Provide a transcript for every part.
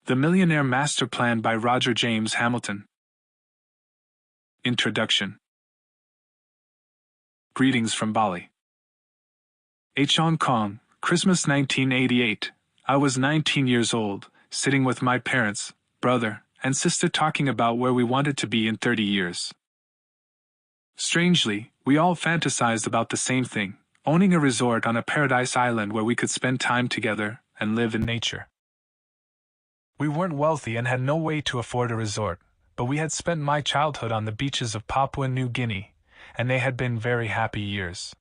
The Millionaire Master Plan by Roger James Hamilton. Introduction. Greetings from Bali. Hong Kong, Christmas 1988. I was 19 years old, sitting with my parents, brother, and sister talking about where we wanted to be in 30 years. Strangely, we all fantasized about the same thing, owning a resort on a paradise island where we could spend time together and live in nature. We weren't wealthy and had no way to afford a resort, but we had spent my childhood on the beaches of Papua New Guinea, and they had been very happy years.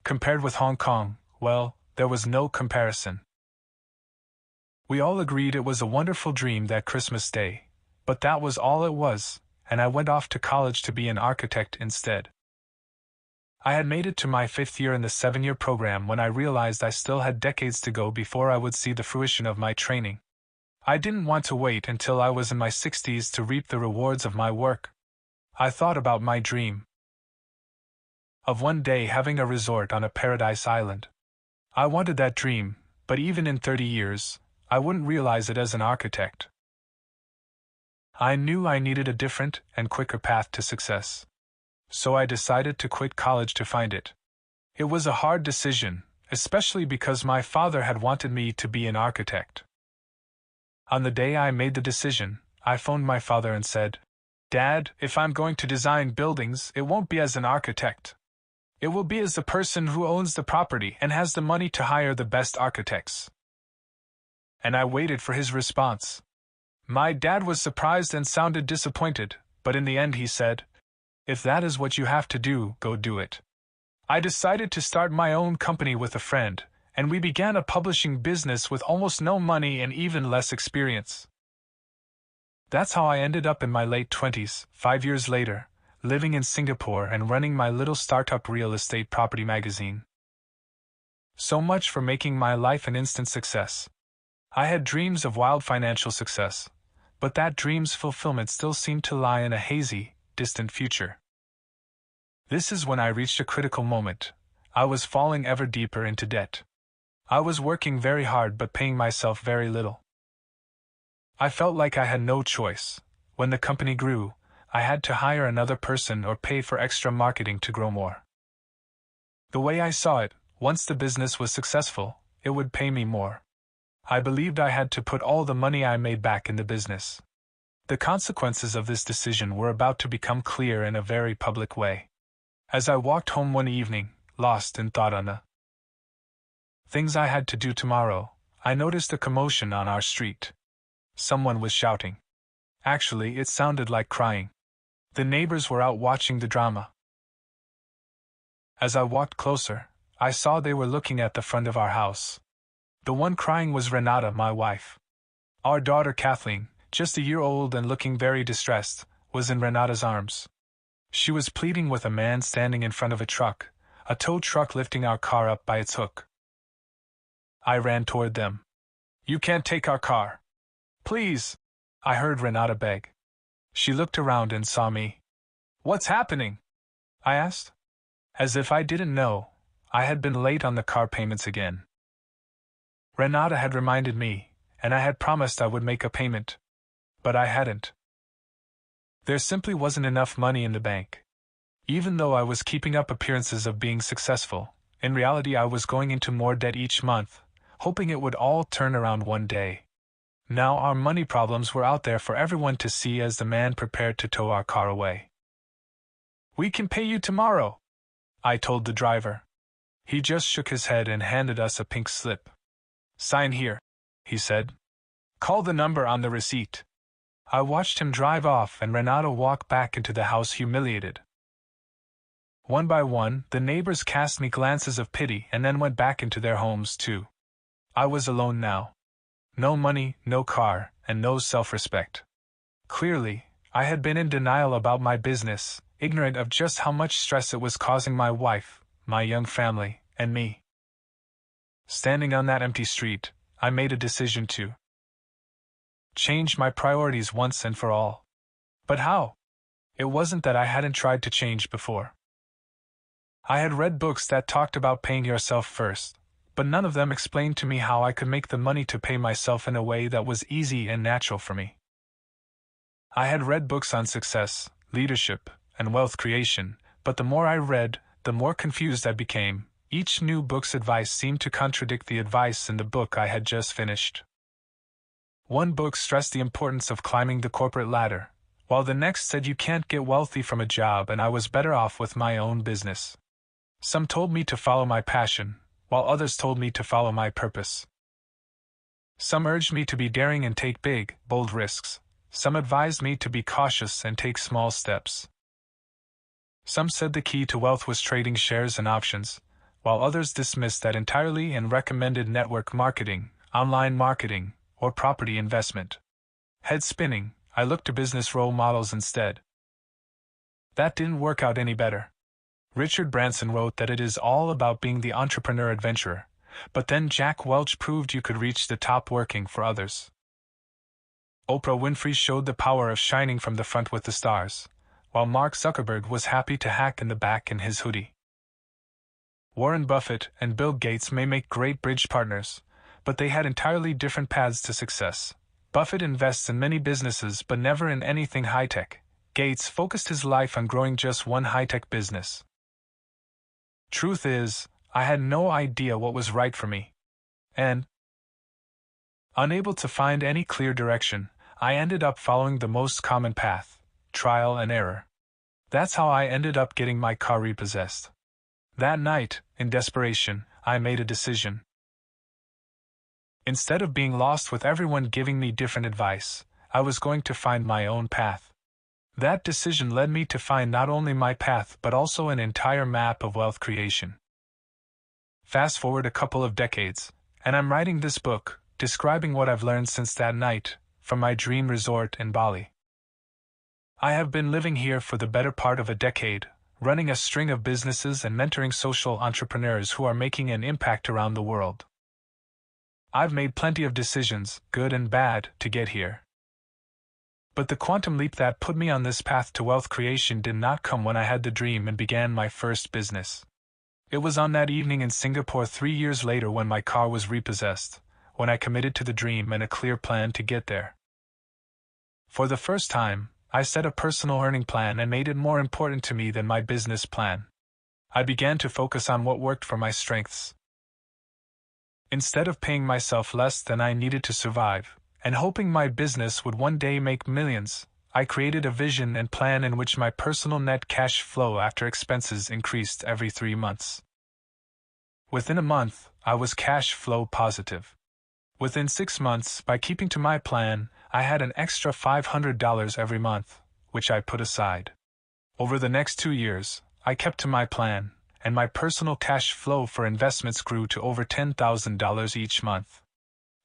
Compared with Hong Kong, well, there was no comparison. We all agreed it was a wonderful dream that Christmas Day, but that was all it was, and I went off to college to be an architect instead. I had made it to my 5th year in the 7-year program when I realized I still had decades to go before I would see the fruition of my training. I didn't want to wait until I was in my 60s to reap the rewards of my work. I thought about my dream of one day having a resort on a paradise island. I wanted that dream, but even in 30 years, I wouldn't realize it as an architect. I knew I needed a different and quicker path to success. So I decided to quit college to find it. It was a hard decision, especially because my father had wanted me to be an architect. On the day I made the decision, I phoned my father and said, "Dad, if I'm going to design buildings, it won't be as an architect. It will be as the person who owns the property and has the money to hire the best architects." And I waited for his response. My dad was surprised and sounded disappointed, but in the end he said, "If that is what you have to do, go do it." I decided to start my own company with a friend, and we began a publishing business with almost no money and even less experience. That's how I ended up in my late 20s, 5 years later, living in Singapore and running my little startup real estate property magazine. So much for making my life an instant success. I had dreams of wild financial success, but that dream's fulfillment still seemed to lie in a hazy, distant future. This is when I reached a critical moment. I was falling ever deeper into debt. I was working very hard but paying myself very little. I felt like I had no choice. When the company grew, I had to hire another person or pay for extra marketing to grow more. The way I saw it, once the business was successful, it would pay me more. I believed I had to put all the money I made back in the business. The consequences of this decision were about to become clear in a very public way. As I walked home one evening, lost in thought on the things I had to do tomorrow, I noticed a commotion on our street. Someone was shouting. Actually, it sounded like crying. The neighbors were out watching the drama. As I walked closer, I saw they were looking at the front of our house. The one crying was Renata, my wife. Our daughter Kathleen, just a year old and looking very distressed, was in Renata's arms. She was pleading with a man standing in front of a tow truck lifting our car up by its hook. I ran toward them. "You can't take our car. Please," I heard Renata beg. She looked around and saw me. "What's happening?" I asked. As if I didn't know, I had been late on the car payments again. Renata had reminded me, and I had promised I would make a payment. But I hadn't. There simply wasn't enough money in the bank. Even though I was keeping up appearances of being successful, in reality I was going into more debt each month, hoping it would all turn around one day. Now our money problems were out there for everyone to see as the man prepared to tow our car away. "We can pay you tomorrow," I told the driver. He just shook his head and handed us a pink slip. "Sign here," he said. "Call the number on the receipt." I watched him drive off and Renata walk back into the house humiliated. One by one, the neighbors cast me glances of pity and then went back into their homes too. I was alone now. No money, no car, and no self-respect. Clearly, I had been in denial about my business, ignorant of just how much stress it was causing my wife, my young family, and me. Standing on that empty street, I made a decision to change my priorities once and for all. But how? It wasn't that I hadn't tried to change before. I had read books that talked about paying yourself first, but none of them explained to me how I could make the money to pay myself in a way that was easy and natural for me. I had read books on success, leadership, and wealth creation, but the more I read, the more confused I became. Each new book's advice seemed to contradict the advice in the book I had just finished. One book stressed the importance of climbing the corporate ladder, while the next said you can't get wealthy from a job and I was better off with my own business. Some told me to follow my passion, while others told me to follow my purpose. Some urged me to be daring and take big, bold risks. Some advised me to be cautious and take small steps. Some said the key to wealth was trading shares and options, while others dismissed that entirely and recommended network marketing, online marketing, or property investment. Head spinning, I looked to business role models instead. That didn't work out any better. Richard Branson wrote that it is all about being the entrepreneur adventurer, but then Jack Welch proved you could reach the top working for others. Oprah Winfrey showed the power of shining from the front with the stars, while Mark Zuckerberg was happy to hack in the back in his hoodie. Warren Buffett and Bill Gates may make great bridge partners, but they had entirely different paths to success. Buffett invests in many businesses but never in anything high-tech. Gates focused his life on growing just one high-tech business. Truth is, I had no idea what was right for me. And, unable to find any clear direction, I ended up following the most common path, trial and error. That's how I ended up getting my car repossessed. That night, in desperation, I made a decision. Instead of being lost with everyone giving me different advice, I was going to find my own path. That decision led me to find not only my path but also an entire map of wealth creation. Fast forward a couple of decades, and I'm writing this book, describing what I've learned since that night, from my dream resort in Bali. I have been living here for the better part of a decade, running a string of businesses and mentoring social entrepreneurs who are making an impact around the world. I've made plenty of decisions, good and bad, to get here. But the quantum leap that put me on this path to wealth creation did not come when I had the dream and began my first business. It was on that evening in Singapore 3 years later when my car was repossessed, when I committed to the dream and a clear plan to get there. For the first time, I set a personal earning plan and made it more important to me than my business plan. I began to focus on what worked for my strengths. Instead of paying myself less than I needed to survive, and hoping my business would one day make millions, I created a vision and plan in which my personal net cash flow after expenses increased every 3 months. Within a month, I was cash flow positive. Within 6 months, by keeping to my plan, I had an extra $500 every month, which I put aside. Over the next 2 years, I kept to my plan, and my personal cash flow for investments grew to over $10,000 each month.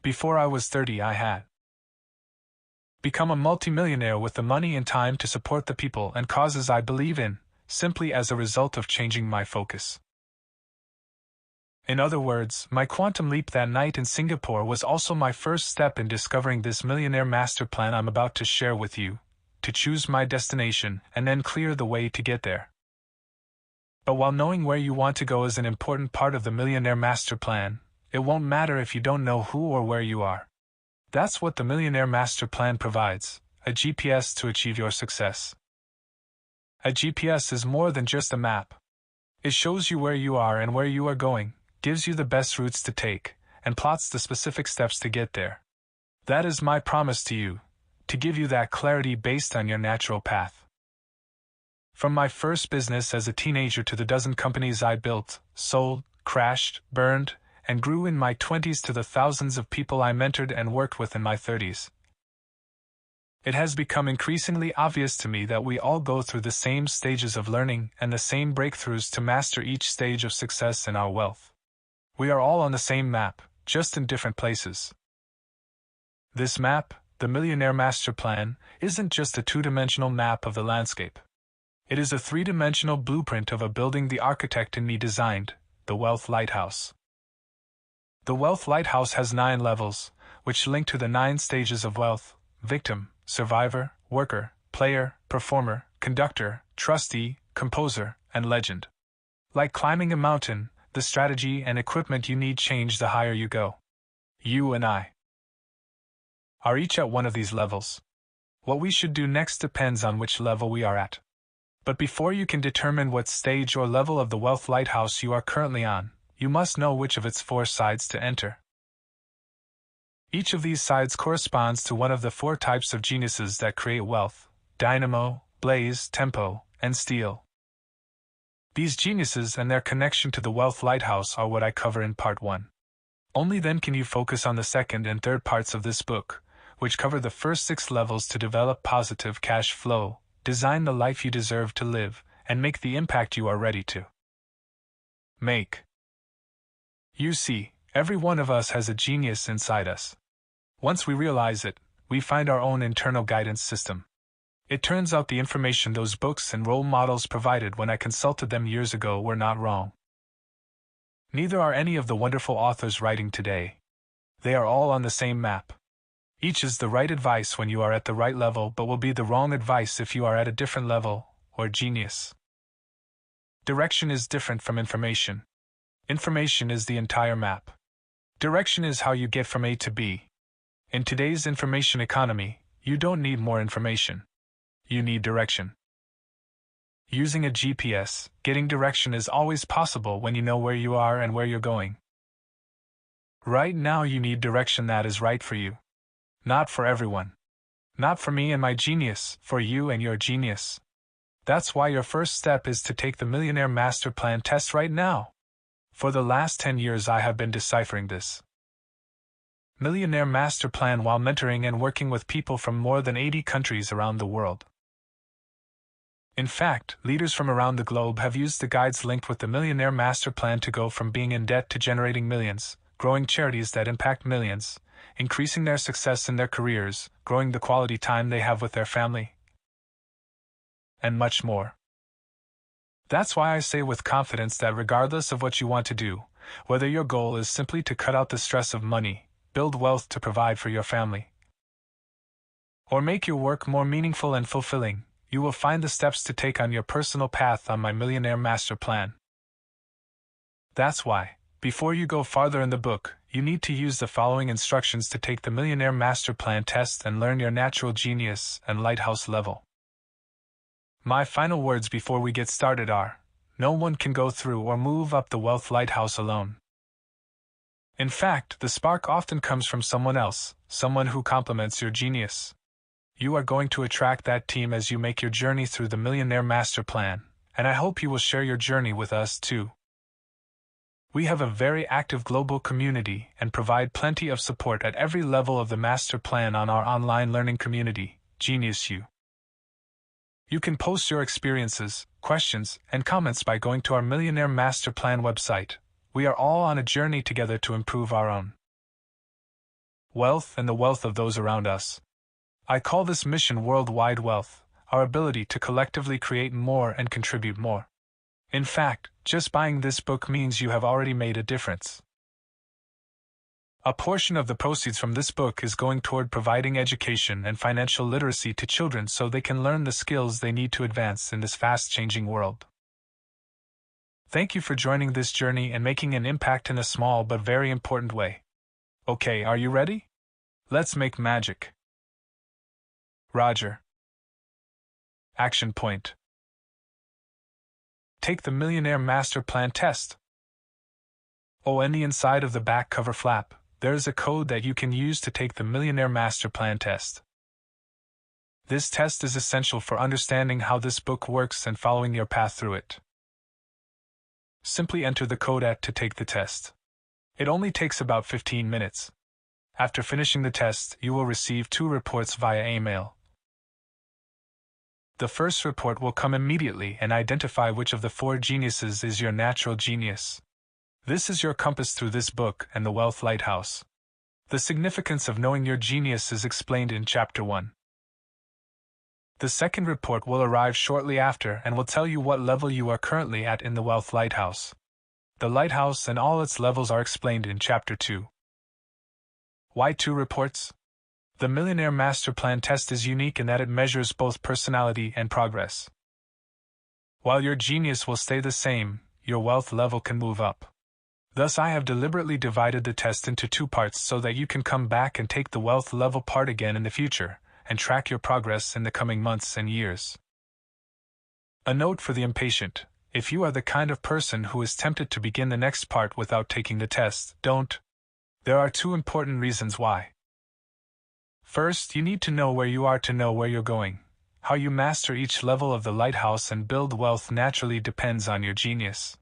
Before I was 30, I had become a multimillionaire with the money and time to support the people and causes I believe in, simply as a result of changing my focus. In other words, my quantum leap that night in Singapore was also my first step in discovering this Millionaire Master Plan I'm about to share with you, to choose my destination and then clear the way to get there. But while knowing where you want to go is an important part of the Millionaire Master Plan, it won't matter if you don't know who or where you are. That's what the Millionaire Master Plan provides, a GPS to achieve your success. A GPS is more than just a map. It shows you where you are and where you are going, gives you the best routes to take, and plots the specific steps to get there. That is my promise to you, to give you that clarity based on your natural path. From my first business as a teenager to the dozen companies I built, sold, crashed, burned, and grew in my 20s to the thousands of people I mentored and worked with in my 30s. It has become increasingly obvious to me that we all go through the same stages of learning and the same breakthroughs to master each stage of success in our wealth. We are all on the same map, just in different places. This map, the Millionaire Master Plan, isn't just a two-dimensional map of the landscape. It is a three-dimensional blueprint of a building the architect in me designed, the Wealth Lighthouse. The Wealth Lighthouse has 9 levels, which link to the 9 stages of wealth: victim, survivor, worker, player, performer, conductor, trustee, composer, and legend. Like climbing a mountain, the strategy and equipment you need change the higher you go. You and I are each at one of these levels. What we should do next depends on which level we are at. But before you can determine what stage or level of the wealth lighthouse you are currently on, you must know which of its 4 sides to enter. Each of these sides corresponds to one of the 4 types of geniuses that create wealth: dynamo, blaze, tempo, and steel. These geniuses and their connection to the wealth lighthouse are what I cover in part 1. Only then can you focus on the second and third parts of this book, which cover the first 6 levels to develop positive cash flow, design the life you deserve to live, and make the impact you are ready to make. You see, every one of us has a genius inside us. Once we realize it, we find our own internal guidance system. It turns out the information those books and role models provided when I consulted them years ago were not wrong. Neither are any of the wonderful authors writing today. They are all on the same map. Each is the right advice when you are at the right level, but will be the wrong advice if you are at a different level, or genius. Direction is different from information. Information is the entire map. Direction is how you get from A to B. In today's information economy, you don't need more information. You need direction. Using a GPS, getting direction is always possible when you know where you are and where you're going. Right now you need direction that is right for you. Not for everyone. Not for me and my genius, for you and your genius. That's why your first step is to take the Millionaire Master Plan test right now. For the last 10 years I have been deciphering this Millionaire Master Plan while mentoring and working with people from more than 80 countries around the world. In fact, leaders from around the globe have used the guides linked with the Millionaire Master Plan to go from being in debt to generating millions, growing charities that impact millions, increasing their success in their careers, growing the quality time they have with their family, and much more. That's why I say with confidence that regardless of what you want to do, whether your goal is simply to cut out the stress of money, build wealth to provide for your family, or make your work more meaningful and fulfilling, you will find the steps to take on your personal path on my Millionaire Master Plan. That's why, before you go farther in the book, you need to use the following instructions to take the Millionaire Master Plan test and learn your natural genius and lighthouse level. My final words before we get started are, no one can go through or move up the wealth lighthouse alone. In fact, the spark often comes from someone else, someone who complements your genius. You are going to attract that team as you make your journey through the Millionaire Master Plan, and I hope you will share your journey with us too. We have a very active global community and provide plenty of support at every level of the Master Plan on our online learning community, Genius U. You can post your experiences, questions, and comments by going to our Millionaire Master Plan website. We are all on a journey together to improve our own wealth and the wealth of those around us. I call this mission worldwide wealth, our ability to collectively create more and contribute more. In fact, just buying this book means you have already made a difference. A portion of the proceeds from this book is going toward providing education and financial literacy to children so they can learn the skills they need to advance in this fast-changing world. Thank you for joining this journey and making an impact in a small but very important way. Okay, are you ready? Let's make magic. Roger. Action point. Take the Millionaire Master Plan test. Oh, and the inside of the back cover flap, there is a code that you can use to take the Millionaire Master Plan test. This test is essential for understanding how this book works and following your path through it. Simply enter the code to take the test. It only takes about 15 minutes. After finishing the test, you will receive 2 reports via email. The first report will come immediately and identify which of the 4 geniuses is your natural genius. This is your compass through this book and the Wealth Lighthouse. The significance of knowing your genius is explained in Chapter 1. The second report will arrive shortly after and will tell you what level you are currently at in the Wealth Lighthouse. The lighthouse and all its levels are explained in Chapter 2. Why 2 reports? The Millionaire Master Plan test is unique in that it measures both personality and progress. While your genius will stay the same, your wealth level can move up. Thus I have deliberately divided the test into 2 parts so that you can come back and take the wealth level part again in the future, and track your progress in the coming months and years. A note for the impatient: if you are the kind of person who is tempted to begin the next part without taking the test, don't. There are 2 important reasons why. First, you need to know where you are to know where you're going. How you master each level of the lighthouse and build wealth naturally depends on your genius.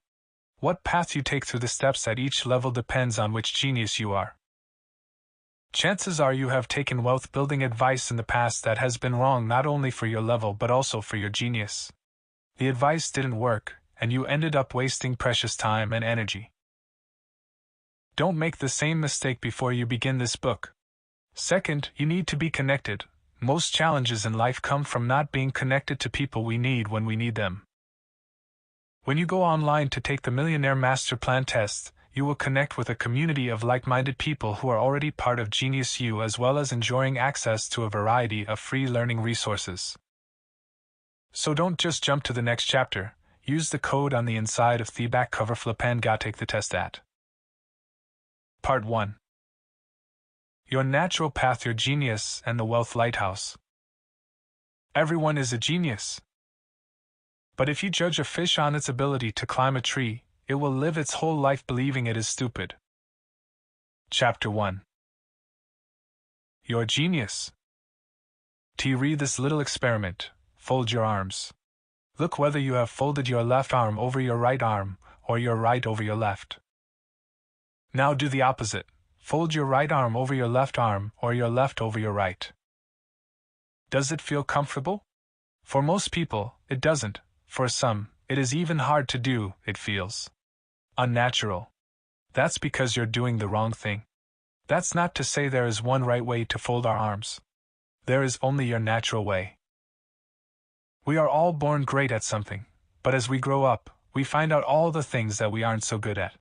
What path you take through the steps at each level depends on which genius you are. Chances are you have taken wealth building advice in the past that has been wrong not only for your level but also for your genius. The advice didn't work, and you ended up wasting precious time and energy. Don't make the same mistake before you begin this book. Second, you need to be connected. Most challenges in life come from not being connected to people we need when we need them. When you go online to take the Millionaire Master Plan test, you will connect with a community of like-minded people who are already part of Genius U as well as enjoying access to a variety of free learning resources. So don't just jump to the next chapter. Use the code on the inside of the back cover flip and go take the test at. Part 1. Your natural path, your genius, and the wealth lighthouse. Everyone is a genius. But if you judge a fish on its ability to climb a tree, it will live its whole life believing it is stupid. Chapter 1. Your genius. To read this little experiment, fold your arms. Look whether you have folded your left arm over your right arm, or your right over your left. Now do the opposite. Fold your right arm over your left arm, or your left over your right. Does it feel comfortable? For most people, it doesn't. For some, it is even hard to do, it feels unnatural. That's because you're doing the wrong thing. That's not to say there is one right way to fold our arms. There is only your natural way. We are all born great at something, but as we grow up, we find out all the things that we aren't so good at.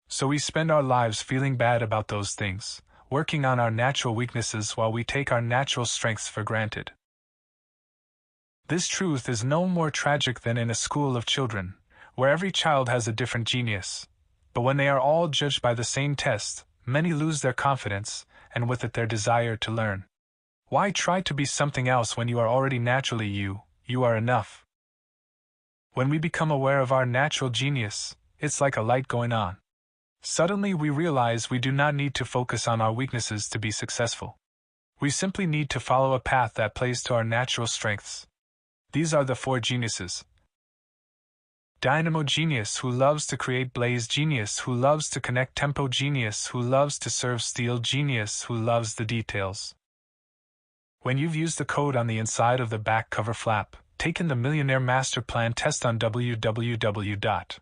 So we spend our lives feeling bad about those things, working on our natural weaknesses while we take our natural strengths for granted. This truth is no more tragic than in a school of children, where every child has a different genius. But when they are all judged by the same test, many lose their confidence, and with it their desire to learn. Why try to be something else when you are already naturally you? You are enough. When we become aware of our natural genius, it's like a light going on. Suddenly we realize we do not need to focus on our weaknesses to be successful. We simply need to follow a path that plays to our natural strengths. These are the 4 geniuses. Dynamo genius, who loves to create. Blaze genius, who loves to connect. Tempo genius, who loves to serve. Steel genius, who loves the details. When you've used the code on the inside of the back cover flap, taken the Millionaire Master Plan test on www.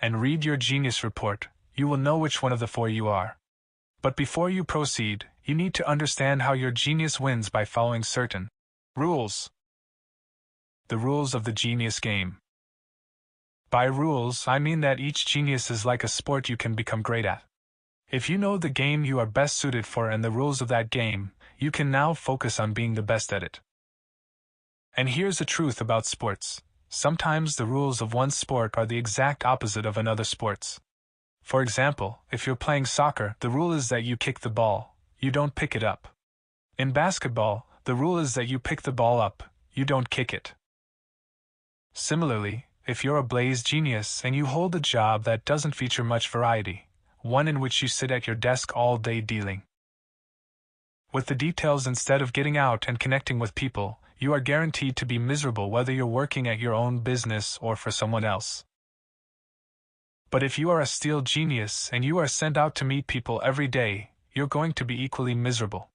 and read your genius report, you will know which one of the 4 you are. But before you proceed, you need to understand how your genius wins by following certain rules. The rules of the genius game. By rules, I mean that each genius is like a sport you can become great at. If you know the game you are best suited for and the rules of that game, you can now focus on being the best at it. And here's the truth about sports. Sometimes the rules of one sport are the exact opposite of another sport's. For example, if you're playing soccer, the rule is that you kick the ball, you don't pick it up. In basketball, the rule is that you pick the ball up, you don't kick it. Similarly, if you're a blaze genius and you hold a job that doesn't feature much variety, one in which you sit at your desk all day dealing with the details instead of getting out and connecting with people, you are guaranteed to be miserable whether you're working at your own business or for someone else. But if you are a steel genius and you are sent out to meet people every day, you're going to be equally miserable.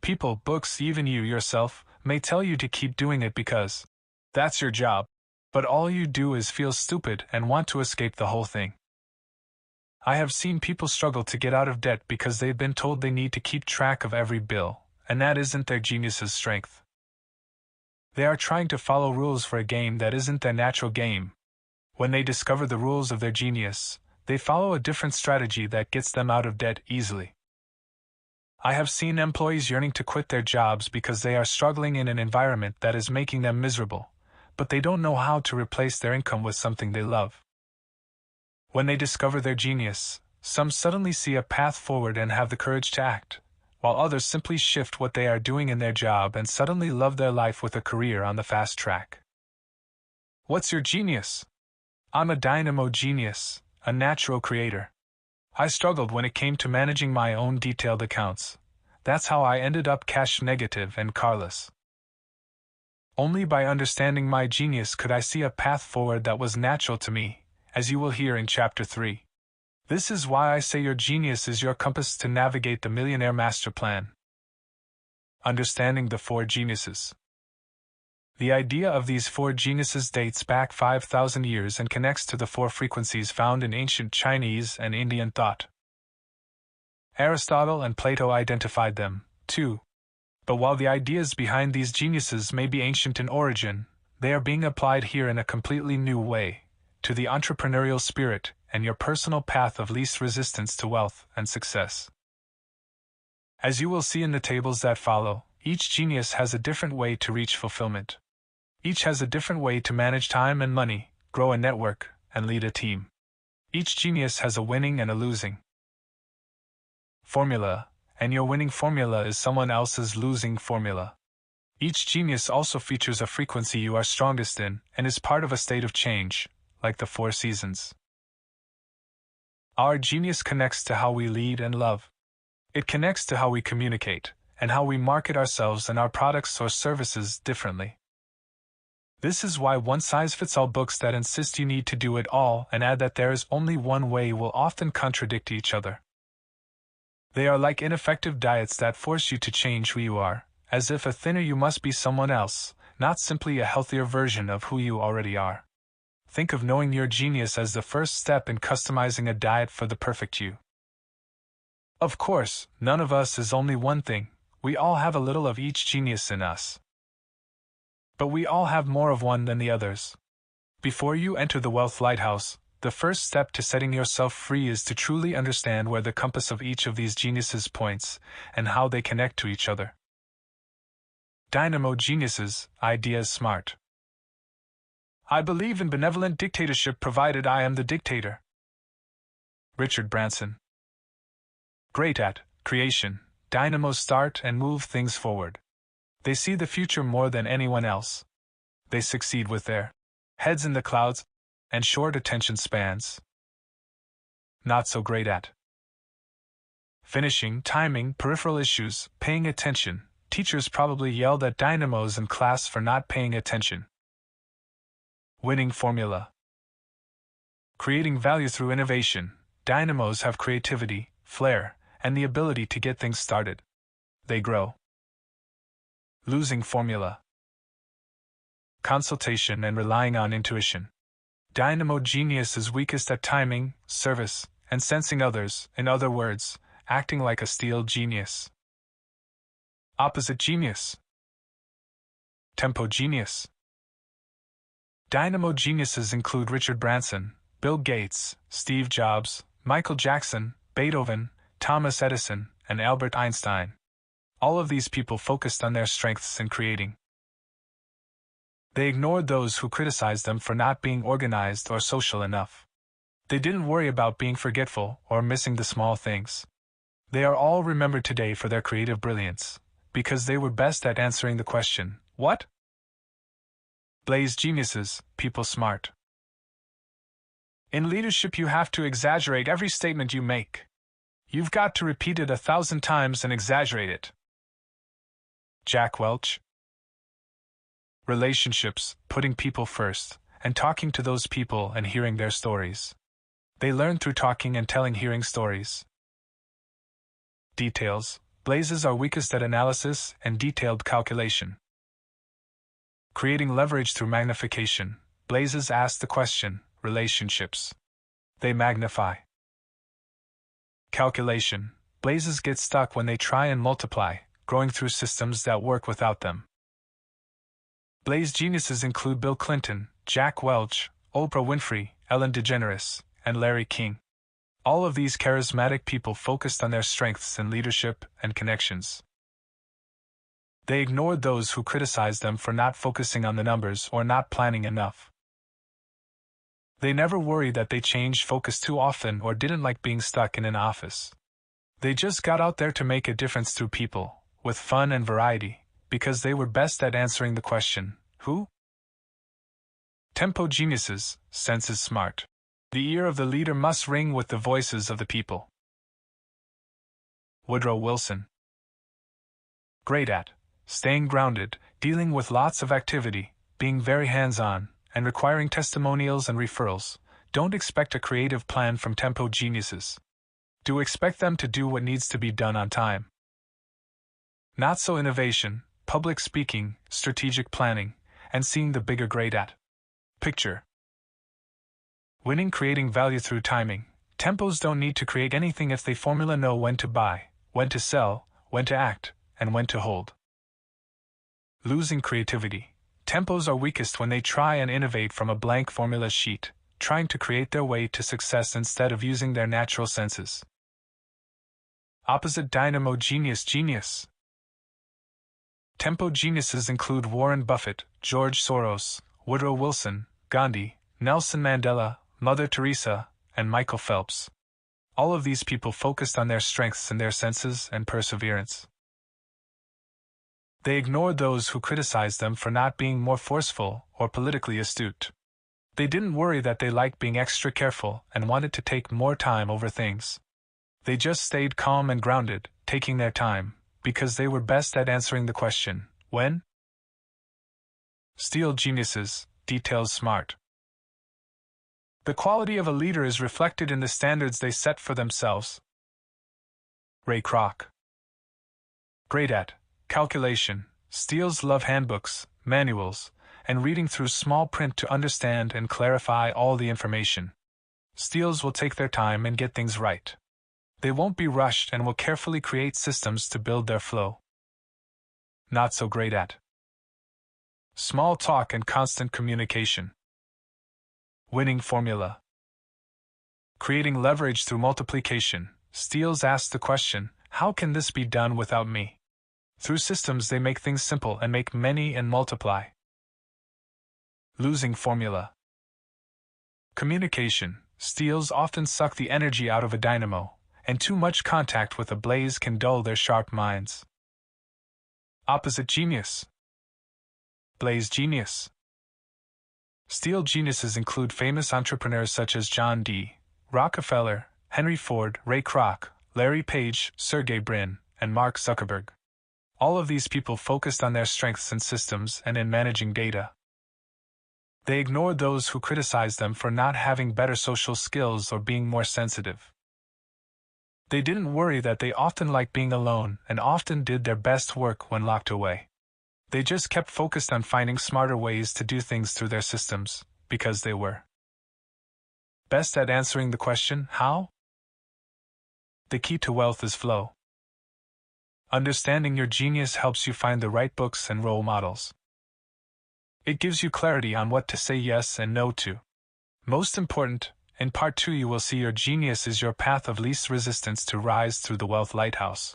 People, books, even you yourself, may tell you to keep doing it because that's your job, but all you do is feel stupid and want to escape the whole thing. I have seen people struggle to get out of debt because they've been told they need to keep track of every bill, and that isn't their genius's strength. They are trying to follow rules for a game that isn't their natural game. When they discover the rules of their genius, they follow a different strategy that gets them out of debt easily. I have seen employees yearning to quit their jobs because they are struggling in an environment that is making them miserable, but they don't know how to replace their income with something they love. When they discover their genius, some suddenly see a path forward and have the courage to act, while others simply shift what they are doing in their job and suddenly love their life with a career on the fast track. What's your genius? I'm a dynamo genius, a natural creator. I struggled when it came to managing my own detailed accounts. That's how I ended up cash negative and carless. Only by understanding my genius could I see a path forward that was natural to me, as you will hear in Chapter 3. This is why I say your genius is your compass to navigate the Millionaire Master Plan. Understanding the 4 geniuses. The idea of these 4 geniuses dates back 5,000 years and connects to the 4 frequencies found in ancient Chinese and Indian thought. Aristotle and Plato identified them, too. But while the ideas behind these geniuses may be ancient in origin, they are being applied here in a completely new way, to the entrepreneurial spirit and your personal path of least resistance to wealth and success. As you will see in the tables that follow, each genius has a different way to reach fulfillment. Each has a different way to manage time and money, grow a network, and lead a team. Each genius has a winning and a losing formula, and your winning formula is someone else's losing formula. Each genius also features a frequency you are strongest in and is part of a state of change, like the 4 seasons. Our genius connects to how we lead and love. It connects to how we communicate, and how we market ourselves and our products or services differently. This is why one-size-fits-all books that insist you need to do it all and add that there is only one way will often contradict each other. They are like ineffective diets that force you to change who you are, as if a thinner you must be someone else, not simply a healthier version of who you already are. Think of knowing your genius as the first step in customizing a diet for the perfect you. Of course, none of us is only one thing. We all have a little of each genius in us. But we all have more of one than the others. Before you enter the Wealth Lighthouse, the first step to setting yourself free is to truly understand where the compass of each of these geniuses points and how they connect to each other. Dynamo geniuses, ideas smart. I believe in benevolent dictatorship provided I am the dictator. Richard Branson. Great at creation, dynamos start and move things forward. They see the future more than anyone else. They succeed with their heads in the clouds and short attention spans. Not so great at finishing, timing, peripheral issues, paying attention. Teachers probably yelled at dynamos in class for not paying attention. Winning formula. Creating value through innovation. Dynamos have creativity, flair, and the ability to get things started. They grow. Losing formula. Consultation and relying on intuition. Dynamo genius is weakest at timing, service, and sensing others, in other words, acting like a steel genius. Opposite genius. Tempo genius. Dynamo geniuses include Richard Branson, Bill Gates, Steve Jobs, Michael Jackson, Beethoven, Thomas Edison, and Albert Einstein. All of these people focused on their strengths in creating. They ignored those who criticized them for not being organized or social enough. They didn't worry about being forgetful or missing the small things. They are all remembered today for their creative brilliance, because they were best at answering the question, what? Blaze geniuses, people smart. In leadership you have to exaggerate every statement you make. You've got to repeat it 1,000 times and exaggerate it. Jack Welch. Relationships, putting people first, and talking to those people and hearing their stories. They learn through talking and telling hearing stories. Details. Blazes are weakest at analysis and detailed calculation. Creating leverage through magnification. Blazes ask the question, relationships. They magnify. Calculation. Blazes get stuck when they try and multiply, growing through systems that work without them. Blaze geniuses include Bill Clinton, Jack Welch, Oprah Winfrey, Ellen DeGeneres, and Larry King. All of these charismatic people focused on their strengths in leadership and connections. They ignored those who criticized them for not focusing on the numbers or not planning enough. They never worried that they changed focus too often or didn't like being stuck in an office. They just got out there to make a difference through people, with fun and variety, because they were best at answering the question, who? Tempo geniuses, senses smart. The ear of the leader must ring with the voices of the people. Woodrow Wilson. Great at staying grounded, dealing with lots of activity, being very hands-on, and requiring testimonials and referrals. Don't expect a creative plan from tempo geniuses. Do expect them to do what needs to be done on time. Not so innovation, public speaking, strategic planning, and seeing the bigger great at. Picture. Winning, creating value through timing. Tempos don't need to create anything if they formula know when to buy, when to sell, when to act, and when to hold. Losing creativity. Tempos are weakest when they try and innovate from a blank formula sheet, trying to create their way to success instead of using their natural senses. Opposite dynamo genius. Tempo geniuses include Warren Buffett, George Soros, Woodrow Wilson, Gandhi, Nelson Mandela, Mother Teresa, and Michael Phelps. All of these people focused on their strengths and their senses and perseverance. They ignored those who criticized them for not being more forceful or politically astute. They didn't worry that they liked being extra careful and wanted to take more time over things. They just stayed calm and grounded, taking their time, because they were best at answering the question, when? Steel geniuses, details smart. The quality of a leader is reflected in the standards they set for themselves. Ray Kroc. Great at calculation. Steels love handbooks, manuals, and reading through small print to understand and clarify all the information. Steels will take their time and get things right. They won't be rushed and will carefully create systems to build their flow. Not so great at small talk and constant communication. Winning formula. Creating leverage through multiplication. Steels ask the question, how can this be done without me? Through systems they make things simple and make many and multiply. Losing formula. Communication. Steels often suck the energy out of a dynamo, and too much contact with a blaze can dull their sharp minds. Opposite genius. Blaze genius. Steel geniuses include famous entrepreneurs such as John D. Rockefeller, Henry Ford, Ray Kroc, Larry Page, Sergey Brin, and Mark Zuckerberg. All of these people focused on their strengths in systems and in managing data. They ignored those who criticized them for not having better social skills or being more sensitive. They didn't worry that they often liked being alone and often did their best work when locked away. They just kept focused on finding smarter ways to do things through their systems, because they were best at answering the question, how? The key to wealth is flow. Understanding your genius helps you find the right books and role models. It gives you clarity on what to say yes and no to. Most important, in part 2 you will see your genius is your path of least resistance to rise through the wealth lighthouse.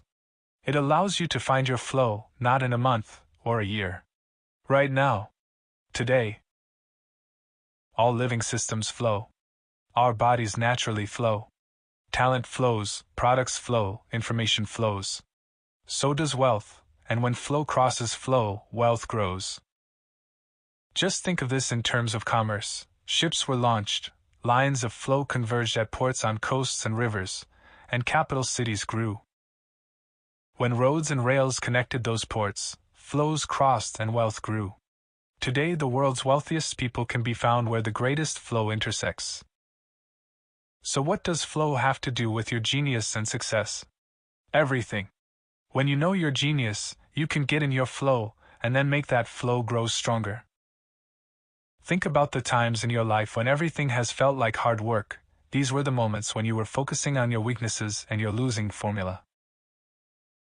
It allows you to find your flow, not in a month or a year. Right now. Today. All living systems flow. Our bodies naturally flow. Talent flows, products flow, information flows. So does wealth, and when flow crosses flow, wealth grows. Just think of this in terms of commerce. Ships were launched, lines of flow converged at ports on coasts and rivers, and capital cities grew. When roads and rails connected those ports, flows crossed and wealth grew. Today the world's wealthiest people can be found where the greatest flow intersects. So what does flow have to do with your genius and success? Everything. When you know your genius, you can get in your flow, and then make that flow grow stronger. Think about the times in your life when everything has felt like hard work. These were the moments when you were focusing on your weaknesses and your losing formula.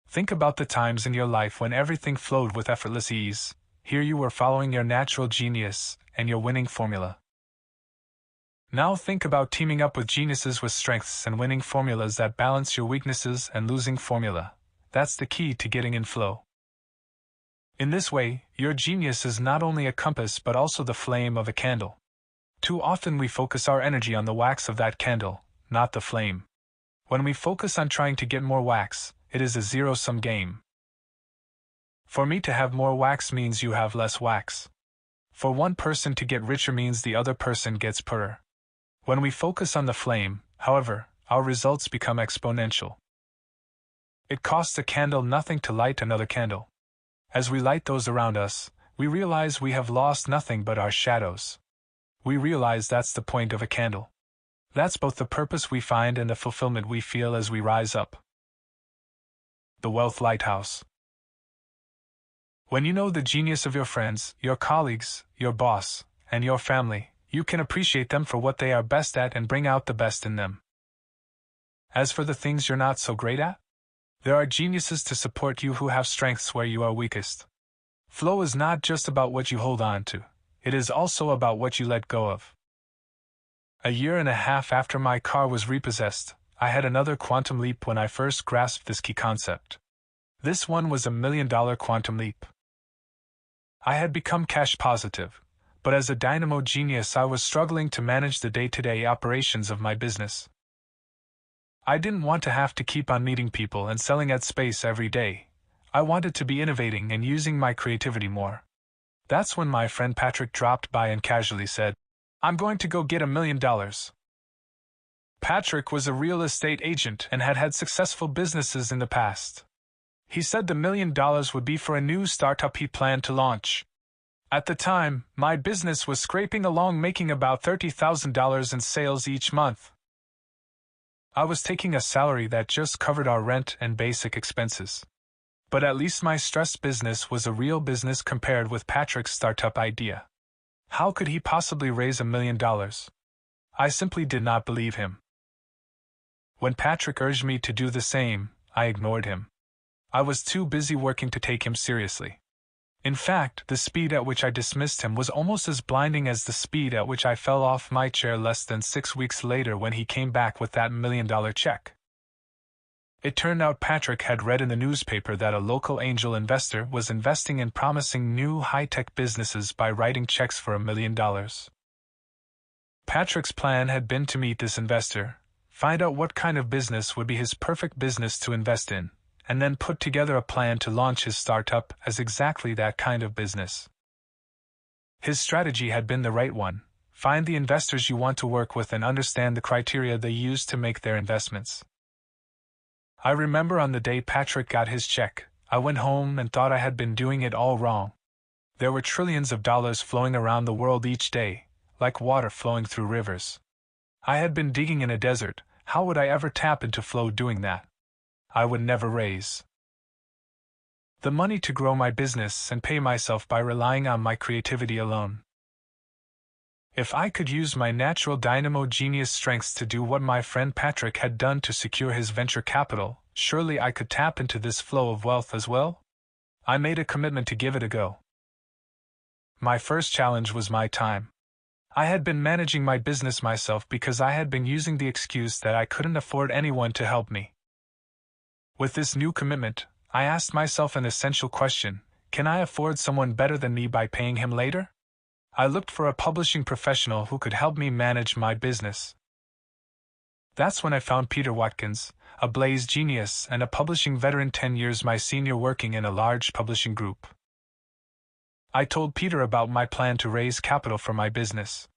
Think about the times in your life when everything flowed with effortless ease. Here you were following your natural genius and your winning formula. Now think about teaming up with geniuses with strengths and winning formulas that balance your weaknesses and losing formula. That's the key to getting in flow. In this way, your genius is not only a compass but also the flame of a candle. Too often we focus our energy on the wax of that candle, not the flame. When we focus on trying to get more wax, it is a zero-sum game. For me to have more wax means you have less wax. For one person to get richer means the other person gets poorer. When we focus on the flame, however, our results become exponential. It costs a candle nothing to light another candle. As we light those around us, we realize we have lost nothing but our shadows. We realize that's the point of a candle. That's both the purpose we find and the fulfillment we feel as we rise up. The Wealth Lighthouse. When you know the genius of your friends, your colleagues, your boss, and your family, you can appreciate them for what they are best at and bring out the best in them. As for the things you're not so great at, there are geniuses to support you who have strengths where you are weakest. Flow is not just about what you hold on to, it is also about what you let go of. A year and a half after my car was repossessed, I had another quantum leap when I first grasped this key concept. This one was $1 million quantum leap. I had become cash positive, but as a dynamo genius I was struggling to manage the day-to-day operations of my business. I didn't want to have to keep on meeting people and selling at space every day. I wanted to be innovating and using my creativity more. That's when my friend Patrick dropped by and casually said, "I'm going to go get $1 million." Patrick was a real estate agent and had had successful businesses in the past. He said the $1 million would be for a new startup he planned to launch. At the time, my business was scraping along making about $30,000 in sales each month. I was taking a salary that just covered our rent and basic expenses. But at least my stress business was a real business compared with Patrick's startup idea. How could he possibly raise $1 million? I simply did not believe him. When Patrick urged me to do the same, I ignored him. I was too busy working to take him seriously. In fact, the speed at which I dismissed him was almost as blinding as the speed at which I fell off my chair less than 6 weeks later when he came back with that $1 million check. It turned out Patrick had read in the newspaper that a local angel investor was investing in promising new high-tech businesses by writing checks for $1 million. Patrick's plan had been to meet this investor, find out what kind of business would be his perfect business to invest in, and then put together a plan to launch his startup as exactly that kind of business. His strategy had been the right one: find the investors you want to work with and understand the criteria they use to make their investments. I remember on the day Patrick got his check, I went home and thought I had been doing it all wrong. There were trillions of dollars flowing around the world each day, like water flowing through rivers. I had been digging in a desert. How would I ever tap into flow doing that? I would never raise the money to grow my business and pay myself by relying on my creativity alone. If I could use my natural dynamo genius strengths to do what my friend Patrick had done to secure his venture capital, surely I could tap into this flow of wealth as well? I made a commitment to give it a go. My first challenge was my time. I had been managing my business myself because I had been using the excuse that I couldn't afford anyone to help me. With this new commitment, I asked myself an essential question: can I afford someone better than me by paying him later? I looked for a publishing professional who could help me manage my business. That's when I found Peter Watkins, a blaze genius and a publishing veteran 10 years my senior, working in a large publishing group. I told Peter about my plan to raise capital for my business.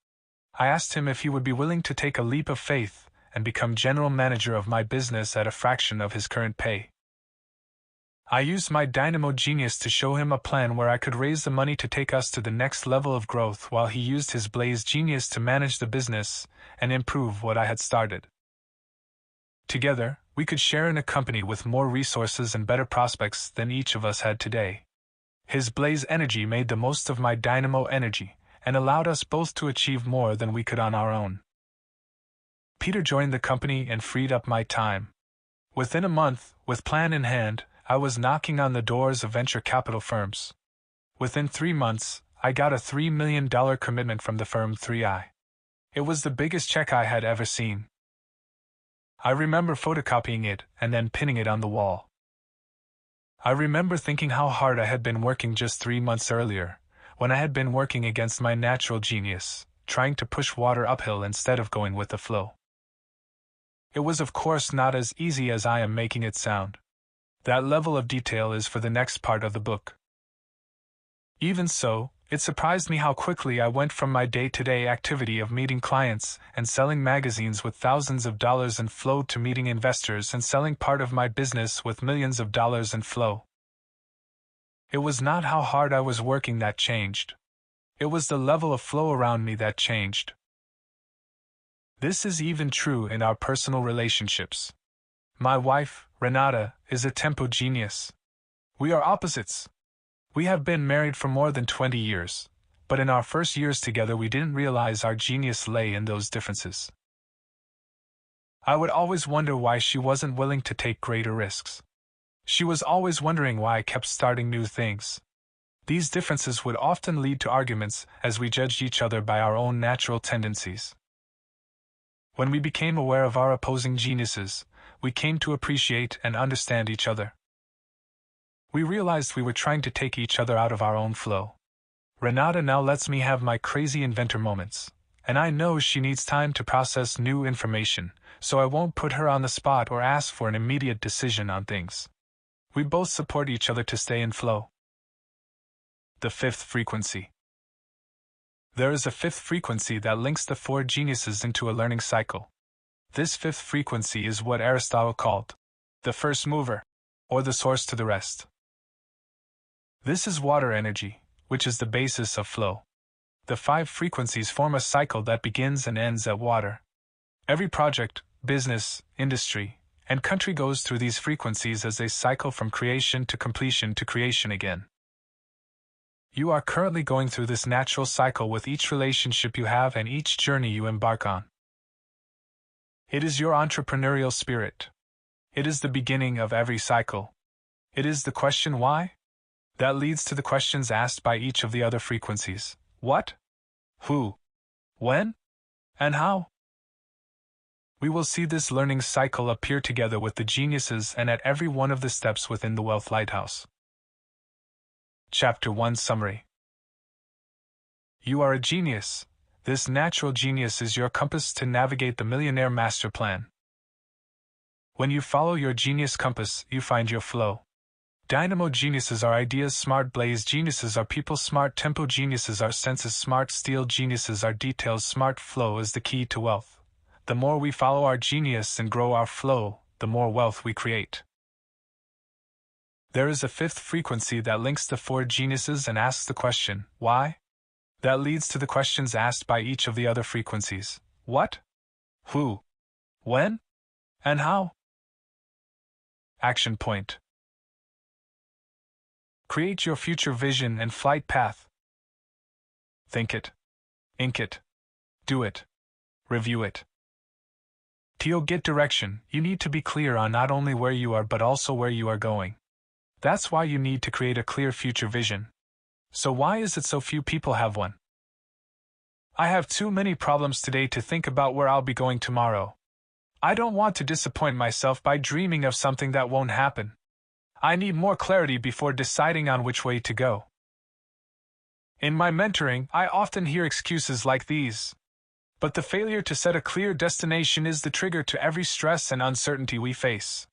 I asked him if he would be willing to take a leap of faith and become general manager of my business at a fraction of his current pay. I used my dynamo genius to show him a plan where I could raise the money to take us to the next level of growth while he used his blaze genius to manage the business and improve what I had started. Together, we could share in a company with more resources and better prospects than each of us had today. His blaze energy made the most of my dynamo energy and allowed us both to achieve more than we could on our own. Peter joined the company and freed up my time. Within a month, with plan in hand, I was knocking on the doors of venture capital firms. Within 3 months, I got a $3 million commitment from the firm 3i. It was the biggest check I had ever seen. I remember photocopying it and then pinning it on the wall. I remember thinking how hard I had been working just 3 months earlier, when I had been working against my natural genius, trying to push water uphill instead of going with the flow. It was of course not as easy as I am making it sound. That level of detail is for the next part of the book. Even so, it surprised me how quickly I went from my day-to-day activity of meeting clients and selling magazines with thousands of dollars in flow to meeting investors and selling part of my business with millions of dollars in flow. It was not how hard I was working that changed. It was the level of flow around me that changed. This is even true in our personal relationships. My wife, Renata, is a tempo genius. We are opposites. We have been married for more than 20 years, but in our first years together we didn't realize our genius lay in those differences. I would always wonder why she wasn't willing to take greater risks. She was always wondering why I kept starting new things. These differences would often lead to arguments as we judged each other by our own natural tendencies. When we became aware of our opposing geniuses, we came to appreciate and understand each other. We realized we were trying to take each other out of our own flow. Renata now lets me have my crazy inventor moments, and I know she needs time to process new information, so I won't put her on the spot or ask for an immediate decision on things. We both support each other to stay in flow. The fifth frequency. There is a fifth frequency that links the four geniuses into a learning cycle. This fifth frequency is what Aristotle called the first mover, or the source to the rest. This is water energy, which is the basis of flow. The five frequencies form a cycle that begins and ends at water. Every project, business, industry, and country goes through these frequencies as they cycle from creation to completion to creation again. You are currently going through this natural cycle with each relationship you have and each journey you embark on. It is your entrepreneurial spirit. It is the beginning of every cycle. It is the question why that leads to the questions asked by each of the other frequencies. What? Who? When? And how? We will see this learning cycle appear together with the geniuses and at every one of the steps within the Wealth Lighthouse. Chapter 1 Summary. You are a genius. This natural genius is your compass to navigate the Millionaire Master Plan. When you follow your genius compass, you find your flow. Dynamo geniuses are ideas, smart blaze geniuses are people, smart tempo geniuses are senses, smart steel geniuses are details. Smart flow is the key to wealth. The more we follow our genius and grow our flow, the more wealth we create. There is a fifth frequency that links the four geniuses and asks the question, why? That leads to the questions asked by each of the other frequencies. What? Who? When? And how? Action point. Create your future vision and flight path. Think it. Ink it. Do it. Review it. To get direction, you need to be clear on not only where you are but also where you are going. That's why you need to create a clear future vision. So why is it so few people have one? I have too many problems today to think about where I'll be going tomorrow. I don't want to disappoint myself by dreaming of something that won't happen. I need more clarity before deciding on which way to go. In my mentoring, I often hear excuses like these. But the failure to set a clear destination is the trigger to every stress and uncertainty we face.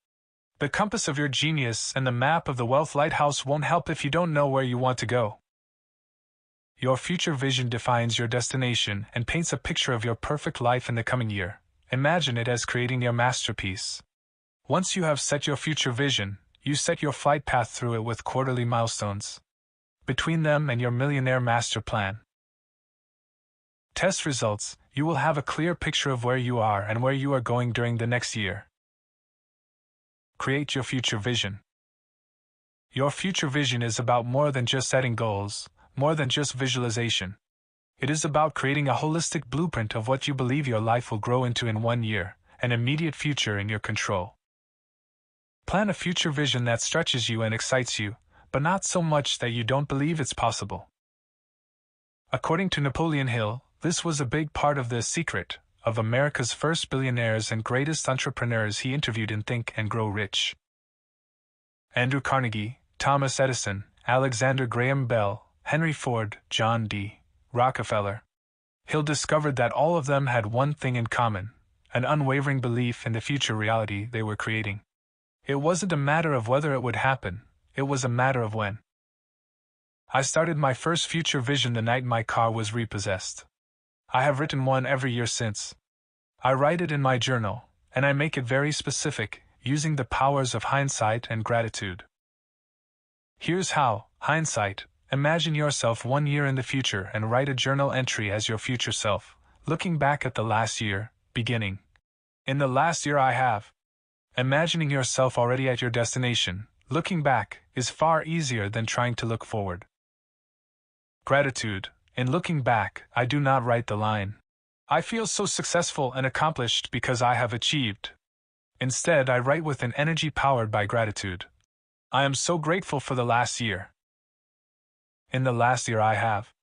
The compass of your genius and the map of the Wealth Lighthouse won't help if you don't know where you want to go. Your future vision defines your destination and paints a picture of your perfect life in the coming year. Imagine it as creating your masterpiece. Once you have set your future vision, you set your flight path through it with quarterly milestones. Between them and your Millionaire Master Plan. Test results, you will have a clear picture of where you are and where you are going during the next year. Create your future vision. Your future vision is about more than just setting goals, more than just visualization. It is about creating a holistic blueprint of what you believe your life will grow into in 1 year, an immediate future in your control. Plan a future vision that stretches you and excites you, but not so much that you don't believe it's possible. According to Napoleon Hill, this was a big part of the secret of America's first billionaires and greatest entrepreneurs he interviewed in Think and Grow Rich. Andrew Carnegie, Thomas Edison, Alexander Graham Bell, Henry Ford, John D. Rockefeller. He'll discover that all of them had one thing in common: an unwavering belief in the future reality they were creating. It wasn't a matter of whether it would happen, it was a matter of when. I started my first future vision the night my car was repossessed. I have written one every year since. I write it in my journal, and I make it very specific, using the powers of hindsight and gratitude. Here's how: hindsight. Imagine yourself 1 year in the future and write a journal entry as your future self, looking back at the last year, beginning. In the last year I have. Imagining yourself already at your destination, looking back, is far easier than trying to look forward. Gratitude. In looking back, I do not write the line, "I feel so successful and accomplished because I have achieved." Instead, I write with an energy powered by gratitude. I am so grateful for the last year. In the last year I have.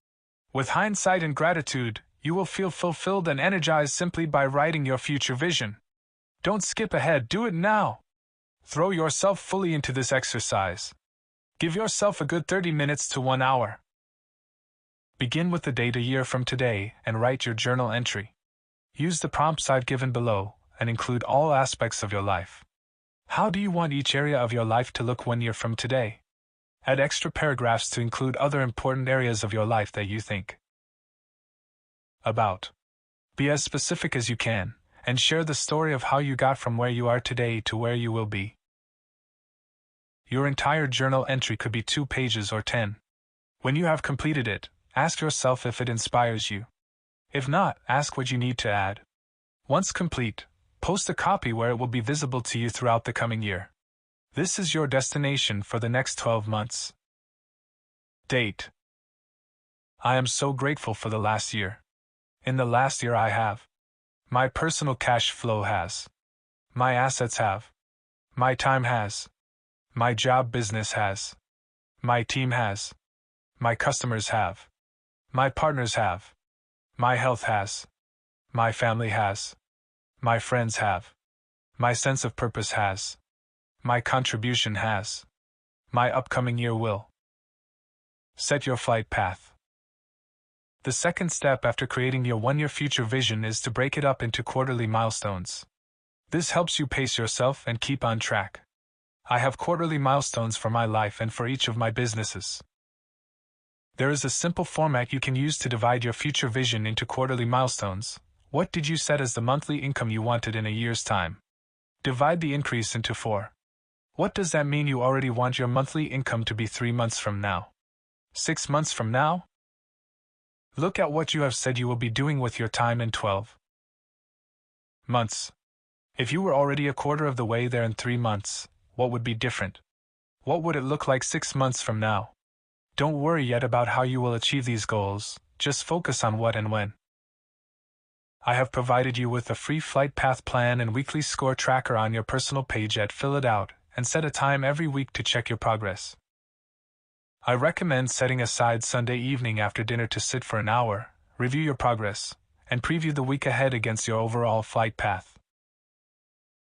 With hindsight and gratitude, you will feel fulfilled and energized simply by writing your future vision. Don't skip ahead, do it now. Throw yourself fully into this exercise. Give yourself a good 30 minutes to 1 hour. Begin with the date a year from today and write your journal entry. Use the prompts I've given below and include all aspects of your life. How do you want each area of your life to look 1 year from today? Add extra paragraphs to include other important areas of your life that you think about. Be as specific as you can, and share the story of how you got from where you are today to where you will be. Your entire journal entry could be 2 pages or 10. When you have completed it, ask yourself if it inspires you. If not, ask what you need to add. Once complete, post a copy where it will be visible to you throughout the coming year. This is your destination for the next 12 months. Date. I am so grateful for the last year. In the last year I have. My personal cash flow has. My assets have. My time has. My job business has. My team has. My customers have. My partners have. My health has. My family has. My friends have. My sense of purpose has. My contribution has. My upcoming year will. Set your flight path. The second step after creating your 1-year future vision is to break it up into quarterly milestones. This helps you pace yourself and keep on track. I have quarterly milestones for my life and for each of my businesses. There is a simple format you can use to divide your future vision into quarterly milestones. What did you set as the monthly income you wanted in a year's time? Divide the increase into 4. What does that mean? You already want your monthly income to be 3 months from now? 6 months from now? Look at what you have said you will be doing with your time in 12 months. If you were already a quarter of the way there in 3 months, what would be different? What would it look like 6 months from now? Don't worry yet about how you will achieve these goals, just focus on what and when. I have provided you with a free flight path plan and weekly score tracker on your personal page at Fill It Out, and set a time every week to check your progress. I recommend setting aside Sunday evening after dinner to sit for an hour, review your progress, and preview the week ahead against your overall flight path.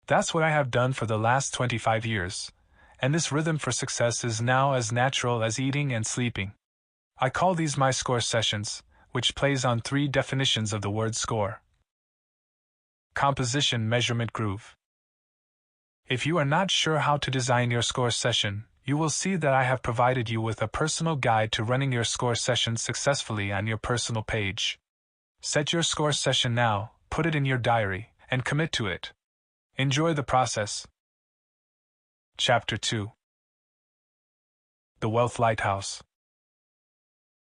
That's what I have done for the last 25 years, and this rhythm for success is now as natural as eating and sleeping. I call these my score sessions, which plays on 3 definitions of the word score. Composition, measurement, groove. If you are not sure how to design your score session, you will see that I have provided you with a personal guide to running your score session successfully on your personal page. Set your score session now, put it in your diary, and commit to it. Enjoy the process. Chapter 2. The Wealth Lighthouse.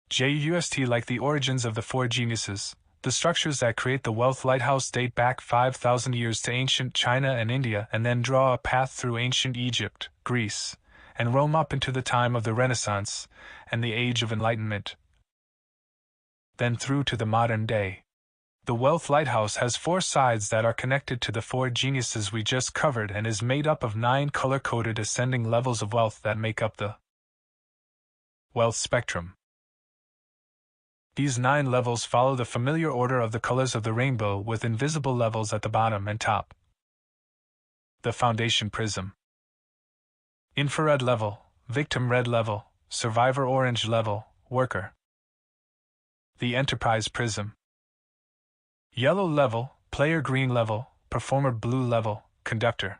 Just like the origins of the 4 geniuses, the structures that create the Wealth Lighthouse date back 5,000 years to ancient China and India and then draw a path through ancient Egypt, Greece, and roam up into the time of the Renaissance and the Age of Enlightenment, then through to the modern day. The Wealth Lighthouse has 4 sides that are connected to the 4 geniuses we just covered and is made up of 9 color-coded ascending levels of wealth that make up the wealth spectrum. These 9 levels follow the familiar order of the colors of the rainbow with invisible levels at the bottom and top. The Foundation Prism. Infrared level, Victim red level, Survivor orange level, Worker. The Enterprise Prism. Yellow level, player green level, performer blue level, conductor.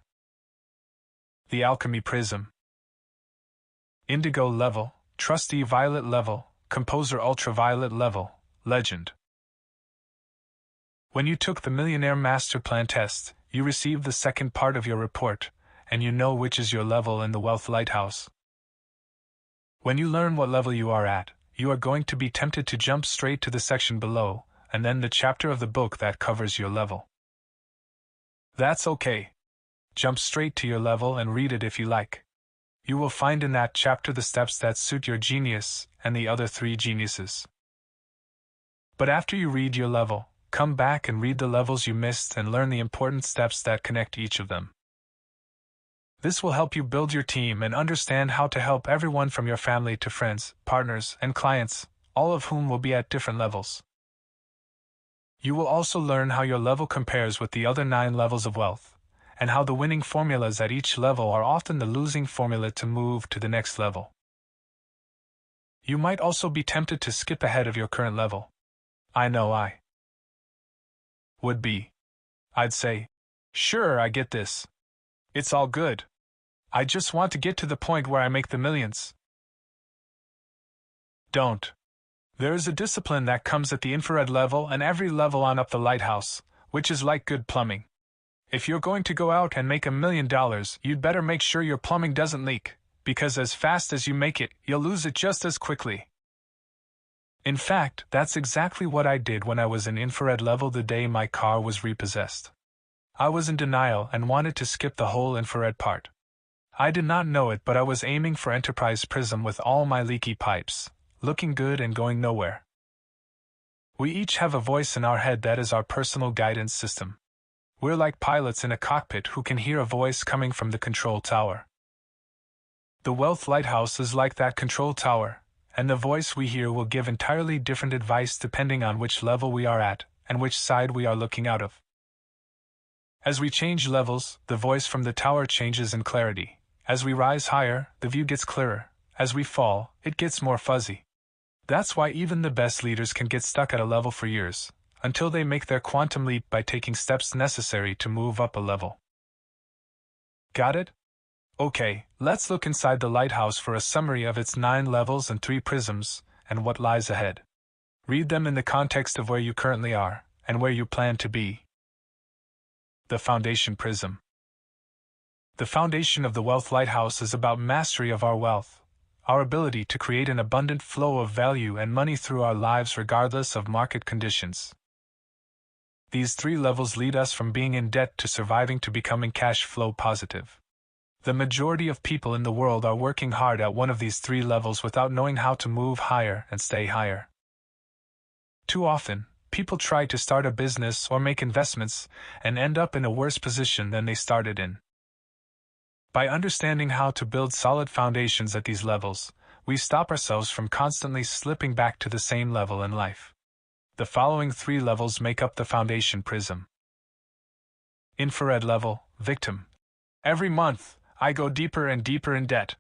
The alchemy prism. Indigo level, trustee violet level, composer ultraviolet level, legend. When you took the Millionaire Master Plan test, you received the second part of your report, and you know which is your level in the Wealth Lighthouse. When you learn what level you are at, you are going to be tempted to jump straight to the section below, and then the chapter of the book that covers your level. That's okay. Jump straight to your level and read it if you like. You will find in that chapter the steps that suit your genius and the other 3 geniuses. But after you read your level, come back and read the levels you missed and learn the important steps that connect each of them. This will help you build your team and understand how to help everyone from your family to friends, partners, and clients, all of whom will be at different levels. You will also learn how your level compares with the other 9 levels of wealth, and how the winning formulas at each level are often the losing formula to move to the next level. You might also be tempted to skip ahead of your current level. I know I would be. I'd say, sure, I get this. It's all good. I just want to get to the point where I make the millions. Don't. There is a discipline that comes at the infrared level and every level on up the lighthouse, which is like good plumbing. If you're going to go out and make $1 million, you'd better make sure your plumbing doesn't leak, because as fast as you make it, you'll lose it just as quickly. In fact, that's exactly what I did when I was in infrared level the day my car was repossessed. I was in denial and wanted to skip the whole infrared part. I did not know it, but I was aiming for Enterprise Prism with all my leaky pipes, looking good and going nowhere. We each have a voice in our head that is our personal guidance system. We're like pilots in a cockpit who can hear a voice coming from the control tower. The Wealth Lighthouse is like that control tower, and the voice we hear will give entirely different advice depending on which level we are at and which side we are looking out of. As we change levels, the voice from the tower changes in clarity. As we rise higher, the view gets clearer. As we fall, it gets more fuzzy. That's why even the best leaders can get stuck at a level for years, until they make their quantum leap by taking steps necessary to move up a level. Got it? Okay, let's look inside the lighthouse for a summary of its 9 levels and 3 prisms, and what lies ahead. Read them in the context of where you currently are, and where you plan to be. The Foundation Prism. The foundation of the Wealth Lighthouse is about mastery of our wealth, our ability to create an abundant flow of value and money through our lives regardless of market conditions. These 3 levels lead us from being in debt to surviving to becoming cash flow positive. The majority of people in the world are working hard at one of these 3 levels without knowing how to move higher and stay higher. Too often, people try to start a business or make investments and end up in a worse position than they started in. By understanding how to build solid foundations at these levels, we stop ourselves from constantly slipping back to the same level in life. The following 3 levels make up the Foundation Prism. Infrared level, victim. Every month, I go deeper and deeper in debt.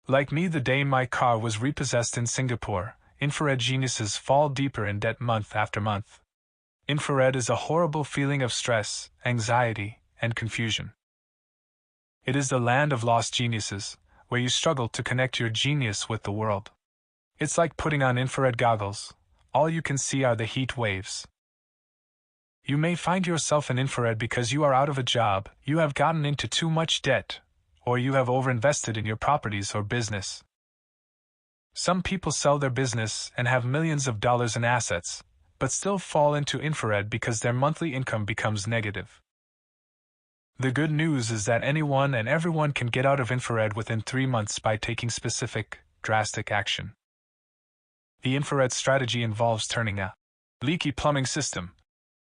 Like me the day my car was repossessed in Singapore, infrared geniuses fall deeper in debt month after month. Infrared is a horrible feeling of stress, anxiety, and confusion. It is the land of lost geniuses, where you struggle to connect your genius with the world. It's like putting on infrared goggles. All you can see are the heat waves. You may find yourself in infrared because you are out of a job, you have gotten into too much debt, or you have overinvested in your properties or business. Some people sell their business and have millions of dollars in assets, but still fall into infrared because their monthly income becomes negative. The good news is that anyone and everyone can get out of infrared within 3 months by taking specific, drastic action. The infrared strategy involves turning a leaky plumbing system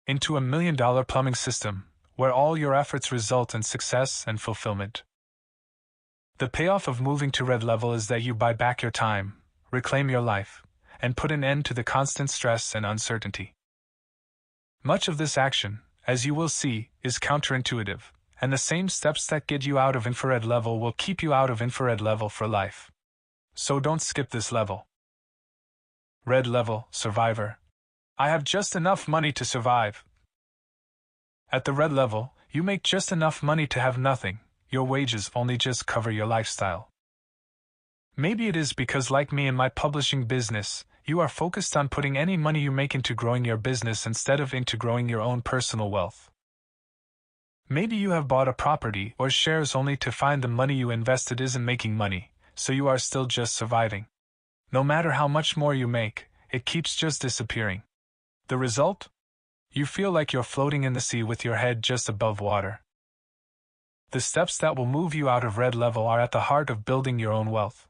into $1 million plumbing system, where all your efforts result in success and fulfillment. The payoff of moving to red level is that you buy back your time, reclaim your life, and put an end to the constant stress and uncertainty. Much of this action, as you will see, is counterintuitive, and the same steps that get you out of infrared level will keep you out of infrared level for life. So don't skip this level. Red level, survivor. I have just enough money to survive. At the red level, you make just enough money to have nothing. Your wages only just cover your lifestyle. Maybe it is because, like me in my publishing business, you are focused on putting any money you make into growing your business instead of into growing your own personal wealth. Maybe you have bought a property or shares only to find the money you invested isn't making money, so you are still just surviving. No matter how much more you make, it keeps just disappearing. The result? You feel like you're floating in the sea with your head just above water. The steps that will move you out of red level are at the heart of building your own wealth.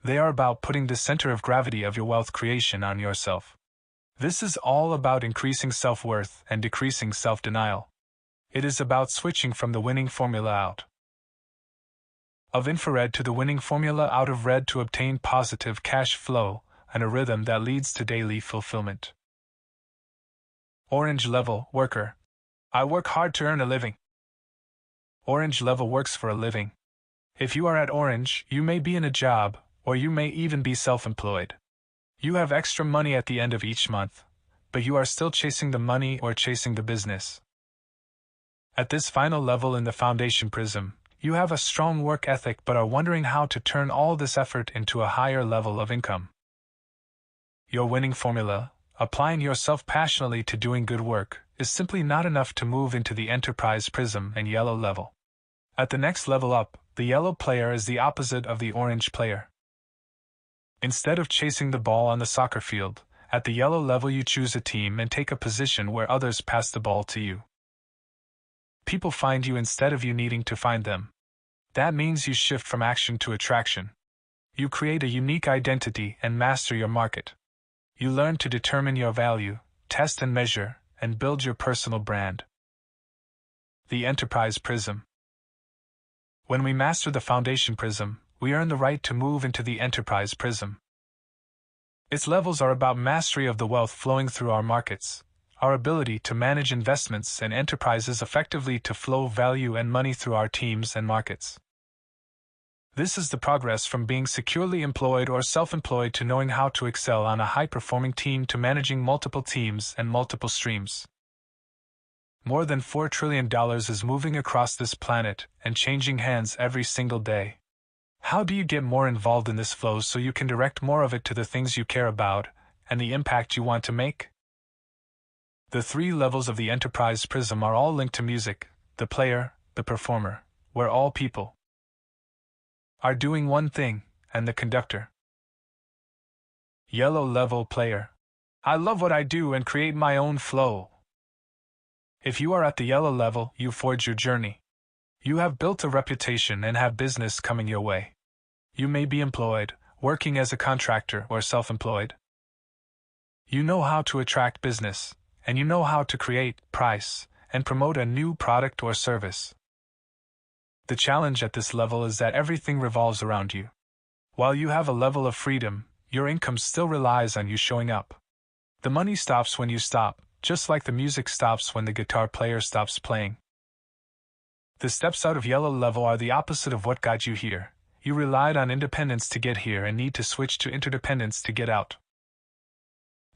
They are about putting the center of gravity of your wealth creation on yourself. This is all about increasing self-worth and decreasing self-denial. It is about switching from the winning formula out of infrared to the winning formula out of red to obtain positive cash flow and a rhythm that leads to daily fulfillment. Orange level worker. I work hard to earn a living. Orange level works for a living. If you are at orange, you may be in a job, or you may even be self-employed. You have extra money at the end of each month, but you are still chasing the money or chasing the business. At this final level in the foundation prism, you have a strong work ethic but are wondering how to turn all this effort into a higher level of income. Your winning formula, applying yourself passionately to doing good work, is simply not enough to move into the enterprise prism and yellow level. At the next level up, the yellow player is the opposite of the orange player. Instead of chasing the ball on the soccer field, at the yellow level you choose a team and take a position where others pass the ball to you. People find you instead of you needing to find them. That means you shift from action to attraction. You create a unique identity and master your market. You learn to determine your value, test and measure, and build your personal brand. The Enterprise Prism. When we master the Foundation Prism, we earn the right to move into the Enterprise Prism. Its levels are about mastery of the wealth flowing through our markets, our ability to manage investments and enterprises effectively to flow value and money through our teams and markets. This is the progress from being securely employed or self-employed to knowing how to excel on a high-performing team to managing multiple teams and multiple streams. More than $4 trillion is moving across this planet and changing hands every single day. How do you get more involved in this flow so you can direct more of it to the things you care about and the impact you want to make? The three levels of the Enterprise Prism are all linked to music, the player, the performer, where all people are doing one thing, and the conductor. Yellow level player. I love what I do and create my own flow. If you are at the yellow level, you forge your journey. You have built a reputation and have business coming your way. You may be employed, working as a contractor or self-employed. You know how to attract business, and you know how to create, price, and promote a new product or service. The challenge at this level is that everything revolves around you. While you have a level of freedom, your income still relies on you showing up. The money stops when you stop, just like the music stops when the guitar player stops playing. The steps out of yellow level are the opposite of what got you here. You relied on independence to get here and need to switch to interdependence to get out.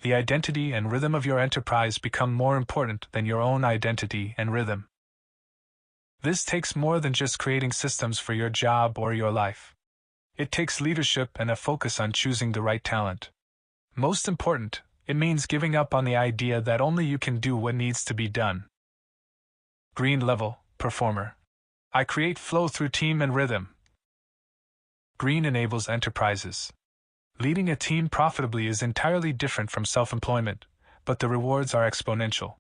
The identity and rhythm of your enterprise become more important than your own identity and rhythm. This takes more than just creating systems for your job or your life. It takes leadership and a focus on choosing the right talent. Most important, it means giving up on the idea that only you can do what needs to be done. Green level, performer. I create flow through team and rhythm. Green enables enterprises. Leading a team profitably is entirely different from self-employment, but the rewards are exponential.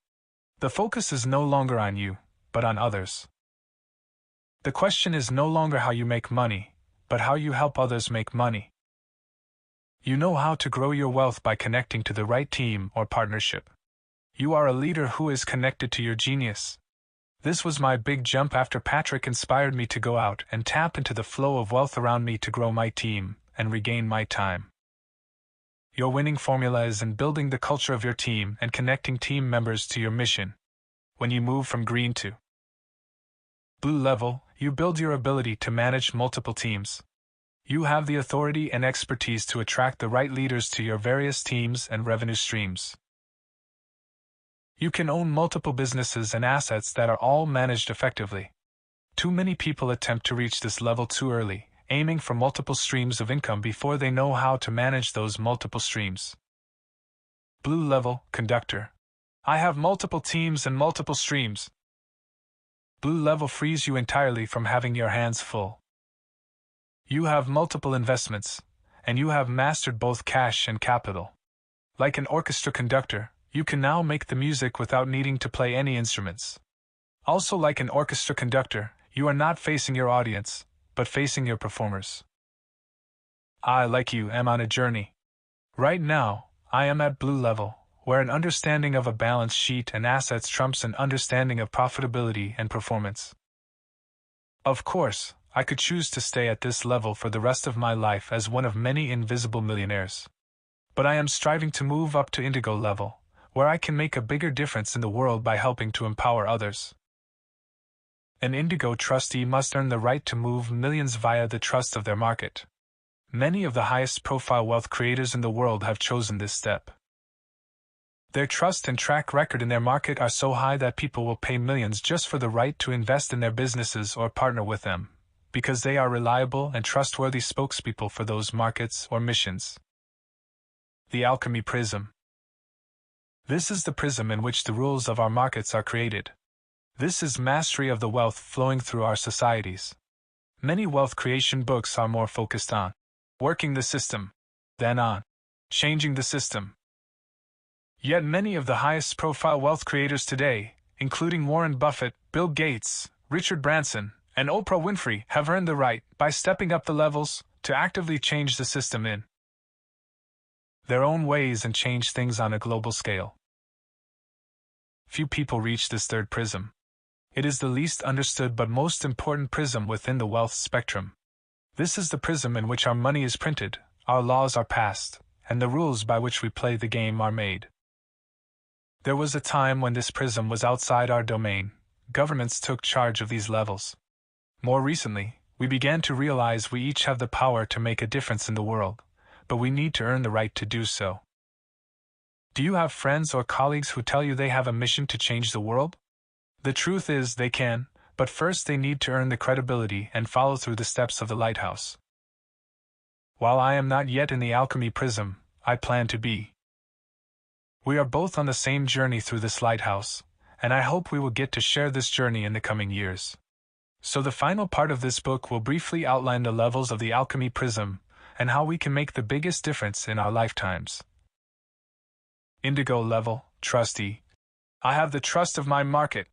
The focus is no longer on you, but on others. The question is no longer how you make money, but how you help others make money. You know how to grow your wealth by connecting to the right team or partnership. You are a leader who is connected to your genius. This was my big jump after Patrick inspired me to go out and tap into the flow of wealth around me to grow my team and regain my time. Your winning formula is in building the culture of your team and connecting team members to your mission. When you move from green to blue level, you build your ability to manage multiple teams. You have the authority and expertise to attract the right leaders to your various teams and revenue streams. You can own multiple businesses and assets that are all managed effectively. Too many people attempt to reach this level too early, aiming for multiple streams of income before they know how to manage those multiple streams. Blue level, conductor. I have multiple teams and multiple streams. Blue level frees you entirely from having your hands full. You have multiple investments, and you have mastered both cash and capital. Like an orchestra conductor, you can now make the music without needing to play any instruments. Also, like an orchestra conductor, you are not facing your audience, but facing your performers. I, like you, am on a journey. Right now, I am at blue level, where an understanding of a balance sheet and assets trumps an understanding of profitability and performance. Of course, I could choose to stay at this level for the rest of my life as one of many invisible millionaires. But I am striving to move up to indigo level, where I can make a bigger difference in the world by helping to empower others. An indigo trustee must earn the right to move millions via the trust of their market. Many of the highest profile wealth creators in the world have chosen this step. Their trust and track record in their market are so high that people will pay millions just for the right to invest in their businesses or partner with them, because they are reliable and trustworthy spokespeople for those markets or missions. The Alchemy Prism. This is the prism in which the rules of our markets are created. This is mastery of the wealth flowing through our societies. Many wealth creation books are more focused on working the system than on changing the system. Yet many of the highest profile wealth creators today, including Warren Buffett, Bill Gates, Richard Branson, and Oprah Winfrey, have earned the right, by stepping up the levels, to actively change the system in their own ways and change things on a global scale. Few people reach this third prism. It is the least understood but most important prism within the wealth spectrum. This is the prism in which our money is printed, our laws are passed, and the rules by which we play the game are made. There was a time when this prism was outside our domain. Governments took charge of these levels. More recently, we began to realize we each have the power to make a difference in the world, but we need to earn the right to do so. Do you have friends or colleagues who tell you they have a mission to change the world? The truth is they can, but first they need to earn the credibility and follow through the steps of the lighthouse. While I am not yet in the alchemy prism, I plan to be. We are both on the same journey through this lighthouse, and I hope we will get to share this journey in the coming years. So the final part of this book will briefly outline the levels of the alchemy prism and how we can make the biggest difference in our lifetimes. Indigo level, trustee. I have the trust of my market.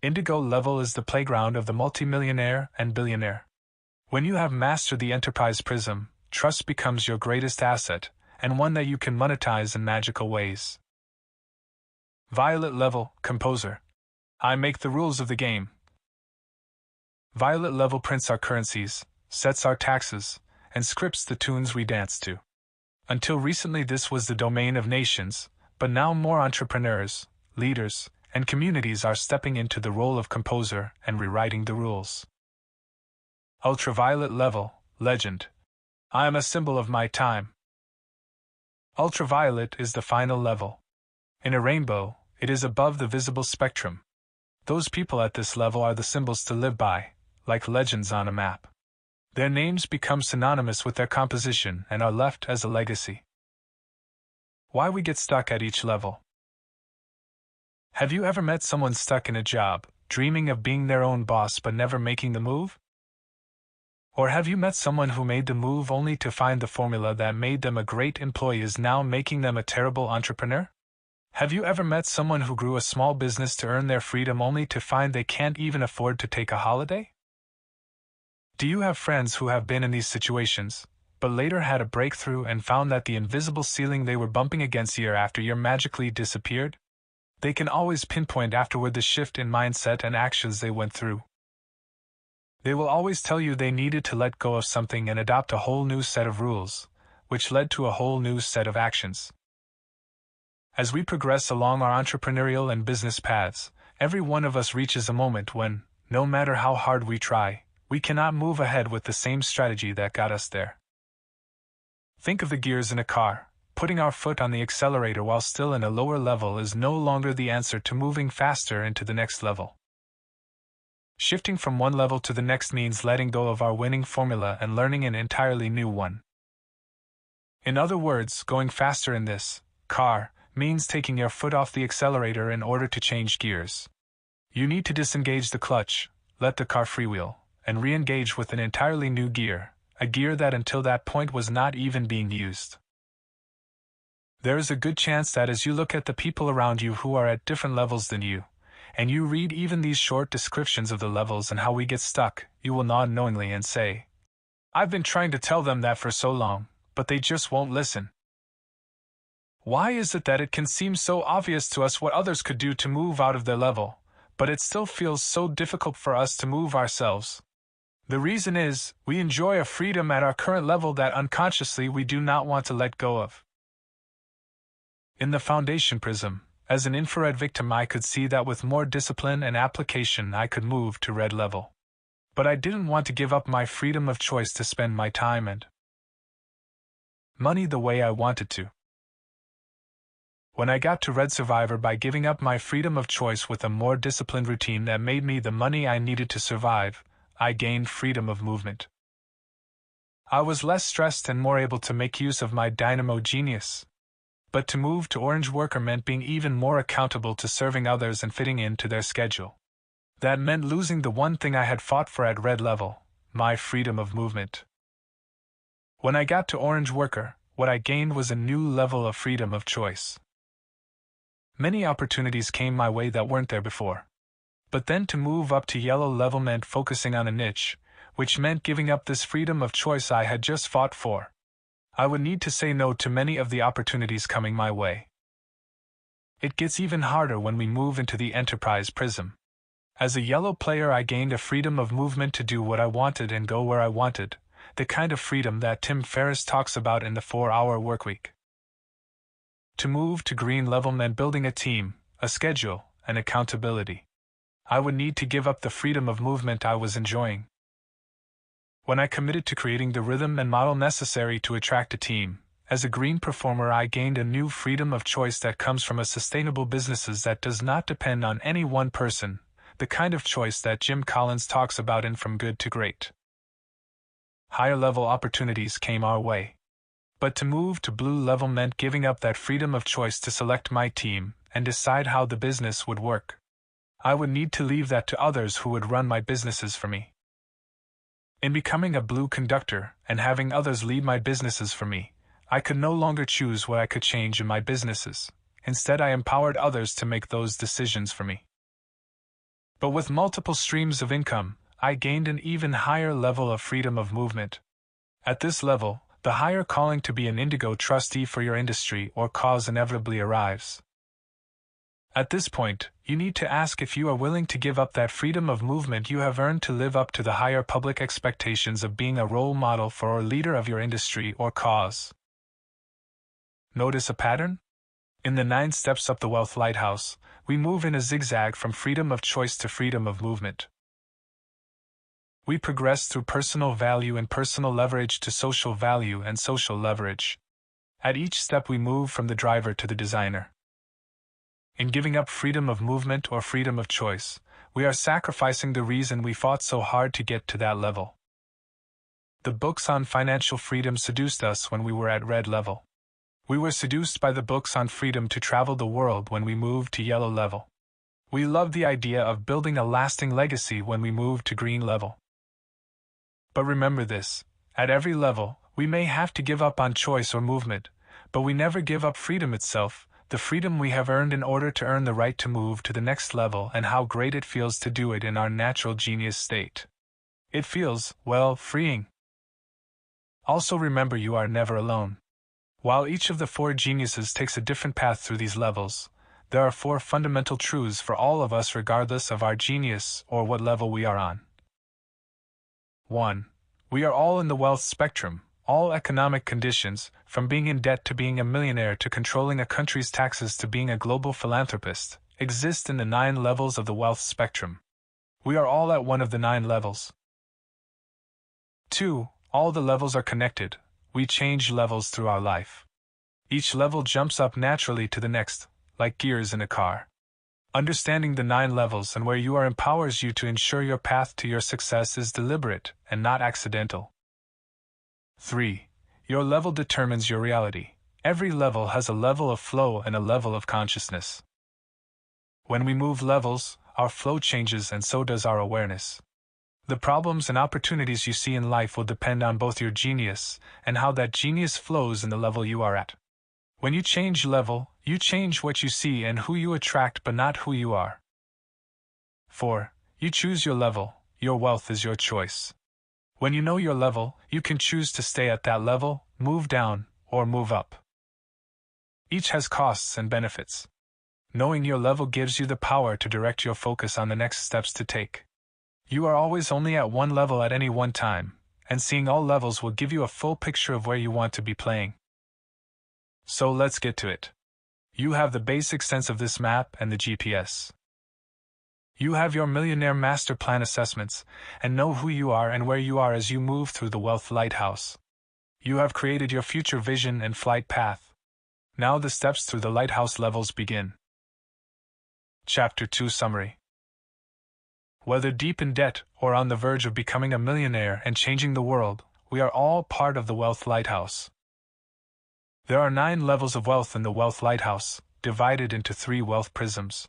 Indigo level is the playground of the multimillionaire and billionaire. When you have mastered the enterprise prism, trust becomes your greatest asset, and one that you can monetize in magical ways. Violet level, composer. I make the rules of the game. Violet level prints our currencies, sets our taxes, and scripts the tunes we dance to. Until recently this was the domain of nations, but now more entrepreneurs, leaders, and communities are stepping into the role of composer and rewriting the rules. Ultraviolet level, legend. I am a symbol of my time. Ultraviolet is the final level. In a rainbow, it is above the visible spectrum. Those people at this level are the symbols to live by, like legends on a map. Their names become synonymous with their composition and are left as a legacy. Why we get stuck at each level. Have you ever met someone stuck in a job, dreaming of being their own boss but never making the move? Or have you met someone who made the move only to find the formula that made them a great employee is now making them a terrible entrepreneur? Have you ever met someone who grew a small business to earn their freedom only to find they can't even afford to take a holiday? Do you have friends who have been in these situations, but later had a breakthrough and found that the invisible ceiling they were bumping against year after year magically disappeared? They can always pinpoint afterward the shift in mindset and actions they went through. They will always tell you they needed to let go of something and adopt a whole new set of rules, which led to a whole new set of actions. As we progress along our entrepreneurial and business paths, every one of us reaches a moment when, no matter how hard we try, we cannot move ahead with the same strategy that got us there. Think of the gears in a car. putting our foot on the accelerator while still in a lower level is no longer the answer to moving faster into the next level. Shifting from one level to the next means letting go of our winning formula and learning an entirely new one. In other words, going faster in this car means taking your foot off the accelerator in order to change gears. You need to disengage the clutch, let the car freewheel, and re-engage with an entirely new gear, a gear that until that point was not even being used. There is a good chance that as you look at the people around you who are at different levels than you, and you read even these short descriptions of the levels and how we get stuck, you will nod knowingly and say, "I've been trying to tell them that for so long, but they just won't listen." Why is it that it can seem so obvious to us what others could do to move out of their level, but it still feels so difficult for us to move ourselves? The reason is, we enjoy a freedom at our current level that unconsciously we do not want to let go of. In the foundation prism, as an infrared victim, I could see that with more discipline and application I could move to red level. But I didn't want to give up my freedom of choice to spend my time and money the way I wanted to. When I got to red survivor by giving up my freedom of choice with a more disciplined routine that made me the money I needed to survive, I gained freedom of movement. I was less stressed and more able to make use of my dynamo genius. But to move to orange worker meant being even more accountable to serving others and fitting into their schedule. That meant losing the one thing I had fought for at red level, my freedom of movement. When I got to orange worker, what I gained was a new level of freedom of choice. Many opportunities came my way that weren't there before. But then to move up to yellow level meant focusing on a niche, which meant giving up this freedom of choice I had just fought for. I would need to say no to many of the opportunities coming my way. It gets even harder when we move into the enterprise prism. As a yellow player, I gained a freedom of movement to do what I wanted and go where I wanted, the kind of freedom that Tim Ferriss talks about in the 4-Hour Workweek. To move to green level meant building a team, a schedule, and accountability. I would need to give up the freedom of movement I was enjoying. When I committed to creating the rhythm and model necessary to attract a team, as a green performer I gained a new freedom of choice that comes from a sustainable businesses that does not depend on any one person, the kind of choice that Jim Collins talks about in From Good to Great. Higher level opportunities came our way. But to move to blue level meant giving up that freedom of choice to select my team and decide how the business would work. I would need to leave that to others who would run my businesses for me. In becoming a blue conductor and having others lead my businesses for me, I could no longer choose what I could change in my businesses. Instead, I empowered others to make those decisions for me. But with multiple streams of income, I gained an even higher level of freedom of movement. At this level, the higher calling to be an indigo trustee for your industry or cause inevitably arrives. At this point, you need to ask if you are willing to give up that freedom of movement you have earned to live up to the higher public expectations of being a role model for or leader of your industry or cause. Notice a pattern? In the 9 steps up the Wealth Lighthouse, we move in a zigzag from freedom of choice to freedom of movement. We progress through personal value and personal leverage to social value and social leverage. At each step we move from the driver to the designer. In giving up freedom of movement or freedom of choice, we are sacrificing the reason we fought so hard to get to that level. The books on financial freedom seduced us when we were at red level. We were seduced by the books on freedom to travel the world when we moved to yellow level. We loved the idea of building a lasting legacy when we moved to green level. But remember this, at every level, we may have to give up on choice or movement, but we never give up freedom itself, the freedom we have earned in order to earn the right to move to the next level, and how great it feels to do it in our natural genius state. It feels, well, freeing. Also remember, you are never alone. While each of the 4 geniuses takes a different path through these levels, there are 4 fundamental truths for all of us regardless of our genius or what level we are on. 1. We are all in the wealth spectrum. All economic conditions, from being in debt to being a millionaire to controlling a country's taxes to being a global philanthropist, exist in the 9 levels of the wealth spectrum. We are all at one of the 9 levels. 2. All the levels are connected. We change levels through our life. Each level jumps up naturally to the next, like gears in a car. Understanding the 9 levels and where you are empowers you to ensure your path to your success is deliberate and not accidental. 3. Your level determines your reality. Every level has a level of flow and a level of consciousness. When we move levels, our flow changes and so does our awareness. The problems and opportunities you see in life will depend on both your genius and how that genius flows in the level you are at. When you change level, you change what you see and who you attract but not who you are. 4. You choose your level. Your wealth is your choice. When you know your level, you can choose to stay at that level, move down, or move up. Each has costs and benefits. Knowing your level gives you the power to direct your focus on the next steps to take. You are always only at one level at any one time, and seeing all levels will give you a full picture of where you want to be playing. So let's get to it. You have the basic sense of this map and the GPS. You have your Millionaire Master Plan assessments, and know who you are and where you are as you move through the Wealth Lighthouse. You have created your future vision and flight path. Now the steps through the lighthouse levels begin. Chapter 2 Summary. Whether deep in debt or on the verge of becoming a millionaire and changing the world, we are all part of the Wealth Lighthouse. There are 9 levels of wealth in the Wealth Lighthouse, divided into 3 wealth prisms.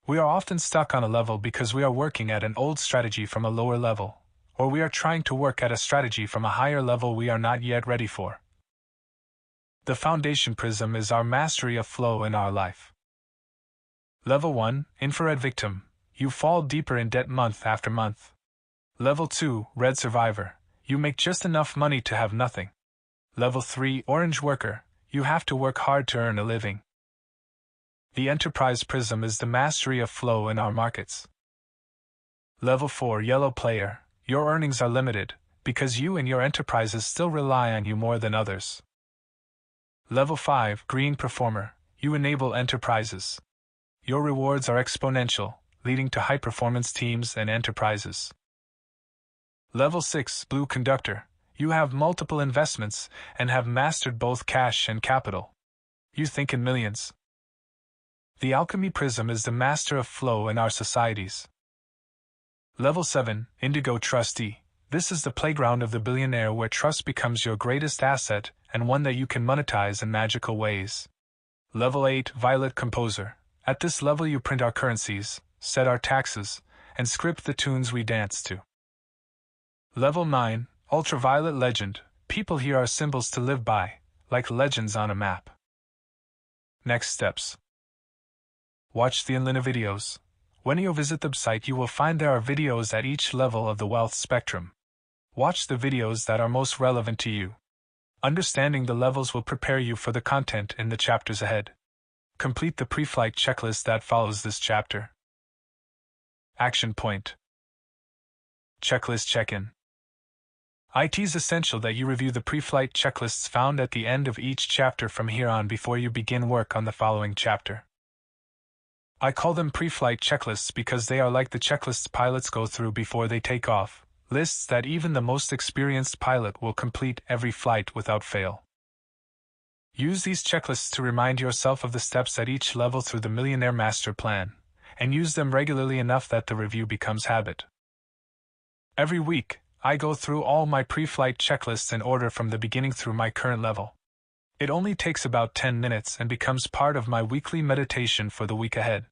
We are often stuck on a level because we are working at an old strategy from a lower level, or we are trying to work at a strategy from a higher level we are not yet ready for. The foundation prism is our mastery of flow in our life. Level 1, Infrared Victim. You fall deeper in debt month after month. Level 2, Red Survivor. You make just enough money to have nothing. Level 3, Orange Worker. You have to work hard to earn a living. The Enterprise Prism is the mastery of flow in our markets. Level 4, Yellow Player. Your earnings are limited, because you and your enterprises still rely on you more than others. Level 5, Green Performer. You enable enterprises. Your rewards are exponential, leading to high-performance teams and enterprises. Level 6, Blue Conductor. You have multiple investments and have mastered both cash and capital. You think in millions. The Alchemy Prism is the master of flow in our societies. Level 7, Indigo Trustee. This is the playground of the billionaire where trust becomes your greatest asset and one that you can monetize in magical ways. Level 8, Violet Composer. At this level you print our currencies, set our taxes, and script the tunes we dance to. Level 9, Ultraviolet Legend. People here are symbols to live by, like legends on a map. Next steps. Watch the Enlina videos. When you visit the site you will find there are videos at each level of the wealth spectrum. Watch the videos that are most relevant to you. Understanding the levels will prepare you for the content in the chapters ahead. Complete the pre-flight checklist that follows this chapter. Action point. Checklist check-in. It is essential that you review the pre-flight checklists found at the end of each chapter from here on before you begin work on the following chapter. I call them pre-flight checklists because they are like the checklists pilots go through before they take off, lists that even the most experienced pilot will complete every flight without fail. Use these checklists to remind yourself of the steps at each level through the Millionaire Master Plan, and use them regularly enough that the review becomes habit. Every week, I go through all my pre-flight checklists in order from the beginning through my current level. It only takes about 10 minutes and becomes part of my weekly meditation for the week ahead.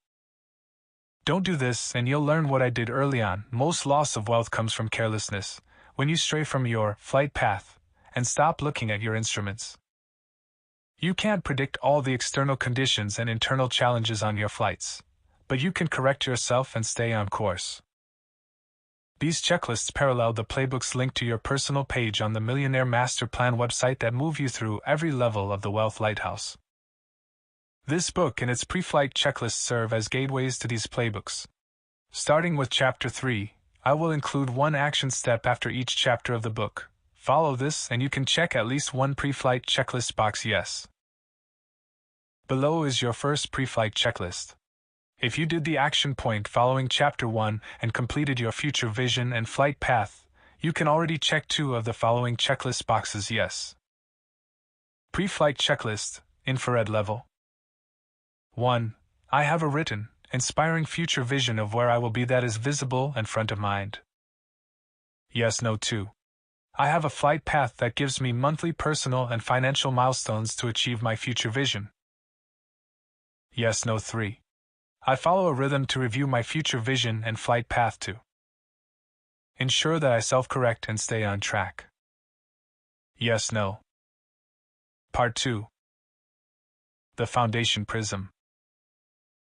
Don't do this and you'll learn what I did early on. Most loss of wealth comes from carelessness, when you stray from your flight path and stop looking at your instruments. You can't predict all the external conditions and internal challenges on your flights, but you can correct yourself and stay on course. These checklists parallel the playbooks linked to your personal page on the Millionaire Master Plan website that move you through every level of the Wealth Lighthouse. This book and its pre-flight checklists serve as gateways to these playbooks. Starting with Chapter 3, I will include one action step after each chapter of the book. Follow this and you can check at least one pre-flight checklist box yes. Below is your first pre-flight checklist. If you did the action point following Chapter 1 and completed your future vision and flight path, you can already check 2 of the following checklist boxes yes. Pre-flight checklist. infrared level. 1. I have a written, inspiring future vision of where I will be that is visible and front of mind. Yes, no. 2. I have a flight path that gives me monthly personal and financial milestones to achieve my future vision. Yes, no. 3. I follow a rhythm to review my future vision and flight path to ensure that I self-correct and stay on track. Yes, no. Part 2. The Foundation Prism.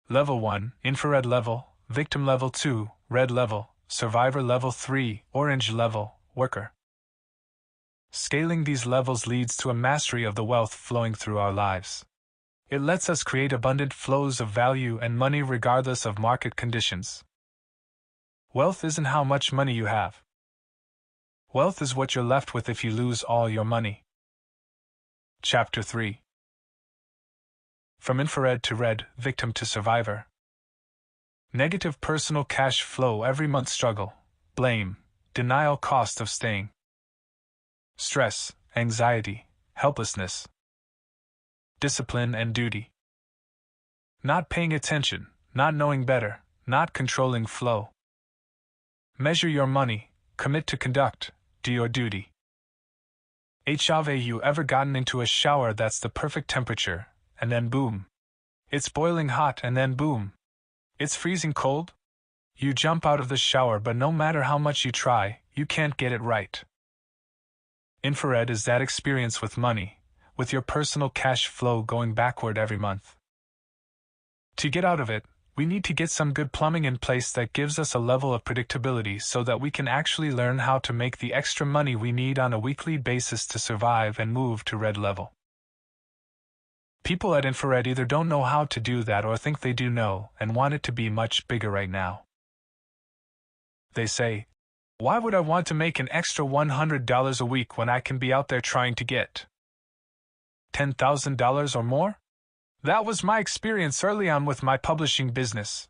Level 1, Infrared Level, Victim Level 2, Red Level, Survivor Level 3, Orange Level, Worker. Scaling these levels leads to a mastery of the wealth flowing through our lives. It lets us create abundant flows of value and money regardless of market conditions. Wealth isn't how much money you have. Wealth is what you're left with if you lose all your money. Chapter 3. From infrared to red, victim to survivor. Negative personal cash flow every month struggle, blame, denial cost of staying. Stress, anxiety, helplessness. Discipline and duty. Not paying attention, not knowing better, not controlling flow. Measure your money, commit to conduct, do your duty. Have you ever gotten into a shower that's the perfect temperature, and then boom. It's boiling hot and then boom. It's freezing cold? You jump out of the shower but no matter how much you try, you can't get it right. Infrared is that experience with money, with your personal cash flow going backward every month. To get out of it, we need to get some good plumbing in place that gives us a level of predictability so that we can actually learn how to make the extra money we need on a weekly basis to survive and move to red level. People at infrared either don't know how to do that or think they do know and want it to be much bigger right now. They say, "Why would I want to make an extra $100 a week when I can be out there trying to get $10,000 or more?" That was my experience early on with my publishing business.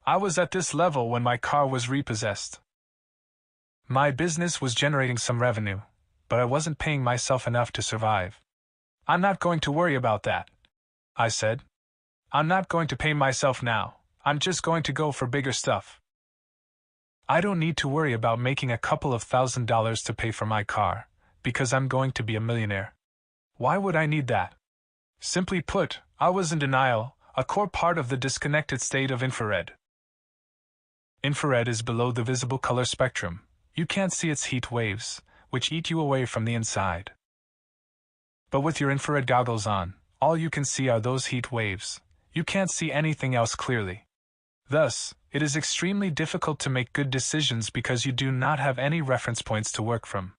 I was at this level when my car was repossessed. My business was generating some revenue, but I wasn't paying myself enough to survive. "I'm not going to worry about that," I said. "I'm not going to pay myself now. I'm just going to go for bigger stuff. I don't need to worry about making a couple of $1,000s to pay for my car, because I'm going to be a millionaire. Why would I need that?" Simply put, I was in denial, a core part of the disconnected state of infrared. Infrared is below the visible color spectrum. You can't see its heat waves, which eat you away from the inside. But with your infrared goggles on, all you can see are those heat waves. You can't see anything else clearly. Thus, it is extremely difficult to make good decisions because you do not have any reference points to work from.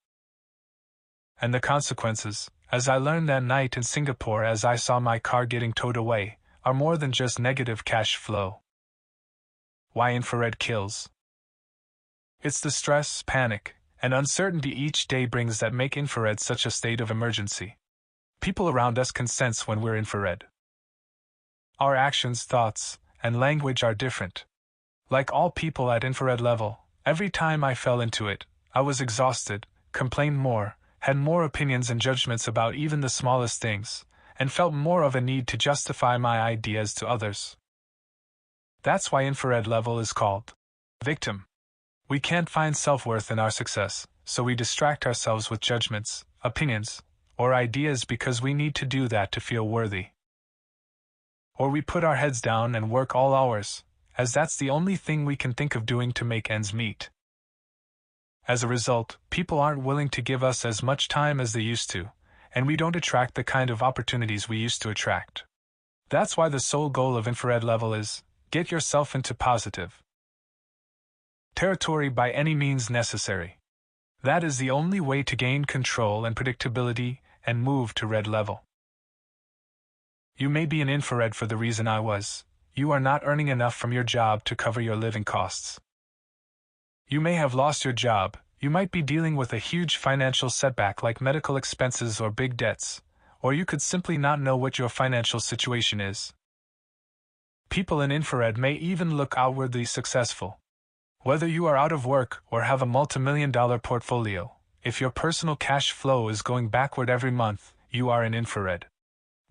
And the consequences, as I learned that night in Singapore as I saw my car getting towed away, are more than just negative cash flow. Why infrared kills? It's the stress, panic, and uncertainty each day brings that make infrared such a state of emergency. People around us can sense when we're infrared. Our actions, thoughts, and language are different. Like all people at infrared level, every time I fell into it, I was exhausted, complained more, had more opinions and judgments about even the smallest things, and felt more of a need to justify my ideas to others. That's why infrared level is called victim. We can't find self-worth in our success, so we distract ourselves with judgments, opinions, or ideas because we need to do that to feel worthy. Or we put our heads down and work all hours, as that's the only thing we can think of doing to make ends meet. As a result, people aren't willing to give us as much time as they used to, and we don't attract the kind of opportunities we used to attract. That's why the sole goal of infrared level is, get yourself into positive territory by any means necessary. That is the only way to gain control and predictability and move to red level. You may be in infrared for the reason I was. You are not earning enough from your job to cover your living costs. You may have lost your job, you might be dealing with a huge financial setback like medical expenses or big debts, or you could simply not know what your financial situation is. People in infrared may even look outwardly successful. Whether you are out of work or have a multi-million-dollar portfolio, if your personal cash flow is going backward every month, you are in infrared.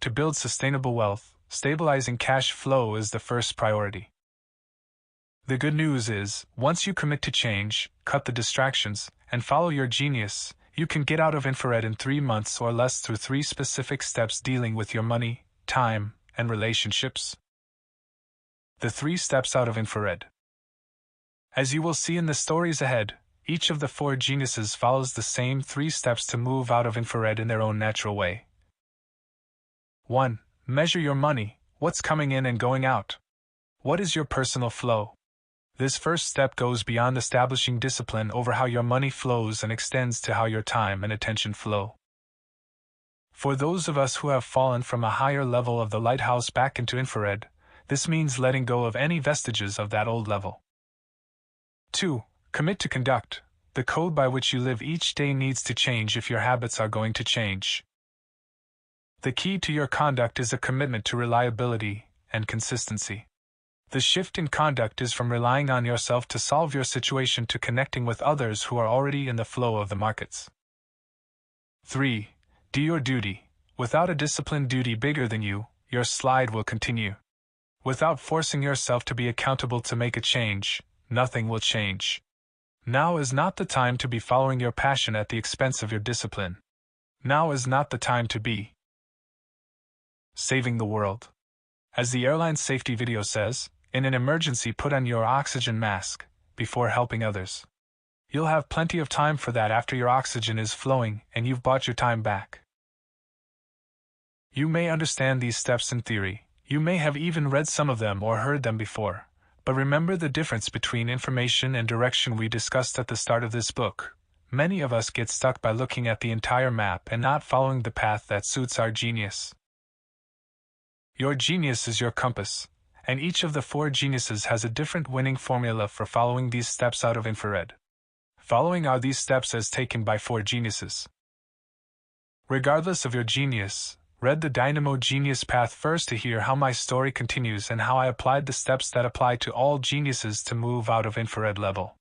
To build sustainable wealth, stabilizing cash flow is the first priority. The good news is, once you commit to change, cut the distractions, and follow your genius, you can get out of infrared in 3 months or less through 3 specific steps dealing with your money, time, and relationships. The 3 steps out of infrared. As you will see in the stories ahead, each of the 4 geniuses follows the same 3 steps to move out of infrared in their own natural way. 1. Measure your money. What's coming in and going out? What is your personal flow? This first step goes beyond establishing discipline over how your money flows and extends to how your time and attention flow. For those of us who have fallen from a higher level of the lighthouse back into infrared, this means letting go of any vestiges of that old level. 2. Commit to conduct. The code by which you live each day needs to change if your habits are going to change. The key to your conduct is a commitment to reliability and consistency. The shift in conduct is from relying on yourself to solve your situation to connecting with others who are already in the flow of the markets. 3. Do your duty. Without a disciplined duty bigger than you, your slide will continue. Without forcing yourself to be accountable to make a change, nothing will change. Now is not the time to be following your passion at the expense of your discipline. Now is not the time to be saving the world. As the airline safety video says, in an emergency put on your oxygen mask before helping others. You'll have plenty of time for that after your oxygen is flowing and you've bought your time back. You may understand these steps in theory, you may have even read some of them or heard them before, but remember the difference between information and direction we discussed at the start of this book. Many of us get stuck by looking at the entire map and not following the path that suits our genius. Your genius is your compass, and each of the 4 geniuses has a different winning formula for following these steps out of infrared. Following are these steps as taken by 4 geniuses. Regardless of your genius, read the Dynamo Genius Path first to hear how my story continues and how I applied the steps that apply to all geniuses to move out of infrared level.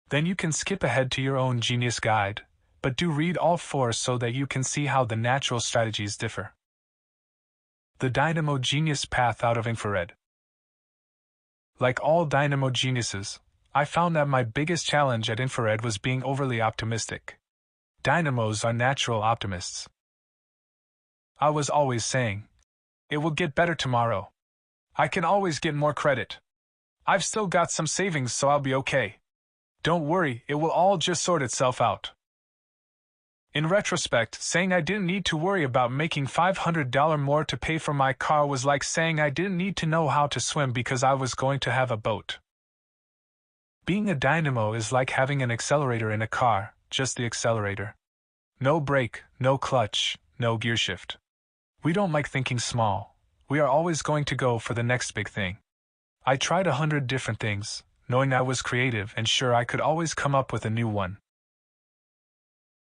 Then you can skip ahead to your own genius guide, but do read all 4 so that you can see how the natural strategies differ. The Dynamo Genius Path out of infrared. Like all Dynamo geniuses, I found that my biggest challenge at infrared was being overly optimistic. Dynamos are natural optimists. I was always saying, "It will get better tomorrow. I can always get more credit. I've still got some savings, so I'll be okay. Don't worry, it will all just sort itself out." In retrospect, saying I didn't need to worry about making $500 more to pay for my car was like saying I didn't need to know how to swim because I was going to have a boat. Being a dynamo is like having an accelerator in a car, just the accelerator. No brake, no clutch, no gear shift. We don't like thinking small. We are always going to go for the next big thing. I tried 100 different things, knowing I was creative and sure I could always come up with a new one.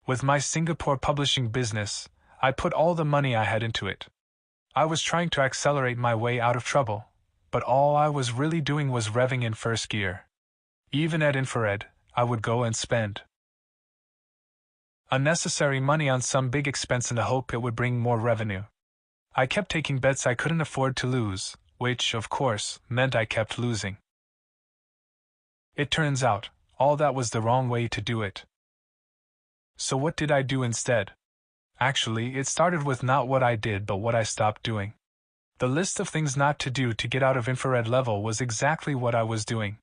With my Singapore publishing business, I put all the money I had into it. I was trying to accelerate my way out of trouble, but all I was really doing was revving in first gear. Even at infrared, I would go and spend unnecessary money on some big expense in the hope it would bring more revenue. I kept taking bets I couldn't afford to lose, which, of course, meant I kept losing. It turns out, all that was the wrong way to do it. So what did I do instead? Actually, it started with not what I did but what I stopped doing. The list of things not to do to get out of infrared level was exactly what I was doing.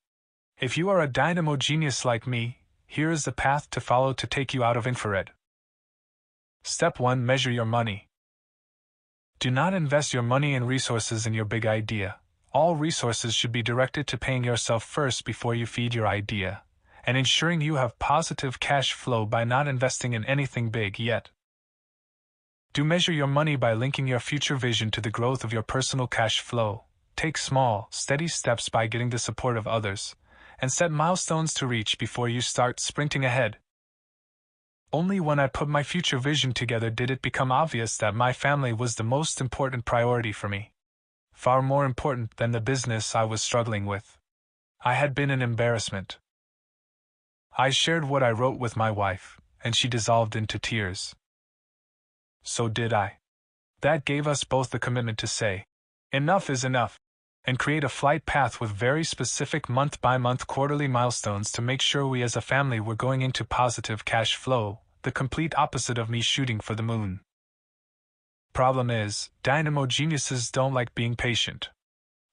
If you are a dynamo genius like me, here is the path to follow to take you out of infrared. Step 1. Measure your money. Do not invest your money and resources in your big idea. All resources should be directed to paying yourself first before you feed your idea, and ensuring you have positive cash flow by not investing in anything big yet. Do measure your money by linking your future vision to the growth of your personal cash flow. Take small, steady steps by getting the support of others, and set milestones to reach before you start sprinting ahead. Only when I put my future vision together did it become obvious that my family was the most important priority for me. Far more important than the business I was struggling with. I had been an embarrassment. I shared what I wrote with my wife, and she dissolved into tears. So did I. That gave us both the commitment to say, enough is enough, and create a flight path with very specific month-by-month quarterly milestones to make sure we as a family were going into positive cash flow, the complete opposite of me shooting for the moon. Problem is, dynamo geniuses don't like being patient.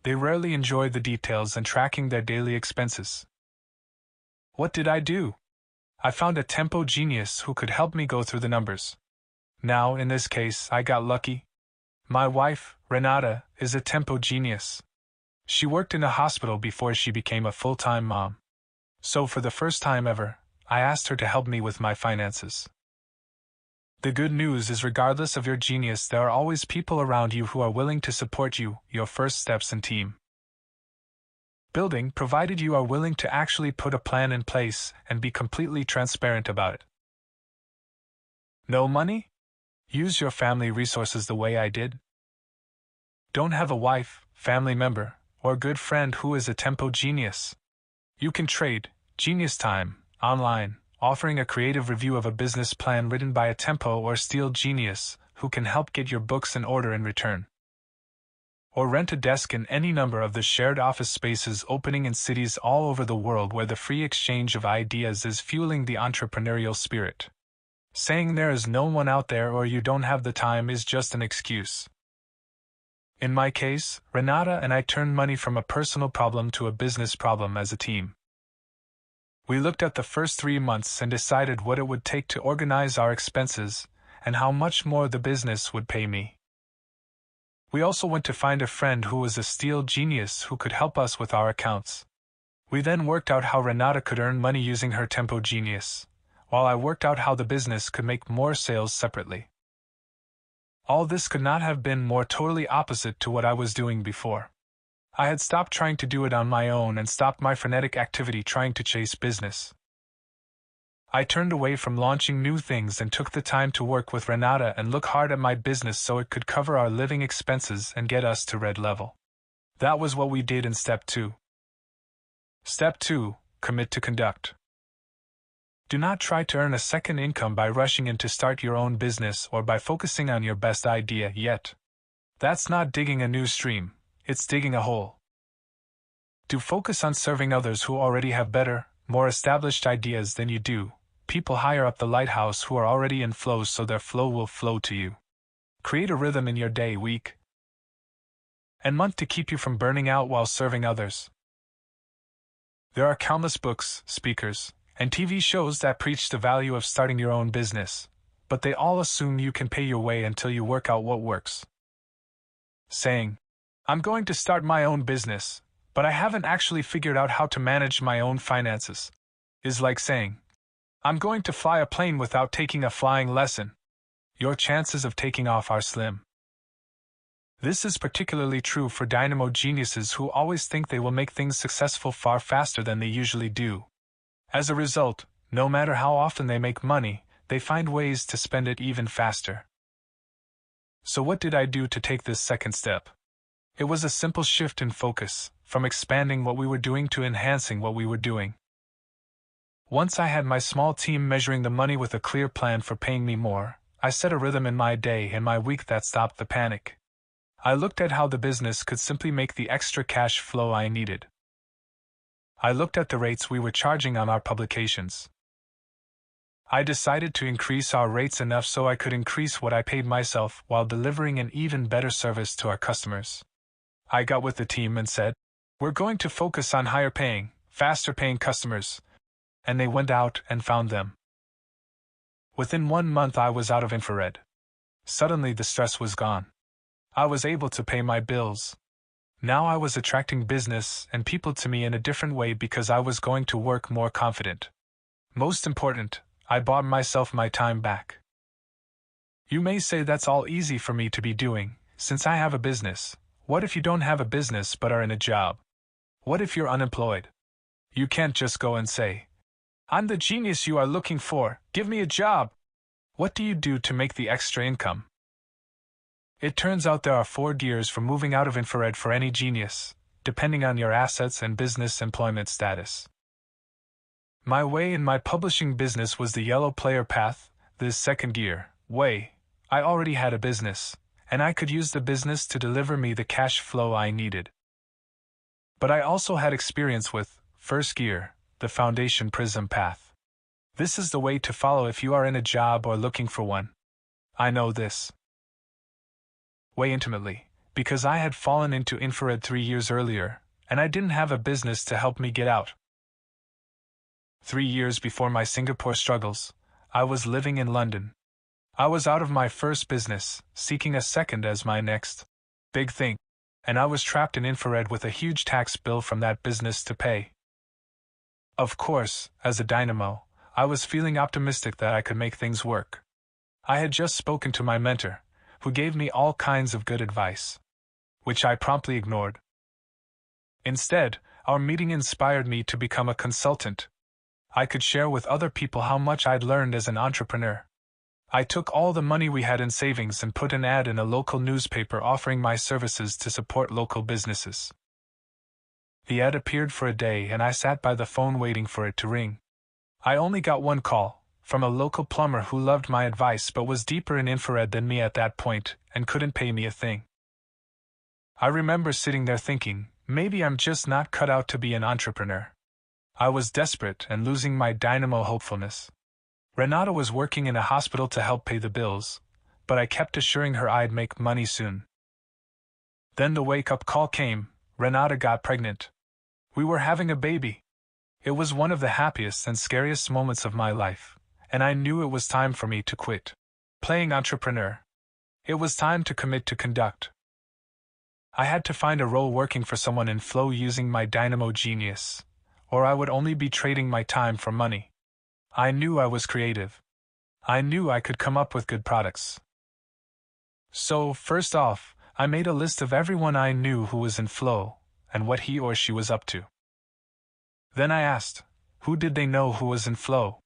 They rarely enjoy the details and tracking their daily expenses. What did I do? I found a tempo genius who could help me go through the numbers. Now, in this case, I got lucky. My wife, Renata, is a tempo genius. She worked in a hospital before she became a full-time mom. So for the first time ever, I asked her to help me with my finances. The good news is regardless of your genius, there are always people around you who are willing to support you, your first steps and team building, provided you are willing to actually put a plan in place and be completely transparent about it. No money? Use your family resources the way I did. Don't have a wife, family member, or good friend who is a tempo genius. You can trade genius time online, offering a creative review of a business plan written by a tempo or steel genius who can help get your books in order in return. Or rent a desk in any number of the shared office spaces opening in cities all over the world where the free exchange of ideas is fueling the entrepreneurial spirit. Saying there is no one out there or you don't have the time is just an excuse. In my case, Renata and I turned money from a personal problem to a business problem as a team. We looked at the first 3 months and decided what it would take to organize our expenses and how much more the business would pay me. We also went to find a friend who was a steel genius who could help us with our accounts. We then worked out how Renata could earn money using her tempo genius, while I worked out how the business could make more sales separately. All this could not have been more totally opposite to what I was doing before. I had stopped trying to do it on my own and stopped my frenetic activity trying to chase business. I turned away from launching new things and took the time to work with Renata and look hard at my business so it could cover our living expenses and get us to red level. That was what we did in Step 2. Step 2, commit to conduct. Do not try to earn a second income by rushing in to start your own business or by focusing on your best idea yet. That's not digging a new stream, it's digging a hole. Do focus on serving others who already have better, more established ideas than you do, people higher up the lighthouse who are already in flow so their flow will flow to you. Create a rhythm in your day, week, and month to keep you from burning out while serving others. There are countless books, speakers, and TV shows that preach the value of starting your own business, but they all assume you can pay your way until you work out what works. Saying, "I'm going to start my own business, but I haven't actually figured out how to manage my own finances," is like saying, "I'm going to fly a plane without taking a flying lesson." Your chances of taking off are slim. This is particularly true for dynamo geniuses who always think they will make things successful far faster than they usually do. As a result, no matter how often they make money, they find ways to spend it even faster. So what did I do to take this second step? It was a simple shift in focus, from expanding what we were doing to enhancing what we were doing. Once I had my small team measuring the money with a clear plan for paying me more, I set a rhythm in my day and my week that stopped the panic. I looked at how the business could simply make the extra cash flow I needed. I looked at the rates we were charging on our publications. I decided to increase our rates enough so I could increase what I paid myself while delivering an even better service to our customers. I got with the team and said, "We're going to focus on higher paying, faster paying customers." And they went out and found them. Within 1 month I was out of infrared. Suddenly the stress was gone. I was able to pay my bills. Now I was attracting business and people to me in a different way because I was going to work more confident. Most important, I bought myself my time back. You may say that's all easy for me to be doing, since I have a business. What if you don't have a business but are in a job? What if you're unemployed? You can't just go and say, "I'm the genius you are looking for, give me a job." What do you do to make the extra income? It turns out there are 4 gears for moving out of infrared for any genius, depending on your assets and business employment status. My way in my publishing business was the yellow player path, the second gear, way. I already had a business, and I could use the business to deliver me the cash flow I needed. But I also had experience with first gear, the foundation prism path. This is the way to follow if you are in a job or looking for one. I know this way intimately, because I had fallen into infrared 3 years earlier, and I didn't have a business to help me get out. 3 years before my Singapore struggles, I was living in London. I was out of my first business, seeking a second as my next big thing, and I was trapped in infrared with a huge tax bill from that business to pay. Of course, as a dynamo, I was feeling optimistic that I could make things work. I had just spoken to my mentor, who gave me all kinds of good advice, which I promptly ignored. Instead, our meeting inspired me to become a consultant. I could share with other people how much I'd learned as an entrepreneur. I took all the money we had in savings and put an ad in a local newspaper offering my services to support local businesses. The ad appeared for a day and I sat by the phone waiting for it to ring. I only got one call, from a local plumber who loved my advice but was deeper in infrared than me at that point and couldn't pay me a thing. I remember sitting there thinking, maybe I'm just not cut out to be an entrepreneur. I was desperate and losing my dynamo hopefulness. Renata was working in a hospital to help pay the bills, but I kept assuring her I'd make money soon. Then the wake-up call came. Renata got pregnant. We were having a baby. It was one of the happiest and scariest moments of my life, and I knew it was time for me to quit playing entrepreneur. It was time to commit to conduct. I had to find a role working for someone in flow using my dynamo genius, or I would only be trading my time for money. I knew I was creative. I knew I could come up with good products. So, first off, I made a list of everyone I knew who was in flow, and what he or she was up to. Then I asked, who did they know who was in flow?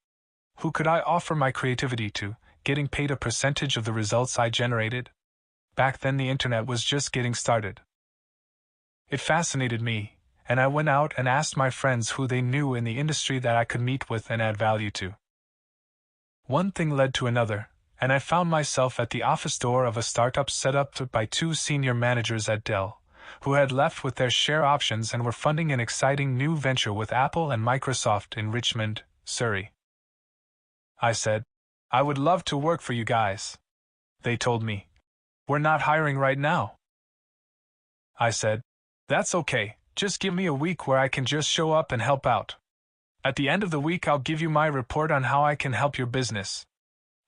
Who could I offer my creativity to, getting paid a percentage of the results I generated? Back then the internet was just getting started. It fascinated me, and I went out and asked my friends who they knew in the industry that I could meet with and add value to. One thing led to another, and I found myself at the office door of a startup set up by 2 senior managers at Dell, who had left with their share options and were funding an exciting new venture with Apple and Microsoft in Richmond, Surrey. I said, I would love to work for you guys. They told me, we're not hiring right now. I said, that's okay, just give me a week where I can just show up and help out. At the end of the week I'll give you my report on how I can help your business.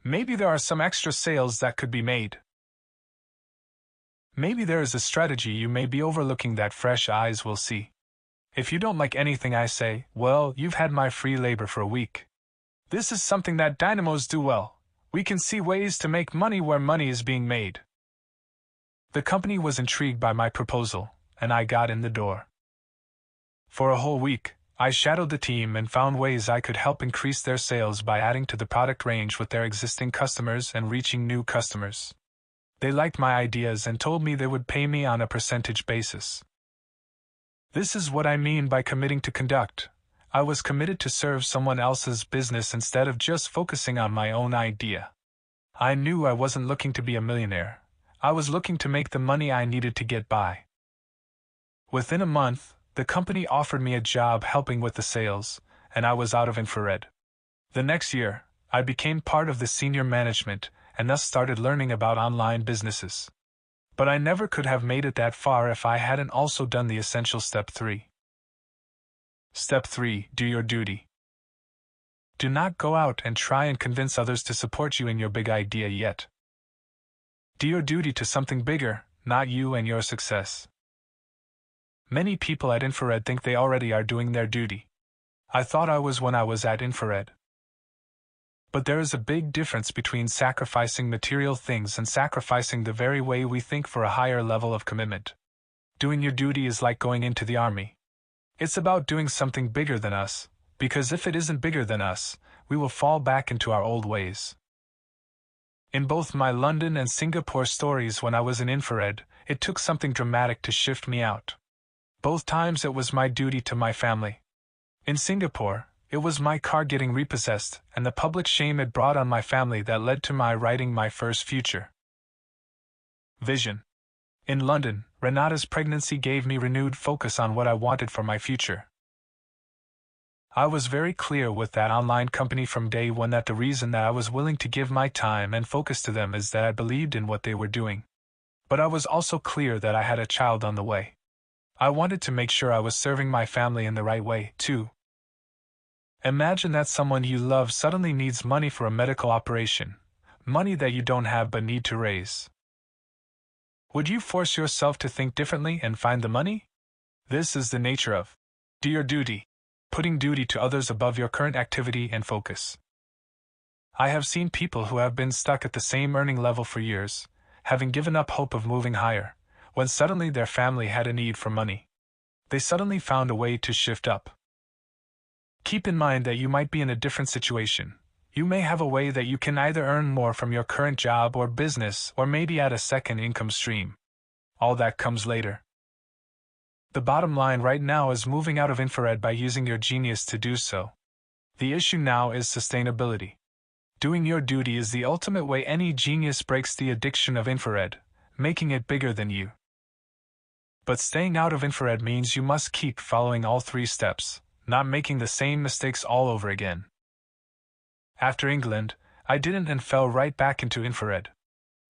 Maybe there are some extra sales that could be made. Maybe there is a strategy you may be overlooking that fresh eyes will see. If you don't like anything I say, well, you've had my free labor for a week. This is something that dynamos do well. We can see ways to make money where money is being made. The company was intrigued by my proposal, and I got in the door. For a whole week, I shadowed the team and found ways I could help increase their sales by adding to the product range with their existing customers and reaching new customers. They liked my ideas and told me they would pay me on a percentage basis. This is what I mean by committing to conduct. I was committed to serve someone else's business instead of just focusing on my own idea. I knew I wasn't looking to be a millionaire. I was looking to make the money I needed to get by. Within a month, the company offered me a job helping with the sales, and I was out of infrared. The next year, I became part of the senior management and thus started learning about online businesses. But I never could have made it that far if I hadn't also done the essential step 3. Step 3, do your duty. Do not go out and try and convince others to support you in your big idea yet. Do your duty to something bigger, not you and your success. Many people at infrared think they already are doing their duty. I thought I was when I was at infrared. But there is a big difference between sacrificing material things and sacrificing the very way we think for a higher level of commitment. Doing your duty is like going into the army. It's about doing something bigger than us, because if it isn't bigger than us, we will fall back into our old ways. In both my London and Singapore stories when I was in infrared, it took something dramatic to shift me out. Both times it was my duty to my family. In Singapore, it was my car getting repossessed and the public shame it brought on my family that led to my writing my first future. Vision. In London, Renata's pregnancy gave me renewed focus on what I wanted for my future. I was very clear with that online company from day one that the reason that I was willing to give my time and focus to them is that I believed in what they were doing. But I was also clear that I had a child on the way. I wanted to make sure I was serving my family in the right way, too. Imagine that someone you love suddenly needs money for a medical operation, money that you don't have but need to raise. Would you force yourself to think differently and find the money? This is the nature of do your duty, putting duty to others above your current activity and focus. I have seen people who have been stuck at the same earning level for years, having given up hope of moving higher, when suddenly their family had a need for money. They suddenly found a way to shift up. Keep in mind that you might be in a different situation. You may have a way that you can either earn more from your current job or business or maybe add a second income stream. All that comes later. The bottom line right now is moving out of infrared by using your genius to do so. The issue now is sustainability. Doing your duty is the ultimate way any genius breaks the addiction of infrared, making it bigger than you. But staying out of infrared means you must keep following all 3 steps, not making the same mistakes all over again. After England, I didn't and fell right back into infrared.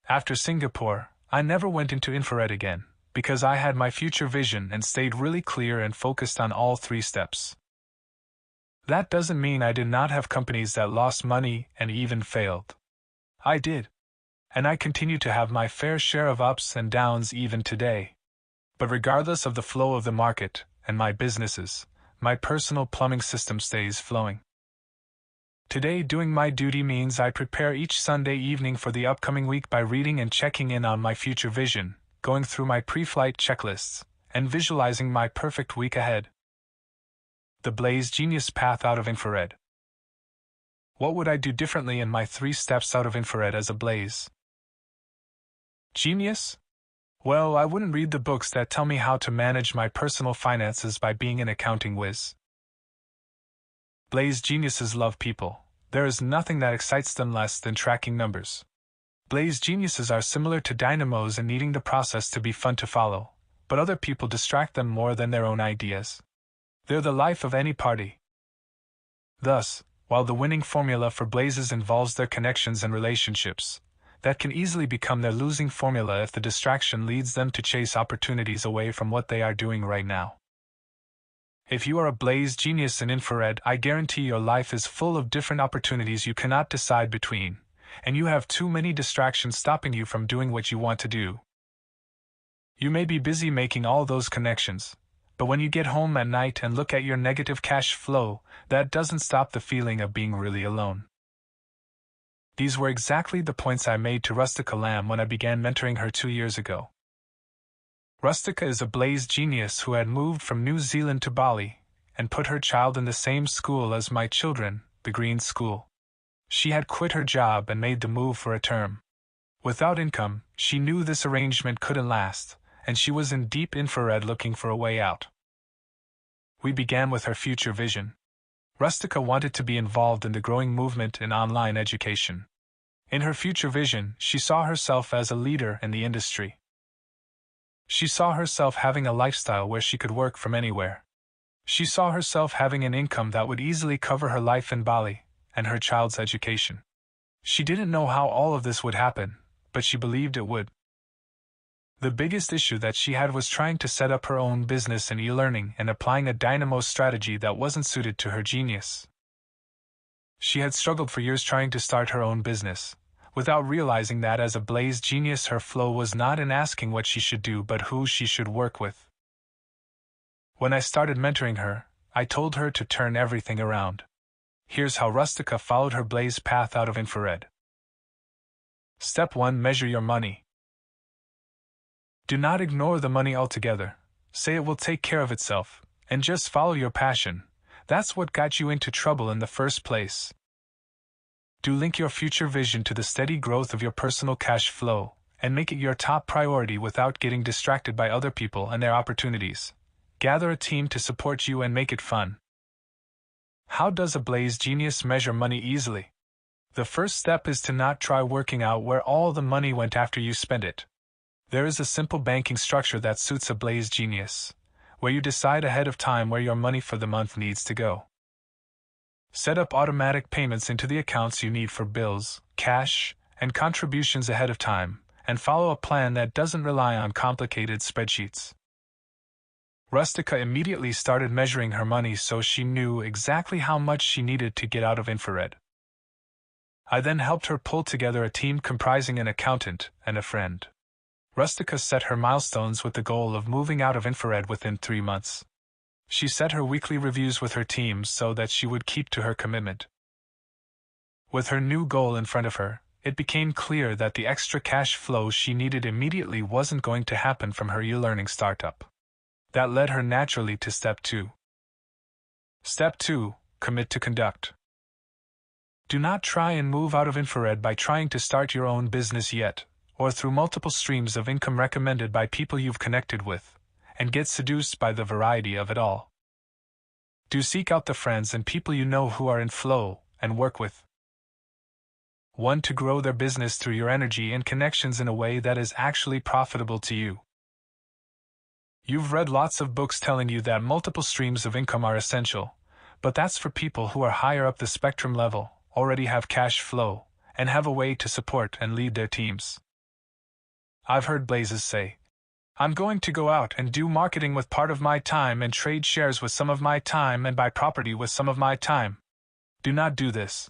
After Singapore, I never went into infrared again, because I had my future vision and stayed really clear and focused on all 3 steps. That doesn't mean I did not have companies that lost money and even failed. I did. And I continue to have my fair share of ups and downs even today. But regardless of the flow of the market and my businesses, my personal plumbing system stays flowing. Today, doing my duty means I prepare each Sunday evening for the upcoming week by reading and checking in on my future vision, going through my pre-flight checklists, and visualizing my perfect week ahead. The Blaze Genius Path out of infrared. What would I do differently in my 3 steps out of infrared as a blaze? Genius? Well, I wouldn't read the books that tell me how to manage my personal finances by being an accounting whiz. Blaze geniuses love people. There is nothing that excites them less than tracking numbers. Blaze geniuses are similar to dynamos in needing the process to be fun to follow, but other people distract them more than their own ideas. They're the life of any party. Thus, while the winning formula for blazes involves their connections and relationships, that can easily become their losing formula if the distraction leads them to chase opportunities away from what they are doing right now. If you are a blaze genius in infrared, I guarantee your life is full of different opportunities you cannot decide between, and you have too many distractions stopping you from doing what you want to do. You may be busy making all those connections, but when you get home at night and look at your negative cash flow, that doesn't stop the feeling of being really alone. These were exactly the points I made to Rustica Lamb when I began mentoring her 2 years ago. Rustica is a blaze genius who had moved from New Zealand to Bali and put her child in the same school as my children, the Green School. She had quit her job and made the move for a term. Without income, she knew this arrangement couldn't last, and she was in deep infrared looking for a way out. We began with her future vision. Rustica wanted to be involved in the growing movement in online education. In her future vision, she saw herself as a leader in the industry. She saw herself having a lifestyle where she could work from anywhere. She saw herself having an income that would easily cover her life in Bali and her child's education. She didn't know how all of this would happen, but she believed it would. The biggest issue that she had was trying to set up her own business in e-learning and applying a dynamo strategy that wasn't suited to her genius. She had struggled for years trying to start her own business, without realizing that as a blaze genius her flow was not in asking what she should do but who she should work with. When I started mentoring her, I told her to turn everything around. Here's how Rustica followed her blaze path out of infrared. Step 1. Measure your money. Do not ignore the money altogether. Say it will take care of itself, and just follow your passion. That's what got you into trouble in the first place. Do link your future vision to the steady growth of your personal cash flow, and make it your top priority without getting distracted by other people and their opportunities. Gather a team to support you and make it fun. How does a blaze genius measure money easily? The first step is to not try working out where all the money went after you spent it. There is a simple banking structure that suits a Blaze genius, where you decide ahead of time where your money for the month needs to go. Set up automatic payments into the accounts you need for bills, cash, and contributions ahead of time, and follow a plan that doesn't rely on complicated spreadsheets. Rustica immediately started measuring her money so she knew exactly how much she needed to get out of infrared. I then helped her pull together a team comprising an accountant and a friend. Rustica set her milestones with the goal of moving out of infrared within 3 months. She set her weekly reviews with her team so that she would keep to her commitment. With her new goal in front of her, it became clear that the extra cash flow she needed immediately wasn't going to happen from her e-learning startup. That led her naturally to Step 2. Step 2. Commit to conduct. Do not try and move out of infrared by trying to start your own business yet, or through multiple streams of income recommended by people you've connected with, and get seduced by the variety of it all. Do seek out the friends and people you know who are in flow, and work with. 1. To grow their business through your energy and connections in a way that is actually profitable to you. You've read lots of books telling you that multiple streams of income are essential, but that's for people who are higher up the spectrum level, already have cash flow, and have a way to support and lead their teams. I've heard Blazes say, "I'm going to go out and do marketing with part of my time and trade shares with some of my time and buy property with some of my time." Do not do this.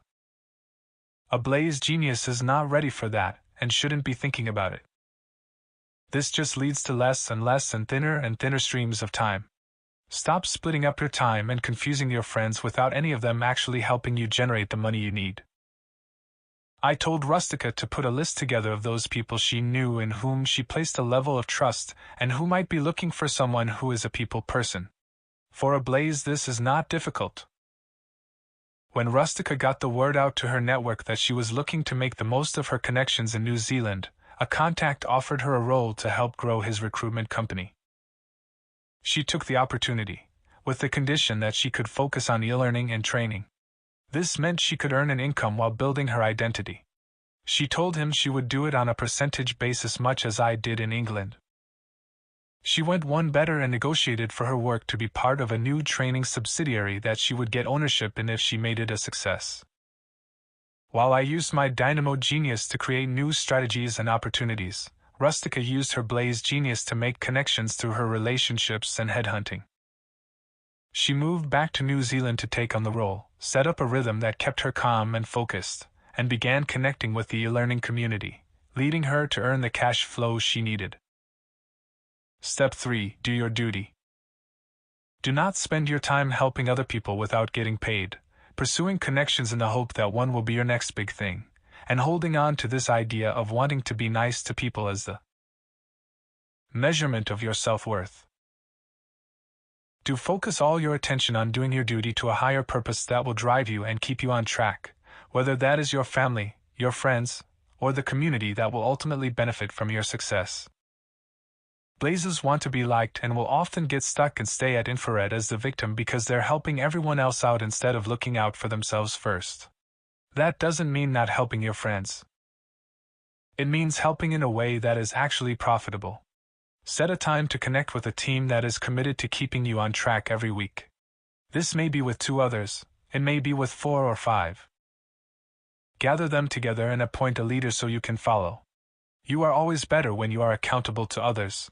A Blaze genius is not ready for that and shouldn't be thinking about it. This just leads to less and less and thinner streams of time. Stop splitting up your time and confusing your friends without any of them actually helping you generate the money you need. I told Rustica to put a list together of those people she knew in whom she placed a level of trust and who might be looking for someone who is a people person. For a Blaze, this is not difficult. When Rustica got the word out to her network that she was looking to make the most of her connections in New Zealand, a contact offered her a role to help grow his recruitment company. She took the opportunity, with the condition that she could focus on e-learning and training. This meant she could earn an income while building her identity. She told him she would do it on a percentage basis, much as I did in England. She went one better and negotiated for her work to be part of a new training subsidiary that she would get ownership in if she made it a success. While I used my dynamo genius to create new strategies and opportunities, Rustica used her Blaze genius to make connections through her relationships and headhunting. She moved back to New Zealand to take on the role, set up a rhythm that kept her calm and focused, and began connecting with the e-learning community, leading her to earn the cash flow she needed. Step 3. Do your duty. Do not spend your time helping other people without getting paid, pursuing connections in the hope that one will be your next big thing, and holding on to this idea of wanting to be nice to people as the measurement of your self-worth. Do focus all your attention on doing your duty to a higher purpose that will drive you and keep you on track, whether that is your family, your friends, or the community that will ultimately benefit from your success. Blazes want to be liked and will often get stuck and stay at infrared as the victim because they're helping everyone else out instead of looking out for themselves first. That doesn't mean not helping your friends. It means helping in a way that is actually profitable. Set a time to connect with a team that is committed to keeping you on track every week. This may be with 2 others, it may be with 4 or 5. Gather them together and appoint a leader so you can follow. You are always better when you are accountable to others.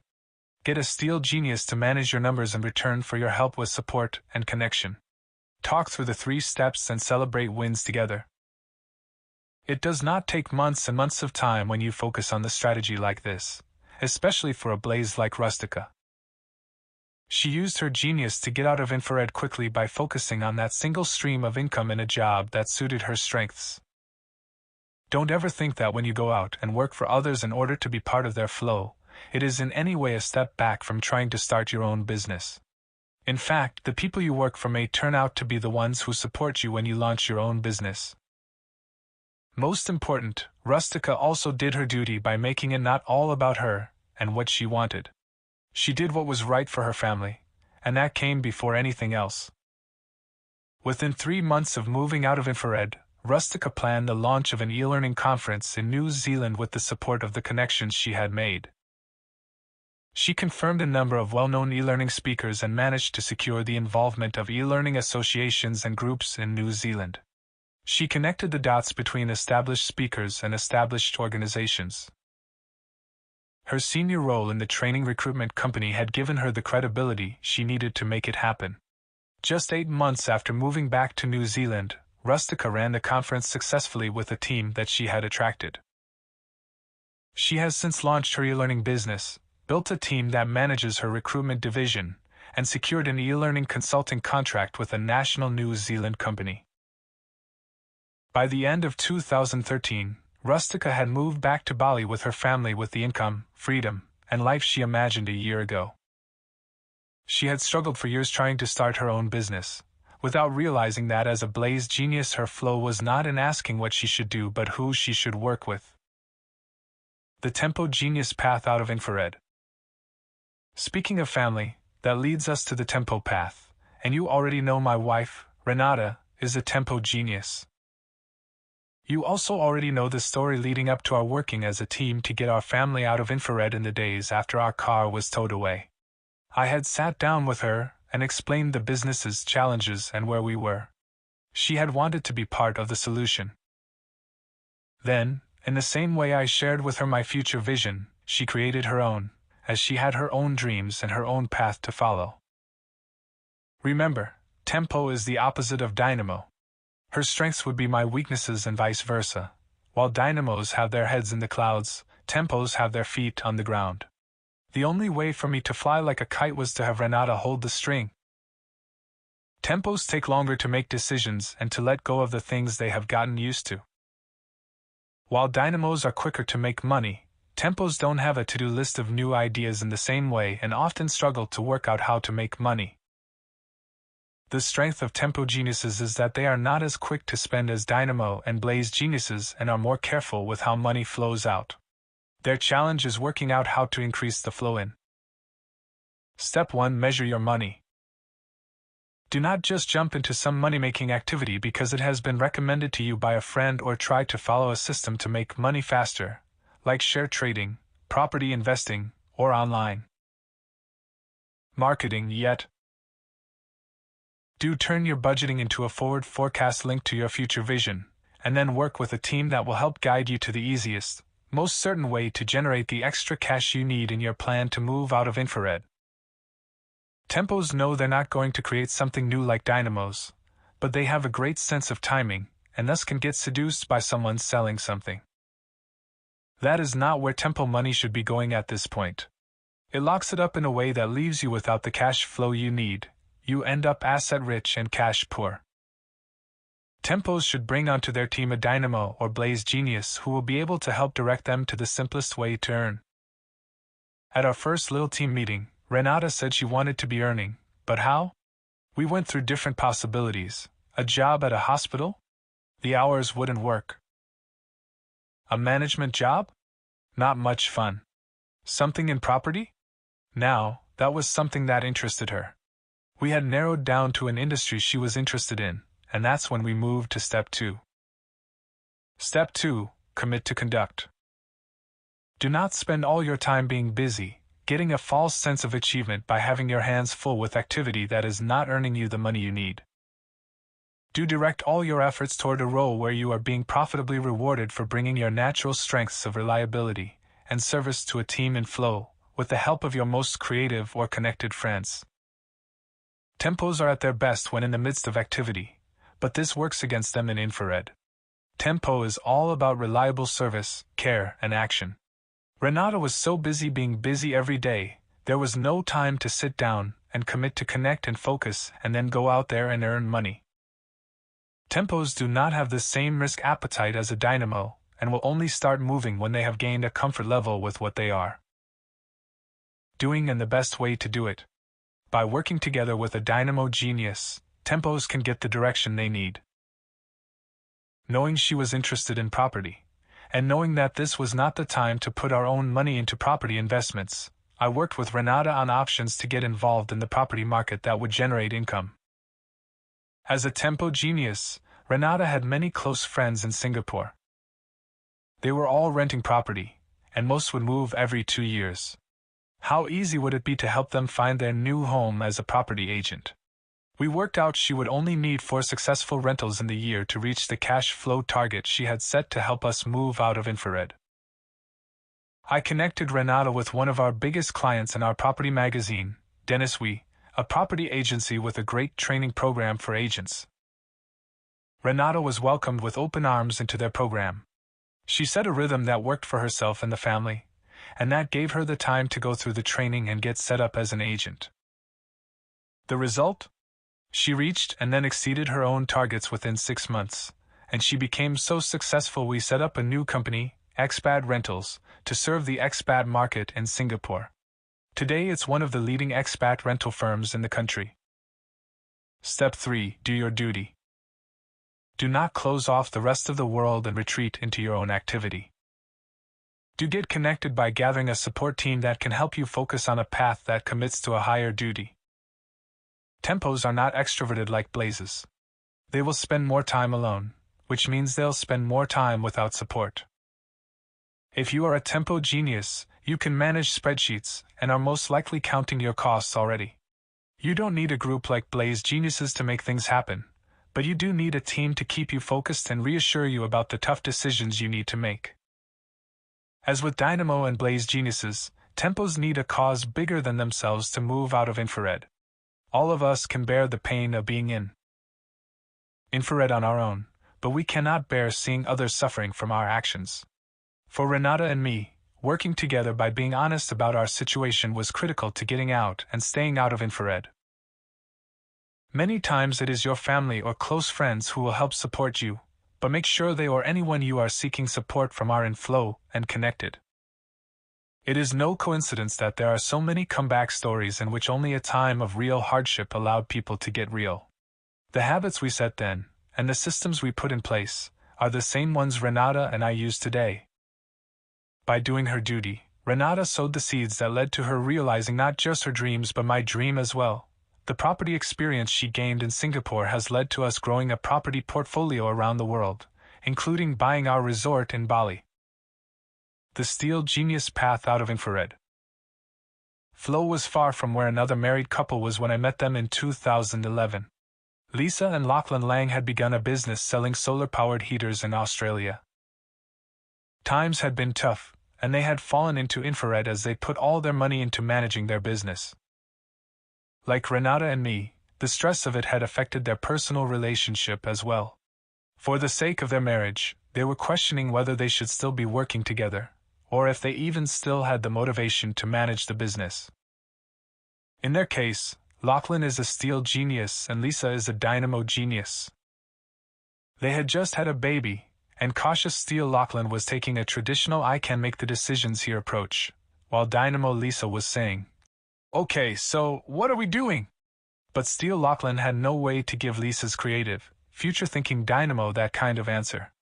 Get a steel genius to manage your numbers in return for your help with support and connection. Talk through the 3 steps and celebrate wins together. It does not take months and months of time when you focus on the strategy like this, especially for a Blaze like Rustica. She used her genius to get out of infrared quickly by focusing on that single stream of income in a job that suited her strengths. Don't ever think that when you go out and work for others in order to be part of their flow, it is in any way a step back from trying to start your own business. In fact, the people you work for may turn out to be the ones who support you when you launch your own business. Most important, Rustica also did her duty by making it not all about her and what she wanted. She did what was right for her family, and that came before anything else. Within 3 months of moving out of infrared, Rustica planned the launch of an e-learning conference in New Zealand with the support of the connections she had made. She confirmed a number of well-known e-learning speakers and managed to secure the involvement of e-learning associations and groups in New Zealand. She connected the dots between established speakers and established organizations. Her senior role in the training recruitment company had given her the credibility she needed to make it happen. Just 8 months after moving back to New Zealand, Rustica ran the conference successfully with a team that she had attracted. She has since launched her e-learning business, built a team that manages her recruitment division, and secured an e-learning consulting contract with a national New Zealand company. By the end of 2013, Rustica had moved back to Bali with her family with the income, freedom, and life she imagined a year ago. She had struggled for years trying to start her own business, without realizing that as a blaze genius her flow was not in asking what she should do but who she should work with. The Tempo Genius Path out of infrared. Speaking of family, that leads us to the Tempo Path, and you already know my wife, Renata, is a Tempo genius. You also already know the story leading up to our working as a team to get our family out of infrared in the days after our car was towed away. I had sat down with her and explained the business's challenges and where we were. She had wanted to be part of the solution. Then, in the same way I shared with her my future vision, she created her own, as she had her own dreams and her own path to follow. Remember, tempo is the opposite of dynamo. Her strengths would be my weaknesses and vice versa. While dynamos have their heads in the clouds, tempos have their feet on the ground. The only way for me to fly like a kite was to have Renata hold the string. Tempos take longer to make decisions and to let go of the things they have gotten used to. While dynamos are quicker to make money, tempos don't have a to-do list of new ideas in the same way and often struggle to work out how to make money. The strength of tempo geniuses is that they are not as quick to spend as dynamo and blaze geniuses and are more careful with how money flows out. Their challenge is working out how to increase the flow in. Step 1. Measure your money. Do not just jump into some money-making activity because it has been recommended to you by a friend or try to follow a system to make money faster, like share trading, property investing, or online marketing yet. Do turn your budgeting into a forward forecast linked to your future vision, and then work with a team that will help guide you to the easiest, most certain way to generate the extra cash you need in your plan to move out of infrared. Tempos know they're not going to create something new like dynamos, but they have a great sense of timing, and thus can get seduced by someone selling something. That is not where tempo money should be going at this point. It locks it up in a way that leaves you without the cash flow you need. You end up asset-rich and cash-poor. Tempos should bring onto their team a dynamo or blaze genius who will be able to help direct them to the simplest way to earn. At our first little team meeting, Renata said she wanted to be earning, but how? We went through different possibilities. A job at a hospital? The hours wouldn't work. A management job? Not much fun. Something in property? Now, that was something that interested her. We had narrowed down to an industry she was interested in, and that's when we moved to Step 2. Step 2. Commit to conduct. Do not spend all your time being busy, getting a false sense of achievement by having your hands full with activity that is not earning you the money you need. Do direct all your efforts toward a role where you are being profitably rewarded for bringing your natural strengths of reliability and service to a team in flow, with the help of your most creative or connected friends. Tempos are at their best when in the midst of activity, but this works against them in infrared. Tempo is all about reliable service, care, and action. Renata was so busy being busy every day, there was no time to sit down and commit to connect and focus and then go out there and earn money. Tempos do not have the same risk appetite as a dynamo and will only start moving when they have gained a comfort level with what they are doing and the best way to do it. By working together with a dynamo genius, tempos can get the direction they need. Knowing she was interested in property, and knowing that this was not the time to put our own money into property investments, I worked with Renata on options to get involved in the property market that would generate income. As a tempo genius, Renata had many close friends in Singapore. They were all renting property, and most would move every 2 years. How easy would it be to help them find their new home as a property agent? We worked out she would only need 4 successful rentals in the year to reach the cash flow target she had set to help us move out of infrared. I connected Renata with one of our biggest clients in our property magazine, Dennis Wee, a property agency with a great training program for agents. Renata was welcomed with open arms into their program. She set a rhythm that worked for herself and the family, and that gave her the time to go through the training and get set up as an agent. The result? She reached and then exceeded her own targets within 6 months, and she became so successful we set up a new company, Expat Rentals, to serve the expat market in Singapore. Today it's one of the leading expat rental firms in the country. Step 3. Do your duty. Do not close off the rest of the world and retreat into your own activity. Do get connected by gathering a support team that can help you focus on a path that commits to a higher duty. Tempos are not extroverted like blazes. They will spend more time alone, which means they'll spend more time without support. If you are a tempo genius, you can manage spreadsheets and are most likely counting your costs already. You don't need a group like Blaze geniuses to make things happen, but you do need a team to keep you focused and reassure you about the tough decisions you need to make. As with Dynamo and Blaze geniuses, tempos need a cause bigger than themselves to move out of infrared. All of us can bear the pain of being in infrared on our own, but we cannot bear seeing others suffering from our actions. For Renata and me, working together by being honest about our situation was critical to getting out and staying out of infrared. Many times it is your family or close friends who will help support you, but make sure they or anyone you are seeking support from are in flow and connected. It is no coincidence that there are so many comeback stories in which only a time of real hardship allowed people to get real. The habits we set then, and the systems we put in place, are the same ones Renata and I use today. By doing her duty, Renata sowed the seeds that led to her realizing not just her dreams but my dream as well. The property experience she gained in Singapore has led to us growing a property portfolio around the world, including buying our resort in Bali. The Steel Genius Path Out of Infrared. Flo was far from where another married couple was when I met them in 2011. Lisa and Lachlan Lang had begun a business selling solar-powered heaters in Australia. Times had been tough, and they had fallen into infrared as they put all their money into managing their business. Like Renata and me, the stress of it had affected their personal relationship as well. For the sake of their marriage, they were questioning whether they should still be working together, or if they even still had the motivation to manage the business. In their case, Lachlan is a steel genius and Lisa is a dynamo genius. They had just had a baby, and cautious steel Lachlan was taking a traditional I can make the decisions here approach, while dynamo Lisa was saying, "Okay, so what are we doing?" But steel Lachlan had no way to give Lisa's creative, future-thinking dynamo that kind of answer.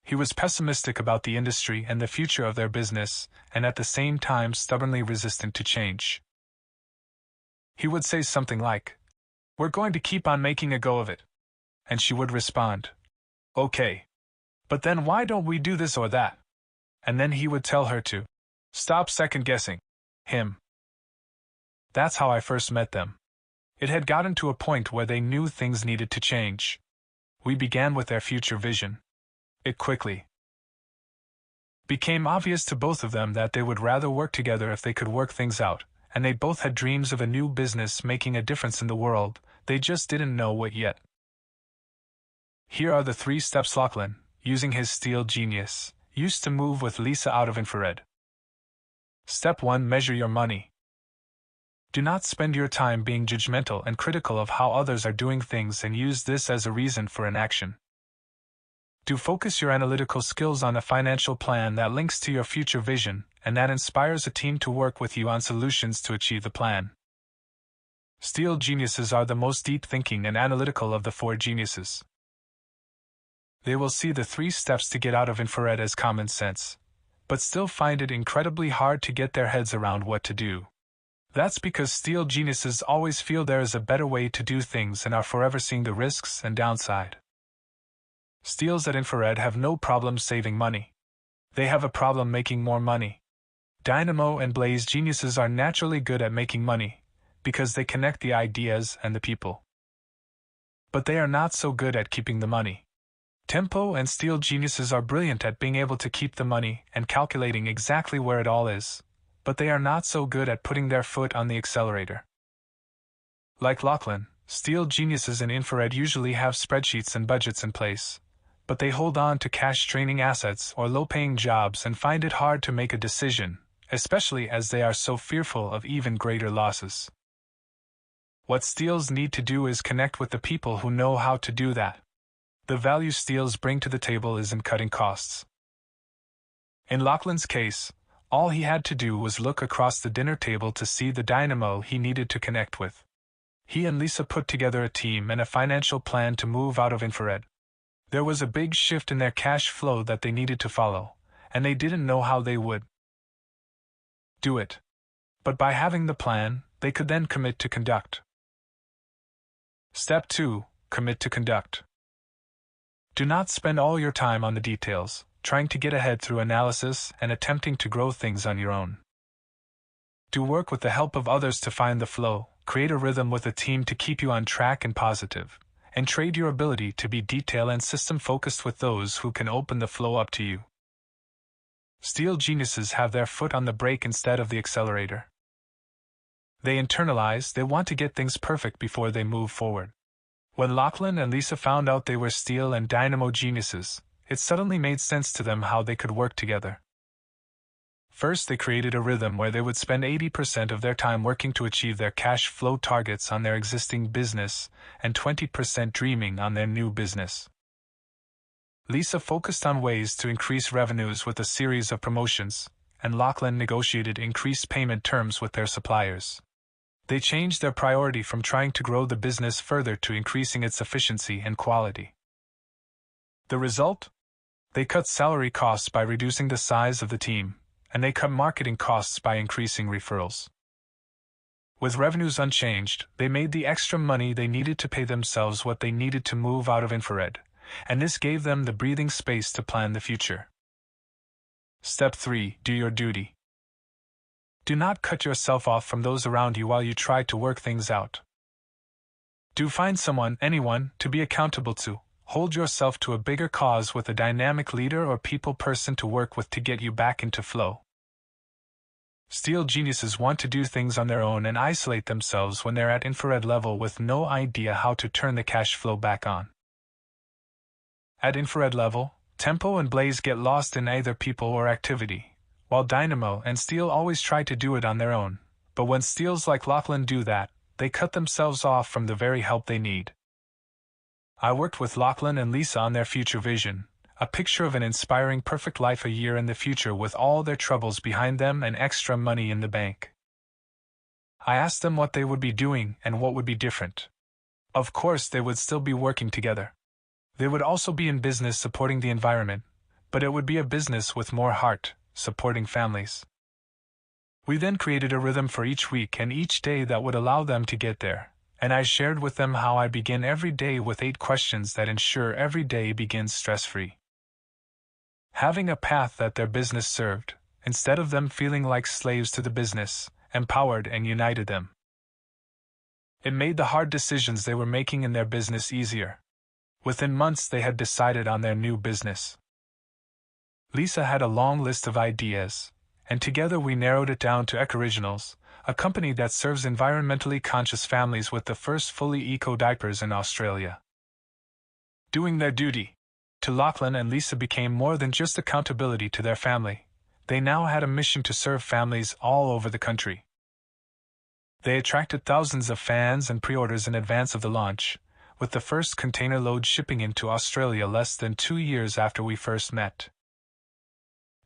He was pessimistic about the industry and the future of their business, and at the same time stubbornly resistant to change. He would say something like, "We're going to keep on making a go of it." And she would respond, "Okay. But then why don't we do this or that?" And then he would tell her to stop second-guessing him. That's how I first met them. It had gotten to a point where they knew things needed to change. We began with their future vision. It quickly became obvious to both of them that they would rather work together if they could work things out, and they both had dreams of a new business making a difference in the world, they just didn't know what yet. Here are the 3 steps Lachlan, using his steel genius, used to move with Lisa out of infrared. Step 1. Measure your money. Do not spend your time being judgmental and critical of how others are doing things and use this as a reason for inaction. Do focus your analytical skills on a financial plan that links to your future vision and that inspires a team to work with you on solutions to achieve the plan. Steel geniuses are the most deep-thinking and analytical of the 4 geniuses. They will see the 3 steps to get out of infrared as common sense, but still find it incredibly hard to get their heads around what to do. That's because steel geniuses always feel there is a better way to do things and are forever seeing the risks and downside. Steels at infrared have no problem saving money. They have a problem making more money. Dynamo and Blaze geniuses are naturally good at making money, because they connect the ideas and the people. But they are not so good at keeping the money. Tempo and Steel geniuses are brilliant at being able to keep the money and calculating exactly where it all is, but they are not so good at putting their foot on the accelerator. Like Lachlan, Steel geniuses and Infrared usually have spreadsheets and budgets in place, but they hold on to cash-draining assets or low-paying jobs and find it hard to make a decision, especially as they are so fearful of even greater losses. What Steels need to do is connect with the people who know how to do that. The value Steels bring to the table is in cutting costs. In Lachlan's case, all he had to do was look across the dinner table to see the dynamo he needed to connect with. He and Lisa put together a team and a financial plan to move out of Infrared. There was a big shift in their cash flow that they needed to follow, and they didn't know how they would do it. But by having the plan, they could then commit to conduct. Step 2. Commit to conduct. Do not spend all your time on the details, trying to get ahead through analysis and attempting to grow things on your own. Do work with the help of others to find the flow, create a rhythm with a team to keep you on track and positive, and trade your ability to be detail and system-focused with those who can open the flow up to you. Steel geniuses have their foot on the brake instead of the accelerator. They internalize, they want to get things perfect before they move forward. When Lachlan and Lisa found out they were Steel and Dynamo geniuses, it suddenly made sense to them how they could work together. First, they created a rhythm where they would spend 80% of their time working to achieve their cash flow targets on their existing business and 20% dreaming on their new business. Lisa focused on ways to increase revenues with a series of promotions, and Lachlan negotiated increased payment terms with their suppliers. They changed their priority from trying to grow the business further to increasing its efficiency and quality. The result? They cut salary costs by reducing the size of the team, and they cut marketing costs by increasing referrals. With revenues unchanged, they made the extra money they needed to pay themselves what they needed to move out of Infrared, and this gave them the breathing space to plan the future. Step 3. Do your duty. Do not cut yourself off from those around you while you try to work things out. Do find someone, anyone, to be accountable to. Hold yourself to a bigger cause with a dynamic leader or people person to work with to get you back into flow. Steel geniuses want to do things on their own and isolate themselves when they're at Infrared level with no idea how to turn the cash flow back on. At Infrared level, Tempo and Blaze get lost in either people or activity, while Dynamo and Steel always try to do it on their own, but when Steels like Lachlan do that, they cut themselves off from the very help they need. I worked with Lachlan and Lisa on their future vision, a picture of an inspiring perfect life a year in the future with all their troubles behind them and extra money in the bank. I asked them what they would be doing and what would be different. Of course, they would still be working together. They would also be in business supporting the environment, but it would be a business with more heart, supporting families. We then created a rhythm for each week and each day that would allow them to get there, and I shared with them how I begin every day with 8 questions that ensure every day begins stress-free. Having a path that their business served, instead of them feeling like slaves to the business, empowered and united them. It made the hard decisions they were making in their business easier. Within months they had decided on their new business. Lisa had a long list of ideas, and together we narrowed it down to Ecoriginals, a company that serves environmentally conscious families with the first fully eco diapers in Australia. Doing their duty to Lachlan and Lisa became more than just accountability to their family. They now had a mission to serve families all over the country. They attracted thousands of fans and pre-orders in advance of the launch, with the first container load shipping into Australia less than 2 years after we first met.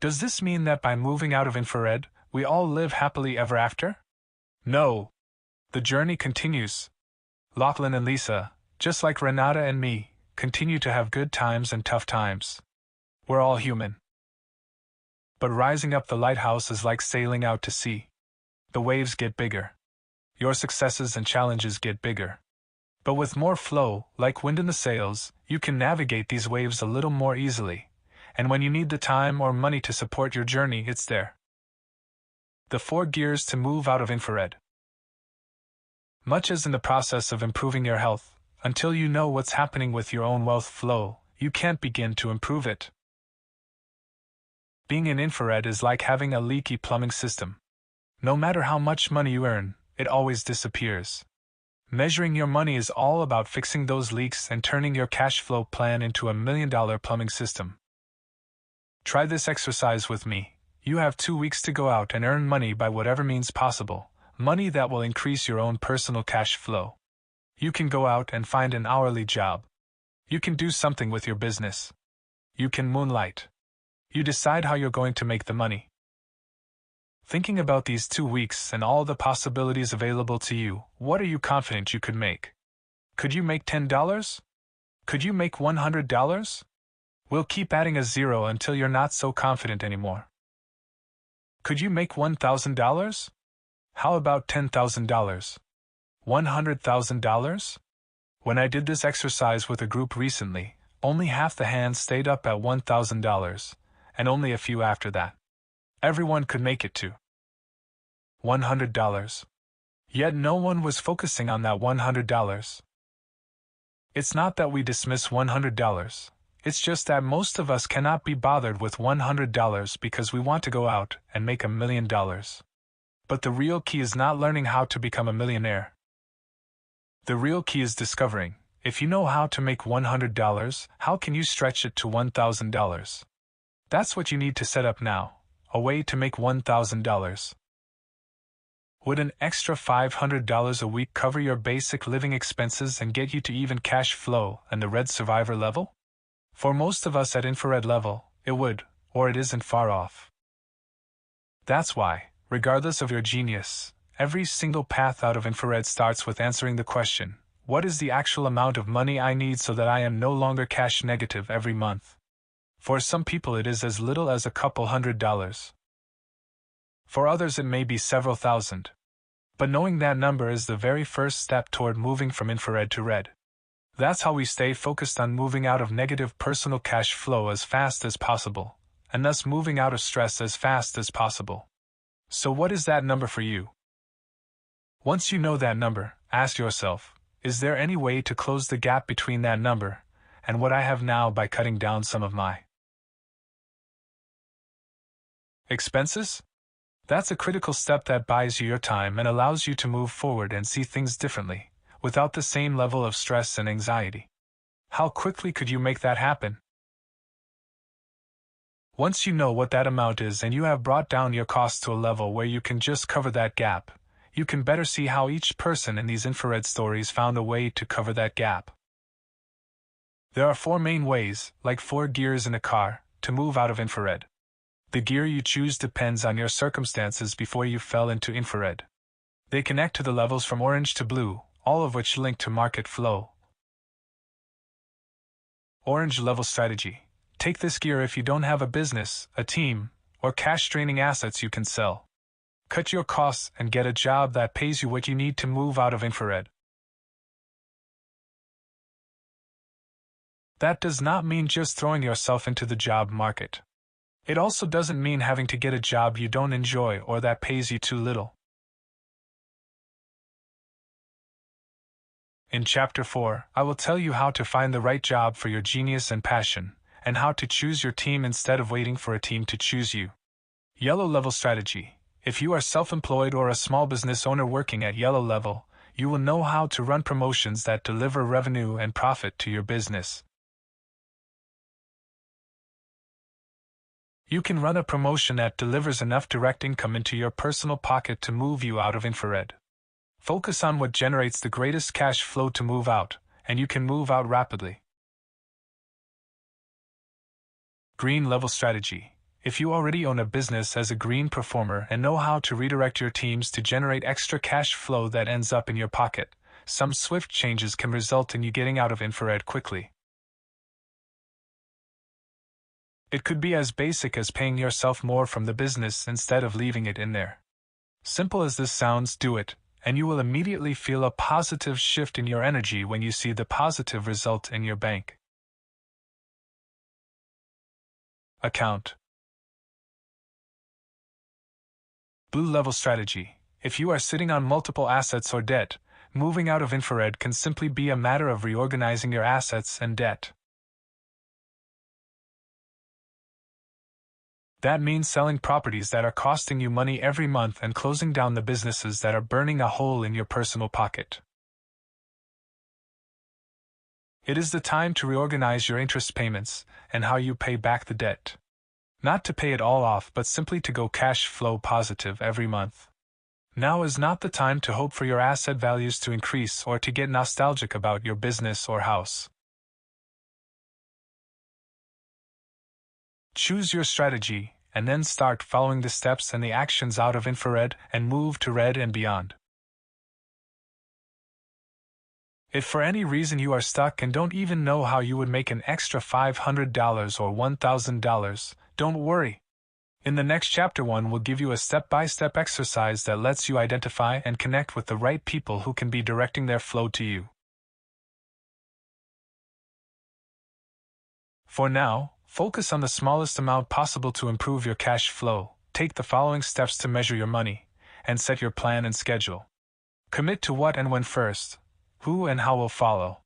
Does this mean that by moving out of Infrared, we all live happily ever after? No. The journey continues. Lachlan and Lisa, just like Renata and me, continue to have good times and tough times. We're all human. But rising up the lighthouse is like sailing out to sea. The waves get bigger. Your successes and challenges get bigger. But with more flow, like wind in the sails, you can navigate these waves a little more easily. And when you need the time or money to support your journey, it's there. The 4 gears to move out of infrared. Much as in the process of improving your health, until you know what's happening with your own wealth flow, you can't begin to improve it. Being in infrared is like having a leaky plumbing system. No matter how much money you earn, it always disappears. Measuring your money is all about fixing those leaks and turning your cash flow plan into a $1 million plumbing system. Try this exercise with me. You have 2 weeks to go out and earn money by whatever means possible, money that will increase your own personal cash flow. You can go out and find an hourly job. You can do something with your business. You can moonlight. You decide how you're going to make the money. Thinking about these 2 weeks and all the possibilities available to you, what are you confident you could make? Could you make $10? Could you make $100? We'll keep adding a zero until you're not so confident anymore. Could you make $1,000? How about $10,000? $100,000? When I did this exercise with a group recently, only half the hands stayed up at $1,000, and only a few after that. Everyone could make it to $100. Yet no one was focusing on that $100. It's not that we dismiss $100. It's just that most of us cannot be bothered with $100 because we want to go out and make $1 million. But the real key is not learning how to become a millionaire. The real key is discovering, if you know how to make $100, how can you stretch it to $1,000? That's what you need to set up now, a way to make $1,000. Would an extra $500 a week cover your basic living expenses and get you to even cash flow and the red survivor level? For most of us at infrared level, it would, or it isn't far off. That's why, regardless of your genius, every single path out of infrared starts with answering the question, what is the actual amount of money I need so that I am no longer cash negative every month? For some people it is as little as a couple $100. For others it may be several thousand. But knowing that number is the very first step toward moving from infrared to red. That's how we stay focused on moving out of negative personal cash flow as fast as possible, and thus moving out of stress as fast as possible. So what is that number for you? Once you know that number, ask yourself, is there any way to close the gap between that number and what I have now by cutting down some of my expenses? That's a critical step that buys you your time and allows you to move forward and see things differently, without the same level of stress and anxiety. How quickly could you make that happen? Once you know what that amount is and you have brought down your costs to a level where you can just cover that gap, you can better see how each person in these infrared stories found a way to cover that gap. There are 4 main ways, like 4 gears in a car, to move out of infrared. The gear you choose depends on your circumstances before you fell into infrared. They connect to the levels from orange to blue, all of which link to market flow. Orange level strategy. Take this gear if you don't have a business, a team, or cash-draining assets you can sell. Cut your costs and get a job that pays you what you need to move out of infrared. That does not mean just throwing yourself into the job market. It also doesn't mean having to get a job you don't enjoy or that pays you too little. In Chapter 4, I will tell you how to find the right job for your genius and passion, and how to choose your team instead of waiting for a team to choose you. Yellow level strategy. If you are self-employed or a small business owner working at yellow level, you will know how to run promotions that deliver revenue and profit to your business. You can run a promotion that delivers enough direct income into your personal pocket to move you out of infrared. Focus on what generates the greatest cash flow to move out, and you can move out rapidly. Green level strategy. If you already own a business as a green performer and know how to redirect your teams to generate extra cash flow that ends up in your pocket, some swift changes can result in you getting out of infrared quickly. It could be as basic as paying yourself more from the business instead of leaving it in there. Simple as this sounds, do it, and you will immediately feel a positive shift in your energy when you see the positive result in your bank account. Blue level strategy. If you are sitting on multiple assets or debt, moving out of infrared can simply be a matter of reorganizing your assets and debt. That means selling properties that are costing you money every month and closing down the businesses that are burning a hole in your personal pocket. It is the time to reorganize your interest payments and how you pay back the debt. Not to pay it all off, but simply to go cash flow positive every month. Now is not the time to hope for your asset values to increase or to get nostalgic about your business or house. Choose your strategy, and then start following the steps and the actions out of infrared and move to red and beyond. If for any reason you are stuck and don't even know how you would make an extra $500 or $1,000, don't worry. In the next chapter 1 will give you a step-by-step exercise that lets you identify and connect with the right people who can be directing their flow to you. For now, focus on the smallest amount possible to improve your cash flow. Take the following steps to measure your money, and set your plan and schedule. Commit to what and when first, who and how will follow.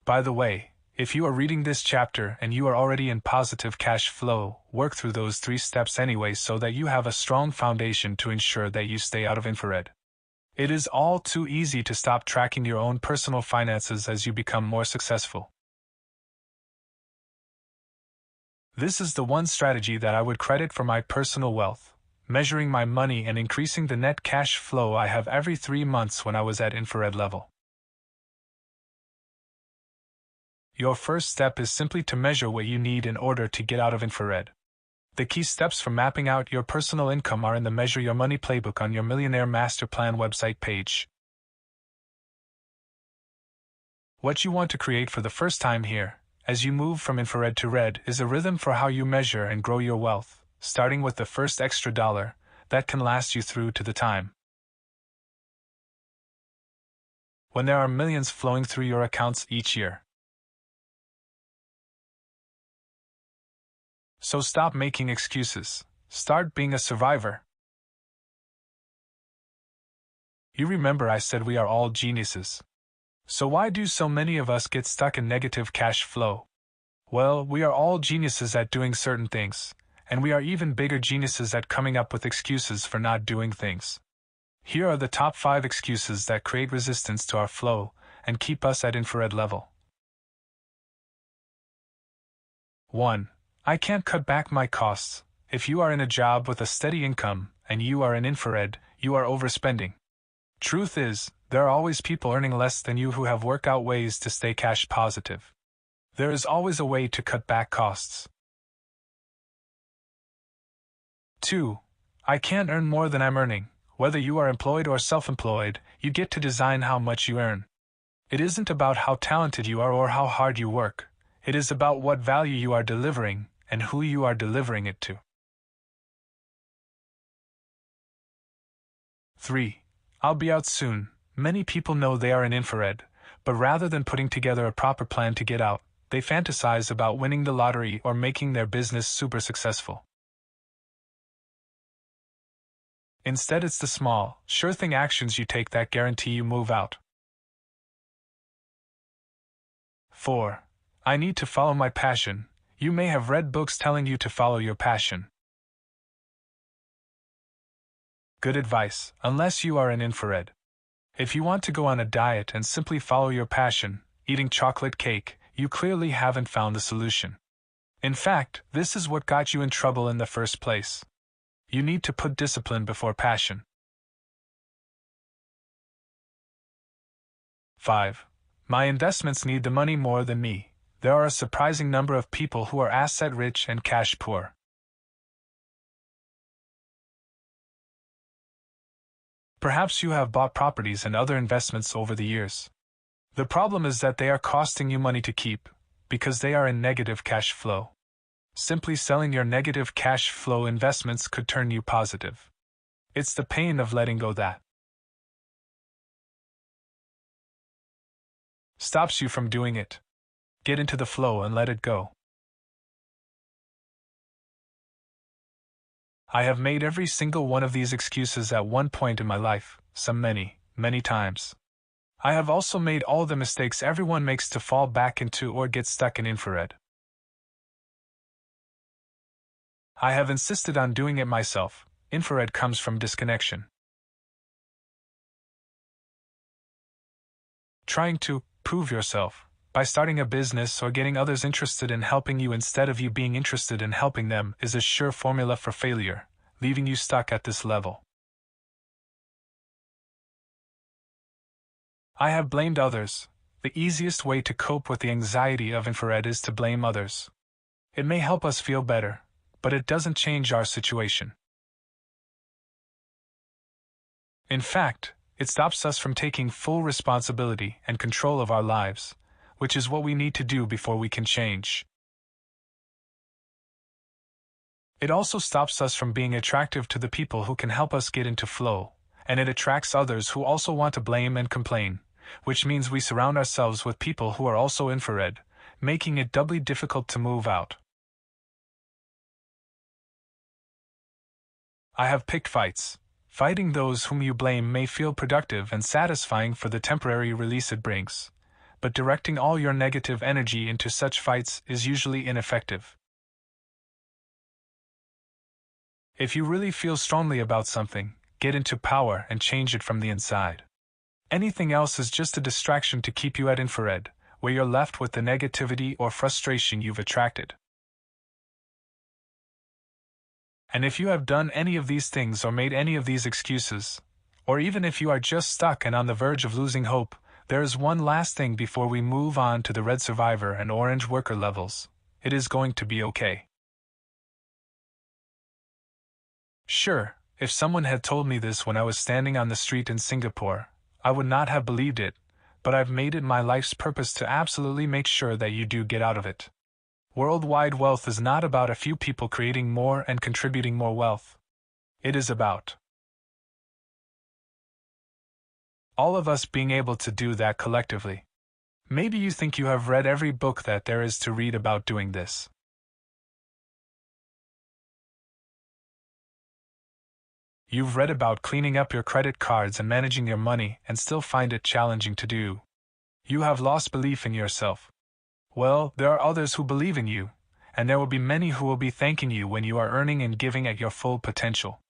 By the way, if you are reading this chapter and you are already in positive cash flow, work through those 3 steps anyway so that you have a strong foundation to ensure that you stay out of infrared. It is all too easy to stop tracking your own personal finances as you become more successful. This is the one strategy that I would credit for my personal wealth, measuring my money and increasing the net cash flow I have every 3 months when I was at infrared level. Your first step is simply to measure what you need in order to get out of infrared. The key steps for mapping out your personal income are in the Measure Your Money playbook on your Millionaire Master Plan website page. What you want to create for the first time here, as you move from infrared to red, is a rhythm for how you measure and grow your wealth, starting with the first extra dollar that can last you through to the time when there are millions flowing through your accounts each year. So stop making excuses. Start being a survivor. You remember I said we are all geniuses. So why do so many of us get stuck in negative cash flow? Well, we are all geniuses at doing certain things, and we are even bigger geniuses at coming up with excuses for not doing things. Here are the top 5 excuses that create resistance to our flow and keep us at infrared level. 1. I can't cut back my costs. If you are in a job with a steady income and you are in infrared, you are overspending. Truth is, there are always people earning less than you who have worked out ways to stay cash positive. There is always a way to cut back costs. 2. I can't earn more than I'm earning. Whether you are employed or self-employed, you get to design how much you earn. It isn't about how talented you are or how hard you work. It is about what value you are delivering and who you are delivering it to. 3. I'll be out soon. Many people know they are in infrared, but rather than putting together a proper plan to get out, they fantasize about winning the lottery or making their business super successful. Instead, it's the small, sure-thing actions you take that guarantee you move out. 4. I need to follow my passion. You may have read books telling you to follow your passion. Good advice, unless you are in infrared. If you want to go on a diet and simply follow your passion, eating chocolate cake, you clearly haven't found the solution. In fact, this is what got you in trouble in the first place. You need to put discipline before passion. 5. My investments need the money more than me. There are a surprising number of people who are asset-rich and cash-poor. Perhaps you have bought properties and other investments over the years. The problem is that they are costing you money to keep, because they are in negative cash flow. Simply selling your negative cash flow investments could turn you positive. It's the pain of letting go that stops you from doing it. Get into the flow and let it go. I have made every single one of these excuses at one point in my life, some many, many times. I have also made all the mistakes everyone makes to fall back into or get stuck in infrared. I have insisted on doing it myself. Infrared comes from disconnection. Trying to prove yourself by starting a business or getting others interested in helping you instead of you being interested in helping them is a sure formula for failure, leaving you stuck at this level. I have blamed others. The easiest way to cope with the anxiety of infrared is to blame others. It may help us feel better, but it doesn't change our situation. In fact, it stops us from taking full responsibility and control of our lives, which is what we need to do before we can change. It also stops us from being attractive to the people who can help us get into flow, and it attracts others who also want to blame and complain, which means we surround ourselves with people who are also infrared, making it doubly difficult to move out. I have picked fights. Fighting those whom you blame may feel productive and satisfying for the temporary release it brings, but directing all your negative energy into such fights is usually ineffective. If you really feel strongly about something, get into power and change it from the inside. Anything else is just a distraction to keep you at infrared, where you're left with the negativity or frustration you've attracted. And if you have done any of these things or made any of these excuses, or even if you are just stuck and on the verge of losing hope, there is one last thing before we move on to the red survivor and orange worker levels. It is going to be okay. Sure, if someone had told me this when I was standing on the street in Singapore, I would not have believed it, but I've made it my life's purpose to absolutely make sure that you do get out of it. Worldwide wealth is not about a few people creating more and contributing more wealth. It is about all of us being able to do that collectively. Maybe you think you have read every book that there is to read about doing this. You've read about cleaning up your credit cards and managing your money and still find it challenging to do. You have lost belief in yourself. Well, there are others who believe in you, and there will be many who will be thanking you when you are earning and giving at your full potential.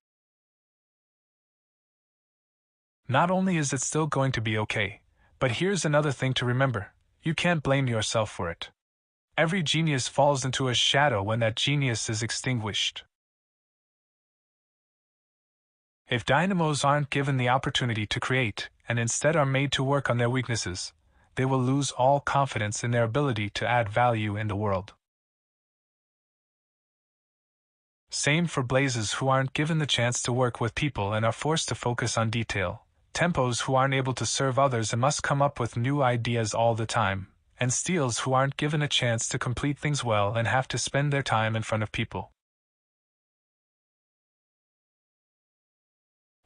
Not only is it still going to be okay, but here's another thing to remember: you can't blame yourself for it. Every genius falls into a shadow when that genius is extinguished. If dynamos aren't given the opportunity to create, and instead are made to work on their weaknesses, they will lose all confidence in their ability to add value in the world. Same for blazes who aren't given the chance to work with people and are forced to focus on detail, tempos who aren't able to serve others and must come up with new ideas all the time, and steels who aren't given a chance to complete things well and have to spend their time in front of people.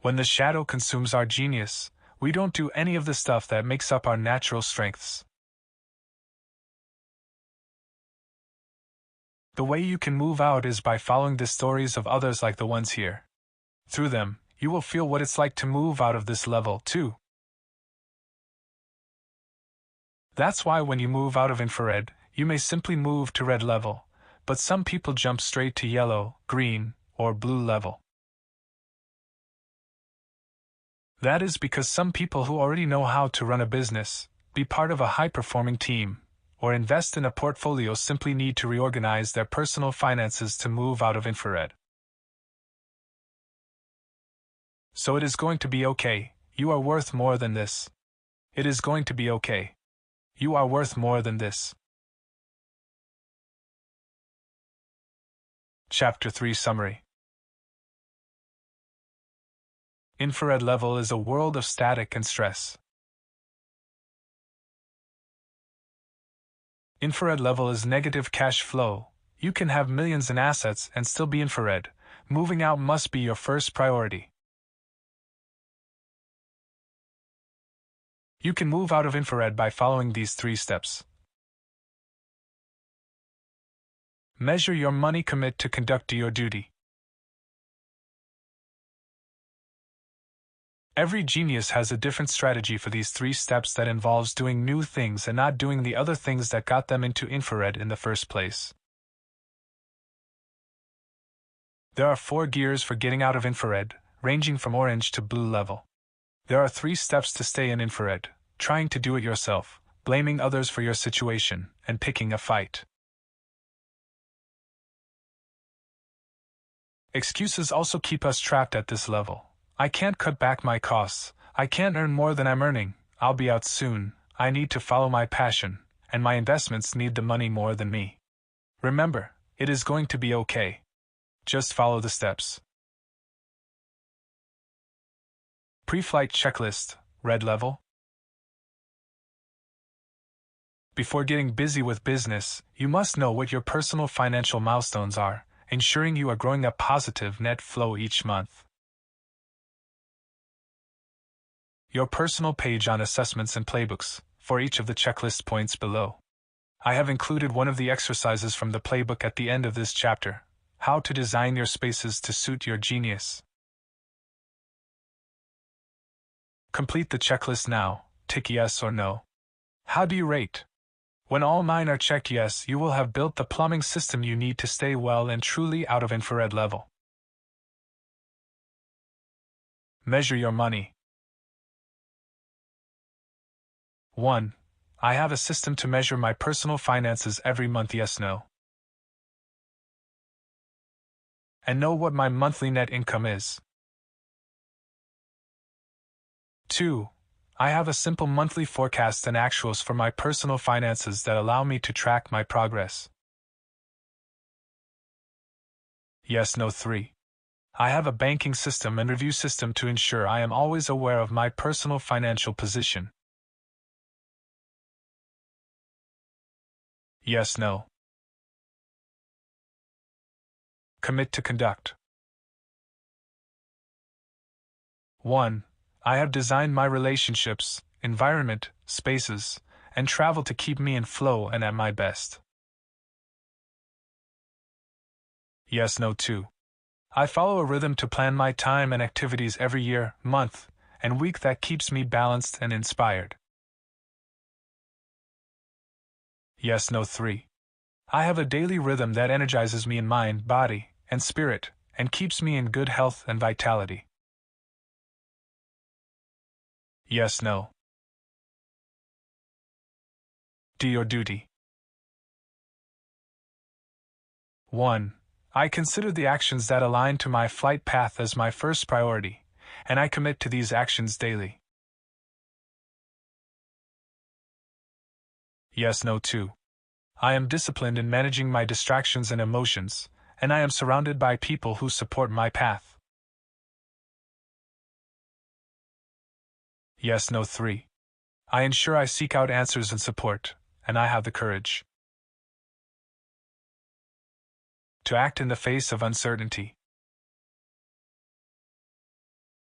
When the shadow consumes our genius, we don't do any of the stuff that makes up our natural strengths. The way you can move out is by following the stories of others like the ones here. Through them, you will feel what it's like to move out of this level, too. That's why when you move out of infrared, you may simply move to red level, but some people jump straight to yellow, green, or blue level. That is because some people who already know how to run a business, be part of a high-performing team, or invest in a portfolio simply need to reorganize their personal finances to move out of infrared. So it is going to be okay. You are worth more than this. It is going to be okay. You are worth more than this. Chapter 3 Summary. Infrared level is a world of static and stress. Infrared level is negative cash flow. You can have millions in assets and still be infrared. Moving out must be your first priority. You can move out of infrared by following these 3 steps. Measure your money, commit to conduct your duty. Every genius has a different strategy for these 3 steps that involves doing new things and not doing the other things that got them into infrared in the first place. There are 4 gears for getting out of infrared, ranging from orange to blue level. There are 3 steps to stay in infrared: trying to do it yourself, blaming others for your situation, and picking a fight. Excuses also keep us trapped at this level. I can't cut back my costs, I can't earn more than I'm earning, I'll be out soon, I need to follow my passion, and my investments need the money more than me. Remember, it is going to be okay. Just follow the steps. Pre-flight checklist, red level. Before getting busy with business, you must know what your personal financial milestones are, ensuring you are growing a positive net flow each month. Your personal page on assessments and playbooks, for each of the checklist points below. I have included one of the exercises from the playbook at the end of this chapter: how to design your spaces to suit your genius. Complete the checklist now, tick yes or no. How do you rate? When all 9 are checked yes, you will have built the plumbing system you need to stay well and truly out of infrared level. Measure your money. 1. I have a system to measure my personal finances every month, yes, no. And know what my monthly net income is. 2. I have a simple monthly forecast and actuals for my personal finances that allow me to track my progress. Yes, no. 3. I have a banking system and review system to ensure I am always aware of my personal financial position. Yes, no. Commit to conduct. 1. I have designed my relationships, environment, spaces, and travel to keep me in flow and at my best. Yes, no. 2. I follow a rhythm to plan my time and activities every year, month, and week that keeps me balanced and inspired. Yes, no. 3. I have a daily rhythm that energizes me in mind, body, and spirit, and keeps me in good health and vitality. Yes, no. Do your duty. 1. I consider the actions that align to my flight path as my first priority, and I commit to these actions daily. Yes, no. 2. I am disciplined in managing my distractions and emotions, and I am surrounded by people who support my path. Yes, no. 3. I ensure I seek out answers and support, and I have the courage to act in the face of uncertainty.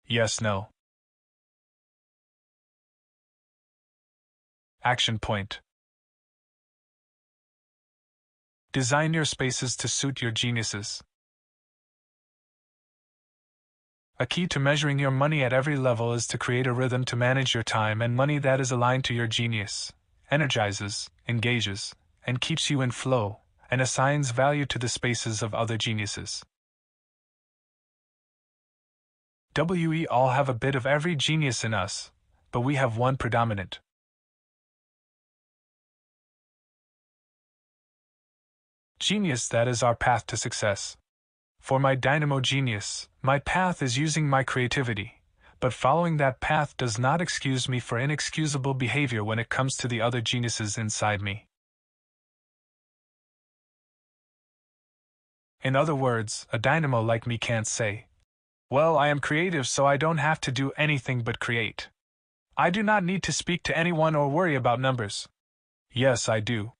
Yes, no. Action point. Design your spaces to suit your geniuses. A key to measuring your money at every level is to create a rhythm to manage your time and money that is aligned to your genius, energizes, engages, and keeps you in flow, and assigns value to the spaces of other geniuses. We all have a bit of every genius in us, but we have one predominant. Genius that is our path to success. For my dynamo genius, my path is using my creativity, but following that path does not excuse me for inexcusable behavior when it comes to the other geniuses inside me. In other words, a dynamo like me can't say, "Well, I am creative, so I don't have to do anything but create. I do not need to speak to anyone or worry about numbers." Yes, I do.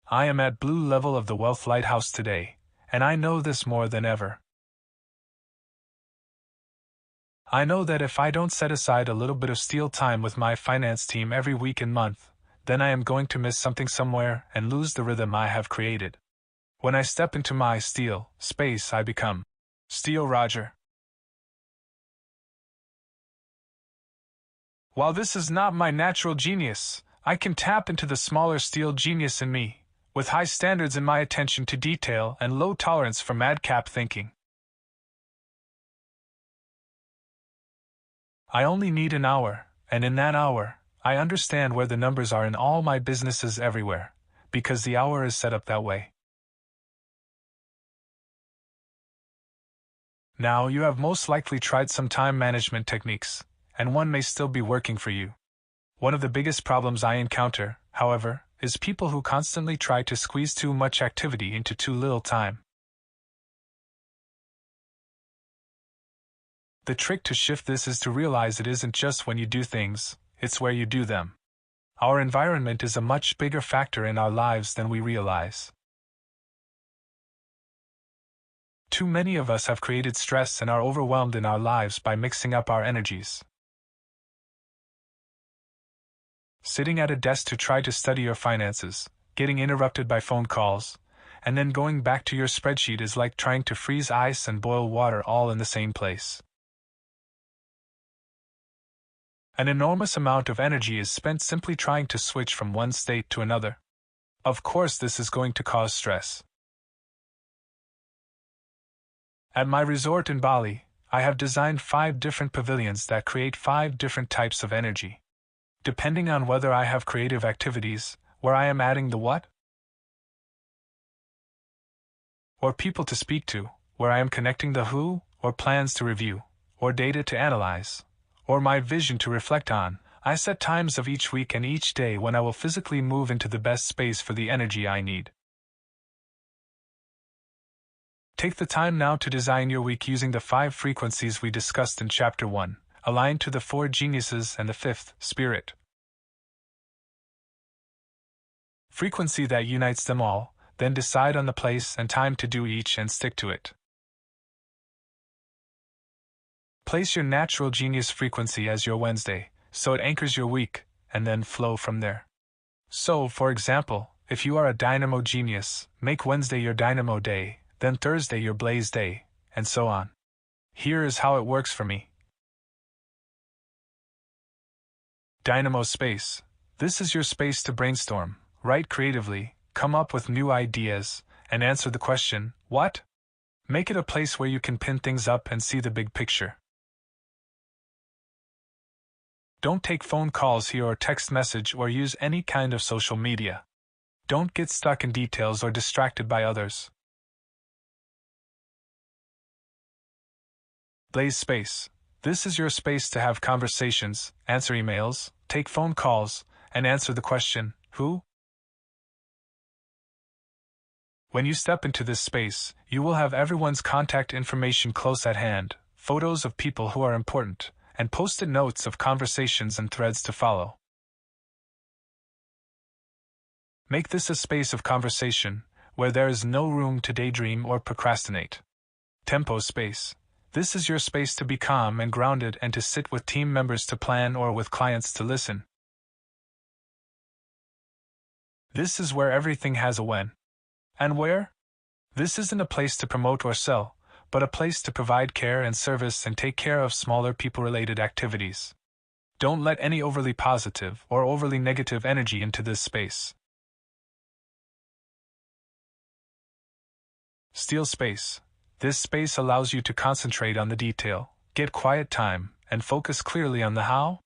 I am at blue level of the Wealth Lighthouse today, and I know this more than ever. I know that if I don't set aside a little bit of steel time with my finance team every week and month, then I am going to miss something somewhere and lose the rhythm I have created. When I step into my steel space, I become Steel Roger. While this is not my natural genius, I can tap into the smaller steel genius in me, with high standards in my attention to detail and low tolerance for madcap thinking. I only need an hour, and in that hour, I understand where the numbers are in all my businesses everywhere, because the hour is set up that way. Now, you have most likely tried some time management techniques, and one may still be working for you. One of the biggest problems I encounter, however, is people who constantly try to squeeze too much activity into too little time. The trick to shift this is to realize it isn't just when you do things, it's where you do them. Our environment is a much bigger factor in our lives than we realize. Too many of us have created stress and are overwhelmed in our lives by mixing up our energies. Sitting at a desk to try to study your finances, getting interrupted by phone calls, and then going back to your spreadsheet is like trying to freeze ice and boil water all in the same place. An enormous amount of energy is spent simply trying to switch from one state to another. Of course, this is going to cause stress. At my resort in Bali, I have designed 5 different pavilions that create 5 different types of energy. Depending on whether I have creative activities, where I am adding the what, or people to speak to, where I am connecting the who, or plans to review, or data to analyze, or my vision to reflect on, I set times of each week and each day when I will physically move into the best space for the energy I need. Take the time now to design your week using the 5 frequencies we discussed in Chapter 1, aligned to the 4 geniuses and the 5th, spirit. Frequency that unites them all, then decide on the place and time to do each and stick to it. Place your natural genius frequency as your Wednesday, so it anchors your week, and then flow from there. So, for example, if you are a dynamo genius, make Wednesday your dynamo day, then Thursday your blaze day, and so on. Here is how it works for me. Dynamo space. This is your space to brainstorm, write creatively, come up with new ideas, and answer the question, what? Make it a place where you can pin things up and see the big picture. Don't take phone calls here or text message or use any kind of social media. Don't get stuck in details or distracted by others. Blaze space. This is your space to have conversations, answer emails, take phone calls, and answer the question, who? When you step into this space, you will have everyone's contact information close at hand, photos of people who are important, and post-it notes of conversations and threads to follow. Make this a space of conversation, where there is no room to daydream or procrastinate. Tempo space. This is your space to be calm and grounded and to sit with team members to plan or with clients to listen. This is where everything has a when. And where? This isn't a place to promote or sell, but a place to provide care and service and take care of smaller people-related activities. Don't let any overly positive or overly negative energy into this space. Steel space. This space allows you to concentrate on the detail, get quiet time, and focus clearly on the how.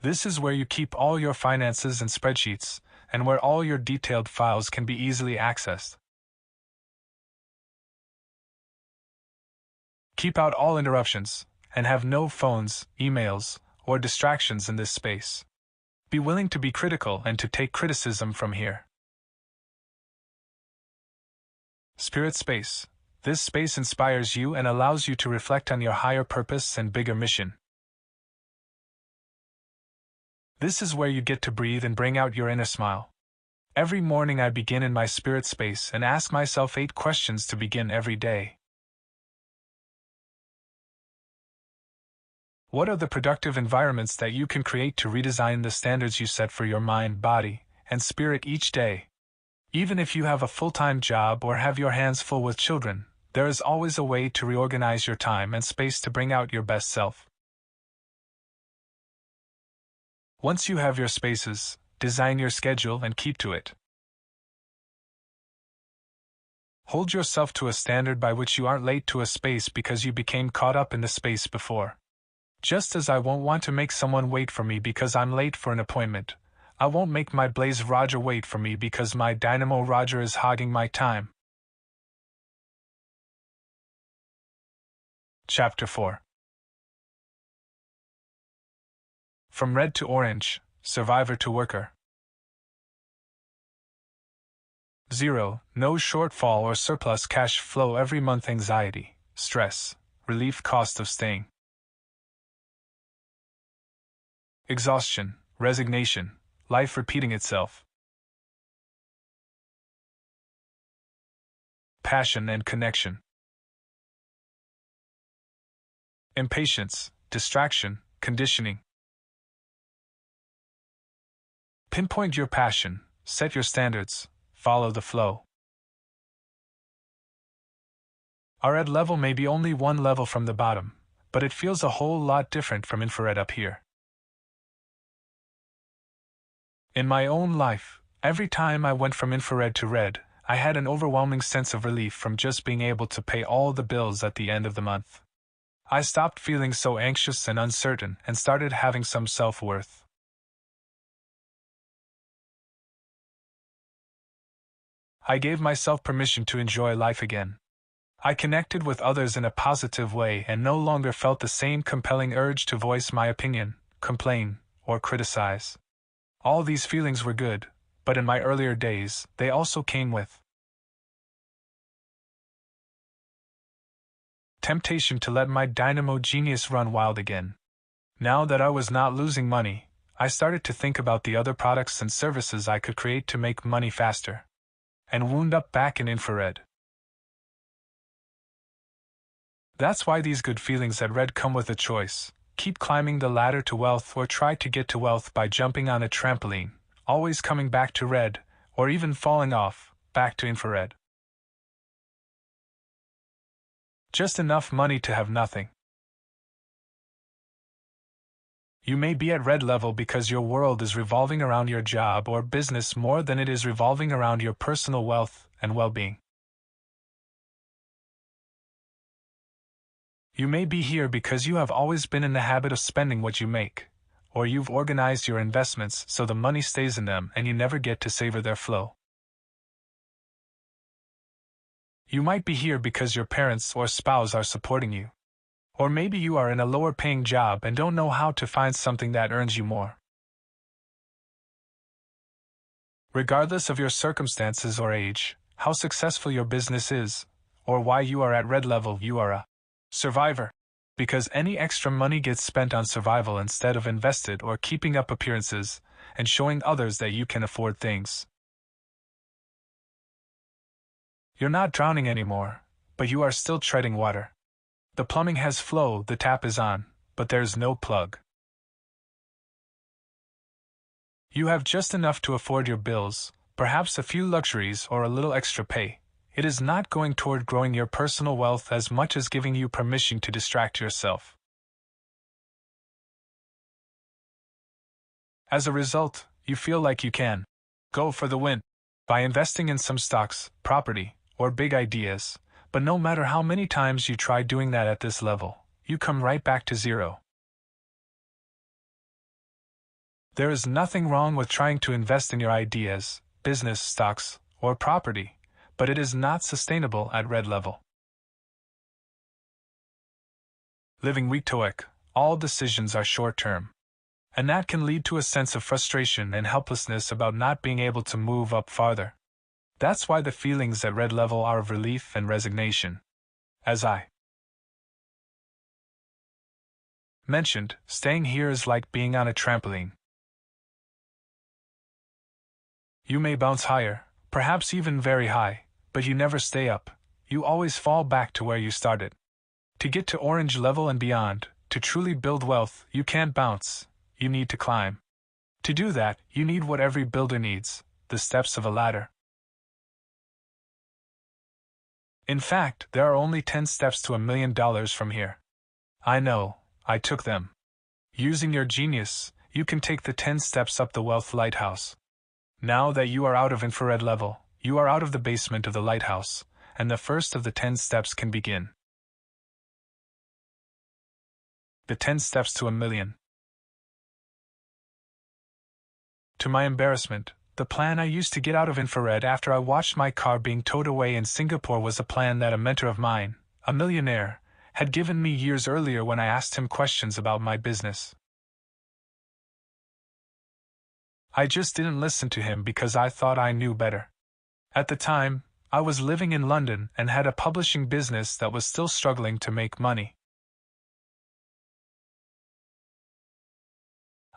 This is where you keep all your finances and spreadsheets, and where all your detailed files can be easily accessed. Keep out all interruptions, and have no phones, emails, or distractions in this space. Be willing to be critical and to take criticism from here. Spirit space. This space inspires you and allows you to reflect on your higher purpose and bigger mission. This is where you get to breathe and bring out your inner smile. Every morning I begin in my spirit space and ask myself 8 questions to begin every day. What are the productive environments that you can create to redesign the standards you set for your mind, body, and spirit each day? Even if you have a full-time job or have your hands full with children, there is always a way to reorganize your time and space to bring out your best self. Once you have your spaces, design your schedule and keep to it. Hold yourself to a standard by which you aren't late to a space because you became caught up in the space before. Just as I won't want to make someone wait for me because I'm late for an appointment, I won't make my Blaze Roger wait for me because my Dynamo Roger is hogging my time. Chapter 4. From red to orange, survivor to worker. 0. No shortfall or surplus cash flow every month. Anxiety, stress, relief. Cost of staying. Exhaustion, resignation, life repeating itself. Passion and connection. Impatience, distraction, conditioning. Pinpoint your passion, set your standards, follow the flow. Our red level may be only one level from the bottom, but it feels a whole lot different from infrared up here. In my own life, every time I went from infrared to red, I had an overwhelming sense of relief from just being able to pay all the bills at the end of the month. I stopped feeling so anxious and uncertain and started having some self-worth. I gave myself permission to enjoy life again. I connected with others in a positive way and no longer felt the same compelling urge to voice my opinion, complain, or criticize. All these feelings were good, but in my earlier days, they also came with temptation to let my dynamo genius run wild again. Now that I was not losing money, I started to think about the other products and services I could create to make money faster. And wound up back in infrared. That's why these good feelings at red come with a choice. Keep climbing the ladder to wealth or try to get to wealth by jumping on a trampoline, always coming back to red, or even falling off, back to infrared. Just enough money to have nothing. You may be at red level because your world is revolving around your job or business more than it is revolving around your personal wealth and well-being. You may be here because you have always been in the habit of spending what you make, or you've organized your investments so the money stays in them and you never get to savor their flow. You might be here because your parents or spouse are supporting you. Or maybe you are in a lower-paying job and don't know how to find something that earns you more. Regardless of your circumstances or age, how successful your business is, or why you are at red level, you are a survivor. Because any extra money gets spent on survival instead of invested or keeping up appearances and showing others that you can afford things. You're not drowning anymore, but you are still treading water. The plumbing has flow, the tap is on, but there's no plug. You have just enough to afford your bills, perhaps a few luxuries or a little extra pay. It is not going toward growing your personal wealth as much as giving you permission to distract yourself. As a result, you feel like you can go for the win by investing in some stocks, property, or big ideas. But no matter how many times you try doing that at this level, you come right back to zero. There is nothing wrong with trying to invest in your ideas, business, stocks, or property, but it is not sustainable at red level. Living week to week, all decisions are short-term. And that can lead to a sense of frustration and helplessness about not being able to move up farther. That's why the feelings at red level are of relief and resignation. As I mentioned, staying here is like being on a trampoline. You may bounce higher, perhaps even very high, but you never stay up. You always fall back to where you started. To get to orange level and beyond, to truly build wealth, you can't bounce, you need to climb. To do that, you need what every builder needs, the steps of a ladder. In fact, there are only 10 steps to $1 million from here. I know, I took them. Using your genius, you can take the 10 steps up the wealth lighthouse. Now that you are out of infrared level, you are out of the basement of the lighthouse, and the first of the 10 steps can begin. The 10 steps to $1 million. To my embarrassment, the plan I used to get out of infrared after I watched my car being towed away in Singapore was a plan that a mentor of mine, a millionaire, had given me years earlier when I asked him questions about my business. I just didn't listen to him because I thought I knew better. At the time, I was living in London and had a publishing business that was still struggling to make money.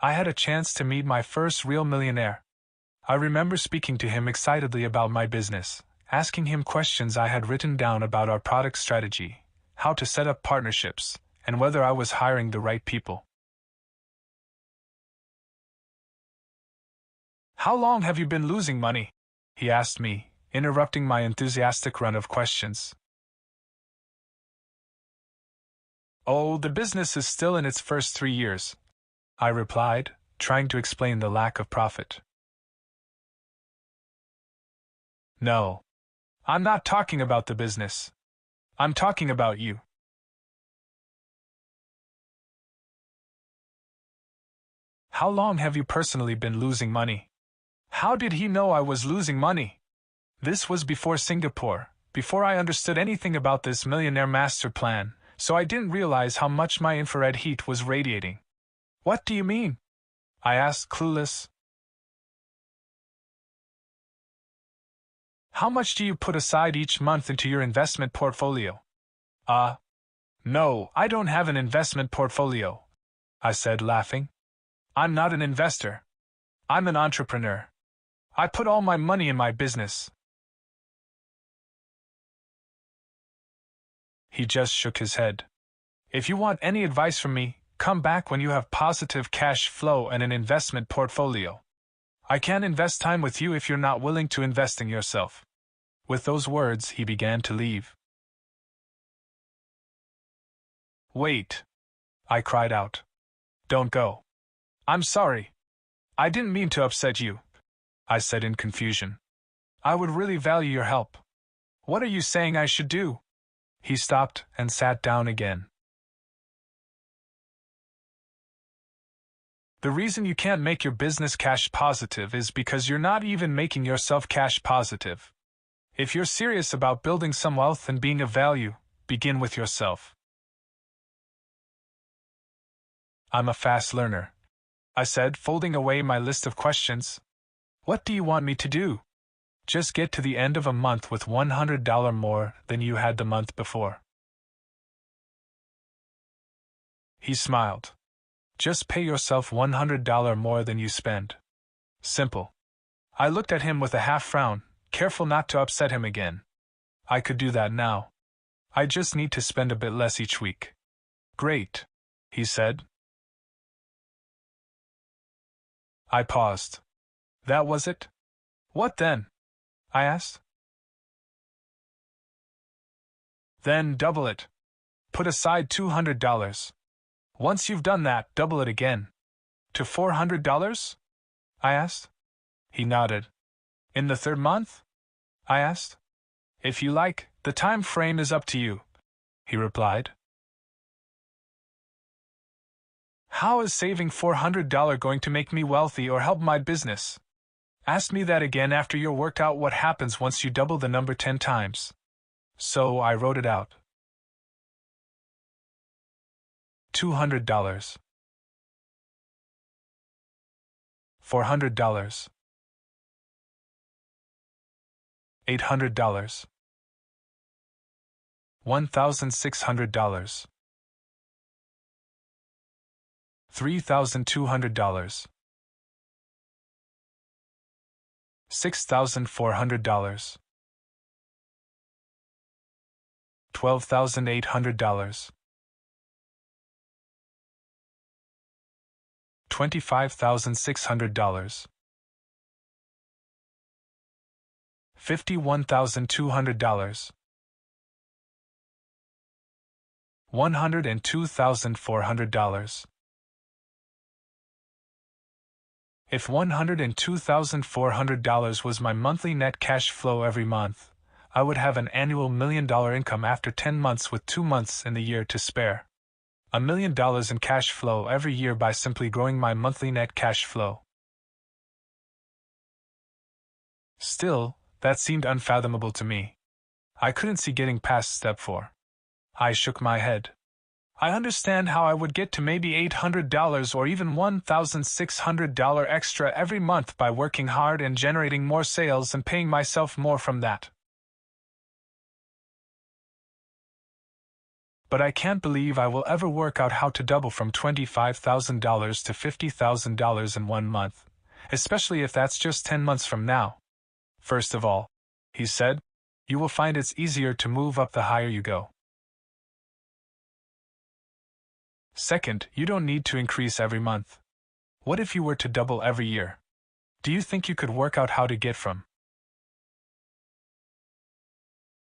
I had a chance to meet my first real millionaire. I remember speaking to him excitedly about my business, asking him questions I had written down about our product strategy, how to set up partnerships, and whether I was hiring the right people. "How long have you been losing money?" he asked me, interrupting my enthusiastic run of questions. "Oh, the business is still in its first 3 years," I replied, trying to explain the lack of profit. "No. I'm not talking about the business. I'm talking about you." "How long have you personally been losing money?" How did he know I was losing money? This was before Singapore, before I understood anything about this Millionaire Master Plan, so I didn't realize how much my infrared heat was radiating. "What do you mean?" I asked, clueless. "How much do you put aside each month into your investment portfolio?" No, I don't have an investment portfolio," I said, laughing. "I'm not an investor. I'm an entrepreneur. I put all my money in my business." He just shook his head. "If you want any advice from me, come back when you have positive cash flow and an investment portfolio. I can't invest time with you if you're not willing to invest in yourself." With those words, he began to leave. "Wait," I cried out. "Don't go. I'm sorry. I didn't mean to upset you," I said in confusion. "I would really value your help. What are you saying I should do?" He stopped and sat down again. "The reason you can't make your business cash positive is because you're not even making yourself cash positive. If you're serious about building some wealth and being of value, begin with yourself." "I'm a fast learner," I said, folding away my list of questions. "What do you want me to do?" "Just get to the end of a month with $100 more than you had the month before." He smiled. "Just pay yourself $100 more than you spend. Simple." I looked at him with a half frown, careful not to upset him again. I could do that now. I just need to spend a bit less each week. "Great," he said. I paused. "That was it? What then?" I asked. "Then double it. Put aside $200. Once you've done that, double it again." "To $400? I asked. He nodded. "In the third month?" I asked. "If you like, the time frame is up to you," he replied. "How is saving $400 going to make me wealthy or help my business?" "Ask me that again after you're worked out what happens once you double the number 10 times. So I wrote it out. $200. $400. $800. $1,600. $3,200. $6,400. $12,800. $25,600. $51,200. $102,400. If $102,400 was my monthly net cash flow every month, I would have an annual $1 million income after 10 months with 2 months in the year to spare. $1 million in cash flow every year by simply growing my monthly net cash flow. Still, that seemed unfathomable to me. I couldn't see getting past step 4. I shook my head. I understand how I would get to maybe $800 or even $1,600 extra every month by working hard and generating more sales and paying myself more from that. But I can't believe I will ever work out how to double from $25,000 to $50,000 in 1 month, especially if that's just 10 months from now. First of all, he said, you will find it's easier to move up the higher you go. Second, you don't need to increase every month. What if you were to double every year? Do you think you could work out how to get from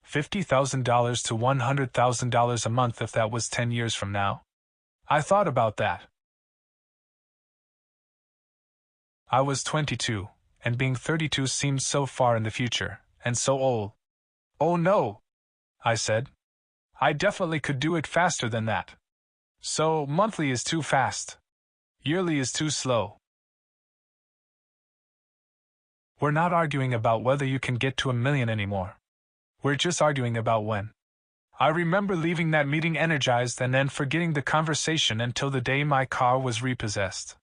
$50,000 to $100,000 a month if that was 10 years from now? I thought about that. I was 22, and being 32 seemed so far in the future, and so old. Oh no, I said. I definitely could do it faster than that. So, monthly is too fast. Yearly is too slow. We're not arguing about whether you can get to $1 million anymore. We're just arguing about when. I remember leaving that meeting energized and then forgetting the conversation until the day my car was repossessed.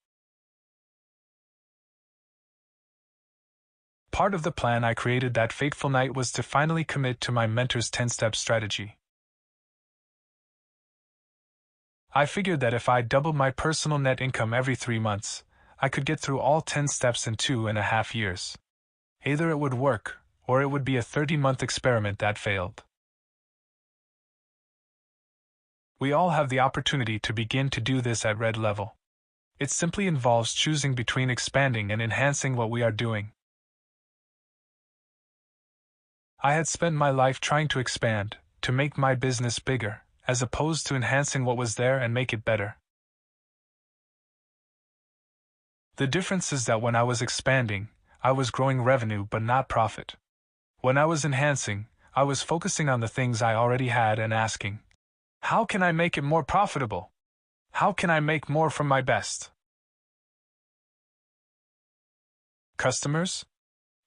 Part of the plan I created that fateful night was to finally commit to my mentor's 10-step strategy. I figured that if I doubled my personal net income every 3 months, I could get through all 10 steps in 2.5 years. Either it would work, or it would be a 30-month experiment that failed. We all have the opportunity to begin to do this at red level. It simply involves choosing between expanding and enhancing what we are doing. I had spent my life trying to expand, to make my business bigger, as opposed to enhancing what was there and make it better. The difference is that when I was expanding, I was growing revenue but not profit. When I was enhancing, I was focusing on the things I already had and asking, how can I make it more profitable? How can I make more from my best customers?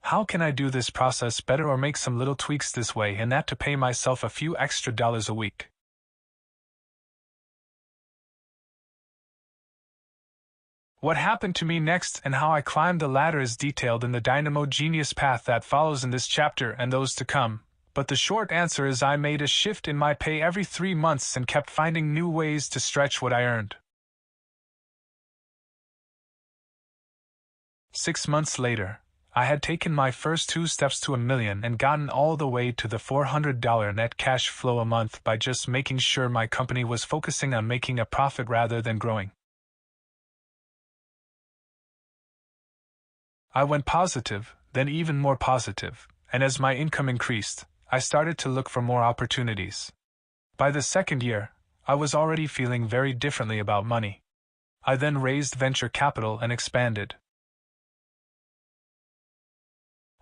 How can I do this process better or make some little tweaks this way and that to pay myself a few extra dollars a week? What happened to me next and how I climbed the ladder is detailed in the Dynamo Genius path that follows in this chapter and those to come, but the short answer is I made a shift in my pay every 3 months and kept finding new ways to stretch what I earned. 6 months later, I had taken my first 2 steps to $1 million and gotten all the way to the $400 net cash flow a month by just making sure my company was focusing on making a profit rather than growing. I went positive, then even more positive, and as my income increased, I started to look for more opportunities. By the 2nd year, I was already feeling very differently about money. I then raised venture capital and expanded.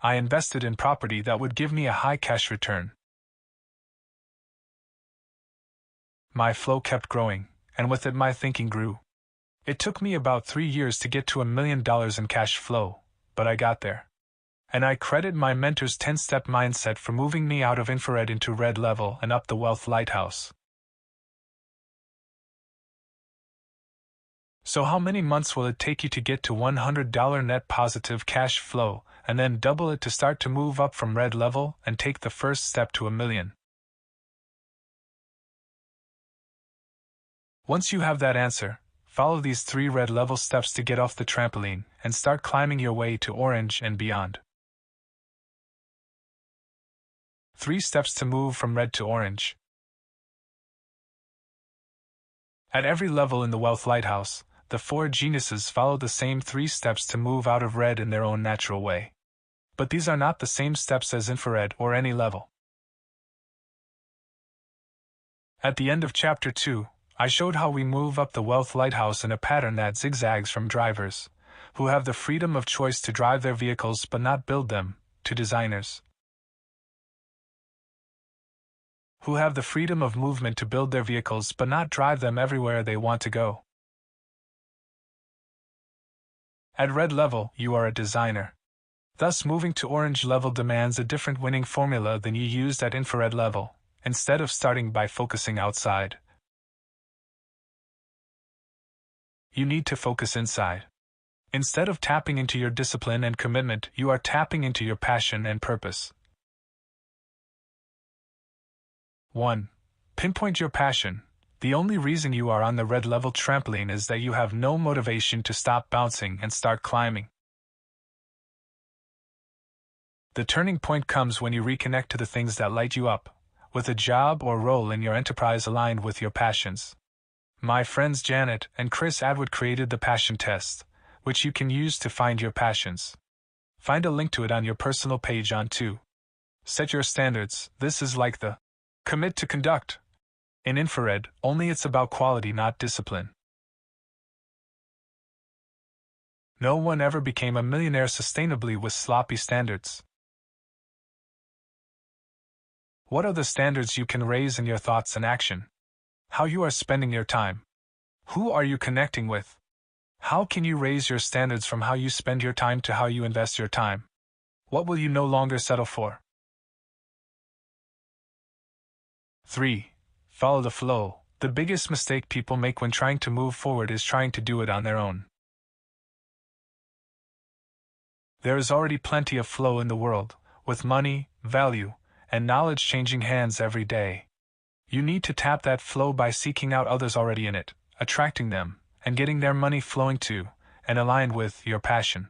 I invested in property that would give me a high cash return. My flow kept growing, and with it my thinking grew. It took me about 3 years to get to $1 million in cash flow, but I got there. And I credit my mentor's 10-step mindset for moving me out of infrared into red level and up the wealth lighthouse. So how many months will it take you to get to $100 net positive cash flow, and then double it to start to move up from red level and take the first step to $1 million? Once you have that answer, follow these 3 red level steps to get off the trampoline and start climbing your way to orange and beyond. 3 steps to move from red to orange. At every level in the Wealth Lighthouse, the 4 geniuses follow the same 3 steps to move out of red in their own natural way. But these are not the same steps as infrared or any level. At the end of Chapter 2, I showed how we move up the Wealth Lighthouse in a pattern that zigzags from drivers, who have the freedom of choice to drive their vehicles but not build them, to designers, who have the freedom of movement to build their vehicles but not drive them everywhere they want to go. At red level, you are a designer. Thus, moving to orange level demands a different winning formula than you used at infrared level, instead of starting by focusing outside. You need to focus inside. Instead of tapping into your discipline and commitment, you are tapping into your passion and purpose. 1. Pinpoint your passion. The only reason you are on the red level trampoline is that you have no motivation to stop bouncing and start climbing. The turning point comes when you reconnect to the things that light you up, with a job or role in your enterprise aligned with your passions. My friends Janet and Chris Atwood created the Passion Test, which you can use to find your passions. Find a link to it on your personal page on 2. Set your standards. This is like the commit to conduct. In infrared, only it's about quality, not discipline. No one ever became a millionaire sustainably with sloppy standards. What are the standards you can raise in your thoughts and action? How you are spending your time. Who are you connecting with? How can you raise your standards from how you spend your time to how you invest your time? What will you no longer settle for? 3. Follow the flow. The biggest mistake people make when trying to move forward is trying to do it on their own. There is already plenty of flow in the world, with money, value, and knowledge changing hands every day. You need to tap that flow by seeking out others already in it, attracting them, and getting their money flowing to, and aligned with, your passion.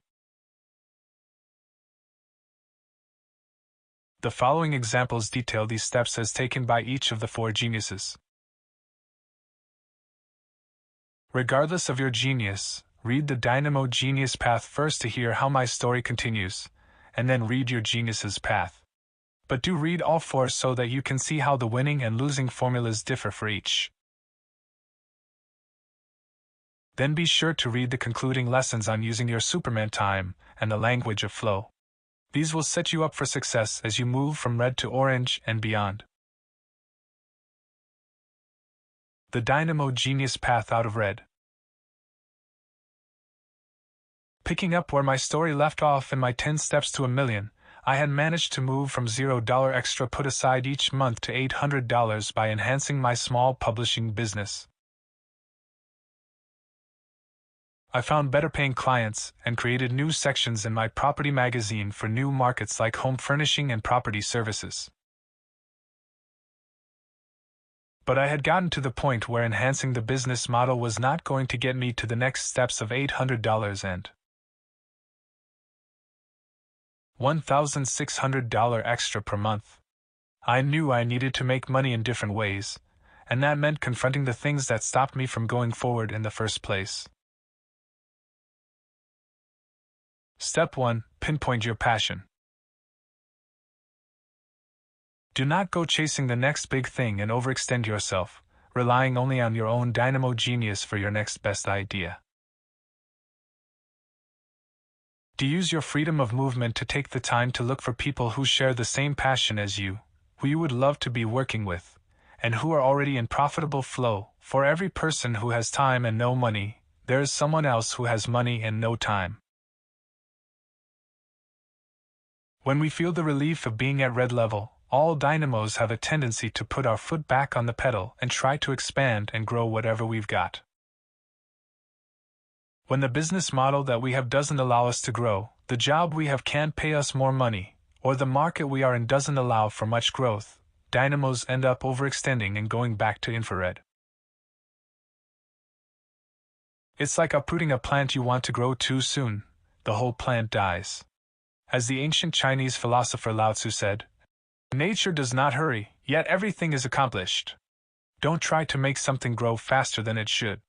The following examples detail these steps as taken by each of the 4 geniuses. Regardless of your genius, read the Dynamo Genius Path first to hear how my story continues, and then read your genius's path. But do read all 4 so that you can see how the winning and losing formulas differ for each. Then be sure to read the concluding lessons on using your Superman time and the language of flow. These will set you up for success as you move from red to orange and beyond. The Dynamo Genius Path out of red. Picking up where my story left off in my 10 steps to $1 million, I had managed to move from $0 extra put aside each month to $800 by enhancing my small publishing business. I found better paying clients and created new sections in my property magazine for new markets like home furnishing and property services. But I had gotten to the point where enhancing the business model was not going to get me to the next steps of $800 and $1,600 extra per month. I knew I needed to make money in different ways, and that meant confronting the things that stopped me from going forward in the first place. Step 1. Pinpoint your passion. Do not go chasing the next big thing and overextend yourself, relying only on your own dynamo genius for your next best idea. Do use your freedom of movement to take the time to look for people who share the same passion as you, who you would love to be working with, and who are already in profitable flow. For every person who has time and no money, there is someone else who has money and no time. When we feel the relief of being at red level, all dynamos have a tendency to put our foot back on the pedal and try to expand and grow whatever we've got. When the business model that we have doesn't allow us to grow, the job we have can't pay us more money, or the market we are in doesn't allow for much growth, dynamos end up overextending and going back to infrared. It's like uprooting a plant you want to grow too soon. The whole plant dies. As the ancient Chinese philosopher Lao Tzu said, "Nature does not hurry, yet everything is accomplished." Don't try to make something grow faster than it should.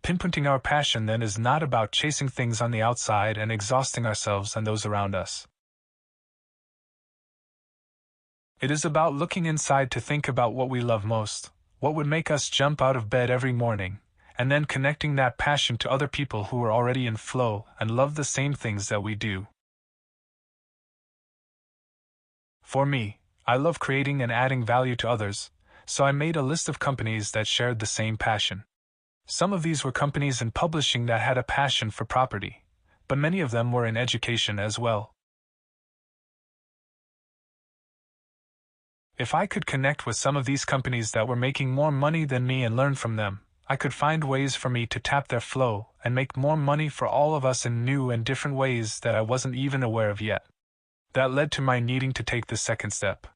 Pinpointing our passion then is not about chasing things on the outside and exhausting ourselves and those around us. It is about looking inside to think about what we love most, what would make us jump out of bed every morning, and then connecting that passion to other people who are already in flow and love the same things that we do. For me, I love creating and adding value to others, so I made a list of companies that shared the same passion. Some of these were companies in publishing that had a passion for property, but many of them were in education as well. If I could connect with some of these companies that were making more money than me and learn from them, I could find ways for me to tap their flow and make more money for all of us in new and different ways that I wasn't even aware of yet. That led to my needing to take the second step.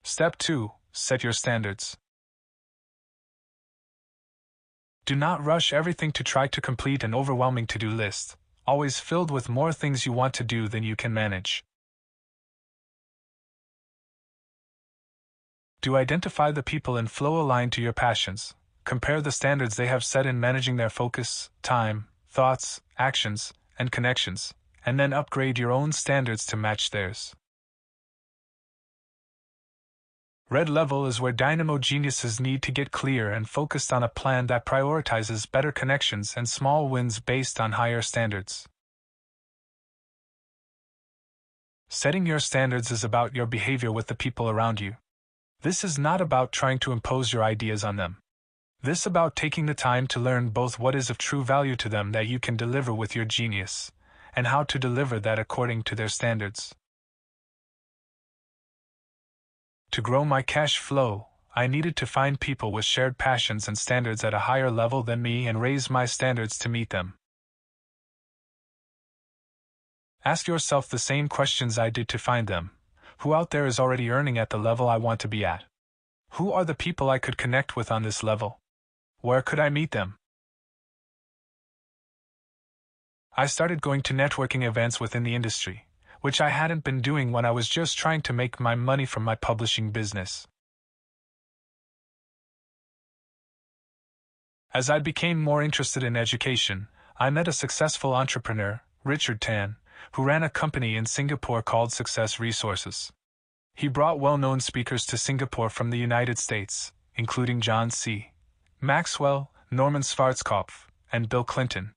Step 2. Set your standards. Do not rush everything to try to complete an overwhelming to-do list, always filled with more things you want to do than you can manage. Do identify the people in flow aligned to your passions, compare the standards they have set in managing their focus, time, thoughts, actions, and connections, and then upgrade your own standards to match theirs. Red level is where dynamo geniuses need to get clear and focused on a plan that prioritizes better connections and small wins based on higher standards. Setting your standards is about your behavior with the people around you. This is not about trying to impose your ideas on them. This is about taking the time to learn both what is of true value to them that you can deliver with your genius, and how to deliver that according to their standards. To grow my cash flow, I needed to find people with shared passions and standards at a higher level than me and raise my standards to meet them. Ask yourself the same questions I did to find them. Who out there is already earning at the level I want to be at? Who are the people I could connect with on this level? Where could I meet them? I started going to networking events within the industry, which I hadn't been doing when I was just trying to make my money from my publishing business. As I became more interested in education, I met a successful entrepreneur, Richard Tan, who ran a company in Singapore called Success Resources. He brought well-known speakers to Singapore from the United States, including John C. Maxwell, Norman Schwarzkopf, and Bill Clinton,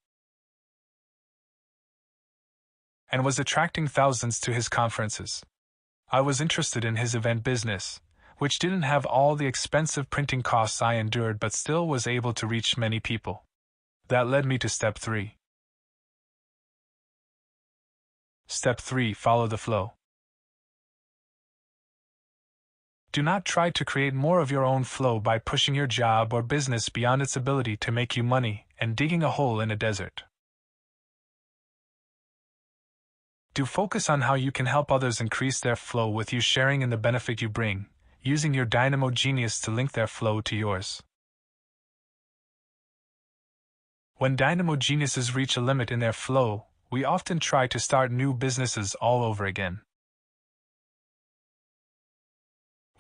and was attracting thousands to his conferences. I was interested in his event business, which didn't have all the expensive printing costs I endured but still was able to reach many people. That led me to Step 3. Step 3. Follow the flow. Do not try to create more of your own flow by pushing your job or business beyond its ability to make you money and digging a hole in a desert. Do focus on how you can help others increase their flow with you sharing in the benefit you bring, using your dynamo genius to link their flow to yours. When dynamo geniuses reach a limit in their flow, we often try to start new businesses all over again.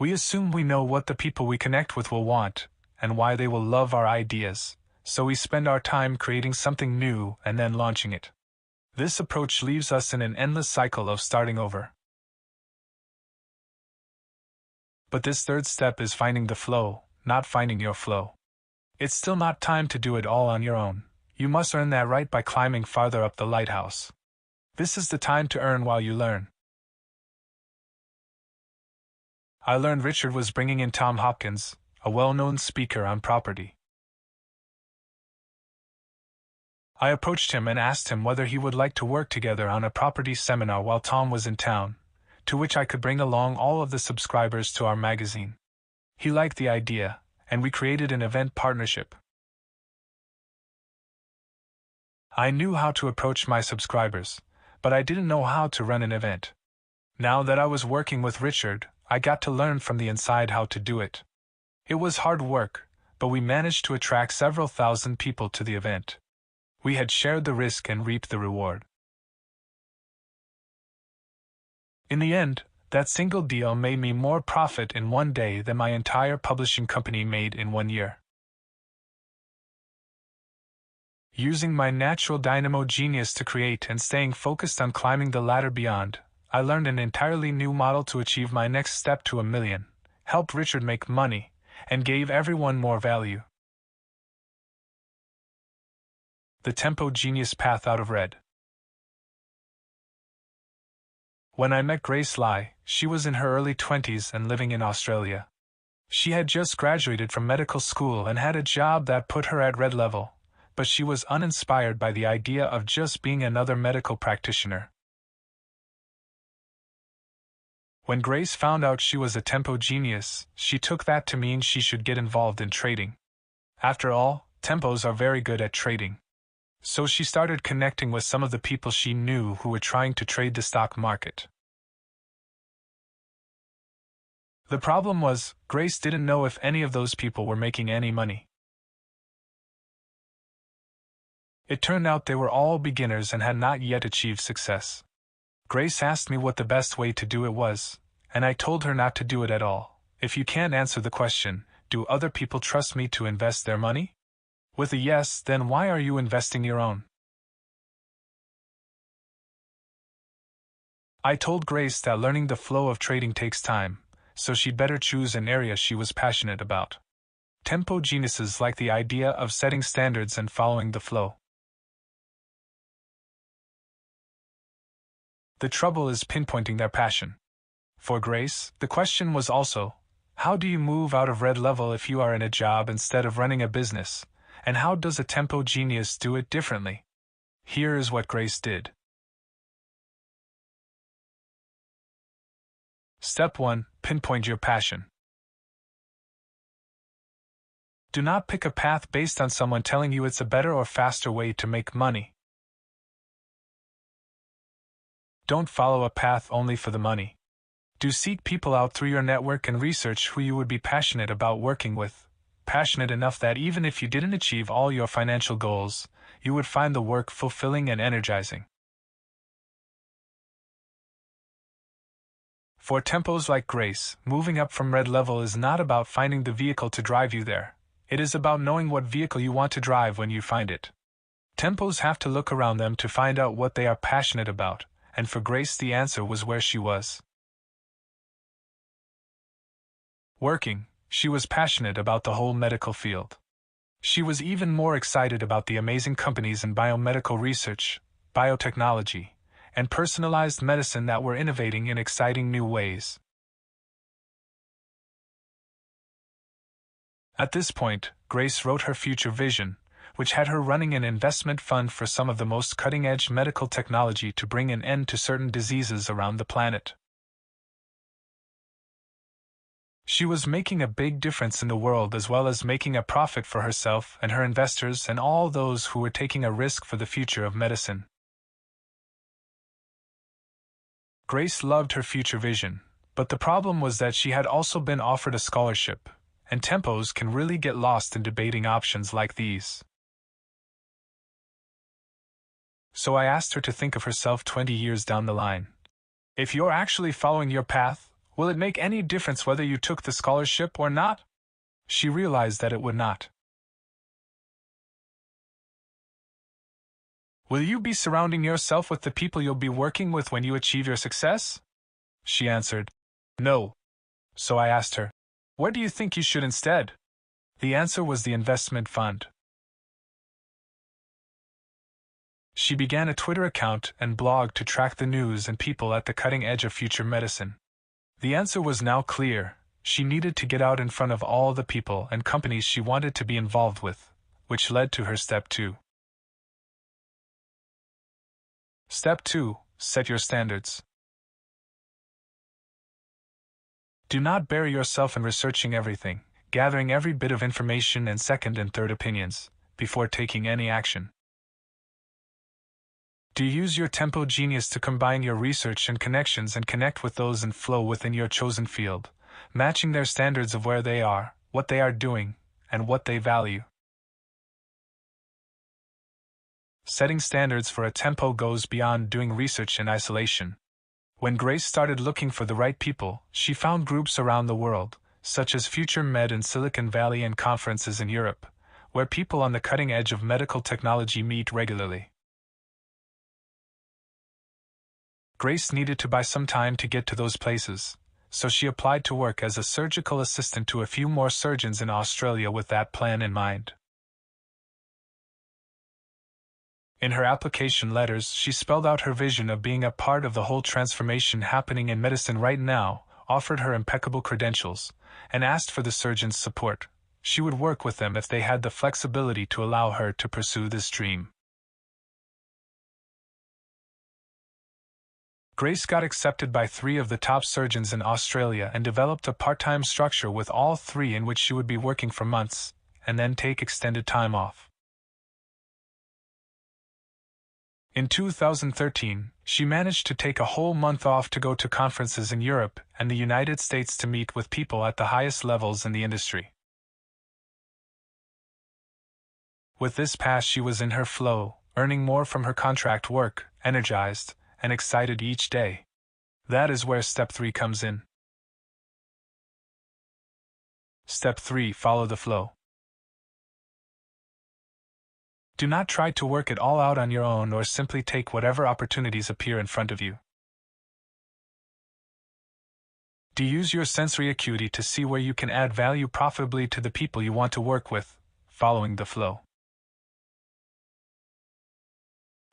We assume we know what the people we connect with will want, and why they will love our ideas, so we spend our time creating something new and then launching it. This approach leaves us in an endless cycle of starting over. But this third step is finding the flow, not finding your flow. It's still not time to do it all on your own. You must earn that right by climbing farther up the lighthouse. This is the time to earn while you learn. I learned Richard was bringing in Tom Hopkins, a well-known speaker on property. I approached him and asked him whether he would like to work together on a property seminar while Tom was in town, to which I could bring along all of the subscribers to our magazine. He liked the idea, and we created an event partnership. I knew how to approach my subscribers, but I didn't know how to run an event. Now that I was working with Richard, I got to learn from the inside how to do it. It was hard work, but we managed to attract several thousand people to the event. We had shared the risk and reaped the reward. In the end, that single deal made me more profit in one day than my entire publishing company made in 1 year. Using my natural dynamo genius to create and staying focused on climbing the ladder beyond, I learned an entirely new model to achieve my next step to $1 million, help Richard make money, and gave everyone more value. The Tempo Genius Path Out of Red. When I met Grace Lai, she was in her early 20s and living in Australia. She had just graduated from medical school and had a job that put her at red level, but she was uninspired by the idea of just being another medical practitioner. When Grace found out she was a Tempo genius, she took that to mean she should get involved in trading. After all, Tempos are very good at trading. So she started connecting with some of the people she knew who were trying to trade the stock market. The problem was, Grace didn't know if any of those people were making any money. It turned out they were all beginners and had not yet achieved success. Grace asked me what the best way to do it was, and I told her not to do it at all. If you can't answer the question, do other people trust me to invest their money? With a yes, then why are you investing your own? I told Grace that learning the flow of trading takes time, so she'd better choose an area she was passionate about. Tempo geniuses like the idea of setting standards and following the flow. The trouble is pinpointing their passion. For Grace, the question was also, how do you move out of red level if you are in a job instead of running a business, and how does a Tempo genius do it differently? Here is what Grace did. Step 1. Pinpoint your passion. Do not pick a path based on someone telling you it's a better or faster way to make money. Don't follow a path only for the money. Do seek people out through your network and research who you would be passionate about working with, passionate enough that even if you didn't achieve all your financial goals, you would find the work fulfilling and energizing. For Tempos like Grace, moving up from red level is not about finding the vehicle to drive you there. It is about knowing what vehicle you want to drive when you find it. Tempos have to look around them to find out what they are passionate about, and for Grace the answer was where she was. Working, she was passionate about the whole medical field. She was even more excited about the amazing companies in biomedical research, biotechnology, and personalized medicine that were innovating in exciting new ways. At this point, Grace wrote her future vision, which had her running an investment fund for some of the most cutting-edge medical technology to bring an end to certain diseases around the planet. She was making a big difference in the world as well as making a profit for herself and her investors and all those who were taking a risk for the future of medicine. Grace loved her future vision, but the problem was that she had also been offered a scholarship, and Tempos can really get lost in debating options like these. So I asked her to think of herself 20 years down the line. If you're actually following your path, will it make any difference whether you took the scholarship or not? She realized that it would not. Will you be surrounding yourself with the people you'll be working with when you achieve your success? She answered, no. So I asked her, what do you think you should instead? The answer was the investment fund. She began a Twitter account and blog to track the news and people at the cutting edge of future medicine. The answer was now clear. She needed to get out in front of all the people and companies she wanted to be involved with, which led to her step 2. Step 2. Set your standards. Do not bury yourself in researching everything, gathering every bit of information and second and third opinions, before taking any action. Do use your Tempo genius to combine your research and connections and connect with those in flow within your chosen field, matching their standards of where they are, what they are doing, and what they value. Setting standards for a Tempo goes beyond doing research in isolation. When Grace started looking for the right people, she found groups around the world, such as Future Med in Silicon Valley and conferences in Europe, where people on the cutting edge of medical technology meet regularly. Grace needed to buy some time to get to those places, so she applied to work as a surgical assistant to a few more surgeons in Australia with that plan in mind. In her application letters, she spelled out her vision of being a part of the whole transformation happening in medicine right now, offered her impeccable credentials, and asked for the surgeons' support. She would work with them if they had the flexibility to allow her to pursue this dream. Grace got accepted by 3 of the top surgeons in Australia and developed a part-time structure with all 3 in which she would be working for months, and then take extended time off. In 2013, she managed to take a whole month off to go to conferences in Europe and the United States to meet with people at the highest levels in the industry. With this pass, she was in her flow, earning more from her contract work, energized and excited each day. That is where Step 3 comes in. Step 3: Follow the flow. Do not try to work it all out on your own or simply take whatever opportunities appear in front of you. Do use your sensory acuity to see where you can add value profitably to the people you want to work with, following the flow.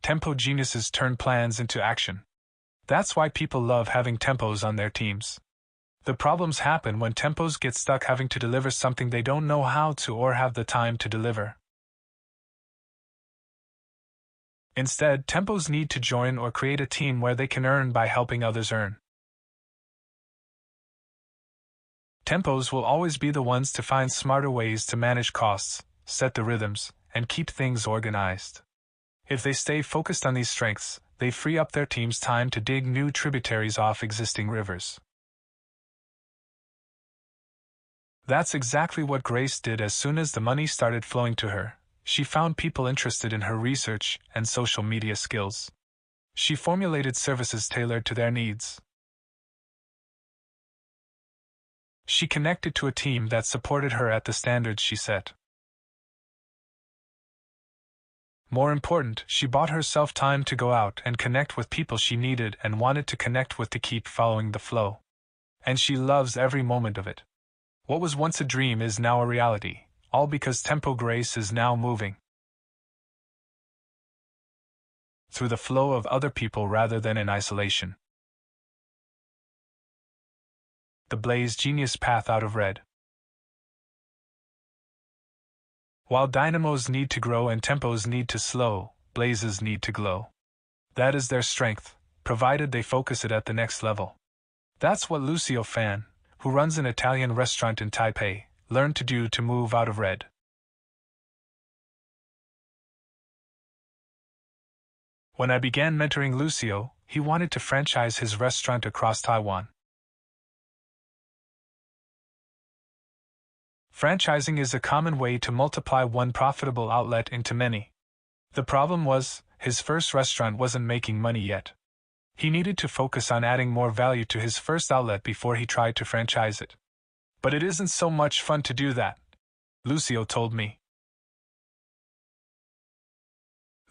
Tempo geniuses turn plans into action. That's why people love having tempos on their teams. The problems happen when tempos get stuck having to deliver something they don't know how to or have the time to deliver. Instead, tempos need to join or create a team where they can earn by helping others earn. Tempos will always be the ones to find smarter ways to manage costs, set the rhythms, and keep things organized. If they stay focused on these strengths, they free up their team's time to dig new tributaries off existing rivers. That's exactly what Grace did as soon as the money started flowing to her. She found people interested in her research and social media skills. She formulated services tailored to their needs. She connected to a team that supported her at the standards she set. More important, she bought herself time to go out and connect with people she needed and wanted to connect with to keep following the flow. And she loves every moment of it. What was once a dream is now a reality, all because Tempo Grace is now moving through the flow of other people rather than in isolation. The Blaze Genius Path out of red. While dynamos need to grow and tempos need to slow, blazes need to glow. That is their strength, provided they focus it at the next level. That's what Lucio Fan, who runs an Italian restaurant in Taipei, learned to do to move out of red. When I began mentoring Lucio, he wanted to franchise his restaurant across Taiwan. Franchising is a common way to multiply one profitable outlet into many. The problem was, his first restaurant wasn't making money yet. He needed to focus on adding more value to his first outlet before he tried to franchise it. But it isn't so much fun to do that, Lucio told me.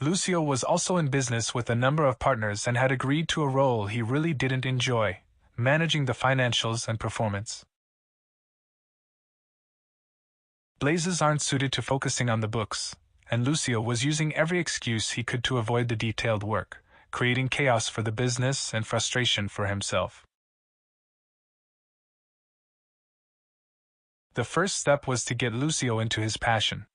Lucio was also in business with a number of partners and had agreed to a role he really didn't enjoy, managing the financials and performance. Blazes aren't suited to focusing on the books, and Lucio was using every excuse he could to avoid the detailed work, creating chaos for the business and frustration for himself. The first step was to get Lucio into his passion.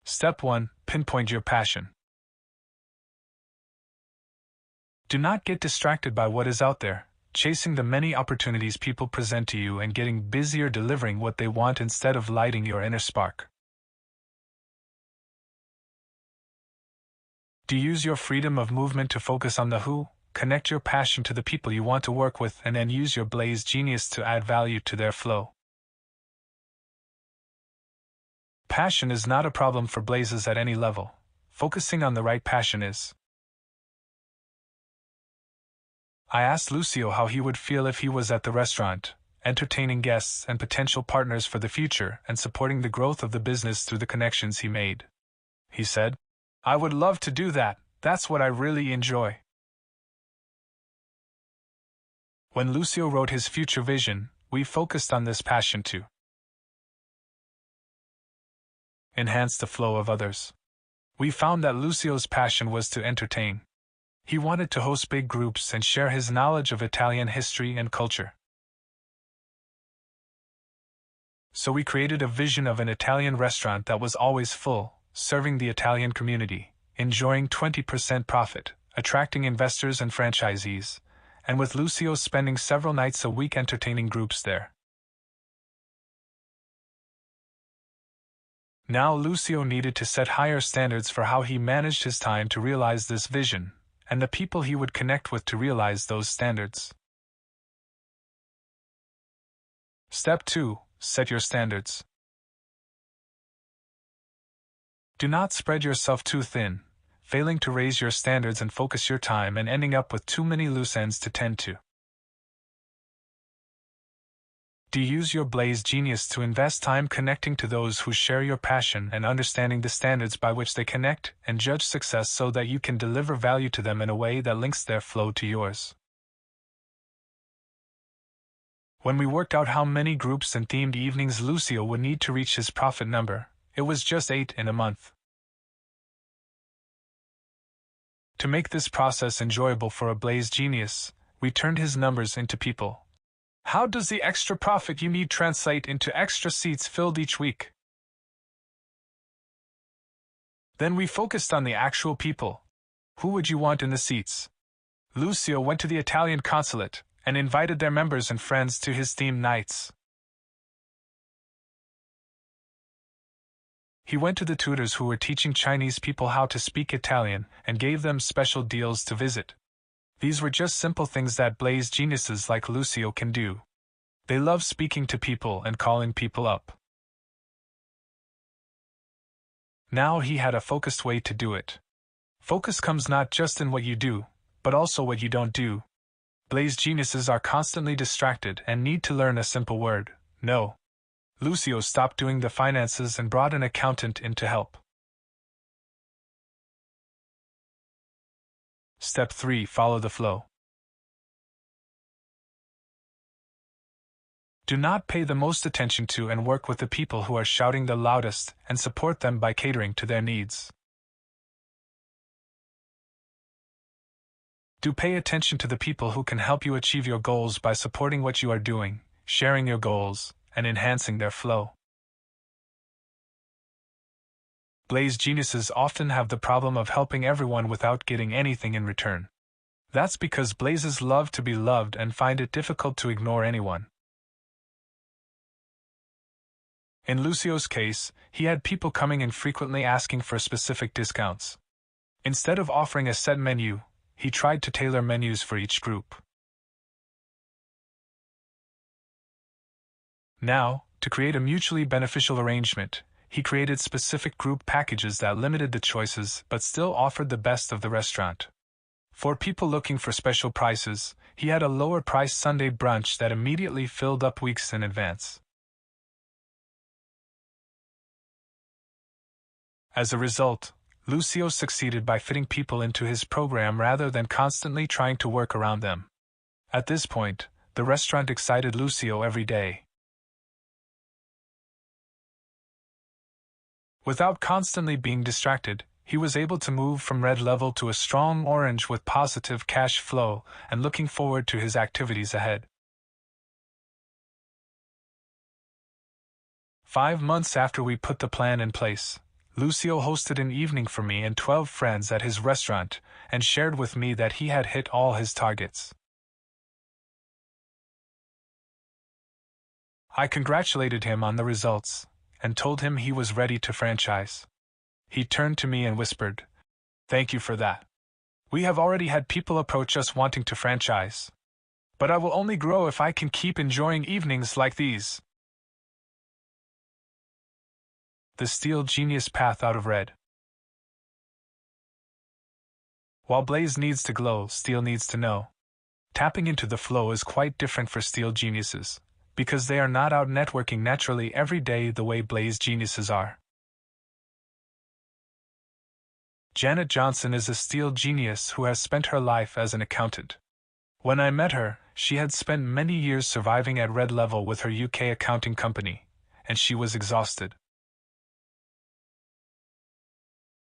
Step 1: Pinpoint your passion. Do not get distracted by what is out there, chasing the many opportunities people present to you and getting busier delivering what they want instead of lighting your inner spark. Do use your freedom of movement to focus on the who, connect your passion to the people you want to work with, and then use your blaze genius to add value to their flow. Passion is not a problem for blazes at any level. Focusing on the right passion is. I asked Lucio how he would feel if he was at the restaurant, entertaining guests and potential partners for the future and supporting the growth of the business through the connections he made. He said, "I would love to do that, that's what I really enjoy." When Lucio wrote his future vision, we focused on this passion to enhance the flow of others. We found that Lucio's passion was to entertain. He wanted to host big groups and share his knowledge of Italian history and culture. So we created a vision of an Italian restaurant that was always full, serving the Italian community, enjoying 20% profit, attracting investors and franchisees, and with Lucio spending several nights a week entertaining groups there. Now Lucio needed to set higher standards for how he managed his time to realize this vision, and the people he would connect with to realize those standards. Step 2. Set your standards. Do not spread yourself too thin, failing to raise your standards and focus your time and ending up with too many loose ends to tend to. Do use your blaze genius to invest time connecting to those who share your passion and understanding the standards by which they connect and judge success so that you can deliver value to them in a way that links their flow to yours. When we worked out how many groups and themed evenings Lucio would need to reach his profit number, it was just 8 in a month. To make this process enjoyable for a blaze genius, we turned his numbers into people. How does the extra profit you need translate into extra seats filled each week? Then we focused on the actual people. Who would you want in the seats? Lucio went to the Italian consulate and invited their members and friends to his themed nights. He went to the tutors who were teaching Chinese people how to speak Italian and gave them special deals to visit. These were just simple things that blaze geniuses like Lucio can do. They love speaking to people and calling people up. Now he had a focused way to do it. Focus comes not just in what you do, but also what you don't do. Blaze geniuses are constantly distracted and need to learn a simple word: no. Lucio stopped doing the finances and brought an accountant in to help. Step 3. Follow the flow. Do not pay the most attention to and work with the people who are shouting the loudest and support them by catering to their needs. Do pay attention to the people who can help you achieve your goals by supporting what you are doing, sharing your goals, and enhancing their flow. Blaze geniuses often have the problem of helping everyone without getting anything in return. That's because blazes love to be loved and find it difficult to ignore anyone. In Lucio's case, he had people coming in frequently asking for specific discounts. Instead of offering a set menu, he tried to tailor menus for each group. Now, to create a mutually beneficial arrangement, he created specific group packages that limited the choices but still offered the best of the restaurant. For people looking for special prices, he had a lower-priced Sunday brunch that immediately filled up weeks in advance. As a result, Lucio succeeded by fitting people into his program rather than constantly trying to work around them. At this point, the restaurant excited Lucio every day. Without constantly being distracted, he was able to move from red level to a strong orange with positive cash flow and looking forward to his activities ahead. 5 months after we put the plan in place, Lucio hosted an evening for me and 12 friends at his restaurant and shared with me that he had hit all his targets. I congratulated him on the results and told him he was ready to franchise. He turned to me and whispered, "Thank you for that. We have already had people approach us wanting to franchise. But I will only grow if I can keep enjoying evenings like these." The Steel Genius Path Out of Red. While Blaze needs to glow, Steel needs to know. Tapping into the flow is quite different for Steel geniuses, because they are not out networking naturally every day the way Blaze geniuses are. Janet Johnson is a Steel genius who has spent her life as an accountant. When I met her, She had spent many years surviving at red level with her UK accounting company, and she was exhausted.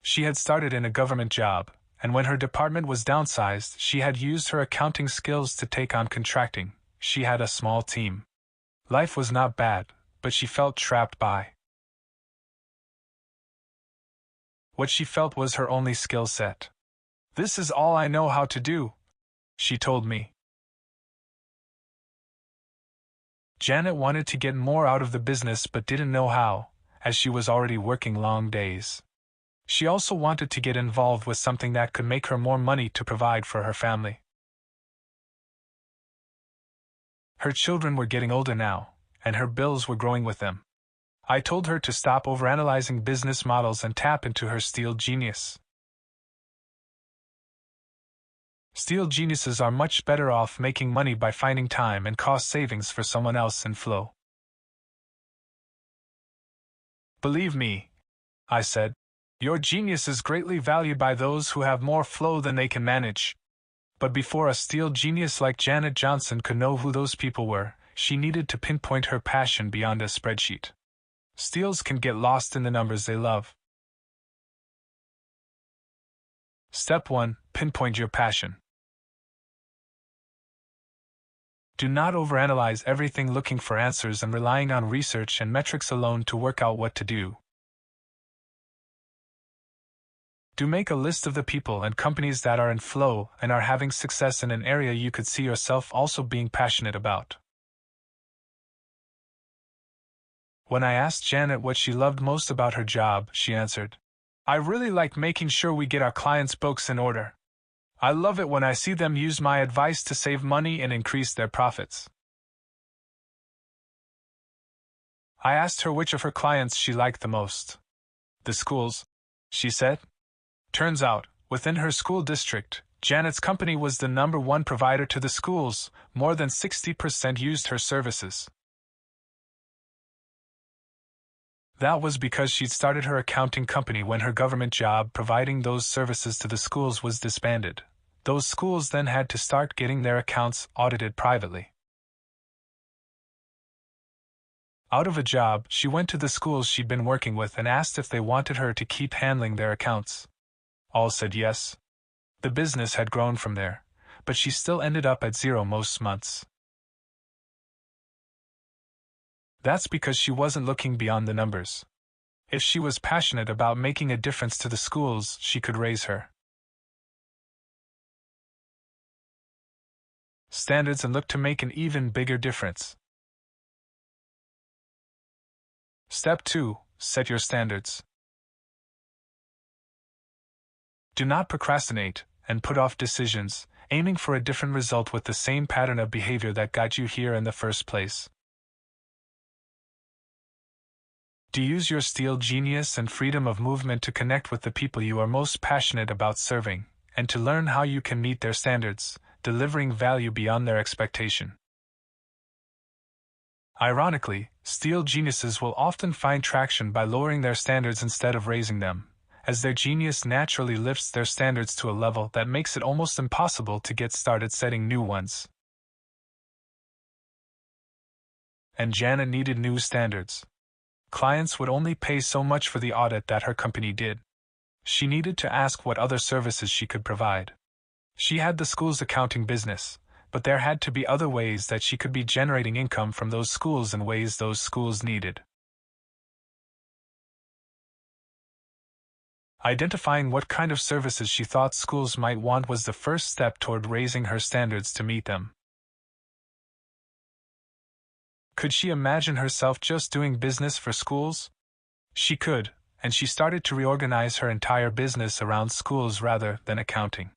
She had started in a government job, and when her department was downsized, she had used her accounting skills to take on contracting. She had a small team. Life was not bad, but she felt trapped by what she felt was her only skill set. "This is all I know how to do," she told me. Janet wanted to get more out of the business but didn't know how, as she was already working long days. She also wanted to get involved with something that could make her more money to provide for her family. Her children were getting older now, and her bills were growing with them. I told her to stop overanalyzing business models and tap into her steel genius. Steel geniuses are much better off making money by finding time and cost savings for someone else in flow. "Believe me," I said, "your genius is greatly valued by those who have more flow than they can manage." But before a steel genius like Janet Johnson could know who those people were, she needed to pinpoint her passion beyond a spreadsheet. Steels can get lost in the numbers they love. Step 1. Pinpoint your passion. Do not overanalyze everything looking for answers and relying on research and metrics alone to work out what to do. Do make a list of the people and companies that are in flow and are having success in an area you could see yourself also being passionate about. When I asked Janet what she loved most about her job, she answered, "I really like making sure we get our clients' books in order. I love it when I see them use my advice to save money and increase their profits." I asked her which of her clients she liked the most. "The schools," she said. Turns out, within her school district, Janet's company was the #1 provider to the schools. More than 60% used her services. That was because she'd started her accounting company when her government job providing those services to the schools was disbanded. Those schools then had to start getting their accounts audited privately. Out of a job, she went to the schools she'd been working with and asked if they wanted her to keep handling their accounts. All said yes. The business had grown from there, but she still ended up at zero most months. That's because she wasn't looking beyond the numbers. If she was passionate about making a difference to the schools, she could raise her standards and look to make an even bigger difference. Step 2. Set your standards. Do not procrastinate and put off decisions, aiming for a different result with the same pattern of behavior that got you here in the first place. Do use your steel genius and freedom of movement to connect with the people you are most passionate about serving, and to learn how you can meet their standards, delivering value beyond their expectation. Ironically, steel geniuses will often find traction by lowering their standards instead of raising them, as their genius naturally lifts their standards to a level that makes it almost impossible to get started setting new ones. And Janet needed new standards. Clients would only pay so much for the audit that her company did. She needed to ask what other services she could provide. She had the school's accounting business, but there had to be other ways that she could be generating income from those schools in ways those schools needed. Identifying what kind of services she thought schools might want was the first step toward raising her standards to meet them. Could she imagine herself just doing business for schools? She could, and she started to reorganize her entire business around schools rather than accounting.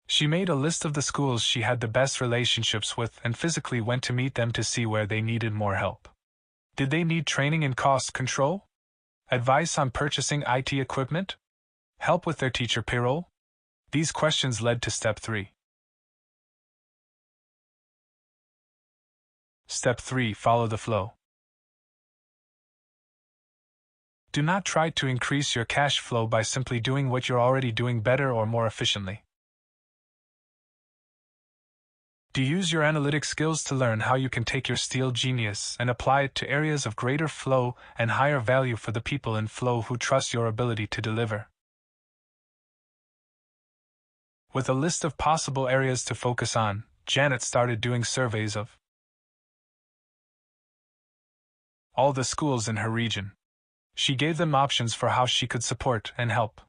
She made a list of the schools she had the best relationships with and physically went to meet them to see where they needed more help. Did they need training in cost control? Advice on purchasing IT equipment? Help with their teacher payroll? These questions led to Step 3. Step 3. Follow the flow. Do not try to increase your cash flow by simply doing what you're already doing better or more efficiently. Do use your analytic skills to learn how you can take your steel genius and apply it to areas of greater flow and higher value for the people in flow who trust your ability to deliver. With a list of possible areas to focus on, Janet started doing surveys of all the schools in her region. She gave them options for how she could support and help.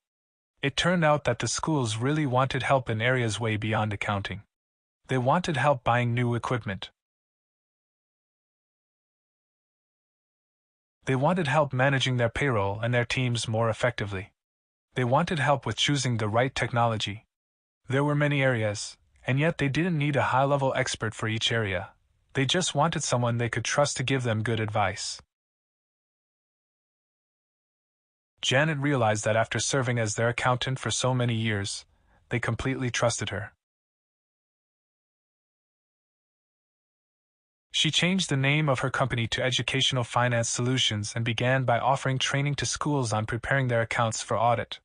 It turned out that the schools really wanted help in areas way beyond accounting. They wanted help buying new equipment. They wanted help managing their payroll and their teams more effectively. They wanted help with choosing the right technology. There were many areas, and yet they didn't need a high-level expert for each area. They just wanted someone they could trust to give them good advice. Janet realized that after serving as their accountant for so many years, they completely trusted her. She changed the name of her company to Educational Finance Solutions and began by offering training to schools on preparing their accounts for audit.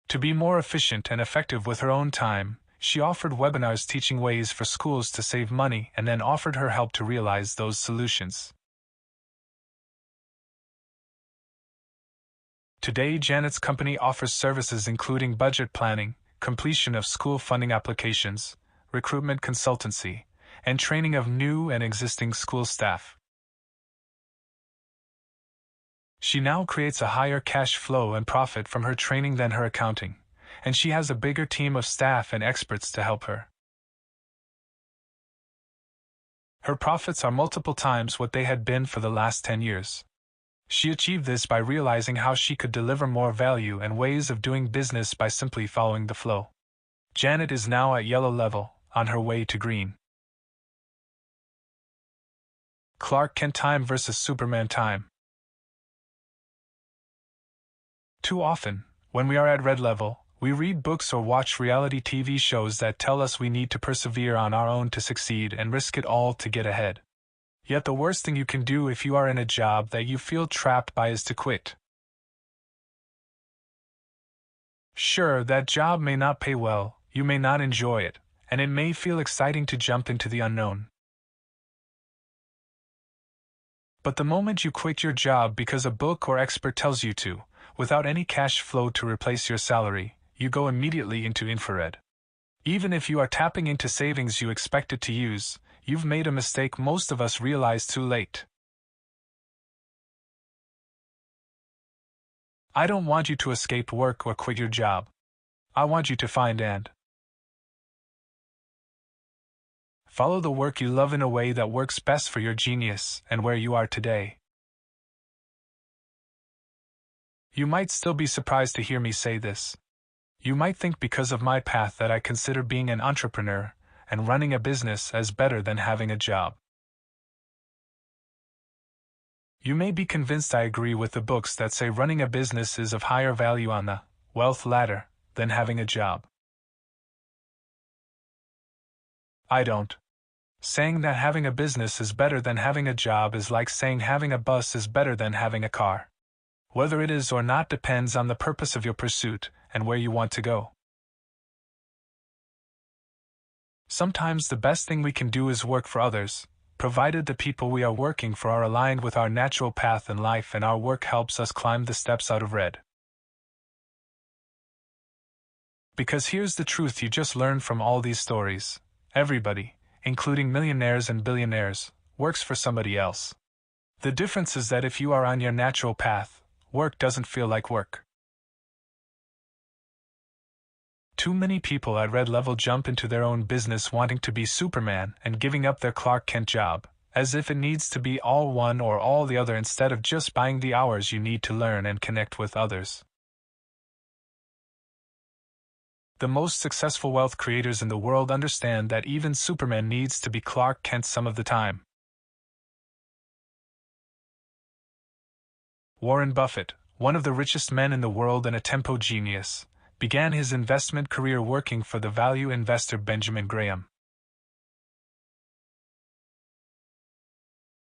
To be more efficient and effective with her own time, she offered webinars teaching ways for schools to save money and then offered her help to realize those solutions. Today, Janet's company offers services including budget planning, completion of school funding applications, recruitment consultancy, and training of new and existing school staff. She now creates a higher cash flow and profit from her training than her accounting, and she has a bigger team of staff and experts to help her. Her profits are multiple times what they had been for the last 10 years. She achieved this by realizing how she could deliver more value and ways of doing business by simply following the flow. Janet is now at yellow level, on her way to green. Clark Kent time versus Superman time. Too often, when we are at red level, we read books or watch reality TV shows that tell us we need to persevere on our own to succeed and risk it all to get ahead. Yet the worst thing you can do if you are in a job that you feel trapped by is to quit. Sure, that job may not pay well, you may not enjoy it, and it may feel exciting to jump into the unknown. But the moment you quit your job because a book or expert tells you to, without any cash flow to replace your salary, you go immediately into infrared. Even if you are tapping into savings you expected to use, you've made a mistake most of us realize too late. I don't want you to escape work or quit your job. I want you to find and follow the work you love in a way that works best for your genius and where you are today. You might still be surprised to hear me say this. You might think because of my path that I consider being an entrepreneur and running a business as better than having a job. You may be convinced I agree with the books that say running a business is of higher value on the wealth ladder than having a job. I don't. Saying that having a business is better than having a job is like saying having a bus is better than having a car. Whether it is or not depends on the purpose of your pursuit and where you want to go. Sometimes the best thing we can do is work for others, provided the people we are working for are aligned with our natural path in life and our work helps us climb the steps out of red. Because here's the truth you just learned from all these stories. Everybody, including millionaires and billionaires, works for somebody else. The difference is that if you are on your natural path, work doesn't feel like work. Too many people at red level jump into their own business wanting to be Superman and giving up their Clark Kent job, as if it needs to be all one or all the other instead of just buying the hours you need to learn and connect with others. The most successful wealth creators in the world understand that even Superman needs to be Clark Kent some of the time. Warren Buffett, one of the richest men in the world and a tempo genius, began his investment career working for the value investor Benjamin Graham.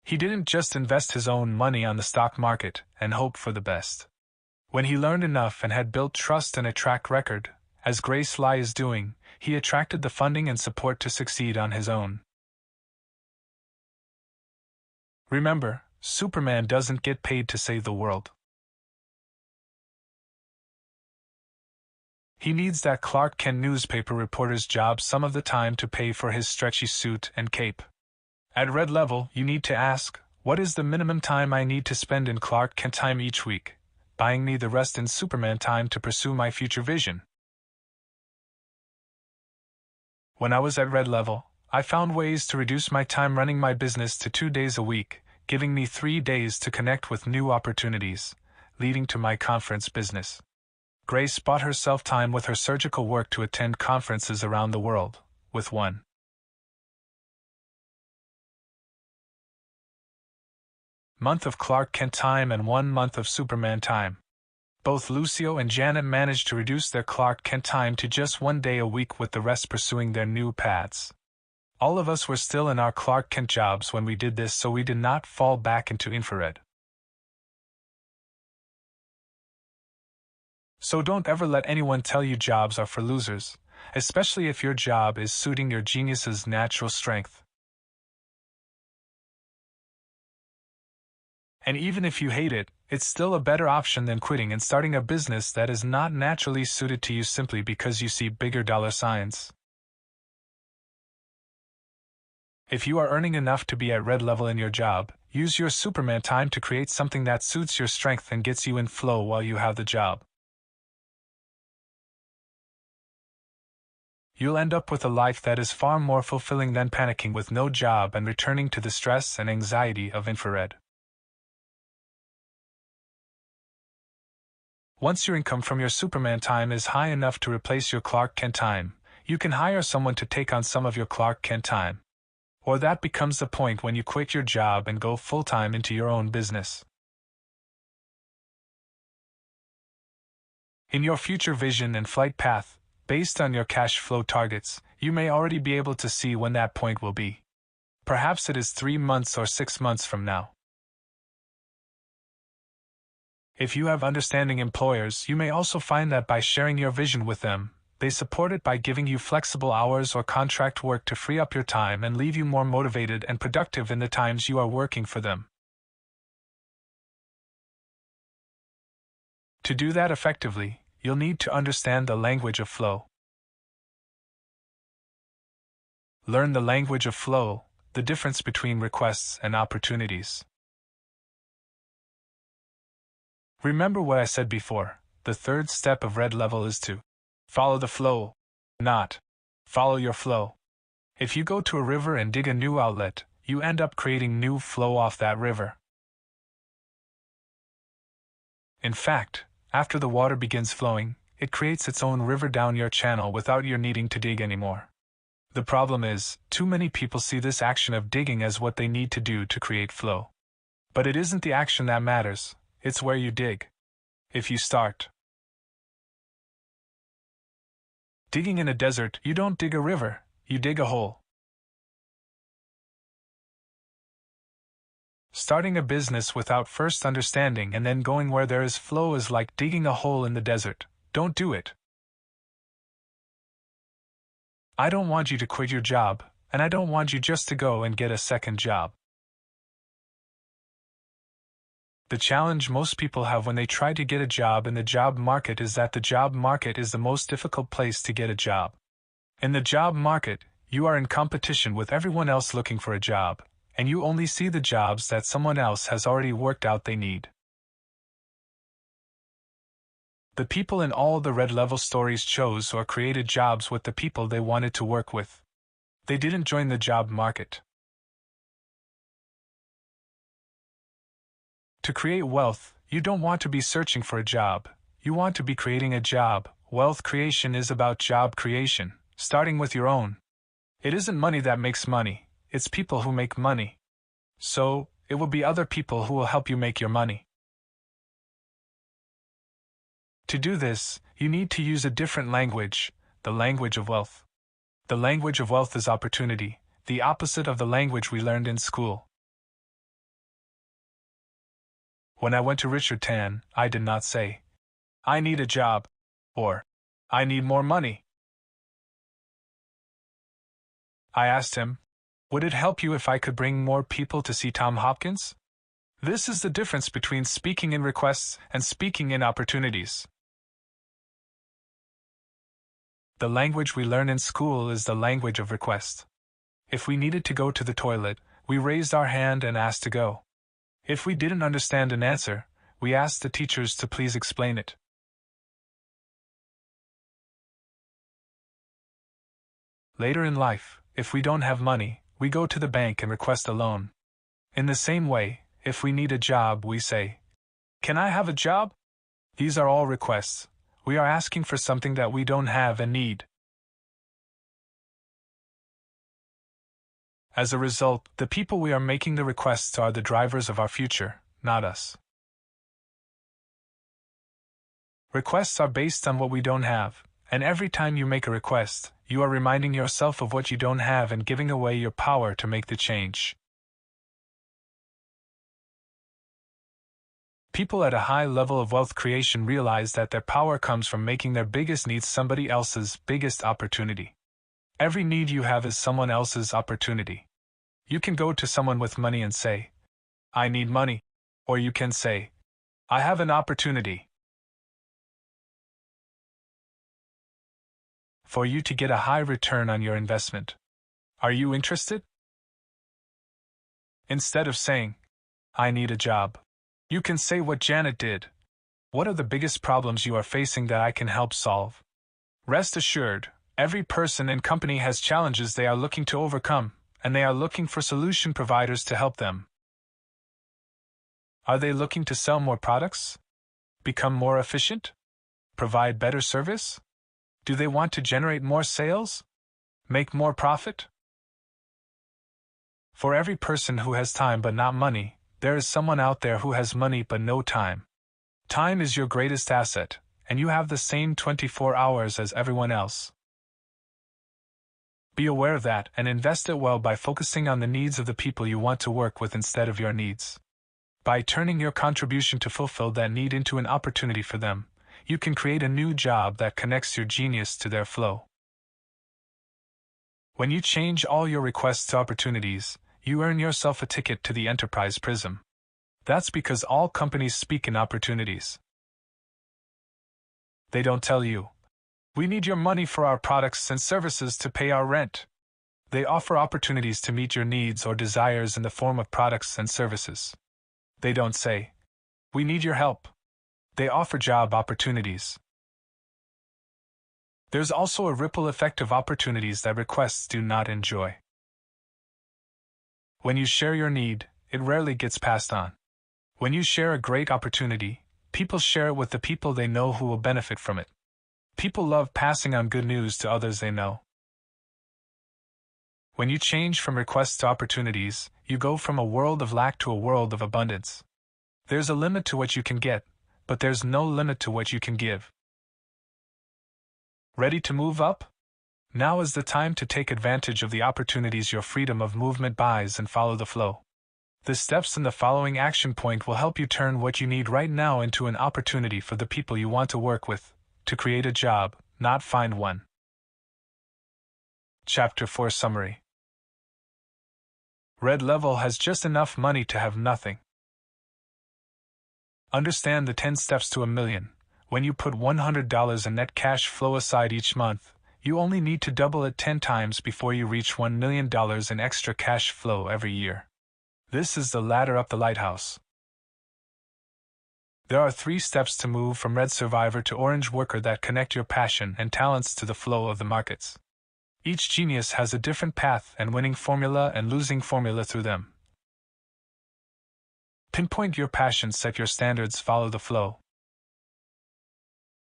He didn't just invest his own money on the stock market and hope for the best. When he learned enough and had built trust and a track record, as Grace Lai is doing, he attracted the funding and support to succeed on his own. Remember, Superman doesn't get paid to save the world. He needs that Clark Kent newspaper reporter's job some of the time to pay for his stretchy suit and cape. At Red Level, you need to ask, what is the minimum time I need to spend in Clark Kent time each week, buying me the rest in Superman time to pursue my future vision? When I was at Red Level, I found ways to reduce my time running my business to 2 days a week, giving me 3 days to connect with new opportunities, leading to my conference business. Grace bought herself time with her surgical work to attend conferences around the world, with 1 month of Clark Kent time and 1 month of Superman time. Both Lucio and Janet managed to reduce their Clark Kent time to just 1 day a week, with the rest pursuing their new paths. All of us were still in our Clark Kent jobs when we did this, so we did not fall back into infrared. So don't ever let anyone tell you jobs are for losers, especially if your job is suiting your genius's natural strength. And even if you hate it, it's still a better option than quitting and starting a business that is not naturally suited to you simply because you see bigger dollar signs. If you are earning enough to be at Red Level in your job, use your Superman time to create something that suits your strength and gets you in flow while you have the job. You'll end up with a life that is far more fulfilling than panicking with no job and returning to the stress and anxiety of infrared. Once your income from your Superman time is high enough to replace your Clark Kent time, you can hire someone to take on some of your Clark Kent time. Or that becomes the point when you quit your job and go full-time into your own business. In your future vision and flight path, based on your cash flow targets, you may already be able to see when that point will be. Perhaps it is 3 months or 6 months from now. If you have understanding employers, you may also find that by sharing your vision with them, they support it by giving you flexible hours or contract work to free up your time and leave you more motivated and productive in the times you are working for them. To do that effectively, you'll need to understand the language of flow. Learn the language of flow, the difference between requests and opportunities. Remember what I said before, the third step of Red Level is to follow the flow, not follow your flow. If you go to a river and dig a new outlet, you end up creating new flow off that river. In fact, after the water begins flowing, it creates its own river down your channel without your needing to dig anymore. The problem is, too many people see this action of digging as what they need to do to create flow. But it isn't the action that matters, it's where you dig. If you start digging in a desert, you don't dig a river, you dig a hole. Starting a business without first understanding and then going where there is flow is like digging a hole in the desert. Don't do it. I don't want you to quit your job, and I don't want you just to go and get a second job. The challenge most people have when they try to get a job in the job market is that the job market is the most difficult place to get a job. In the job market, you are in competition with everyone else looking for a job, and you only see the jobs that someone else has already worked out they need. The people in all the Red Level stories chose or created jobs with the people they wanted to work with. They didn't join the job market. To create wealth, you don't want to be searching for a job, you want to be creating a job. Wealth creation is about job creation, starting with your own. It isn't money that makes money, it's people who make money. So, it will be other people who will help you make your money. To do this, you need to use a different language, the language of wealth. The language of wealth is opportunity, the opposite of the language we learned in school. When I went to Richard Tan, I did not say, "I need a job," or "I need more money." I asked him, "Would it help you if I could bring more people to see Tom Hopkins?" This is the difference between speaking in requests and speaking in opportunities. The language we learn in school is the language of request. If we needed to go to the toilet, we raised our hand and asked to go. If we didn't understand an answer, we asked the teachers to please explain it. Later in life, if we don't have money, we go to the bank and request a loan. In the same way, if we need a job, we say, "Can I have a job?" These are all requests. We are asking for something that we don't have and need. As a result, the people we are making the requests are the drivers of our future, not us. Requests are based on what we don't have, and every time you make a request, you are reminding yourself of what you don't have and giving away your power to make the change. People at a high level of wealth creation realize that their power comes from making their biggest needs somebody else's biggest opportunity. Every need you have is someone else's opportunity. You can go to someone with money and say, "I need money," or you can say, "I have an opportunity for you to get a high return on your investment. Are you interested?" Instead of saying, "I need a job," you can say what Janet did. "What are the biggest problems you are facing that I can help solve?" Rest assured, every person and company has challenges they are looking to overcome, and they are looking for solution providers to help them. Are they looking to sell more products? Become more efficient? Provide better service? Do they want to generate more sales? Make more profit? For every person who has time but not money, there is someone out there who has money but no time. Time is your greatest asset, and you have the same 24 hours as everyone else. Be aware of that and invest it well by focusing on the needs of the people you want to work with instead of your needs. By turning your contribution to fulfill that need into an opportunity for them, you can create a new job that connects your genius to their flow. When you change all your requests to opportunities, you earn yourself a ticket to the enterprise prism. That's because all companies speak in opportunities. They don't tell you, "We need your money for our products and services to pay our rent." They offer opportunities to meet your needs or desires in the form of products and services. They don't say, "We need your help." They offer job opportunities. There's also a ripple effect of opportunities that requests do not enjoy. When you share your need, it rarely gets passed on. When you share a great opportunity, people share it with the people they know who will benefit from it. People love passing on good news to others they know. When you change from requests to opportunities, you go from a world of lack to a world of abundance. There's a limit to what you can get, but there's no limit to what you can give. Ready to move up? Now is the time to take advantage of the opportunities your freedom of movement buys and follow the flow. The steps in the following action point will help you turn what you need right now into an opportunity for the people you want to work with, to create a job, not find one. Chapter 4 Summary. Red level has just enough money to have nothing. Understand the 10 steps to $1 million. When you put $100 in net cash flow aside each month, you only need to double it 10 times before you reach $1 million in extra cash flow every year. This is the ladder up the lighthouse. There are 3 steps to move from red survivor to orange worker that connect your passion and talents to the flow of the markets. Each genius has a different path and winning formula and losing formula through them. Pinpoint your passion, set your standards, follow the flow.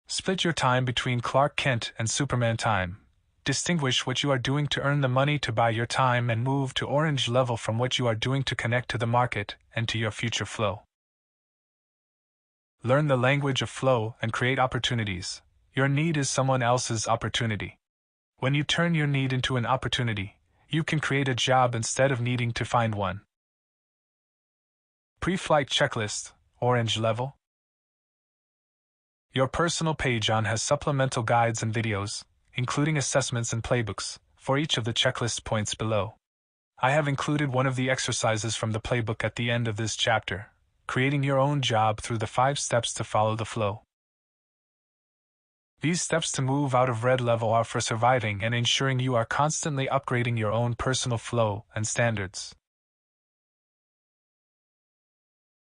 Split your time between Clark Kent and Superman time. Distinguish what you are doing to earn the money to buy your time and move to orange level from what you are doing to connect to the market and to your future flow. Learn the language of flow and create opportunities. Your need is someone else's opportunity. When you turn your need into an opportunity, you can create a job instead of needing to find one. Pre-flight checklist, Orange level? Your personal page on has supplemental guides and videos, including assessments and playbooks, for each of the checklist points below. I have included one of the exercises from the playbook at the end of this chapter, creating your own job through the 5 steps to follow the flow. These steps to move out of red level are for surviving and ensuring you are constantly upgrading your own personal flow and standards.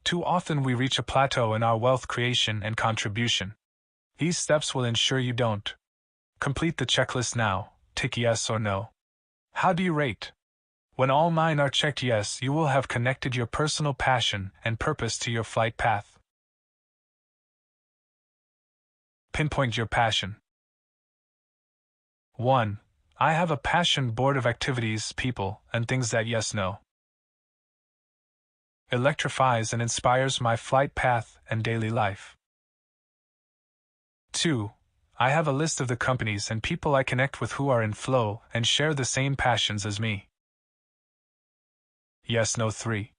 Too often we reach a plateau in our wealth creation and contribution. These steps will ensure you don't. Complete the checklist now, tick yes or no. How do you rate? When all 9 are checked yes, you will have connected your personal passion and purpose to your flight path. Pinpoint your passion. 1. I have a passion board of activities, people, and things that yes/no electrifies and inspires my flight path and daily life. 2. I have a list of the companies and people I connect with who are in flow and share the same passions as me. Yes/no. 3.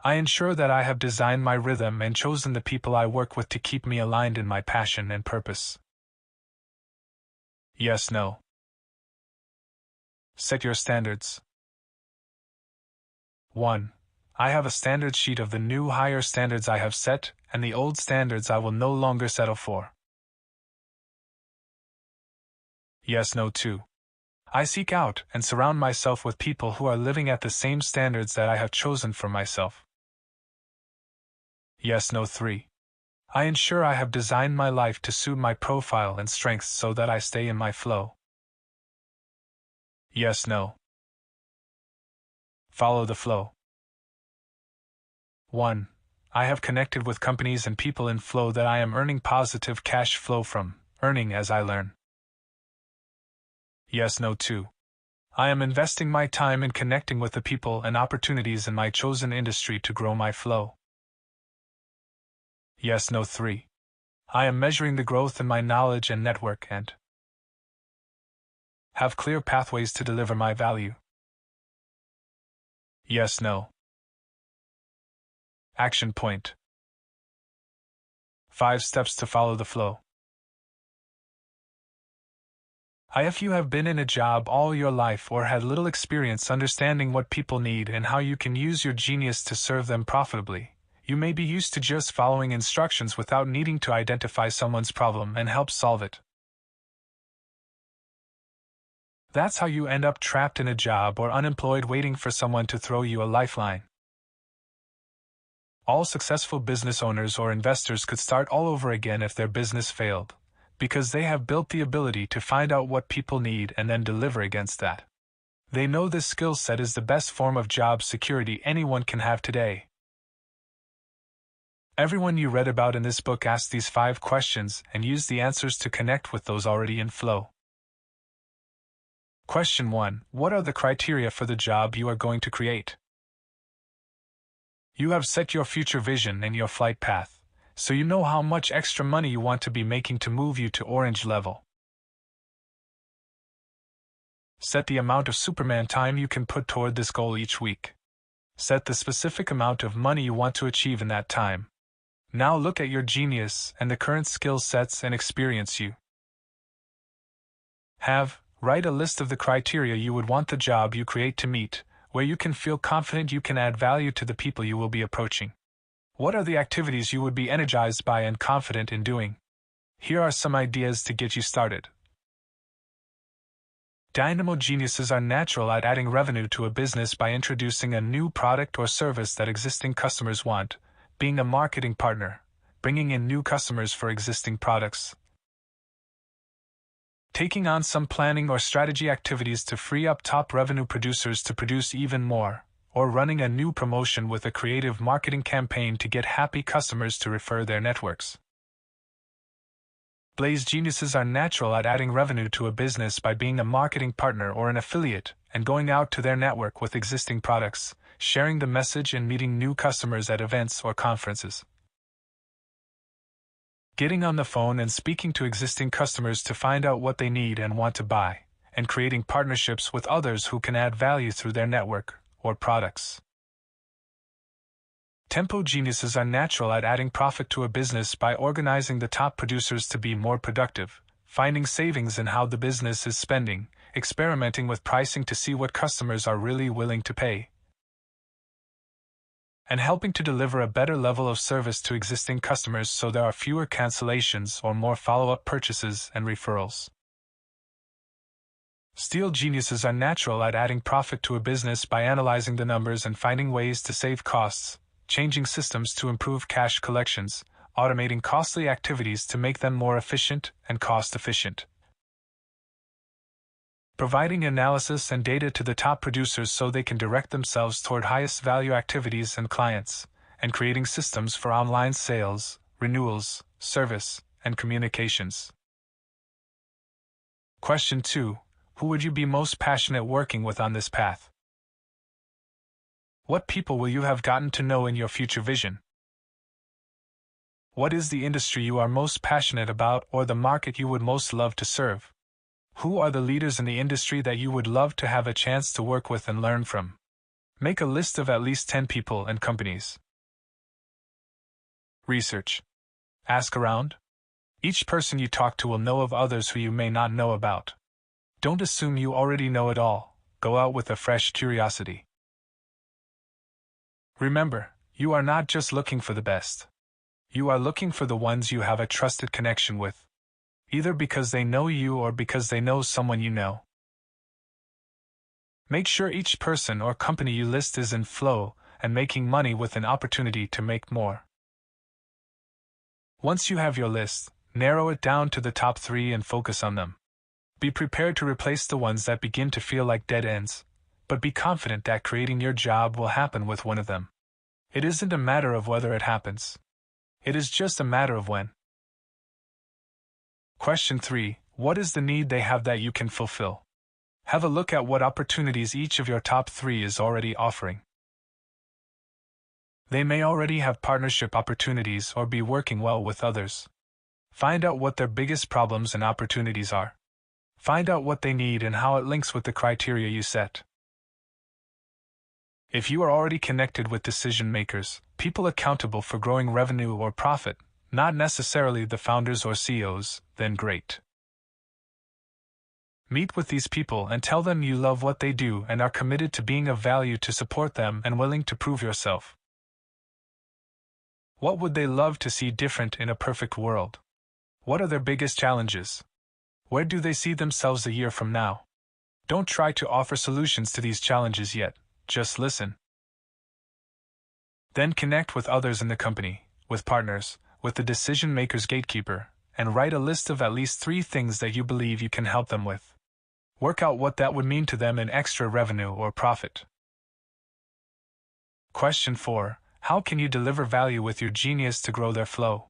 I ensure that I have designed my rhythm and chosen the people I work with to keep me aligned in my passion and purpose. Yes/no. Set your standards. 1. I have a standard sheet of the new higher standards I have set and the old standards I will no longer settle for. Yes/no. 2. I seek out and surround myself with people who are living at the same standards that I have chosen for myself. Yes/no. 3. I ensure I have designed my life to suit my profile and strengths so that I stay in my flow. Yes/no. Follow the flow. 1. I have connected with companies and people in flow that I am earning positive cash flow from, earning as I learn. Yes/no. 2. I am investing my time in connecting with the people and opportunities in my chosen industry to grow my flow. Yes/no. 3. I am measuring the growth in my knowledge and network and have clear pathways to deliver my value. Yes/no. Action point. 5 steps to follow the flow. If you have been in a job all your life or had little experience understanding what people need and how you can use your genius to serve them profitably, you may be used to just following instructions without needing to identify someone's problem and help solve it. That's how you end up trapped in a job or unemployed waiting for someone to throw you a lifeline. All successful business owners or investors could start all over again if their business failed, because they have built the ability to find out what people need and then deliver against that. They know this skill set is the best form of job security anyone can have today. Everyone you read about in this book asked these 5 questions and used the answers to connect with those already in flow. Question 1. What are the criteria for the job you are going to create? You have set your future vision and your flight path, so you know how much extra money you want to be making to move you to orange level. Set the amount of Superman time you can put toward this goal each week. Set the specific amount of money you want to achieve in that time. Now look at your genius and the current skill sets and experience you have. Write a list of the criteria you would want the job you create to meet, where you can feel confident you can add value to the people you will be approaching. What are the activities you would be energized by and confident in doing? Here are some ideas to get you started. Dynamo geniuses are natural at adding revenue to a business by introducing a new product or service that existing customers want, being a marketing partner, bringing in new customers for existing products, taking on some planning or strategy activities to free up top revenue producers to produce even more, or running a new promotion with a creative marketing campaign to get happy customers to refer their networks. Blaze geniuses are natural at adding revenue to a business by being a marketing partner or an affiliate and going out to their network with existing products, sharing the message and meeting new customers at events or conferences. Getting on the phone and speaking to existing customers to find out what they need and want to buy, and creating partnerships with others who can add value through their network or products. Tempo geniuses are natural at adding profit to a business by organizing the top producers to be more productive, finding savings in how the business is spending, experimenting with pricing to see what customers are really willing to pay, and helping to deliver a better level of service to existing customers so there are fewer cancellations or more follow-up purchases and referrals. Steel geniuses are natural at adding profit to a business by analyzing the numbers and finding ways to save costs, changing systems to improve cash collections, automating costly activities to make them more efficient and cost-efficient, providing analysis and data to the top producers so they can direct themselves toward highest value activities and clients, and creating systems for online sales, renewals, service, and communications. Question 2. Who would you be most passionate working with on this path? What people will you have gotten to know in your future vision? What is the industry you are most passionate about or the market you would most love to serve? Who are the leaders in the industry that you would love to have a chance to work with and learn from? Make a list of at least 10 people and companies. Research. Ask around. Each person you talk to will know of others who you may not know about. Don't assume you already know it all. Go out with a fresh curiosity. Remember, you are not just looking for the best. You are looking for the ones you have a trusted connection with, either because they know you or because they know someone you know. Make sure each person or company you list is in flow and making money with an opportunity to make more. Once you have your list, narrow it down to the top 3 and focus on them. Be prepared to replace the ones that begin to feel like dead ends, but be confident that creating your job will happen with one of them. It isn't a matter of whether it happens. It is just a matter of when. Question 3. What is the need they have that you can fulfill? Have a look at what opportunities each of your top 3 is already offering. They may already have partnership opportunities or be working well with others. Find out what their biggest problems and opportunities are. Find out what they need and how it links with the criteria you set. If you are already connected with decision makers, people accountable for growing revenue or profit, not necessarily the founders or CEOs, then great. Meet with these people and tell them you love what they do and are committed to being of value to support them and willing to prove yourself. What would they love to see different in a perfect world? What are their biggest challenges? Where do they see themselves a year from now? Don't try to offer solutions to these challenges yet, just listen. Then connect with others in the company, with partners, with the decision maker's gatekeeper, and write a list of at least 3 things that you believe you can help them with. Work out what that would mean to them in extra revenue or profit. Question 4. How can you deliver value with your genius to grow their flow?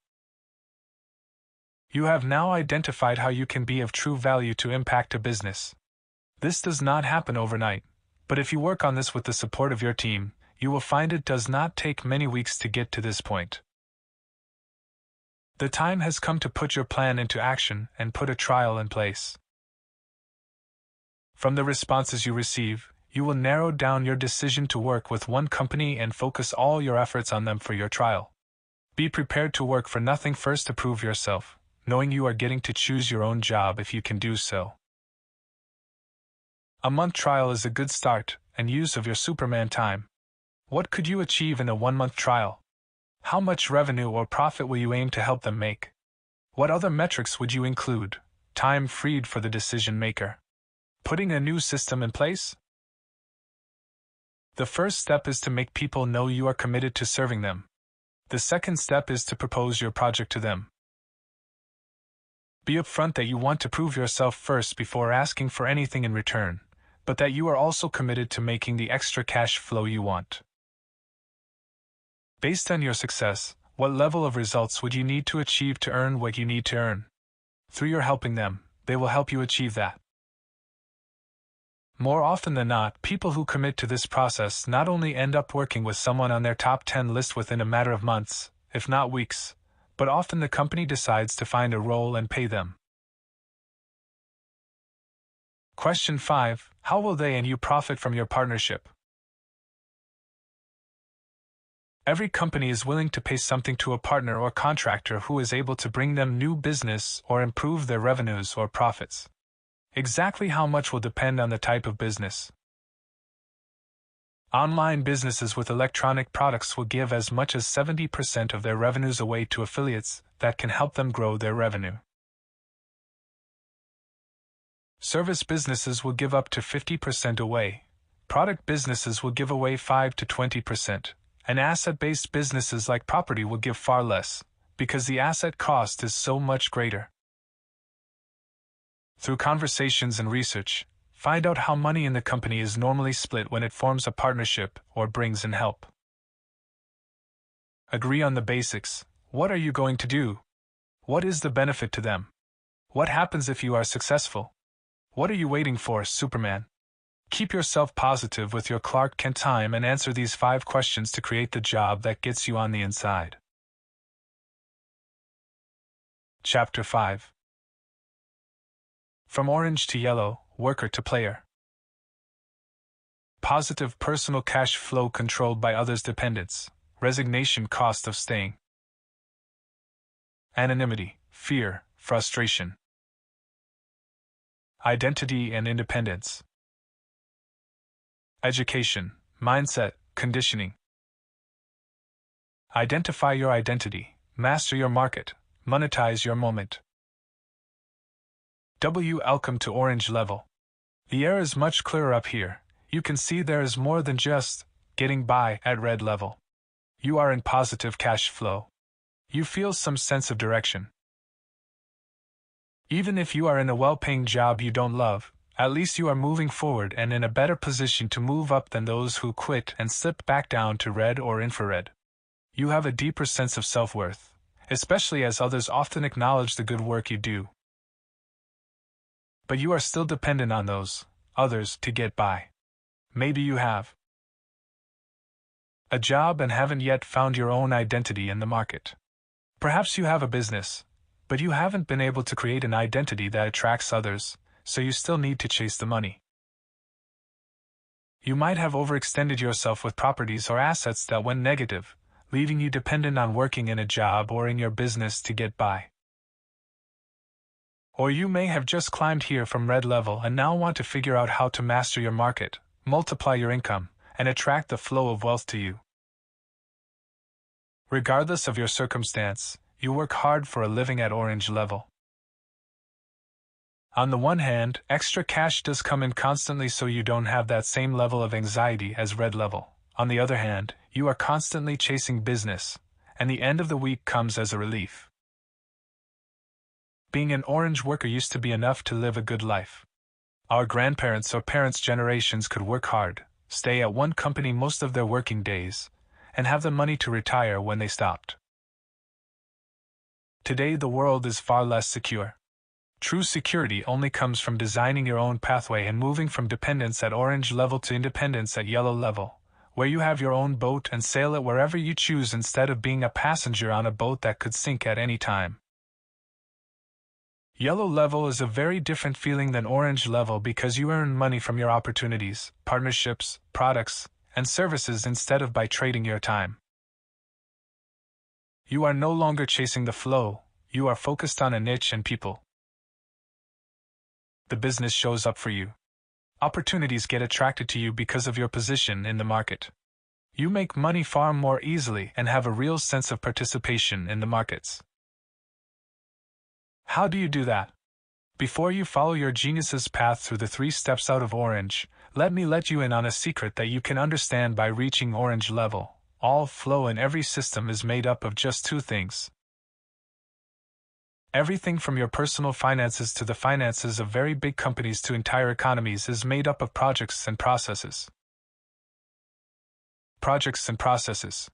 You have now identified how you can be of true value to impact a business. This does not happen overnight, but if you work on this with the support of your team, you will find it does not take many weeks to get to this point. The time has come to put your plan into action and put a trial in place. From the responses you receive, you will narrow down your decision to work with one company and focus all your efforts on them for your trial. Be prepared to work for nothing first to prove yourself, knowing you are getting to choose your own job if you can do so. A month trial is a good start and use of your Superman time. What could you achieve in a 1-month trial? How much revenue or profit will you aim to help them make? What other metrics would you include? Time freed for the decision maker. Putting a new system in place? The first step is to make people know you are committed to serving them. The second step is to propose your project to them. Be upfront that you want to prove yourself first before asking for anything in return, but that you are also committed to making the extra cash flow you want. Based on your success, what level of results would you need to achieve to earn what you need to earn? Through your helping them, they will help you achieve that. More often than not, people who commit to this process not only end up working with someone on their top 10 list within a matter of months, if not weeks, but often the company decides to find a role and pay them. Question 5. How will they and you profit from your partnership? Every company is willing to pay something to a partner or contractor who is able to bring them new business or improve their revenues or profits. Exactly how much will depend on the type of business. Online businesses with electronic products will give as much as 70% of their revenues away to affiliates that can help them grow their revenue. Service businesses will give up to 50% away. Product businesses will give away 5 to 20%. And asset-based businesses like property will give far less, because the asset cost is so much greater. Through conversations and research, find out how money in the company is normally split when it forms a partnership or brings in help. Agree on the basics. What are you going to do? What is the benefit to them? What happens if you are successful? What are you waiting for, Superman? Keep yourself positive with your Clark Kent time and answer these 5 questions to create the job that gets you on the inside. Chapter 5. From orange to yellow, worker to player. Positive personal cash flow controlled by others' dependence. Resignation cost of staying. Anonymity, fear, frustration. Identity and independence. Education, mindset, conditioning. Identify your identity, master your market, monetize your moment. Welcome to orange level. The air is much clearer up here. You can see there is more than just getting by at red level. You are in positive cash flow. You feel some sense of direction. Even if you are in a well-paying job you don't love, at least you are moving forward and in a better position to move up than those who quit and slip back down to red or infrared. You have a deeper sense of self-worth, especially as others often acknowledge the good work you do. But you are still dependent on those others to get by. Maybe you have a job and haven't yet found your own identity in the market. Perhaps you have a business, but you haven't been able to create an identity that attracts others, so you still need to chase the money. You might have overextended yourself with properties or assets that went negative, leaving you dependent on working in a job or in your business to get by. Or you may have just climbed here from red level and now want to figure out how to master your market, multiply your income, and attract the flow of wealth to you. Regardless of your circumstance, you work hard for a living at orange level. On the one hand, extra cash does come in constantly so you don't have that same level of anxiety as red level. On the other hand, you are constantly chasing business, and the end of the week comes as a relief. Being an orange worker used to be enough to live a good life. Our grandparents or parents' generations could work hard, stay at one company most of their working days, and have the money to retire when they stopped. Today the world is far less secure. True security only comes from designing your own pathway and moving from dependence at orange level to independence at yellow level, where you have your own boat and sail it wherever you choose instead of being a passenger on a boat that could sink at any time. Yellow level is a very different feeling than orange level because you earn money from your opportunities, partnerships, products, and services instead of by trading your time. You are no longer chasing the flow, you are focused on a niche and people. The business shows up for you. Opportunities get attracted to you because of your position in the market. You make money far more easily and have a real sense of participation in the markets. How do you do that? Before you follow your genius's path through the 3 steps out of orange, let me let you in on a secret that you can understand by reaching orange level. All flow in every system is made up of just 2 things. Everything from your personal finances to the finances of very big companies to entire economies is made up of projects and processes. Projects and processes.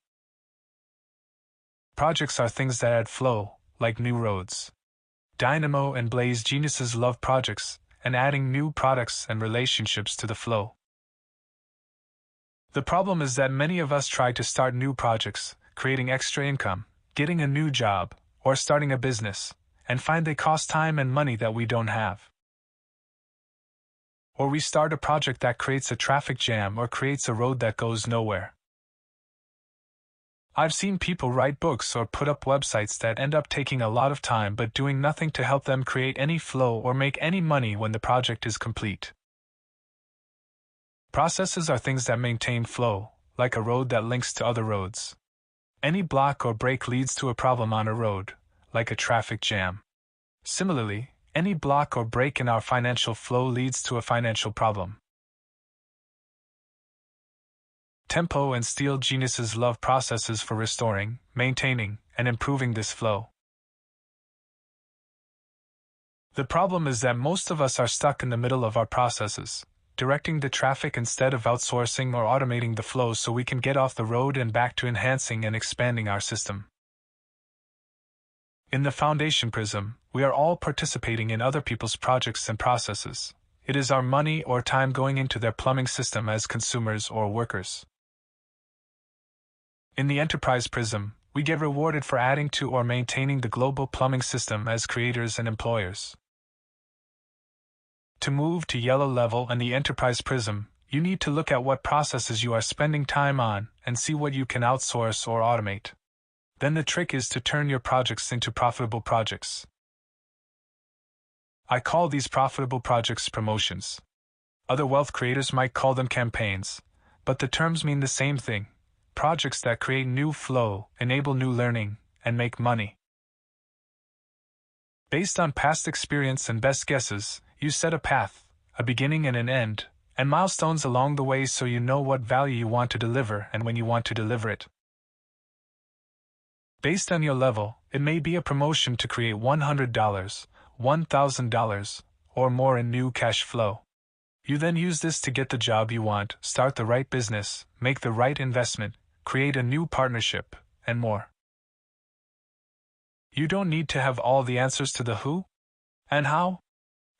Projects are things that add flow, like new roads. Dynamo and Blaze geniuses love projects and adding new products and relationships to the flow. The problem is that many of us try to start new projects, creating extra income, getting a new job, or starting a business, and find they cost time and money that we don't have. Or we start a project that creates a traffic jam or creates a road that goes nowhere. I've seen people write books or put up websites that end up taking a lot of time but doing nothing to help them create any flow or make any money when the project is complete. Processes are things that maintain flow, like a road that links to other roads. Any block or break leads to a problem on a road, like a traffic jam. Similarly, any block or break in our financial flow leads to a financial problem. Tempo and steel geniuses love processes for restoring, maintaining, and improving this flow. The problem is that most of us are stuck in the middle of our processes, directing the traffic instead of outsourcing or automating the flow so we can get off the road and back to enhancing and expanding our system. In the Foundation Prism, we are all participating in other people's projects and processes. It is our money or time going into their plumbing system as consumers or workers. In the Enterprise Prism, we get rewarded for adding to or maintaining the global plumbing system as creators and employers. To move to yellow level and the Enterprise Prism, you need to look at what processes you are spending time on and see what you can outsource or automate. Then the trick is to turn your projects into profitable projects. I call these profitable projects promotions. Other wealth creators might call them campaigns, but the terms mean the same thing: projects that create new flow, enable new learning, and make money. Based on past experience and best guesses, you set a path, a beginning and an end, and milestones along the way so you know what value you want to deliver and when you want to deliver it. Based on your level, it may be a promotion to create $100, $1,000, or more in new cash flow. You then use this to get the job you want, start the right business, make the right investment, create a new partnership, and more. You don't need to have all the answers to the who and how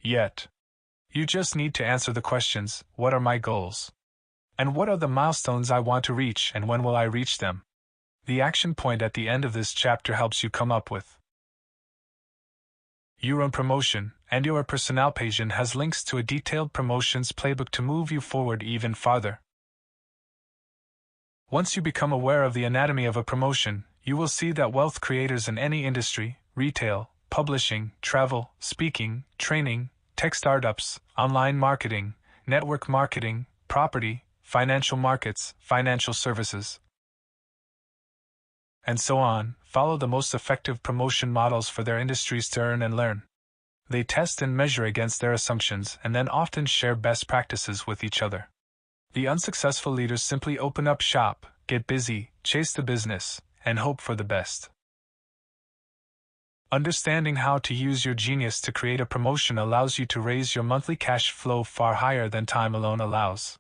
yet. You just need to answer the questions: what are my goals? And what are the milestones I want to reach, and when will I reach them? The action point at the end of this chapter helps you come up with your own promotion, and your personnel page has links to a detailed promotions playbook to move you forward even farther. Once you become aware of the anatomy of a promotion, you will see that wealth creators in any industry, retail, publishing, travel, speaking, training, tech startups, online marketing, network marketing, property, financial markets, financial services, and so on, follow the most effective promotion models for their industries to earn and learn. They test and measure against their assumptions and then often share best practices with each other. The unsuccessful leaders simply open up shop, get busy, chase the business, and hope for the best. Understanding how to use your genius to create a promotion allows you to raise your monthly cash flow far higher than time alone allows.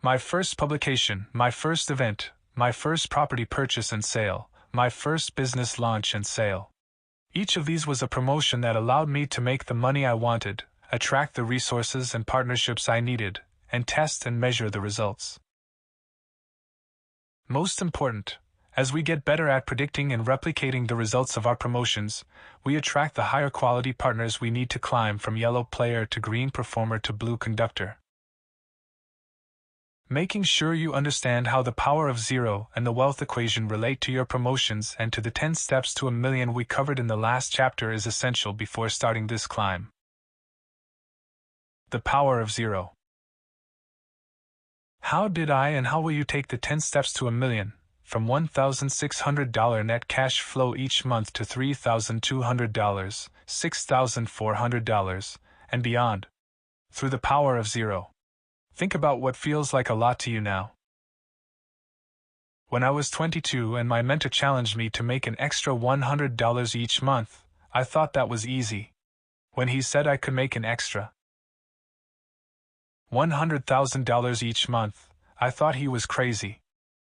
My first publication, my first event, my first property purchase and sale, my first business launch and sale. Each of these was a promotion that allowed me to make the money I wanted, attract the resources and partnerships I needed, and test and measure the results. Most important, as we get better at predicting and replicating the results of our promotions, we attract the higher quality partners we need to climb from yellow player to green performer to blue conductor. Making sure you understand how the power of zero and the wealth equation relate to your promotions and to the 10 steps to $1 million we covered in the last chapter is essential before starting this climb. The power of zero. How did I and how will you take the 10 steps to $1 million, from $1,600 net cash flow each month to $3,200, $6,400, and beyond, through the power of zero? Think about what feels like a lot to you now. When I was 22 and my mentor challenged me to make an extra $100 each month, I thought that was easy. When he said I could make an extra $100,000 each month, I thought he was crazy.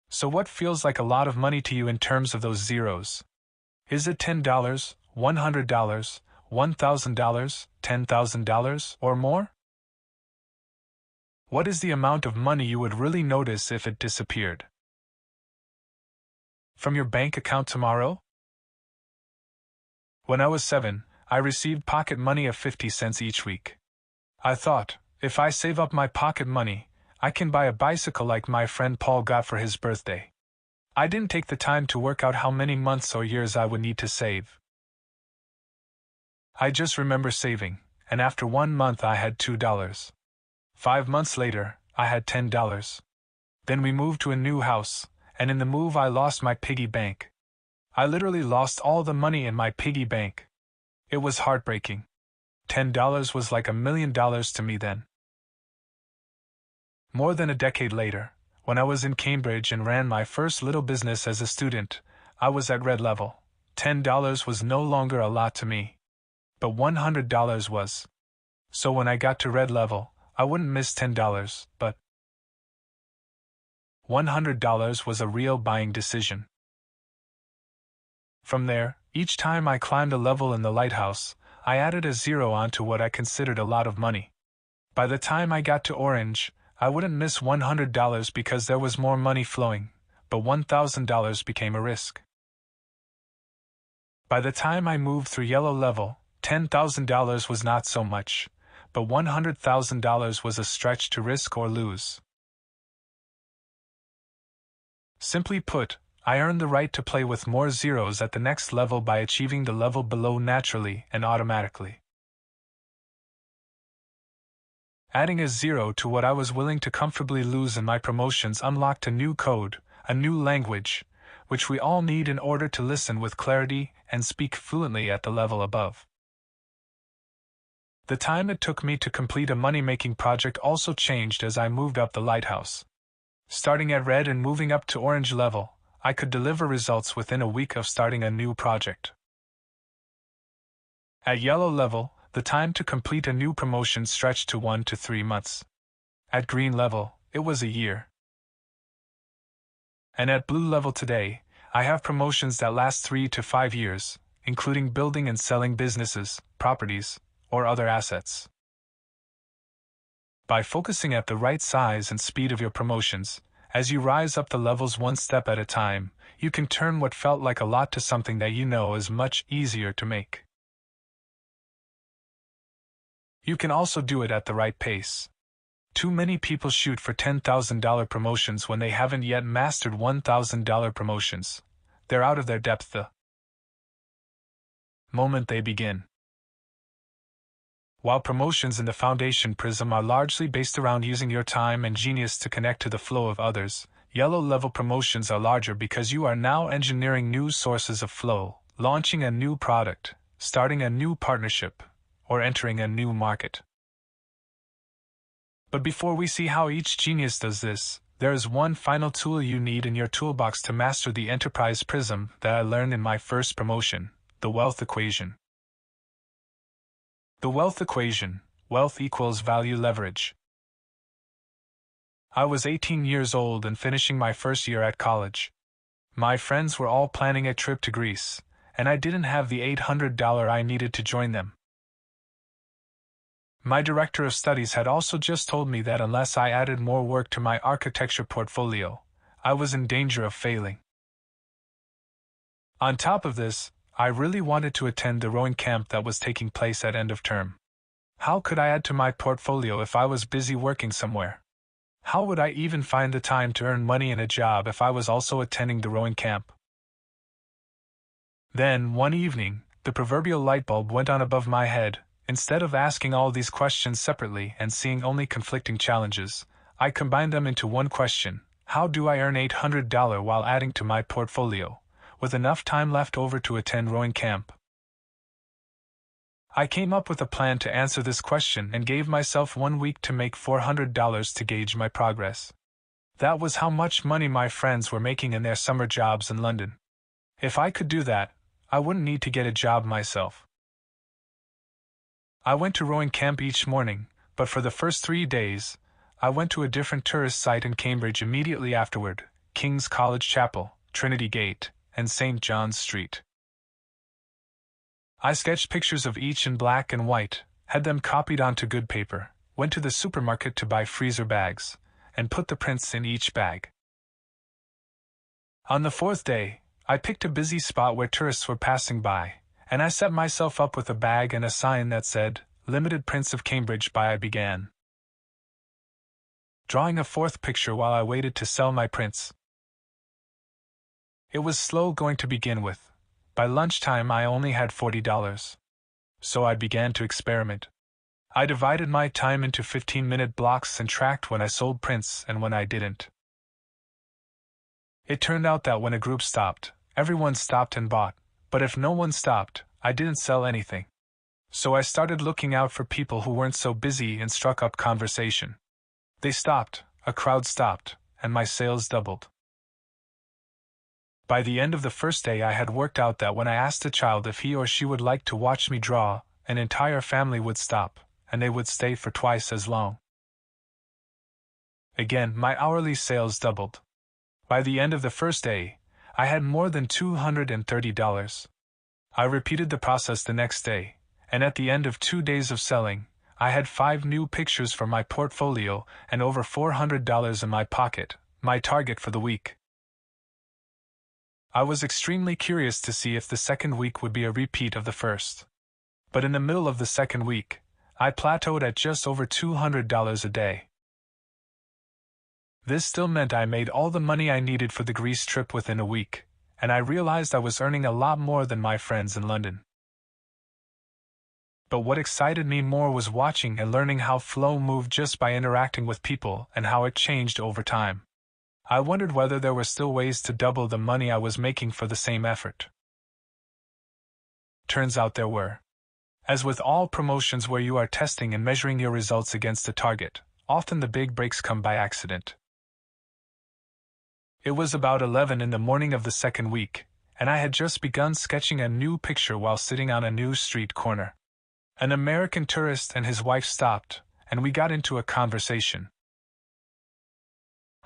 So what feels like a lot of money to you in terms of those zeros? Is it $10, $100, $1,000, $10,000, or more? What is the amount of money you would really notice if it disappeared from your bank account tomorrow? When I was 7, I received pocket money of 50 cents each week. I thought, if I save up my pocket money, I can buy a bicycle like my friend Paul got for his birthday. I didn't take the time to work out how many months or years I would need to save. I just remember saving, and after 1 month I had $2. 5 months later, I had $10. Then we moved to a new house, and in the move I lost my piggy bank. I literally lost all the money in my piggy bank. It was heartbreaking. $10 was like $1 million to me then. More than a decade later, when I was in Cambridge and ran my first little business as a student, I was at red level. $10 was no longer a lot to me. But $100 was. So when I got to red level, I wouldn't miss $10, but $100 was a real buying decision. From there, each time I climbed a level in the lighthouse, I added a zero onto what I considered a lot of money. By the time I got to orange, I wouldn't miss $100 because there was more money flowing, but $1,000 became a risk. By the time I moved through yellow level, $10,000 was not so much, but $100,000 was a stretch to risk or lose. Simply put, I earned the right to play with more zeros at the next level by achieving the level below naturally and automatically. Adding a zero to what I was willing to comfortably lose in my promotions unlocked a new code, a new language, which we all need in order to listen with clarity and speak fluently at the level above. The time it took me to complete a money-making project also changed as I moved up the lighthouse. Starting at red and moving up to orange level, I could deliver results within a week of starting a new project. At yellow level, the time to complete a new promotion stretched to 1 to 3 months. At green level, it was a year. And at blue level today, I have promotions that last 3 to 5 years, including building and selling businesses, properties, or other assets. By focusing at the right size and speed of your promotions, as you rise up the levels one step at a time, you can turn what felt like a lot to something that you know is much easier to make. You can also do it at the right pace. Too many people shoot for $10,000 promotions when they haven't yet mastered $1,000 promotions. They're out of their depth the moment they begin. While promotions in the foundation prism are largely based around using your time and genius to connect to the flow of others, yellow-level promotions are larger because you are now engineering new sources of flow, launching a new product, starting a new partnership, or entering a new market. But before we see how each genius does this, there is one final tool you need in your toolbox to master the enterprise prism that I learned in my first promotion, the wealth equation. The wealth equation, wealth equals value leverage. I was 18 years old and finishing my first year at college. My friends were all planning a trip to Greece, and I didn't have the $800 I needed to join them. My director of studies had also just told me that unless I added more work to my architecture portfolio, I was in danger of failing. On top of this, I really wanted to attend the rowing camp that was taking place at end of term. How could I add to my portfolio if I was busy working somewhere? How would I even find the time to earn money in a job if I was also attending the rowing camp? Then, one evening, the proverbial light bulb went on above my head. Instead of asking all these questions separately and seeing only conflicting challenges, I combined them into one question: how do I earn $800 while adding to my portfolio, with enough time left over to attend rowing camp? I came up with a plan to answer this question and gave myself 1 week to make $400 to gauge my progress. That was how much money my friends were making in their summer jobs in London. If I could do that, I wouldn't need to get a job myself. I went to rowing camp each morning, but for the first 3 days, I went to a different tourist site in Cambridge immediately afterward: King's College Chapel, Trinity Gate, and St. John's Street. I sketched pictures of each in black and white, had them copied onto good paper, went to the supermarket to buy freezer bags, and put the prints in each bag. On the 4th day, I picked a busy spot where tourists were passing by, and I set myself up with a bag and a sign that said, "Limited Prints of Cambridge by." I began drawing a 4th picture while I waited to sell my prints. It was slow going to begin with. By lunchtime I only had $40. So I began to experiment. I divided my time into 15-minute blocks and tracked when I sold prints and when I didn't. It turned out that when a group stopped, everyone stopped and bought, but if no one stopped, I didn't sell anything. So I started looking out for people who weren't so busy and struck up conversation. They stopped, a crowd stopped, and my sales doubled. By the end of the first day I had worked out that when I asked a child if he or she would like to watch me draw, an entire family would stop, and they would stay for twice as long. Again, my hourly sales doubled. By the end of the first day, I had more than $230. I repeated the process the next day, and at the end of 2 days of selling, I had 5 new pictures for my portfolio and over $400 in my pocket, my target for the week. I was extremely curious to see if the second week would be a repeat of the first. But in the middle of the second week, I plateaued at just over $200 a day. This still meant I made all the money I needed for the Greece trip within a week, and I realized I was earning a lot more than my friends in London. But what excited me more was watching and learning how flow moved just by interacting with people and how it changed over time. I wondered whether there were still ways to double the money I was making for the same effort. Turns out there were. As with all promotions where you are testing and measuring your results against a target, often the big breaks come by accident. It was about 11 in the morning of the second week, and I had just begun sketching a new picture while sitting on a new street corner. An American tourist and his wife stopped, and we got into a conversation.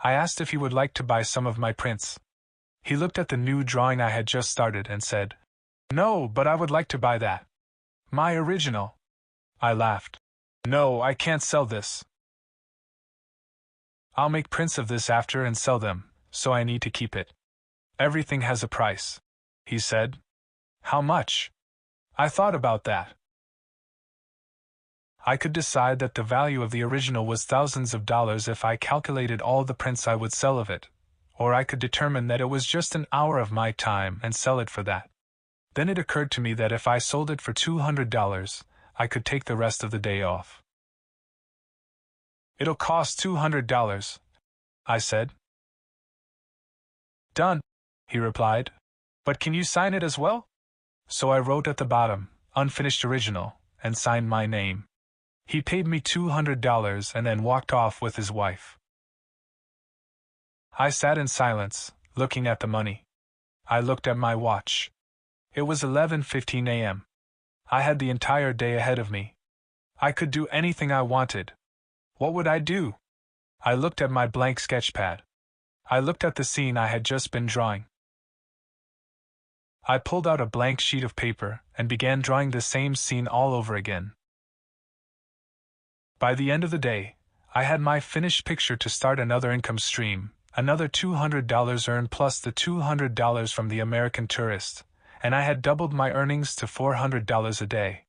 I asked if he would like to buy some of my prints. He looked at the new drawing I had just started and said, "No, but I would like to buy that. My original." I laughed. "No, I can't sell this. I'll make prints of this after and sell them, so I need to keep it. Everything has a price," he said. "How much?" I thought about that. I could decide that the value of the original was thousands of dollars if I calculated all the prints I would sell of it, or I could determine that it was just an hour of my time and sell it for that. Then it occurred to me that if I sold it for $200, I could take the rest of the day off. "It'll cost $200, I said. "Done," he replied. "But can you sign it as well?" So I wrote at the bottom, "Unfinished Original," and signed my name. He paid me $200 and then walked off with his wife. I sat in silence, looking at the money. I looked at my watch. It was 11:15 a.m. I had the entire day ahead of me. I could do anything I wanted. What would I do? I looked at my blank sketchpad. I looked at the scene I had just been drawing. I pulled out a blank sheet of paper and began drawing the same scene all over again. By the end of the day, I had my finished picture to start another income stream, another $200 earned plus the $200 from the American tourist, and I had doubled my earnings to $400 a day.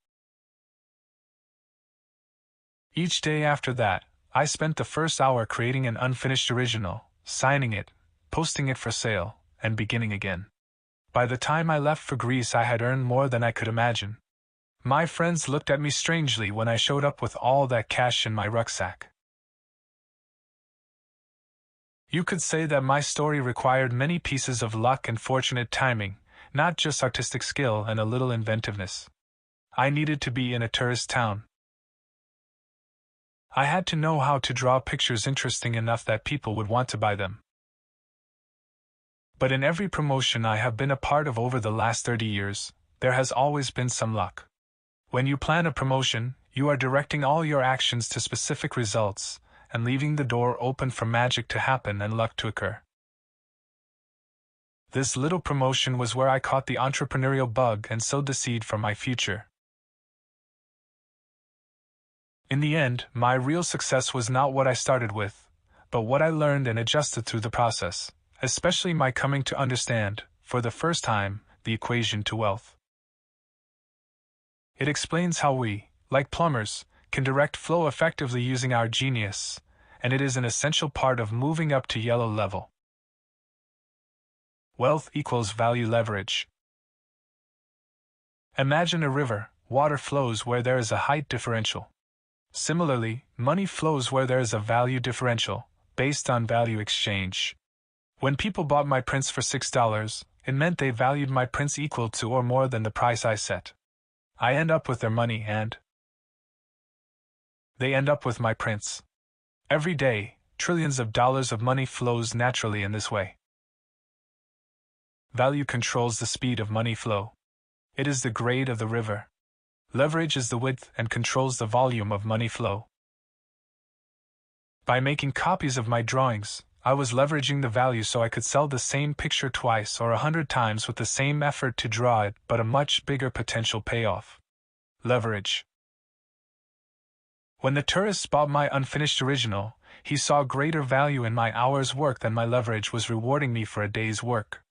Each day after that, I spent the first hour creating an unfinished original, signing it, posting it for sale, and beginning again. By the time I left for Greece, I had earned more than I could imagine. My friends looked at me strangely when I showed up with all that cash in my rucksack. You could say that my story required many pieces of luck and fortunate timing, not just artistic skill and a little inventiveness. I needed to be in a tourist town. I had to know how to draw pictures interesting enough that people would want to buy them. But in every promotion I have been a part of over the last 30 years, there has always been some luck. When you plan a promotion, you are directing all your actions to specific results and leaving the door open for magic to happen and luck to occur. This little promotion was where I caught the entrepreneurial bug and sowed the seed for my future. In the end, my real success was not what I started with, but what I learned and adjusted through the process, especially my coming to understand, for the first time, the equation to wealth. It explains how we, like plumbers, can direct flow effectively using our genius, and it is an essential part of moving up to yellow level. Wealth equals value leverage. Imagine a river. Water flows where there is a height differential. Similarly, money flows where there is a value differential, based on value exchange. When people bought my prints for $6, it meant they valued my prints equal to or more than the price I set. I end up with their money and they end up with my prints. Every day, trillions of dollars of money flows naturally in this way. Value controls the speed of money flow. It is the grade of the river. Leverage is the width and controls the volume of money flow. By making copies of my drawings, I was leveraging the value so I could sell the same picture twice or 100 times with the same effort to draw it, but a much bigger potential payoff. Leverage. When the tourist bought my unfinished original, he saw greater value in my hour's work than my leverage was rewarding me for a day's work.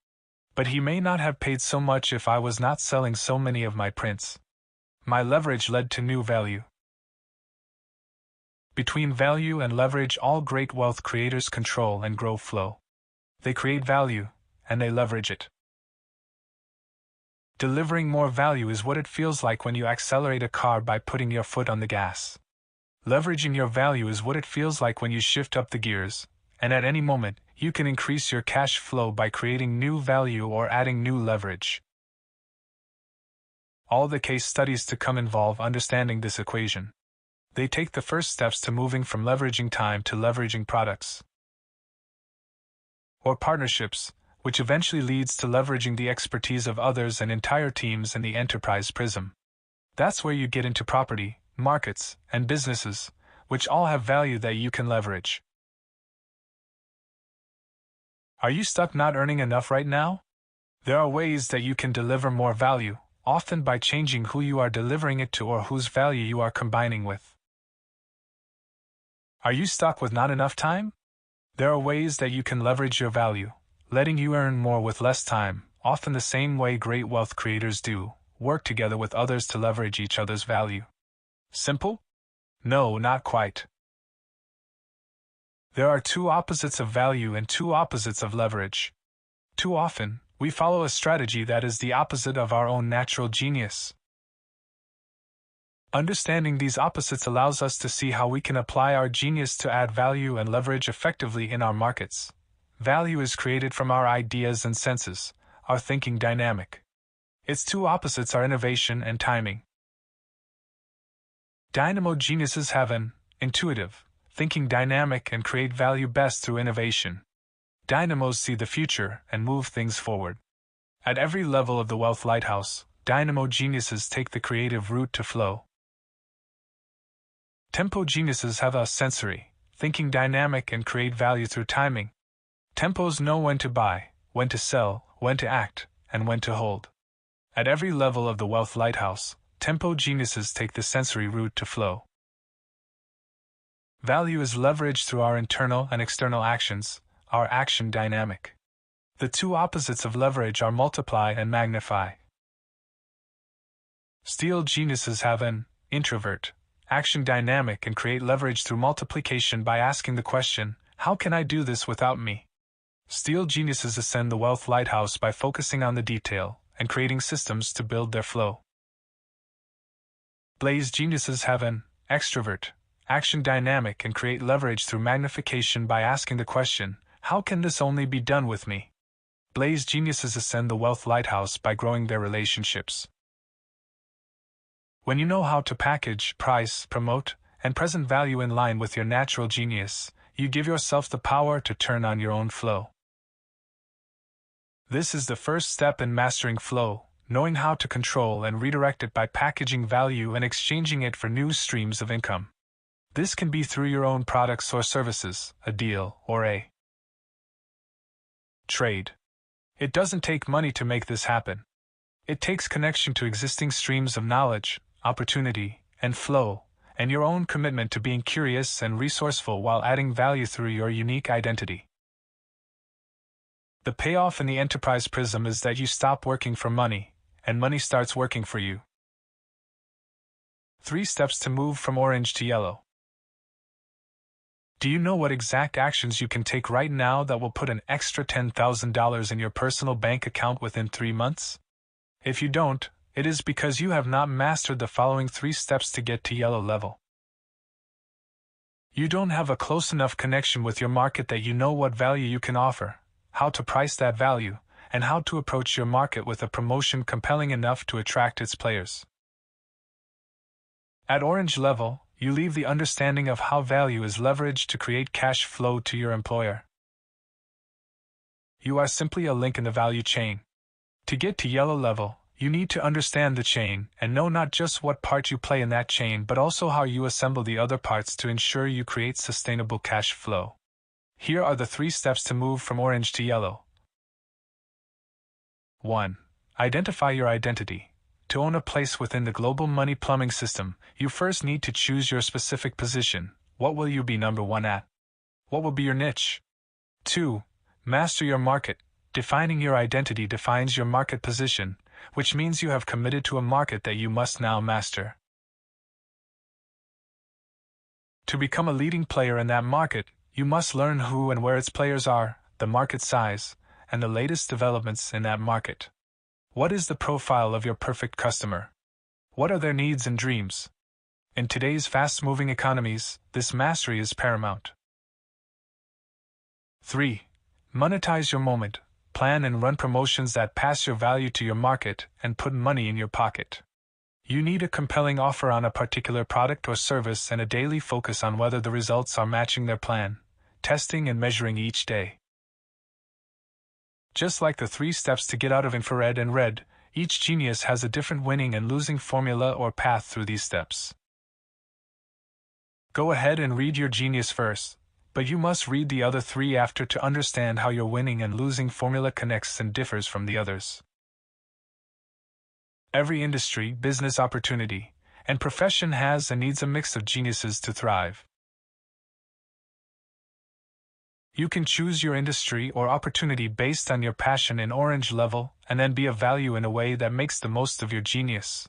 But he may not have paid so much if I was not selling so many of my prints. My leverage led to new value. Between value and leverage, all great wealth creators control and grow flow. They create value, and they leverage it. Delivering more value is what it feels like when you accelerate a car by putting your foot on the gas. Leveraging your value is what it feels like when you shift up the gears, and at any moment, you can increase your cash flow by creating new value or adding new leverage. All the case studies to come involve understanding this equation. They take the first steps to moving from leveraging time to leveraging products or partnerships, which eventually leads to leveraging the expertise of others and entire teams in the enterprise prism. That's where you get into property, markets, and businesses, which all have value that you can leverage. Are you stuck not earning enough right now? There are ways that you can deliver more value, often by changing who you are delivering it to or whose value you are combining with. Are you stuck with not enough time? There are ways that you can leverage your value, letting you earn more with less time, often the same way great wealth creators do, work together with others to leverage each other's value. Simple? No, not quite. There are two opposites of value and two opposites of leverage. Too often, we follow a strategy that is the opposite of our own natural genius. Understanding these opposites allows us to see how we can apply our genius to add value and leverage effectively in our markets. Value is created from our ideas and senses, our thinking dynamic. Its two opposites are innovation and timing. Dynamo geniuses have an intuitive, thinking dynamic and create value best through innovation. Dynamos see the future and move things forward. At every level of the wealth lighthouse, dynamo geniuses take the creative route to flow. Tempo geniuses have a sensory, thinking dynamic and create value through timing. Tempos know when to buy, when to sell, when to act, and when to hold. At every level of the wealth lighthouse, tempo geniuses take the sensory route to flow. Value is leveraged through our internal and external actions, our action dynamic. The two opposites of leverage are multiply and magnify. Steel geniuses have an introvert, action dynamic and create leverage through multiplication by asking the question, how can I do this without me? Steel geniuses ascend the wealth lighthouse by focusing on the detail and creating systems to build their flow. Blaze geniuses have an extrovert, action dynamic and create leverage through magnification by asking the question, how can this only be done with me? Blaze geniuses ascend the wealth lighthouse by growing their relationships. When you know how to package, price, promote, and present value in line with your natural genius, you give yourself the power to turn on your own flow. This is the first step in mastering flow, knowing how to control and redirect it by packaging value and exchanging it for new streams of income. This can be through your own products or services, a deal, or a trade. It doesn't take money to make this happen. It takes connection to existing streams of knowledge, opportunity, and flow, and your own commitment to being curious and resourceful while adding value through your unique identity. The payoff in the enterprise prism is that you stop working for money, and money starts working for you. 3 steps to move from orange to yellow. Do you know what exact actions you can take right now that will put an extra $10,000 in your personal bank account within 3 months? If you don't, it is because you have not mastered the following 3 steps to get to yellow level. You don't have a close enough connection with your market that you know what value you can offer, how to price that value, and how to approach your market with a promotion compelling enough to attract its players. At orange level, you leave the understanding of how value is leveraged to create cash flow to your employer. You are simply a link in the value chain. To get to yellow level, you need to understand the chain and know not just what part you play in that chain but also how you assemble the other parts to ensure you create sustainable cash flow. Here are the 3 steps to move from orange to yellow. 1. Identify your identity. To own a place within the global money plumbing system, you first need to choose your specific position. What will you be number 1 at? What will be your niche? 2. Master your market. Defining your identity defines your market position, which means you have committed to a market that you must now master. To become a leading player in that market, you must learn who and where its players are, the market size, and the latest developments in that market. What is the profile of your perfect customer? What are their needs and dreams? In today's fast-moving economies, this mastery is paramount. 3. Monetize your moment. Plan and run promotions that pass your value to your market and put money in your pocket. You need a compelling offer on a particular product or service and a daily focus on whether the results are matching their plan, testing and measuring each day. Just like the 3 steps to get out of infrared and red, each genius has a different winning and losing formula or path through these steps. Go ahead and read your genius first, but you must read the other 3 after to understand how your winning and losing formula connects and differs from the others. Every industry, business opportunity, and profession has and needs a mix of geniuses to thrive. You can choose your industry or opportunity based on your passion in orange level and then be of value in a way that makes the most of your genius.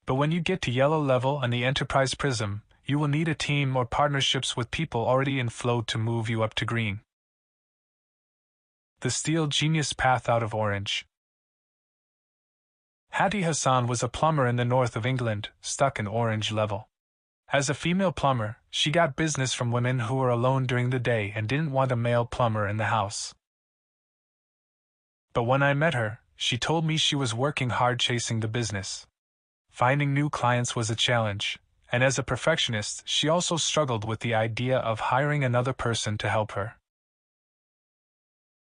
But when you get to yellow level on the enterprise prism, you will need a team or partnerships with people already in flow to move you up to green. The steel genius path out of orange. Hadi Hassan was a plumber in the north of England, stuck in orange level. As a female plumber, she got business from women who were alone during the day and didn't want a male plumber in the house. But when I met her, she told me she was working hard chasing the business. Finding new clients was a challenge, and as a perfectionist, she also struggled with the idea of hiring another person to help her.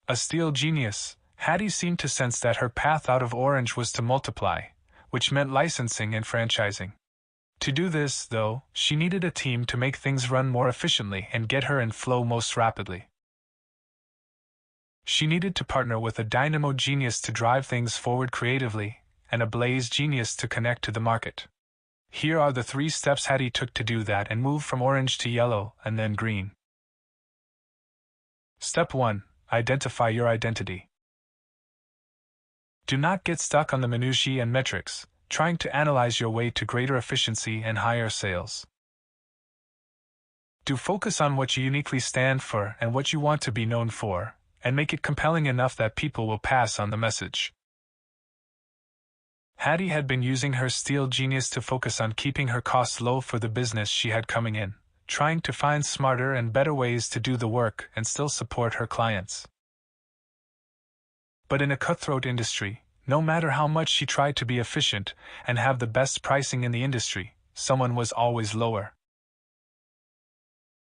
A steel genius, Hattie seemed to sense that her path out of orange was to multiply, which meant licensing and franchising. To do this, though, she needed a team to make things run more efficiently and get her in flow most rapidly. She needed to partner with a dynamo genius to drive things forward creatively, and a blaze genius to connect to the market. Here are the 3 steps Hattie took to do that and move from orange to yellow and then green. Step 1. Identify your identity. Do not get stuck on the minutiae and metrics, trying to analyze your way to greater efficiency and higher sales. Do focus on what you uniquely stand for and what you want to be known for, and make it compelling enough that people will pass on the message. Hattie had been using her steel genius to focus on keeping her costs low for the business she had coming in, trying to find smarter and better ways to do the work and still support her clients. But in a cutthroat industry, no matter how much she tried to be efficient and have the best pricing in the industry, someone was always lower.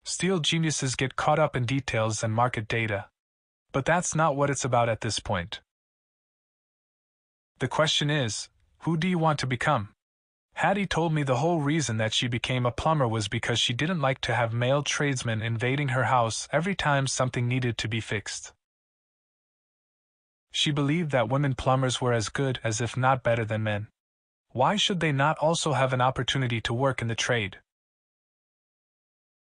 Steel geniuses get caught up in details and market data. But that's not what it's about at this point. The question is, who do you want to become? Hattie told me the whole reason that she became a plumber was because she didn't like to have male tradesmen invading her house every time something needed to be fixed. She believed that women plumbers were as good as if not better than men. Why should they not also have an opportunity to work in the trade?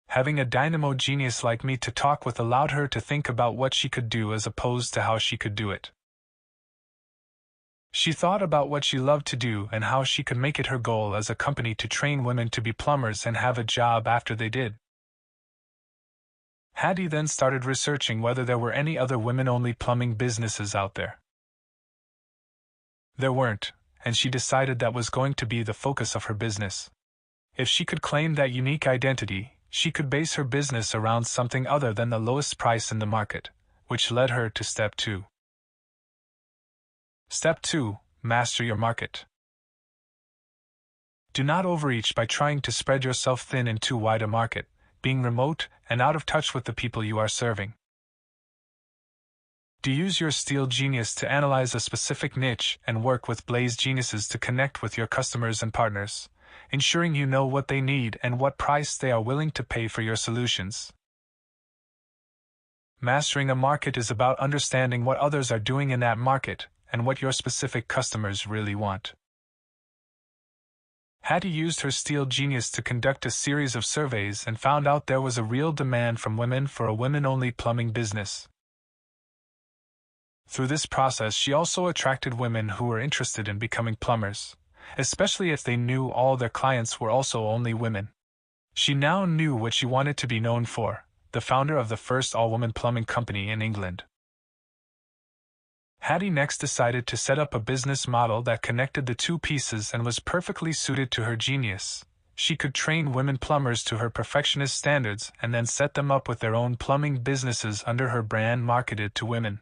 Having a dynamo genius like me to talk with allowed her to think about what she could do as opposed to how she could do it. She thought about what she loved to do and how she could make it her goal as a company to train women to be plumbers and have a job after they did. Hattie then started researching whether there were any other women-only plumbing businesses out there. There weren't, and she decided that was going to be the focus of her business. If she could claim that unique identity, she could base her business around something other than the lowest price in the market, which led her to Step 2. Step 2. Master your market. Do not overreach by trying to spread yourself thin in too wide a market, being remote and out of touch with the people you are serving. Do use your steel genius to analyze a specific niche and work with blaze geniuses to connect with your customers and partners, ensuring you know what they need and what price they are willing to pay for your solutions. Mastering a market is about understanding what others are doing in that market and what your specific customers really want. Hattie used her steel genius to conduct a series of surveys and found out there was a real demand from women for a women-only plumbing business. Through this process, she also attracted women who were interested in becoming plumbers, especially if they knew all their clients were also only women. She now knew what she wanted to be known for: the founder of the first all-woman plumbing company in England. Hattie next decided to set up a business model that connected the two pieces and was perfectly suited to her genius. She could train women plumbers to her perfectionist standards and then set them up with their own plumbing businesses under her brand marketed to women.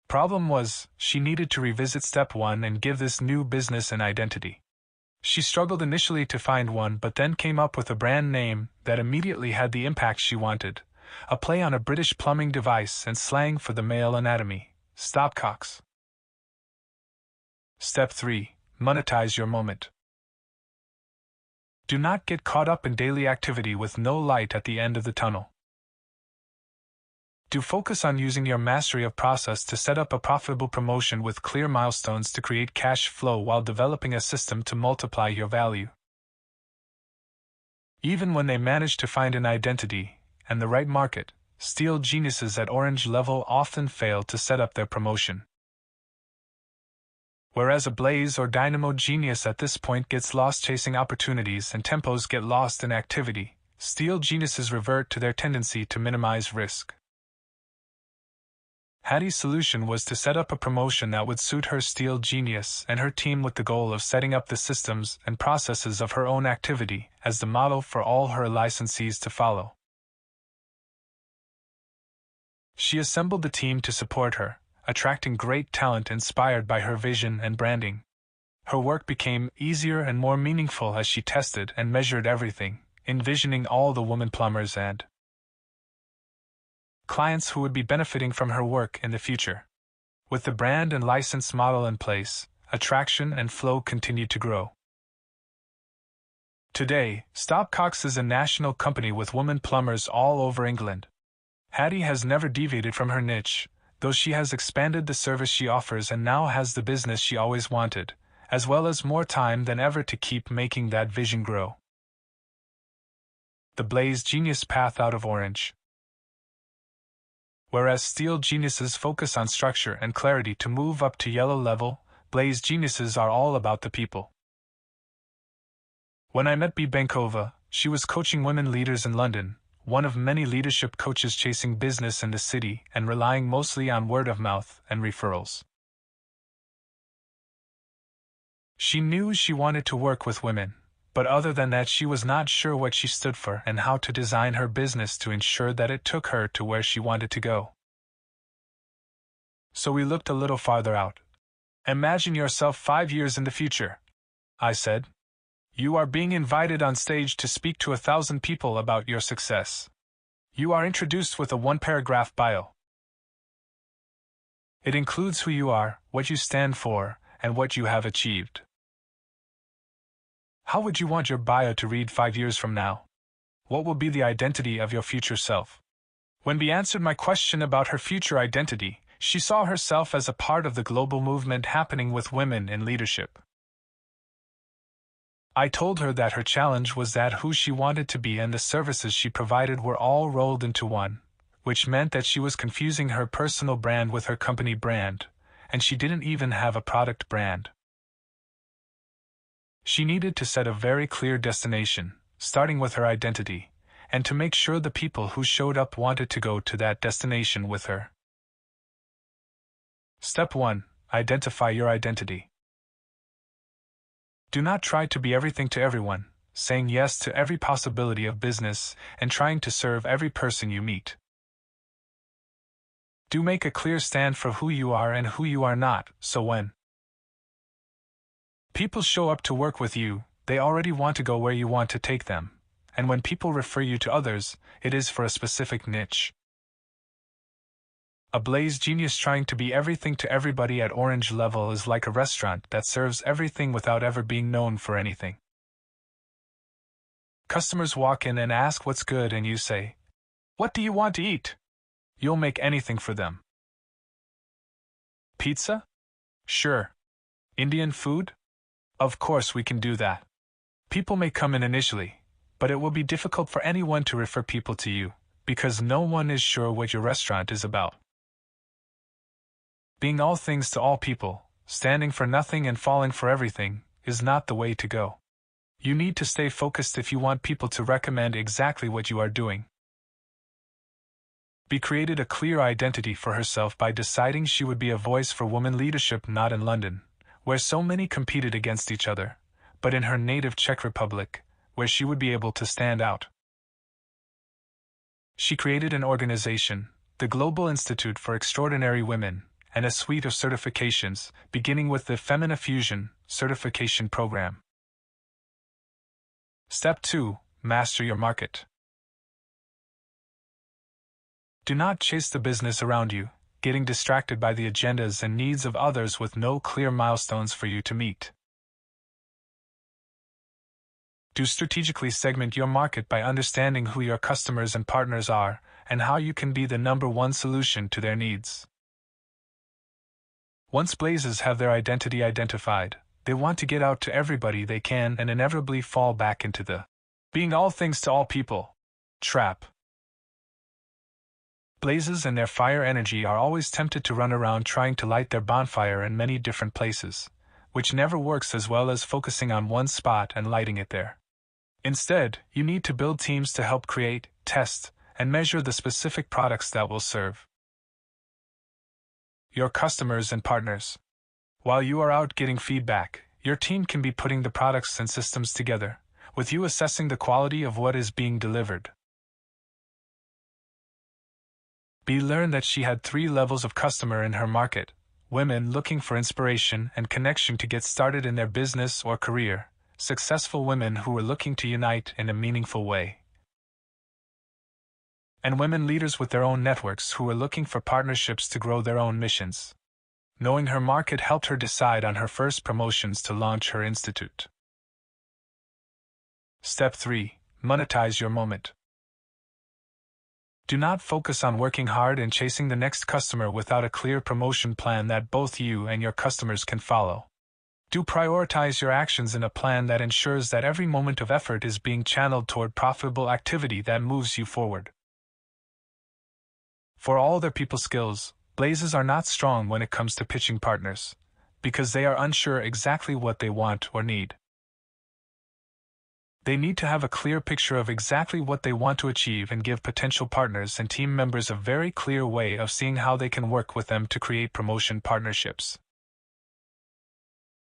Problem was, she needed to revisit Step 1 and give this new business an identity. She struggled initially to find one, but then came up with a brand name that immediately had the impact she wanted: a play on a British plumbing device and slang for the male anatomy: stopcocks. Step 3. Monetize your moment. Do not get caught up in daily activity with no light at the end of the tunnel. Do focus on using your mastery of process to set up a profitable promotion with clear milestones to create cash flow while developing a system to multiply your value. Even when they manage to find an identity and the right market, steel geniuses at orange level often fail to set up their promotion. Whereas a blaze or dynamo genius at this point gets lost chasing opportunities and tempos get lost in activity, steel geniuses revert to their tendency to minimize risk. Hattie's solution was to set up a promotion that would suit her steel genius and her team, with the goal of setting up the systems and processes of her own activity as the model for all her licensees to follow. She assembled the team to support her, attracting great talent inspired by her vision and branding. Her work became easier and more meaningful as she tested and measured everything, envisioning all the women plumbers and clients who would be benefiting from her work in the future. With the brand and license model in place, attraction and flow continued to grow. Today, Stopcocks is a national company with women plumbers all over England. Hattie has never deviated from her niche, though she has expanded the service she offers and now has the business she always wanted, as well as more time than ever to keep making that vision grow. The Blaze Genius Path out of Orange. Whereas steel geniuses focus on structure and clarity to move up to yellow level, Blaze geniuses are all about the people. When I met B. Bankova, she was coaching women leaders in London, one of many leadership coaches chasing business in the city and relying mostly on word of mouth and referrals. She knew she wanted to work with women, but other than that she was not sure what she stood for and how to design her business to ensure that it took her to where she wanted to go. So we looked a little farther out. Imagine yourself 5 years in the future, I said. You are being invited on stage to speak to 1,000 people about your success. You are introduced with a 1-paragraph bio. It includes who you are, what you stand for, and what you have achieved. How would you want your bio to read 5 years from now? What will be the identity of your future self? When Bea answered my question about her future identity, she saw herself as a part of the global movement happening with women in leadership. I told her that her challenge was that who she wanted to be and the services she provided were all rolled into one, which meant that she was confusing her personal brand with her company brand, and she didn't even have a product brand. She needed to set a very clear destination, starting with her identity, and to make sure the people who showed up wanted to go to that destination with her. Step 1. Identify your identity. Do not try to be everything to everyone, saying yes to every possibility of business and trying to serve every person you meet. Do make a clear stand for who you are and who you are not, so when people show up to work with you, they already want to go where you want to take them, and when people refer you to others, it is for a specific niche. A blaze genius trying to be everything to everybody at orange level is like a restaurant that serves everything without ever being known for anything. Customers walk in and ask what's good and you say, "What do you want to eat?" You'll make anything for them. Pizza? Sure. Indian food? Of course we can do that. People may come in initially, but it will be difficult for anyone to refer people to you, because no one is sure what your restaurant is about. Being all things to all people, standing for nothing and falling for everything, is not the way to go. You need to stay focused if you want people to recommend exactly what you are doing. B created a clear identity for herself by deciding she would be a voice for women leadership not in London, where so many competed against each other, but in her native Czech Republic, where she would be able to stand out. She created an organization, the Global Institute for Extraordinary Women, and a suite of certifications, beginning with the Femina Fusion certification program. Step 2. Master your market. Do not chase the business around you, getting distracted by the agendas and needs of others with no clear milestones for you to meet. Do strategically segment your market by understanding who your customers and partners are and how you can be the number one solution to their needs. Once blazes have their identity identified, they want to get out to everybody they can and inevitably fall back into the being all things to all people trap. Blazes and their fire energy are always tempted to run around trying to light their bonfire in many different places, which never works as well as focusing on one spot and lighting it there. Instead, you need to build teams to help create, test, and measure the specific products that will serve your customers and partners. While you are out getting feedback, your team can be putting the products and systems together, with you assessing the quality of what is being delivered. B learned that she had 3 levels of customer in her market: women looking for inspiration and connection to get started in their business or career, successful women who were looking to unite in a meaningful way, and women leaders with their own networks who were looking for partnerships to grow their own missions. Knowing her market helped her decide on her first promotions to launch her institute. Step 3. Monetize your moment. Do not focus on working hard and chasing the next customer without a clear promotion plan that both you and your customers can follow. Do prioritize your actions in a plan that ensures that every moment of effort is being channeled toward profitable activity that moves you forward. For all their people skills, blazes are not strong when it comes to pitching partners, because they are unsure exactly what they want or need. They need to have a clear picture of exactly what they want to achieve and give potential partners and team members a very clear way of seeing how they can work with them to create promotion partnerships.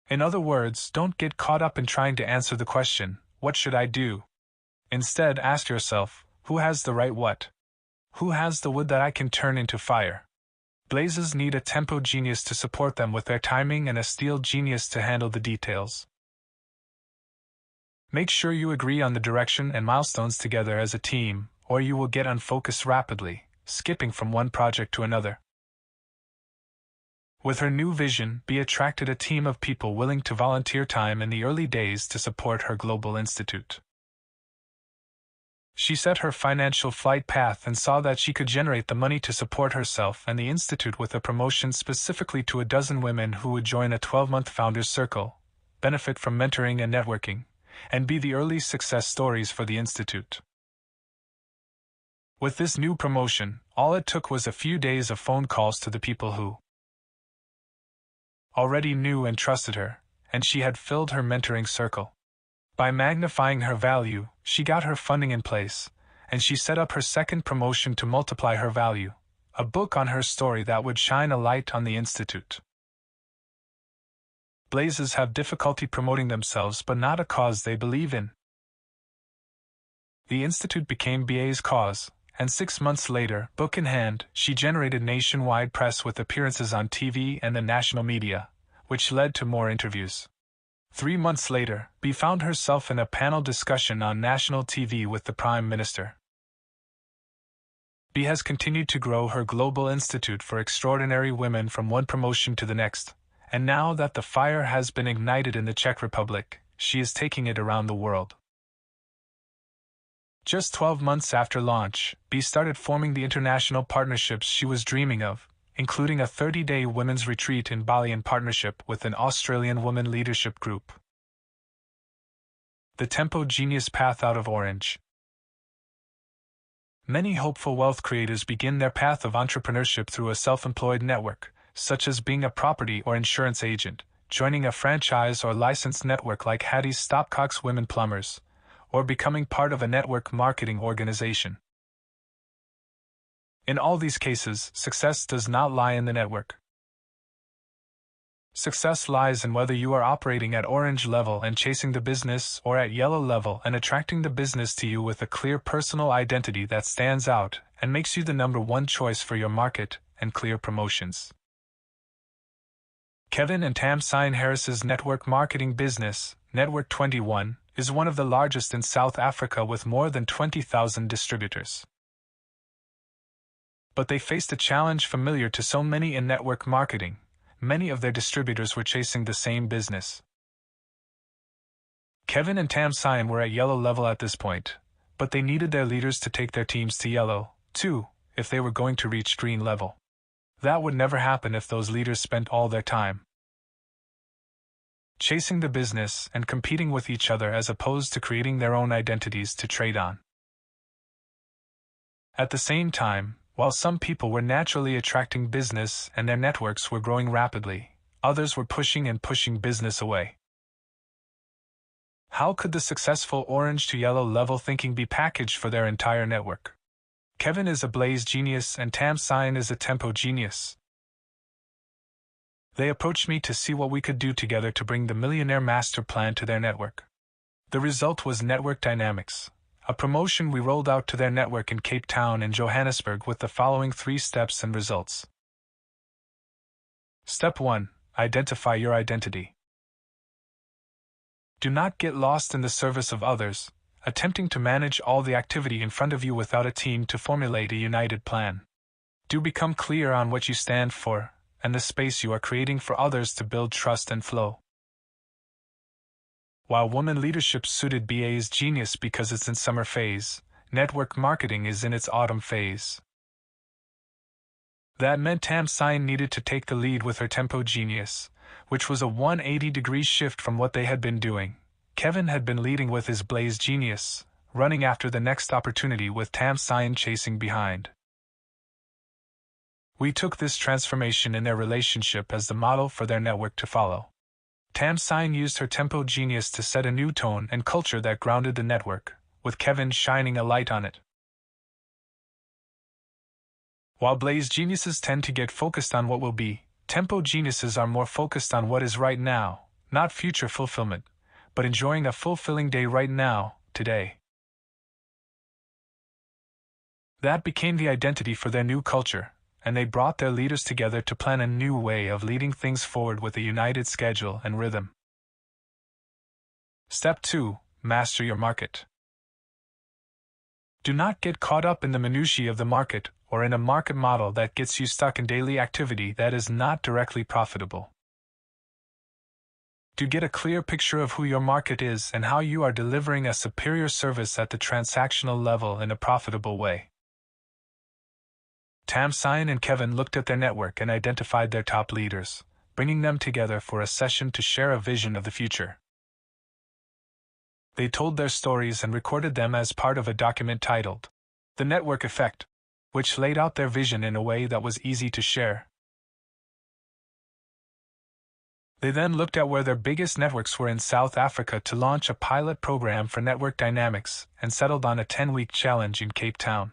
In other words, don't get caught up in trying to answer the question, "What should I do?" Instead, ask yourself, who has the right what? Who has the wood that I can turn into fire? Blazes need a tempo genius to support them with their timing and a steel genius to handle the details. Make sure you agree on the direction and milestones together as a team, or you will get unfocused rapidly, skipping from one project to another. With her new vision, B attracted a team of people willing to volunteer time in the early days to support her global institute. She set her financial flight path and saw that she could generate the money to support herself and the institute with a promotion specifically to a dozen women who would join a 12-month Founders Circle, benefit from mentoring and networking, and be the early success stories for the institute. With this new promotion, all it took was a few days of phone calls to the people who already knew and trusted her, and she had filled her mentoring circle. By magnifying her value, she got her funding in place, and she set up her second promotion to multiply her value, a book on her story that would shine a light on the Institute. Blazes have difficulty promoting themselves, but not a cause they believe in. The Institute became BA's cause, and 6 months later, book in hand, she generated nationwide press with appearances on TV and the national media, which led to more interviews. 3 months later, B found herself in a panel discussion on national TV with the Prime Minister. B has continued to grow her global institute for extraordinary women from one promotion to the next, and now that the fire has been ignited in the Czech Republic, she is taking it around the world. Just 12 months after launch, B started forming the international partnerships she was dreaming of, including a 30-day women's retreat in Bali in partnership with an Australian women leadership group. The Tempo Genius Path out of Orange. Many hopeful wealth creators begin their path of entrepreneurship through a self-employed network, such as being a property or insurance agent, joining a franchise or licensed network like Hattie's Stopcock's Women Plumbers, or becoming part of a network marketing organization. In all these cases, success does not lie in the network. Success lies in whether you are operating at orange level and chasing the business, or at yellow level and attracting the business to you with a clear personal identity that stands out and makes you the #1 choice for your market and clear promotions. Kevin and Tamsine Harris's network marketing business, Network 21, is one of the largest in South Africa with more than 20,000 distributors. But they faced a challenge familiar to so many in network marketing. Many of their distributors were chasing the same business. Kevin and Tamsine were at yellow level at this point, but they needed their leaders to take their teams to yellow, too, if they were going to reach green level. That would never happen if those leaders spent all their time chasing the business and competing with each other as opposed to creating their own identities to trade on. At the same time, while some people were naturally attracting business and their networks were growing rapidly, others were pushing business away. How could the successful orange to yellow level thinking be packaged for their entire network? Kevin is a blaze genius and Tamsine is a tempo genius. They approached me to see what we could do together to bring the Millionaire Master Plan to their network. The result was Network Dynamics, a promotion we rolled out to their network in Cape Town and Johannesburg with the following 3 steps and results. Step 1. Identify your identity. Do not get lost in the service of others, attempting to manage all the activity in front of you without a team to formulate a united plan. Do become clear on what you stand for, and the space you are creating for others to build trust and flow. While woman leadership suited BA's genius because it's in summer phase, network marketing is in its autumn phase. That meant Tamsine needed to take the lead with her tempo genius, which was a 180-degree shift from what they had been doing. Kevin had been leading with his blaze genius, running after the next opportunity with Tamsine chasing behind. We took this transformation in their relationship as the model for their network to follow. Tamsine used her tempo genius to set a new tone and culture that grounded the network, with Kevin shining a light on it. While blaze geniuses tend to get focused on what will be, tempo geniuses are more focused on what is right now, not future fulfillment, but enjoying a fulfilling day right now, today. That became the identity for their new culture, and they brought their leaders together to plan a new way of leading things forward with a united schedule and rhythm. Step 2. Master your market. Do not get caught up in the minutiae of the market or in a market model that gets you stuck in daily activity that is not directly profitable. To get a clear picture of who your market is and how you are delivering a superior service at the transactional level in a profitable way. Tamsine and Kevin looked at their network and identified their top leaders, bringing them together for a session to share a vision of the future. They told their stories and recorded them as part of a document titled The Network Effect, which laid out their vision in a way that was easy to share. They then looked at where their biggest networks were in South Africa to launch a pilot program for network dynamics and settled on a 10-week challenge in Cape Town.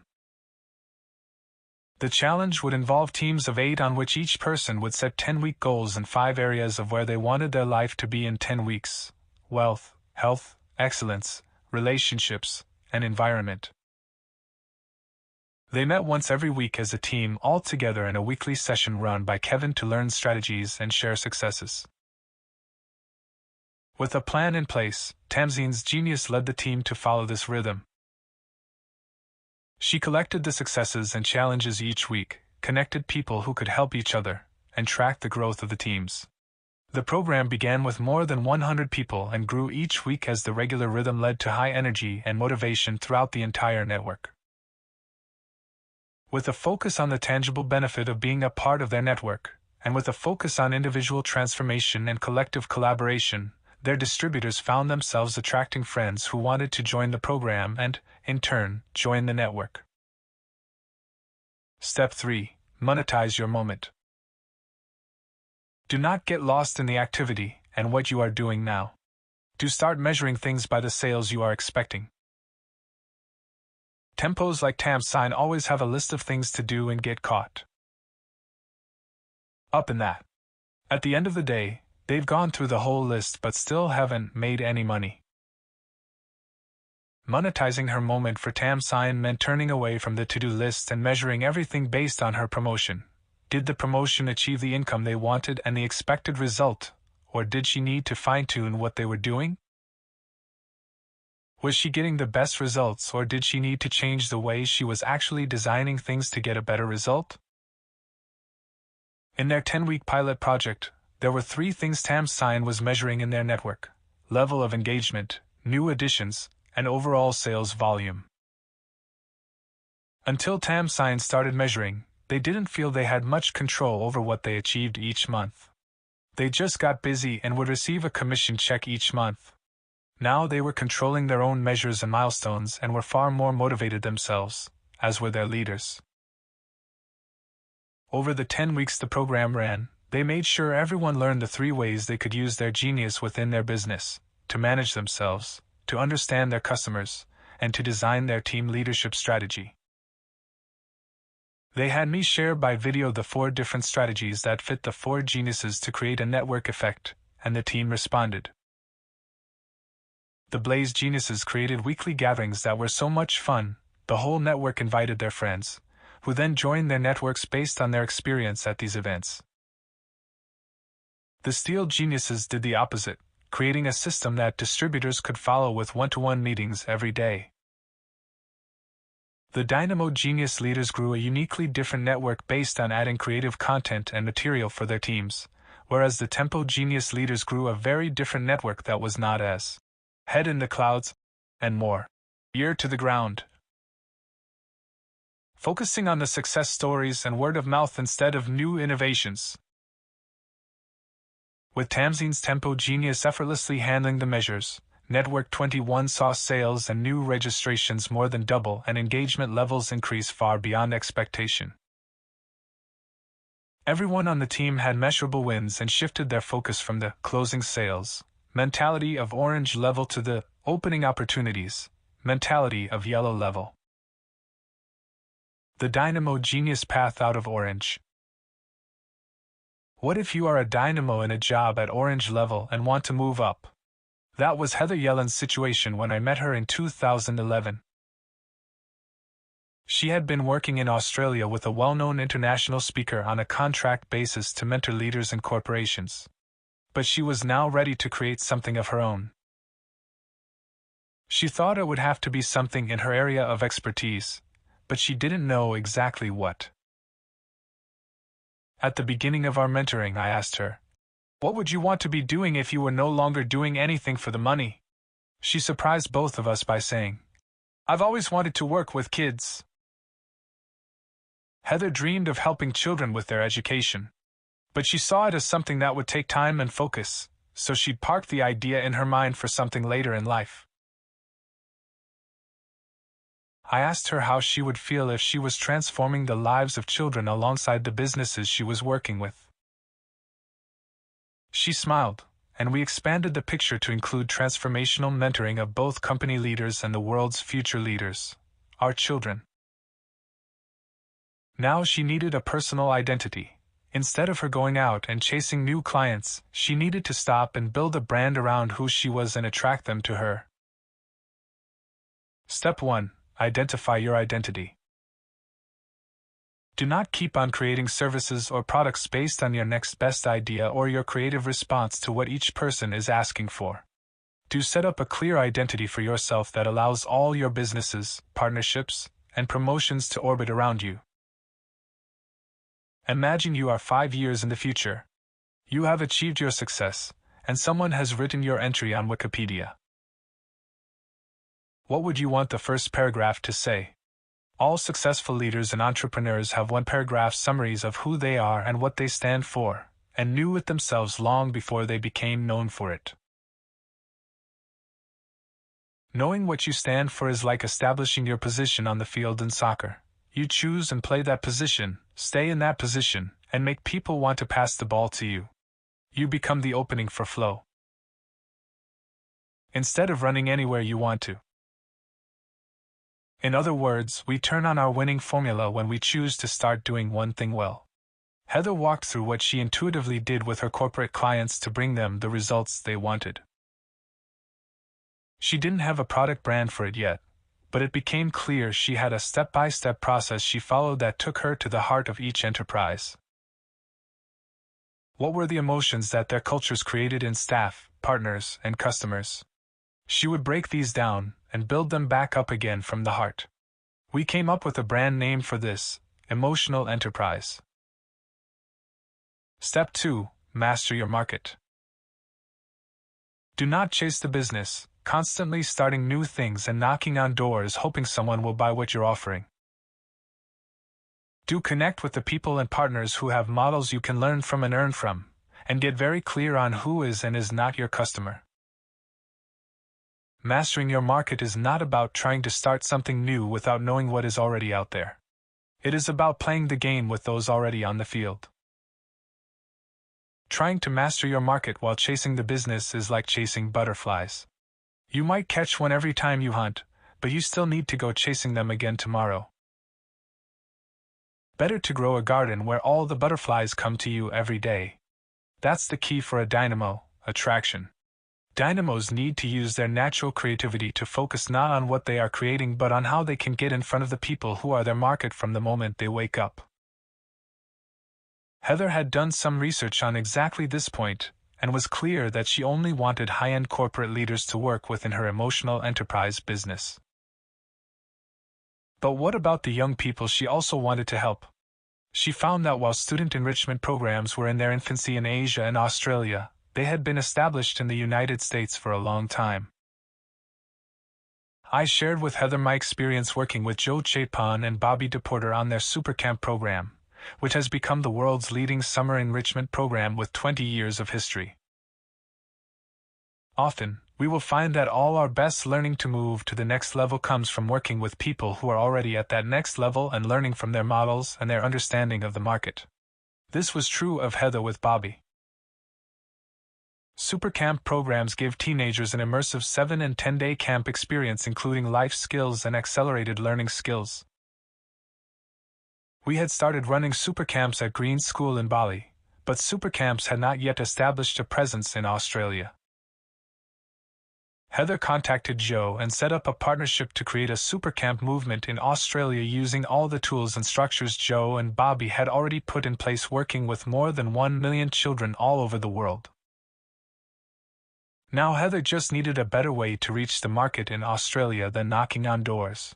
The challenge would involve teams of 8 on which each person would set 10-week goals in 5 areas of where they wanted their life to be in 10 weeks: wealth, health, excellence, relationships, and environment. They met once every week as a team, all together in a weekly session run by Kevin to learn strategies and share successes. With a plan in place, Tamzin's genius led the team to follow this rhythm. She collected the successes and challenges each week, connected people who could help each other, and tracked the growth of the teams. The program began with more than 100 people and grew each week as the regular rhythm led to high energy and motivation throughout the entire network. With a focus on the tangible benefit of being a part of their network, and with a focus on individual transformation and collective collaboration, their distributors found themselves attracting friends who wanted to join the program and, in turn, join the network. Step 3. Monetize your moment. Do not get lost in the activity and what you are doing now. Do start measuring things by the sales you are expecting. Tempos like Tamzin always have a list of things to do and get caught up in that. At the end of the day, they've gone through the whole list but still haven't made any money. Monetizing her moment for Tamzin meant turning away from the to-do list and measuring everything based on her promotion. Did the promotion achieve the income they wanted and the expected result, or did she need to fine-tune what they were doing? Was she getting the best results, or did she need to change the way she was actually designing things to get a better result? In their 10-week pilot project, there were 3 things Tamzin was measuring in their network: level of engagement, new additions, and overall sales volume. Until Tamzin started measuring, they didn't feel they had much control over what they achieved each month. They just got busy and would receive a commission check each month. Now they were controlling their own measures and milestones and were far more motivated themselves, as were their leaders. Over the 10 weeks the program ran, they made sure everyone learned the 3 ways they could use their genius within their business: to manage themselves, to understand their customers, and to design their team leadership strategy. They had me share by video the 4 different strategies that fit the 4 geniuses to create a network effect, and the team responded. The Blaze geniuses created weekly gatherings that were so much fun, the whole network invited their friends, who then joined their networks based on their experience at these events. The Steel geniuses did the opposite, creating a system that distributors could follow with one-to-one meetings every day. The Dynamo genius leaders grew a uniquely different network based on adding creative content and material for their teams, whereas the Tempo genius leaders grew a very different network that was not as head in the clouds, and more ear to the ground, focusing on the success stories and word of mouth instead of new innovations. With Tamzin's Tempo genius effortlessly handling the measures, Network 21 saw sales and new registrations more than double and engagement levels increase far beyond expectation. Everyone on the team had measurable wins and shifted their focus from the closing sales mentality of orange level to the opening opportunities mentality of yellow level. The Dynamo genius path out of orange. What if you are a dynamo in a job at orange level and want to move up? That was Heather Yellen's situation when I met her in 2011. She had been working in Australia with a well-known international speaker on a contract basis to mentor leaders in corporations. But she was now ready to create something of her own. She thought it would have to be something in her area of expertise, but she didn't know exactly what. At the beginning of our mentoring, I asked her, "What would you want to be doing if you were no longer doing anything for the money?" She surprised both of us by saying, "I've always wanted to work with kids." Heather dreamed of helping children with their education. But she saw it as something that would take time and focus, so she'd parked the idea in her mind for something later in life. I asked her how she would feel if she was transforming the lives of children alongside the businesses she was working with. She smiled, and we expanded the picture to include transformational mentoring of both company leaders and the world's future leaders, our children. Now she needed a personal identity. Instead of her going out and chasing new clients, she needed to stop and build a brand around who she was and attract them to her. Step 1. Identify your identity. Do not keep on creating services or products based on your next best idea or your creative response to what each person is asking for. Do set up a clear identity for yourself that allows all your businesses, partnerships, and promotions to orbit around you. Imagine you are 5 years in the future. You have achieved your success, and someone has written your entry on Wikipedia. What would you want the first paragraph to say? All successful leaders and entrepreneurs have one-paragraph summaries of who they are and what they stand for, and knew it themselves long before they became known for it. Knowing what you stand for is like establishing your position on the field in soccer. You choose and play that position, stay in that position, and make people want to pass the ball to you. You become the opening for flow. Instead of running anywhere you want to. In other words, we turn on our winning formula when we choose to start doing one thing well. Heather walked through what she intuitively did with her corporate clients to bring them the results they wanted. She didn't have a product brand for it yet, but it became clear she had a step-by-step process she followed that took her to the heart of each enterprise. What were the emotions that their cultures created in staff, partners, and customers? She would break these down and build them back up again from the heart. We came up with a brand name for this: emotional enterprise. Step 2. Master your market. Do not chase the business, constantly starting new things and knocking on doors hoping someone will buy what you're offering. Do connect with the people and partners who have models you can learn from and earn from, and get very clear on who is and is not your customer. Mastering your market is not about trying to start something new without knowing what is already out there. It is about playing the game with those already on the field. Trying to master your market while chasing the business is like chasing butterflies. You might catch one every time you hunt, but you still need to go chasing them again tomorrow. Better to grow a garden where all the butterflies come to you every day. That's the key for a dynamo, attraction. Dynamos need to use their natural creativity to focus not on what they are creating but on how they can get in front of the people who are their market from the moment they wake up. Heather had done some research on exactly this point, and was clear that she only wanted high-end corporate leaders to work within her emotional enterprise business. But what about the young people she also wanted to help? She found that while student enrichment programs were in their infancy in Asia and Australia, they had been established in the United States for a long time. I shared with Heather my experience working with Joe Chapin and Bobby DePorter on their Supercamp program, which has become the world's leading summer enrichment program with 20 years of history. Often, we will find that all our best learning to move to the next level comes from working with people who are already at that next level and learning from their models and their understanding of the market. This was true of Heather with Bobby. Supercamp programs give teenagers an immersive 7- and 10-day camp experience including life skills and accelerated learning skills. We had started running supercamps at Green School in Bali, but supercamps had not yet established a presence in Australia. Heather contacted Joe and set up a partnership to create a supercamp movement in Australia using all the tools and structures Joe and Bobby had already put in place, working with more than 1 million children all over the world. Now Heather just needed a better way to reach the market in Australia than knocking on doors.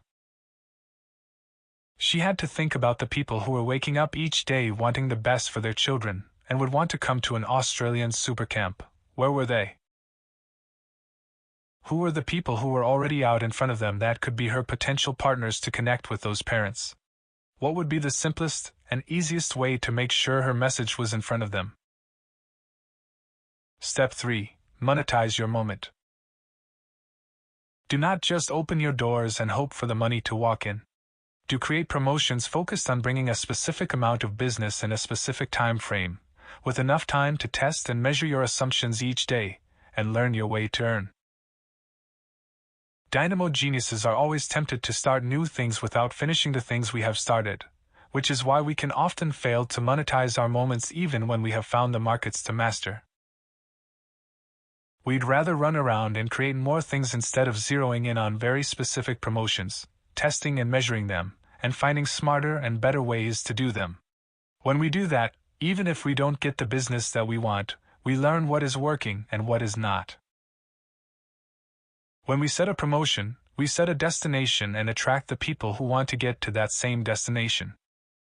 She had to think about the people who were waking up each day wanting the best for their children and would want to come to an Australian supercamp. Where were they? Who were the people who were already out in front of them that could be her potential partners to connect with those parents? What would be the simplest and easiest way to make sure her message was in front of them? Step 3. Monetize your moment. Do not just open your doors and hope for the money to walk in. Do create promotions focused on bringing a specific amount of business in a specific time frame, with enough time to test and measure your assumptions each day, and learn your way to earn. Dynamo geniuses are always tempted to start new things without finishing the things we have started, which is why we can often fail to monetize our moments even when we have found the markets to master. We'd rather run around and create more things instead of zeroing in on very specific promotions, testing and measuring them, and finding smarter and better ways to do them. When we do that, even if we don't get the business that we want, we learn what is working and what is not. When we set a promotion, we set a destination and attract the people who want to get to that same destination.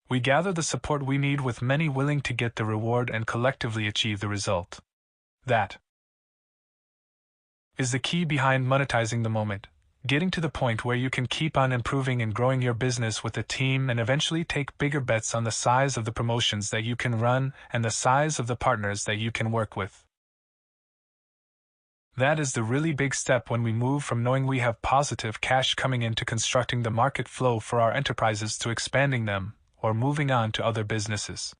We gather the support we need with many willing to get the reward and collectively achieve the result. That is the key behind monetizing the moment, getting to the point where you can keep on improving and growing your business with a team and eventually take bigger bets on the size of the promotions that you can run and the size of the partners that you can work with. That is the really big step when we move from knowing we have positive cash coming in to constructing the market flow for our enterprises to expanding them, or moving on to other businesses.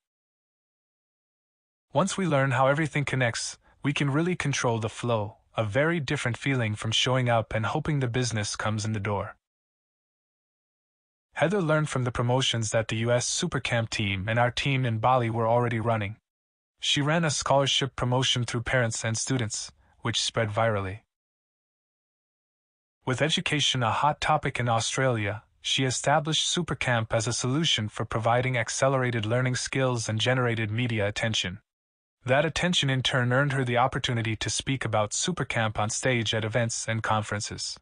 Once we learn how everything connects, we can really control the flow, a very different feeling from showing up and hoping the business comes in the door. Heather learned from the promotions that the US Supercamp team and our team in Bali were already running. She ran a scholarship promotion through parents and students, which spread virally. With education a hot topic in Australia, she established Supercamp as a solution for providing accelerated learning skills and generated media attention. That attention in turn earned her the opportunity to speak about Supercamp on stage at events and conferences.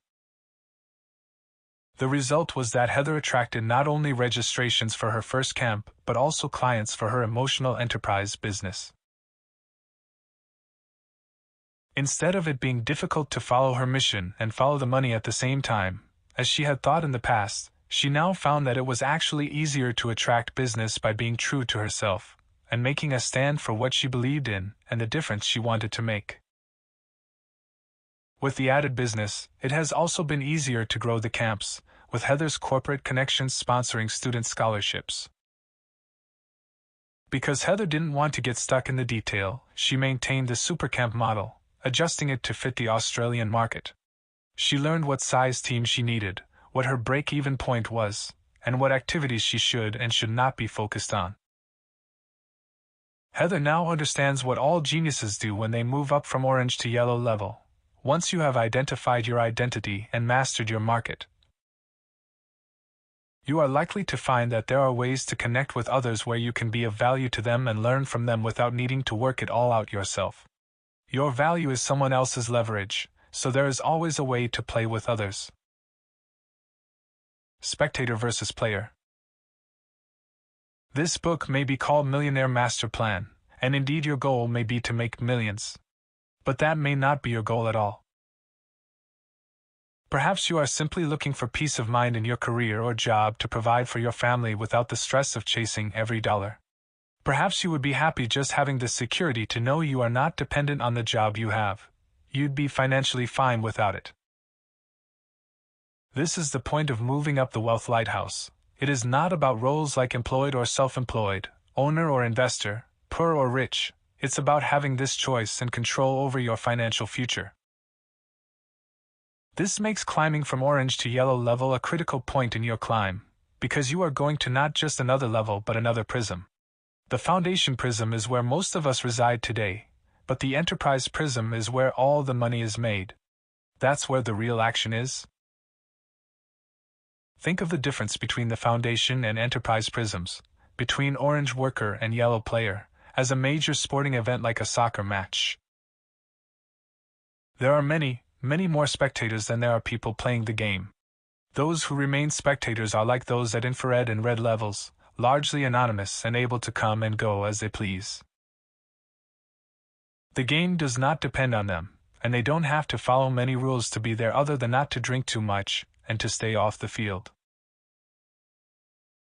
The result was that Heather attracted not only registrations for her first camp, but also clients for her emotional enterprise business. Instead of it being difficult to follow her mission and follow the money at the same time, as she had thought in the past, she now found that it was actually easier to attract business by being true to herself, and making a stand for what she believed in and the difference she wanted to make. With the added business, it has also been easier to grow the camps, with Heather's corporate connections sponsoring student scholarships. Because Heather didn't want to get stuck in the detail, she maintained the Supercamp model, adjusting it to fit the Australian market. She learned what size team she needed, what her break-even point was, and what activities she should and should not be focused on. Heather now understands what all geniuses do when they move up from orange to yellow level, once you have identified your identity and mastered your market. You are likely to find that there are ways to connect with others where you can be of value to them and learn from them without needing to work it all out yourself. Your value is someone else's leverage, so there is always a way to play with others. Spectator versus player. This book may be called Millionaire Master Plan, and indeed your goal may be to make millions. But that may not be your goal at all. Perhaps you are simply looking for peace of mind in your career or job to provide for your family without the stress of chasing every dollar. Perhaps you would be happy just having the security to know you are not dependent on the job you have. You'd be financially fine without it. This is the point of moving up the wealth lighthouse. It is not about roles like employed or self-employed, owner or investor, poor or rich. It's about having this choice and control over your financial future. This makes climbing from orange to yellow level a critical point in your climb, because you are going to not just another level but another prism. The foundation prism is where most of us reside today, but the enterprise prism is where all the money is made. That's where the real action is. Think of the difference between the foundation and enterprise prisms, between orange worker and yellow player, as a major sporting event like a soccer match. There are many, many more spectators than there are people playing the game. Those who remain spectators are like those at infrared and red levels, largely anonymous and able to come and go as they please. The game does not depend on them, and they don't have to follow many rules to be there other than not to drink too much and to stay off the field.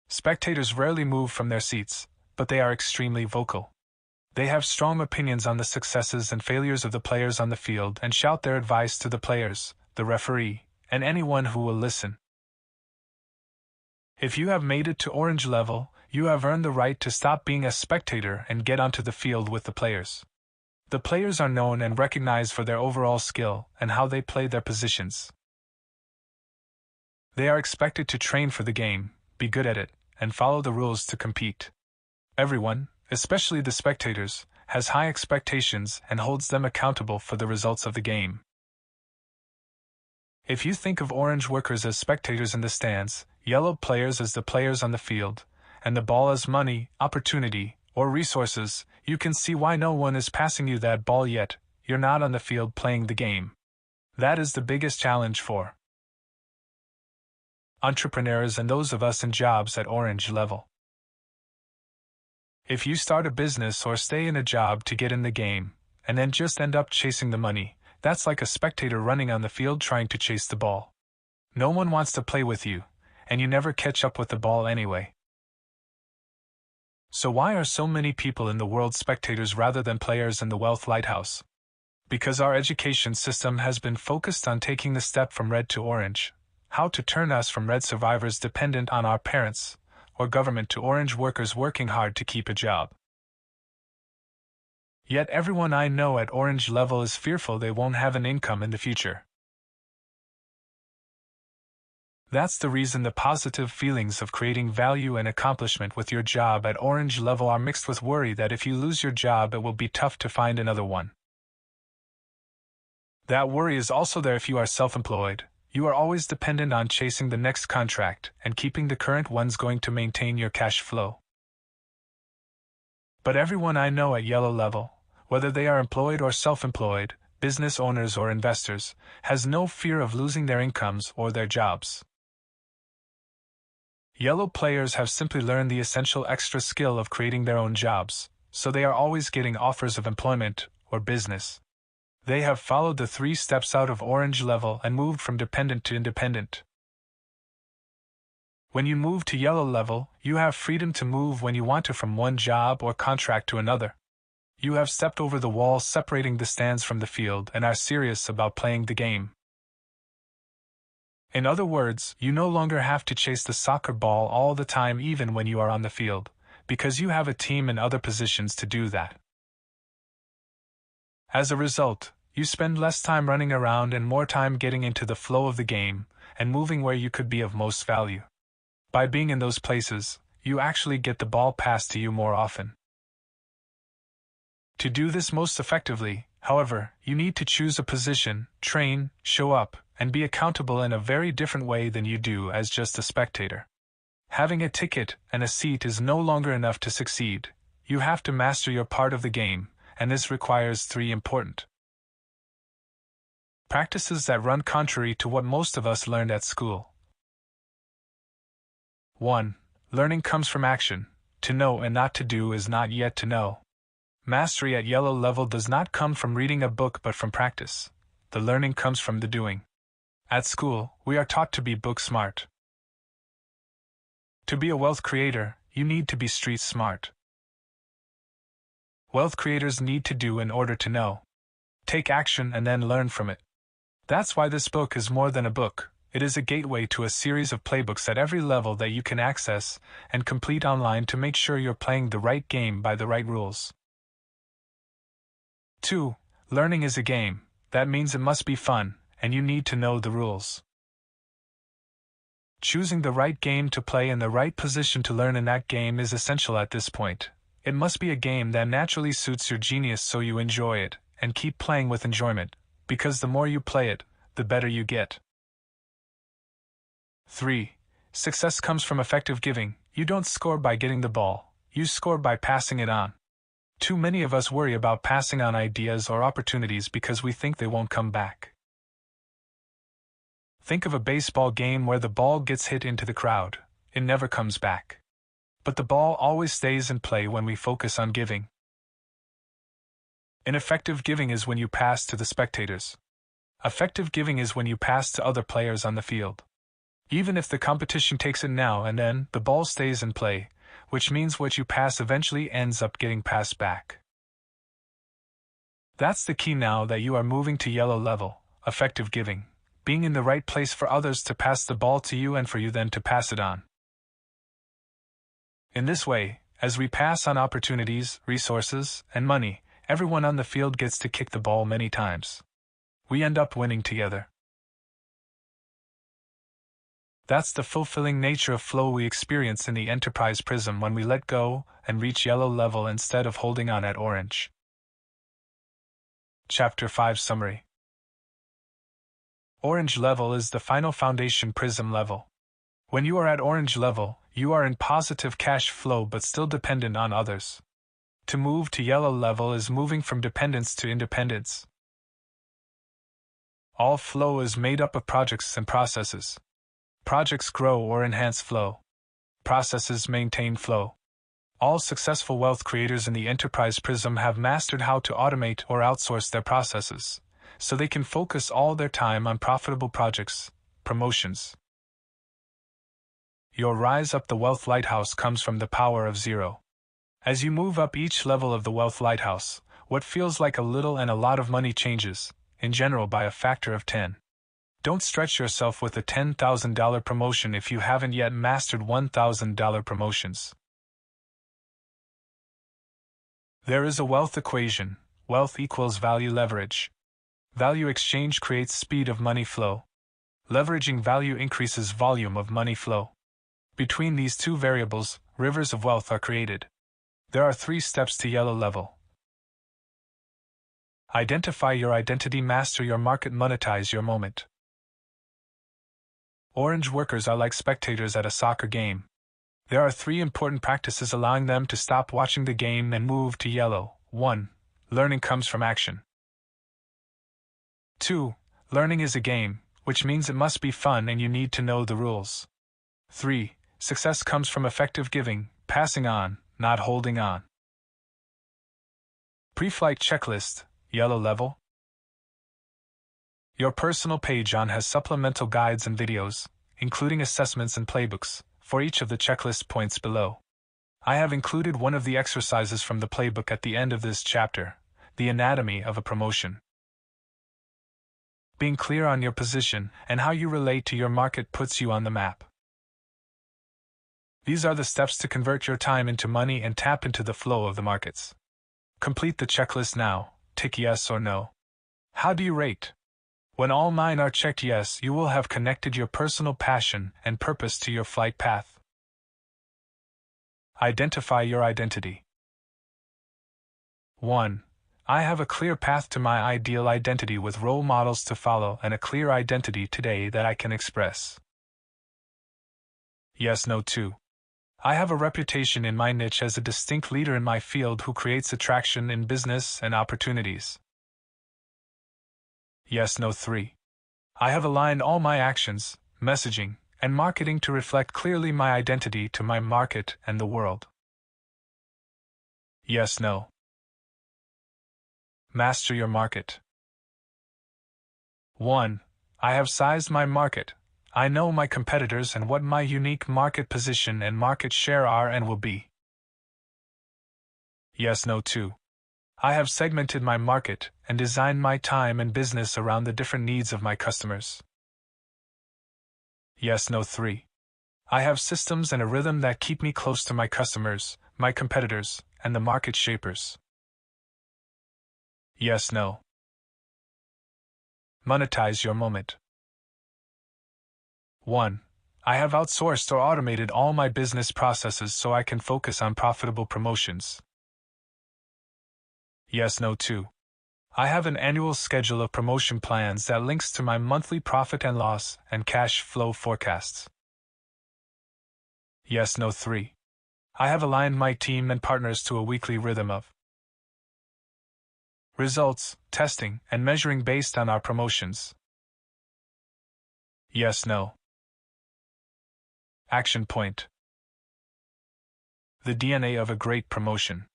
Spectators rarely move from their seats, but they are extremely vocal. They have strong opinions on the successes and failures of the players on the field and shout their advice to the players, the referee, and anyone who will listen. If you have made it to orange level, you have earned the right to stop being a spectator and get onto the field with the players. The players are known and recognized for their overall skill and how they play their positions. They are expected to train for the game, be good at it, and follow the rules to compete. Everyone, especially the spectators, has high expectations and holds them accountable for the results of the game. If you think of orange workers as spectators in the stands, yellow players as the players on the field, and the ball as money, opportunity, or resources, you can see why no one is passing you that ball yet. You're not on the field playing the game. That is the biggest challenge for entrepreneurs and those of us in jobs at orange level. If you start a business or stay in a job to get in the game, and then just end up chasing the money, that's like a spectator running on the field trying to chase the ball. No one wants to play with you, and you never catch up with the ball anyway. So why are so many people in the world spectators rather than players in the wealth lighthouse? Because our education system has been focused on taking the step from red to orange, how to turn us from red survivors dependent on our parents or government to orange workers working hard to keep a job. Yet everyone I know at orange level is fearful they won't have an income in the future. That's the reason the positive feelings of creating value and accomplishment with your job at orange level are mixed with worry that if you lose your job it will be tough to find another one. That worry is also there if you are self-employed. You are always dependent on chasing the next contract and keeping the current ones going to maintain your cash flow. But everyone I know at yellow level, whether they are employed or self-employed, business owners or investors, has no fear of losing their incomes or their jobs. Yellow players have simply learned the essential extra skill of creating their own jobs, so they are always getting offers of employment or business. They have followed the 3 steps out of orange level and moved from dependent to independent. When you move to yellow level, you have freedom to move when you want to from one job or contract to another. You have stepped over the wall separating the stands from the field and are serious about playing the game. In other words, you no longer have to chase the soccer ball all the time even when you are on the field, because you have a team in other positions to do that. As a result, you spend less time running around and more time getting into the flow of the game and moving where you could be of most value. By being in those places, you actually get the ball passed to you more often. To do this most effectively, however, you need to choose a position, train, show up, and be accountable in a very different way than you do as just a spectator. Having a ticket and a seat is no longer enough to succeed. You have to master your part of the game, and this requires 3 important practices that run contrary to what most of us learned at school. 1. Learning comes from action. To know and not to do is not yet to know. Mastery at yellow level does not come from reading a book but from practice. The learning comes from the doing. At school, we are taught to be book smart. To be a wealth creator, you need to be street smart. Wealth creators need to do in order to know. Take action and then learn from it. That's why this book is more than a book. It is a gateway to a series of playbooks at every level that you can access and complete online to make sure you're playing the right game by the right rules. 2. Learning is a game. That means it must be fun, and you need to know the rules. Choosing the right game to play in the right position to learn in that game is essential at this point. It must be a game that naturally suits your genius so you enjoy it, and keep playing with enjoyment, because the more you play it, the better you get. 3. Success comes from effective giving. You don't score by getting the ball, you score by passing it on. Too many of us worry about passing on ideas or opportunities because we think they won't come back. Think of a baseball game where the ball gets hit into the crowd. It never comes back. But the ball always stays in play when we focus on giving. Ineffective giving is when you pass to the spectators. Effective giving is when you pass to other players on the field. Even if the competition takes it now and then, the ball stays in play, which means what you pass eventually ends up getting passed back. That's the key now that you are moving to yellow level, effective giving, being in the right place for others to pass the ball to you and for you then to pass it on. In this way, as we pass on opportunities, resources, and money, everyone on the field gets to kick the ball many times. We end up winning together. That's the fulfilling nature of flow we experience in the enterprise prism when we let go and reach yellow level instead of holding on at orange. Chapter 5 Summary. Orange level is the final foundation prism level. When you are at orange level, you are in positive cash flow but still dependent on others. To move to yellow level is moving from dependence to independence. All flow is made up of projects and processes. Projects grow or enhance flow. Processes maintain flow. All successful wealth creators in the enterprise prism have mastered how to automate or outsource their processes, so they can focus all their time on profitable projects, promotions. Your rise up the wealth lighthouse comes from the power of zero. As you move up each level of the wealth lighthouse, what feels like a little and a lot of money changes, in general by a factor of 10. Don't stretch yourself with a $10,000 promotion if you haven't yet mastered $1,000 promotions. There is a wealth equation. Wealth equals value leverage. Value exchange creates speed of money flow. Leveraging value increases volume of money flow. Between these two variables, rivers of wealth are created. There are 3 steps to yellow level. Identify your identity, master your market, monetize your moment. Orange workers are like spectators at a soccer game. There are 3 important practices allowing them to stop watching the game and move to yellow. 1. Learning comes from action. 2. Learning is a game, which means it must be fun and you need to know the rules. 3. Success comes from effective giving, passing on, not holding on. Pre-flight checklist, yellow level. Your personal page on has supplemental guides and videos, including assessments and playbooks, for each of the checklist points below. I have included one of the exercises from the playbook at the end of this chapter, the anatomy of a promotion. Being clear on your position and how you relate to your market puts you on the map. These are the steps to convert your time into money and tap into the flow of the markets. Complete the checklist now, tick yes or no. How do you rate? When all 9 are checked yes, you will have connected your personal passion and purpose to your flight path. Identify your identity. 1. I have a clear path to my ideal identity with role models to follow and a clear identity today that I can express. Yes, no. 2. I have a reputation in my niche as a distinct leader in my field who creates attraction in business and opportunities. Yes, no. 3. I have aligned all my actions, messaging, and marketing to reflect clearly my identity to my market and the world. Yes, no. Master your market. 1. I have sized my market. I know my competitors and what my unique market position and market share are and will be. Yes, no. 2. I have segmented my market and designed my time and business around the different needs of my customers. Yes, no. 3. I have systems and a rhythm that keep me close to my customers, my competitors, and the market shapers. Yes, no. Monetize your moment. 1. I have outsourced or automated all my business processes so I can focus on profitable promotions. Yes, no. 2. I have an annual schedule of promotion plans that links to my monthly profit and loss and cash flow forecasts. Yes, no. 3. I have aligned my team and partners to a weekly rhythm of results, testing, and measuring based on our promotions. Yes, no. Action point. The DNA of a great promotion.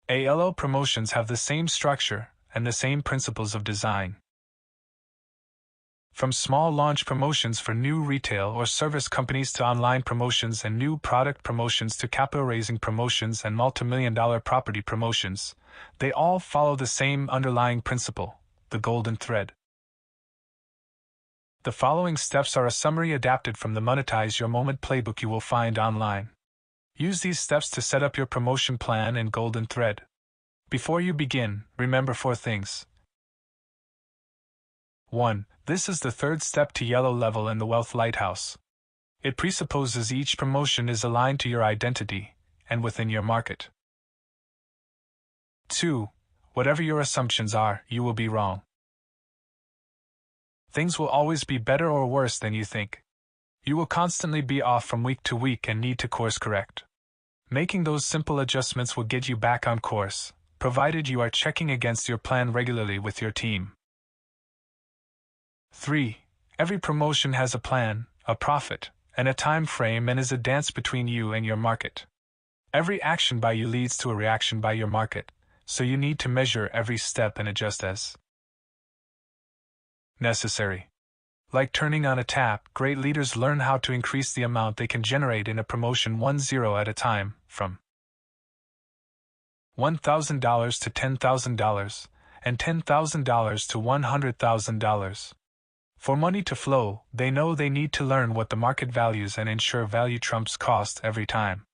ALO promotions have the same structure and the same principles of design. From small launch promotions for new retail or service companies to online promotions and new product promotions to capital-raising promotions and multi-million-dollar property promotions, they all follow the same underlying principle, the golden thread. The following steps are a summary adapted from the Monetize Your Moment playbook you will find online. Use these steps to set up your promotion plan and golden thread. Before you begin, remember 4 things. 1. This is the third step to yellow level in the Wealth Lighthouse. It presupposes each promotion is aligned to your identity and within your market. 2. Whatever your assumptions are, you will be wrong. Things will always be better or worse than you think. You will constantly be off from week to week and need to course correct. Making those simple adjustments will get you back on course, provided you are checking against your plan regularly with your team. 3. Every promotion has a plan, a profit, and a time frame and is a dance between you and your market. Every action by you leads to a reaction by your market, so you need to measure every step and adjust as necessary. Like turning on a tap, great leaders learn how to increase the amount they can generate in a promotion 10 at a time, from $1,000 to $10,000, and $10,000 to $100,000. For money to flow, they know they need to learn what the market values and ensure value trumps cost every time.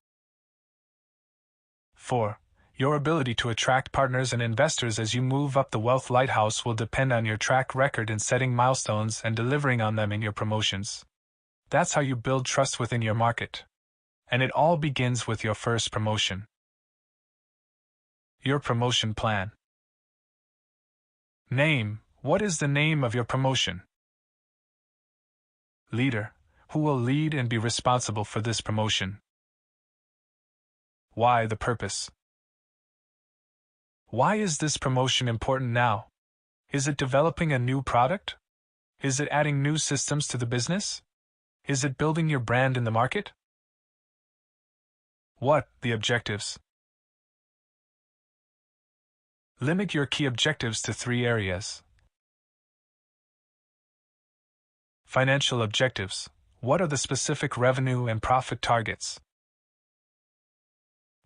4. Your ability to attract partners and investors as you move up the Wealth Lighthouse will depend on your track record in setting milestones and delivering on them in your promotions. That's how you build trust within your market. And it all begins with your first promotion. Your promotion plan. Name. What is the name of your promotion? Leader. Who will lead and be responsible for this promotion? Why the purpose? Why is this promotion important now? Is it developing a new product? Is it adding new systems to the business? Is it building your brand in the market? What the objectives? Limit your key objectives to 3 areas. Financial objectives. What are the specific revenue and profit targets?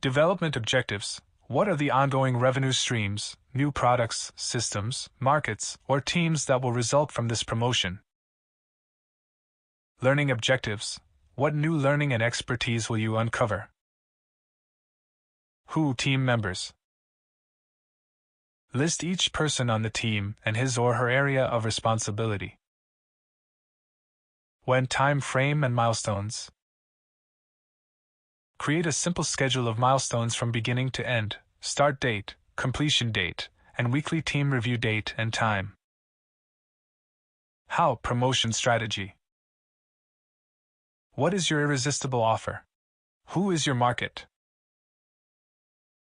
Development objectives. What are the ongoing revenue streams, new products, systems, markets, or teams that will result from this promotion? Learning objectives. What new learning and expertise will you uncover? Who team members? List each person on the team and his or her area of responsibility. When time frame and milestones. Create a simple schedule of milestones from beginning to end, start date, completion date, and weekly team review date and time. How promotion strategy. What is your irresistible offer? Who is your market?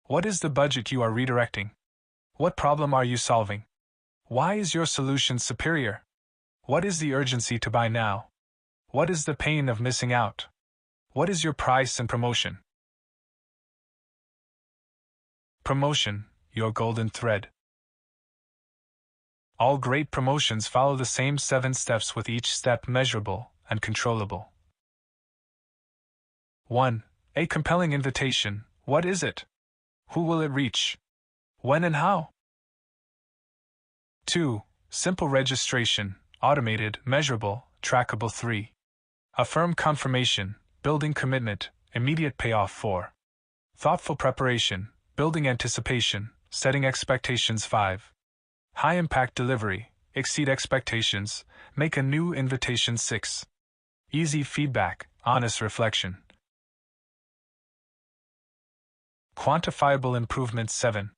What is the budget you are redirecting? What problem are you solving? Why is your solution superior? What is the urgency to buy now? What is the pain of missing out? What is your price and promotion? Promotion, your golden thread. All great promotions follow the same 7 steps with each step measurable and controllable. 1. A compelling invitation. What is it? Who will it reach? When and how? 2. Simple registration, automated, measurable, trackable. 3. A firm confirmation, building commitment, immediate payoff. 4. Thoughtful preparation, building anticipation, setting expectations. 5. High-impact delivery, exceed expectations, make a new invitation. 6. Easy feedback, honest reflection. Quantifiable improvement. 7.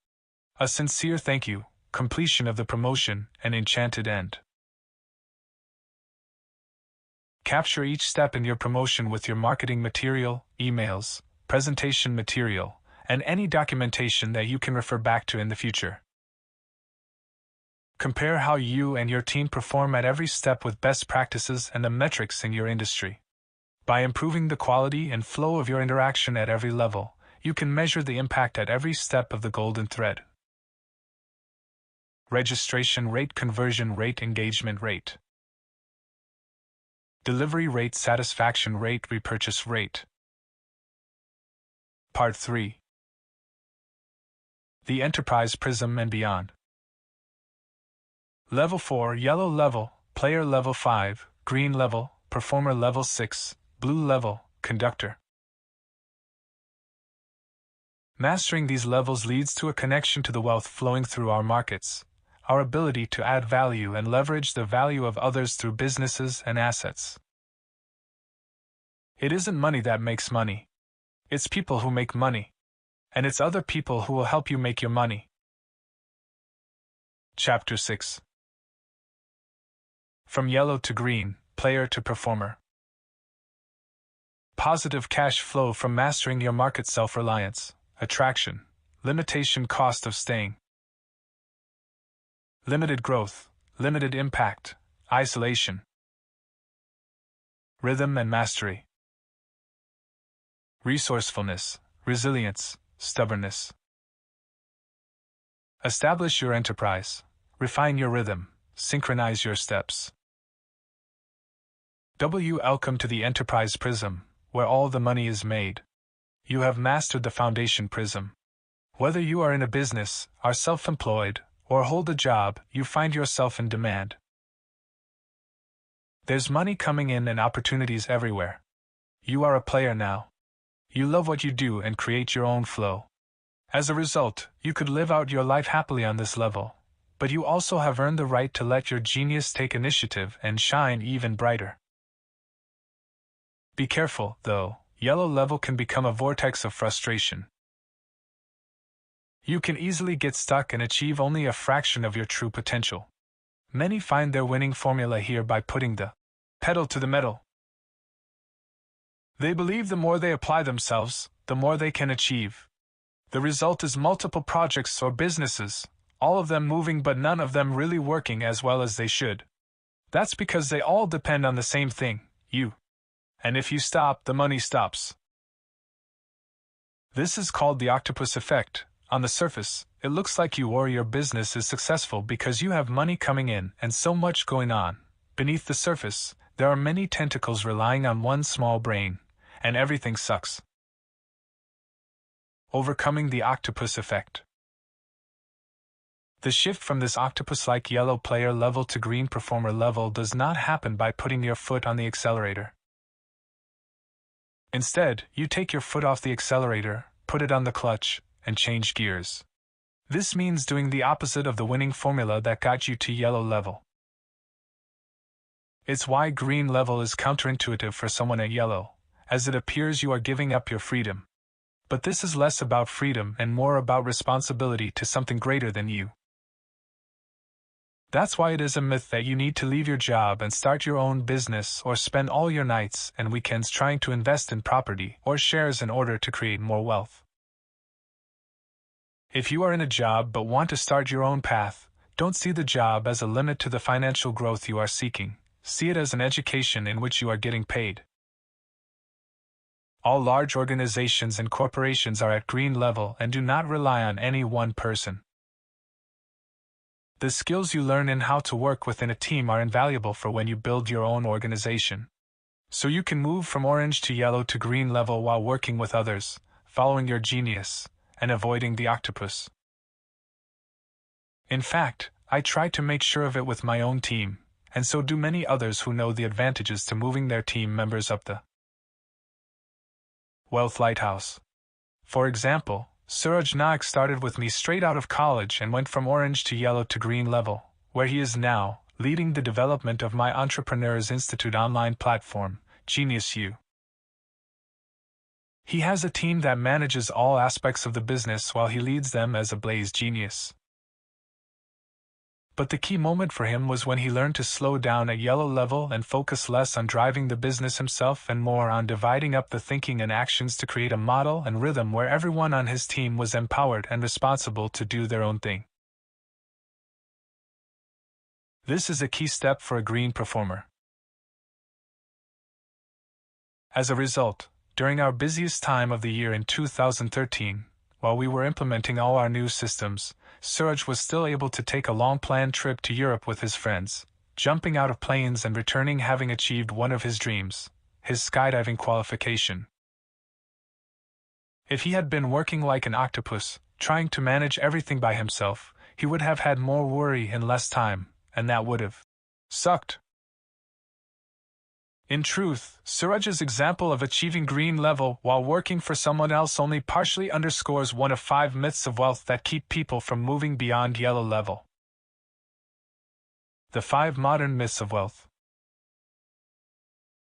A sincere thank you, completion of the promotion, an enchanted end. Capture each step in your promotion with your marketing material, emails, presentation material, and any documentation that you can refer back to in the future. Compare how you and your team perform at every step with best practices and the metrics in your industry. By improving the quality and flow of your interaction at every level, you can measure the impact at every step of the golden thread. Registration rate, conversion rate, engagement rate. Delivery rate, satisfaction rate, repurchase rate. Part 3. The Enterprise Prism and Beyond. Level 4, Yellow Level, player level 5, green level, performer level 6, blue level, conductor. Mastering these levels leads to a connection to the wealth flowing through our markets, our ability to add value and leverage the value of others through businesses and assets. It isn't money that makes money. It's people who make money. And it's other people who will help you make your money. Chapter 6. From yellow to green, player to performer. Positive cash flow from mastering your market self-reliance, attraction, limitation cost of staying. Limited growth, limited impact, isolation. Rhythm and mastery. Resourcefulness, resilience, stubbornness. Establish your enterprise, refine your rhythm, synchronize your steps. Welcome to the enterprise prism, where all the money is made. You have mastered the foundation prism. Whether you are in a business, are self-employed, or hold a job, you find yourself in demand. There's money coming in and opportunities everywhere. You are a player now. You love what you do and create your own flow. As a result, you could live out your life happily on this level, but you also have earned the right to let your genius take initiative and shine even brighter. Be careful, though, yellow level can become a vortex of frustration. You can easily get stuck and achieve only a fraction of your true potential. Many find their winning formula here by putting the pedal to the metal. They believe the more they apply themselves, the more they can achieve. The result is multiple projects or businesses, all of them moving but none of them really working as well as they should. That's because they all depend on the same thing, you. And if you stop, the money stops. This is called the octopus effect. On the surface, it looks like you or your business is successful because you have money coming in and so much going on. Beneath the surface, there are many tentacles relying on one small brain, and everything sucks. Overcoming the octopus effect. The shift from this octopus-like yellow player level to green performer level does not happen by putting your foot on the accelerator. Instead, you take your foot off the accelerator, put it on the clutch, and change gears. This means doing the opposite of the winning formula that got you to yellow level. It's why green level is counterintuitive for someone at yellow, as it appears you are giving up your freedom. But this is less about freedom and more about responsibility to something greater than you. That's why it is a myth that you need to leave your job and start your own business or spend all your nights and weekends trying to invest in property or shares in order to create more wealth. If you are in a job but want to start your own path, don't see the job as a limit to the financial growth you are seeking. See it as an education in which you are getting paid. All large organizations and corporations are at green level and do not rely on any one person. The skills you learn in how to work within a team are invaluable for when you build your own organization. So you can move from orange to yellow to green level while working with others, following your genius, and avoiding the octopus. In fact, I try to make sure of it with my own team, and so do many others who know the advantages to moving their team members up the Wealth Lighthouse. For example, Suraj Naik started with me straight out of college and went from orange to yellow to green level, where he is now, leading the development of my Entrepreneurs Institute online platform, Genius U. He has a team that manages all aspects of the business while he leads them as a blaze genius. But the key moment for him was when he learned to slow down at yellow level and focus less on driving the business himself and more on dividing up the thinking and actions to create a model and rhythm where everyone on his team was empowered and responsible to do their own thing. This is a key step for a green performer. As a result, during our busiest time of the year in 2013, while we were implementing all our new systems, Suraj was still able to take a long-planned trip to Europe with his friends, jumping out of planes and returning having achieved one of his dreams, his skydiving qualification. If he had been working like an octopus, trying to manage everything by himself, he would have had more worry and less time, and that would have sucked. In truth, Suraj's example of achieving green level while working for someone else only partially underscores one of 5 myths of wealth that keep people from moving beyond yellow level. The 5 modern myths of wealth.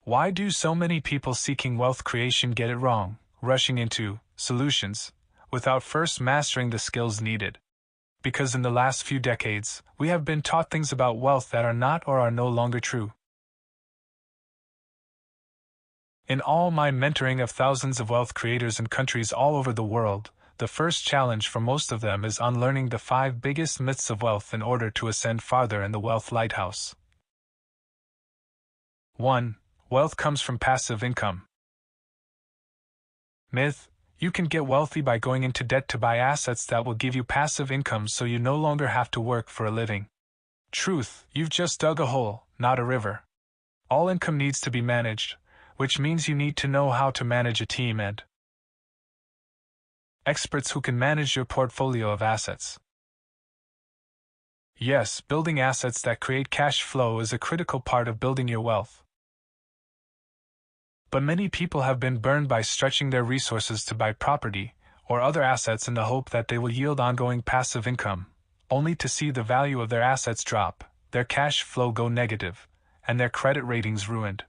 Why do so many people seeking wealth creation get it wrong, rushing into solutions without first mastering the skills needed? Because in the last few decades, we have been taught things about wealth that are not or are no longer true. In all my mentoring of thousands of wealth creators in countries all over the world, the first challenge for most of them is unlearning the 5 biggest myths of wealth in order to ascend farther in the wealth lighthouse. 1. Wealth comes from passive income. Myth: you can get wealthy by going into debt to buy assets that will give you passive income so you no longer have to work for a living. Truth: you've just dug a hole, not a river. All income needs to be managed, which means you need to know how to manage a team and experts who can manage your portfolio of assets. Yes, building assets that create cash flow is a critical part of building your wealth. But many people have been burned by stretching their resources to buy property or other assets in the hope that they will yield ongoing passive income, only to see the value of their assets drop, their cash flow go negative, and their credit ratings ruined.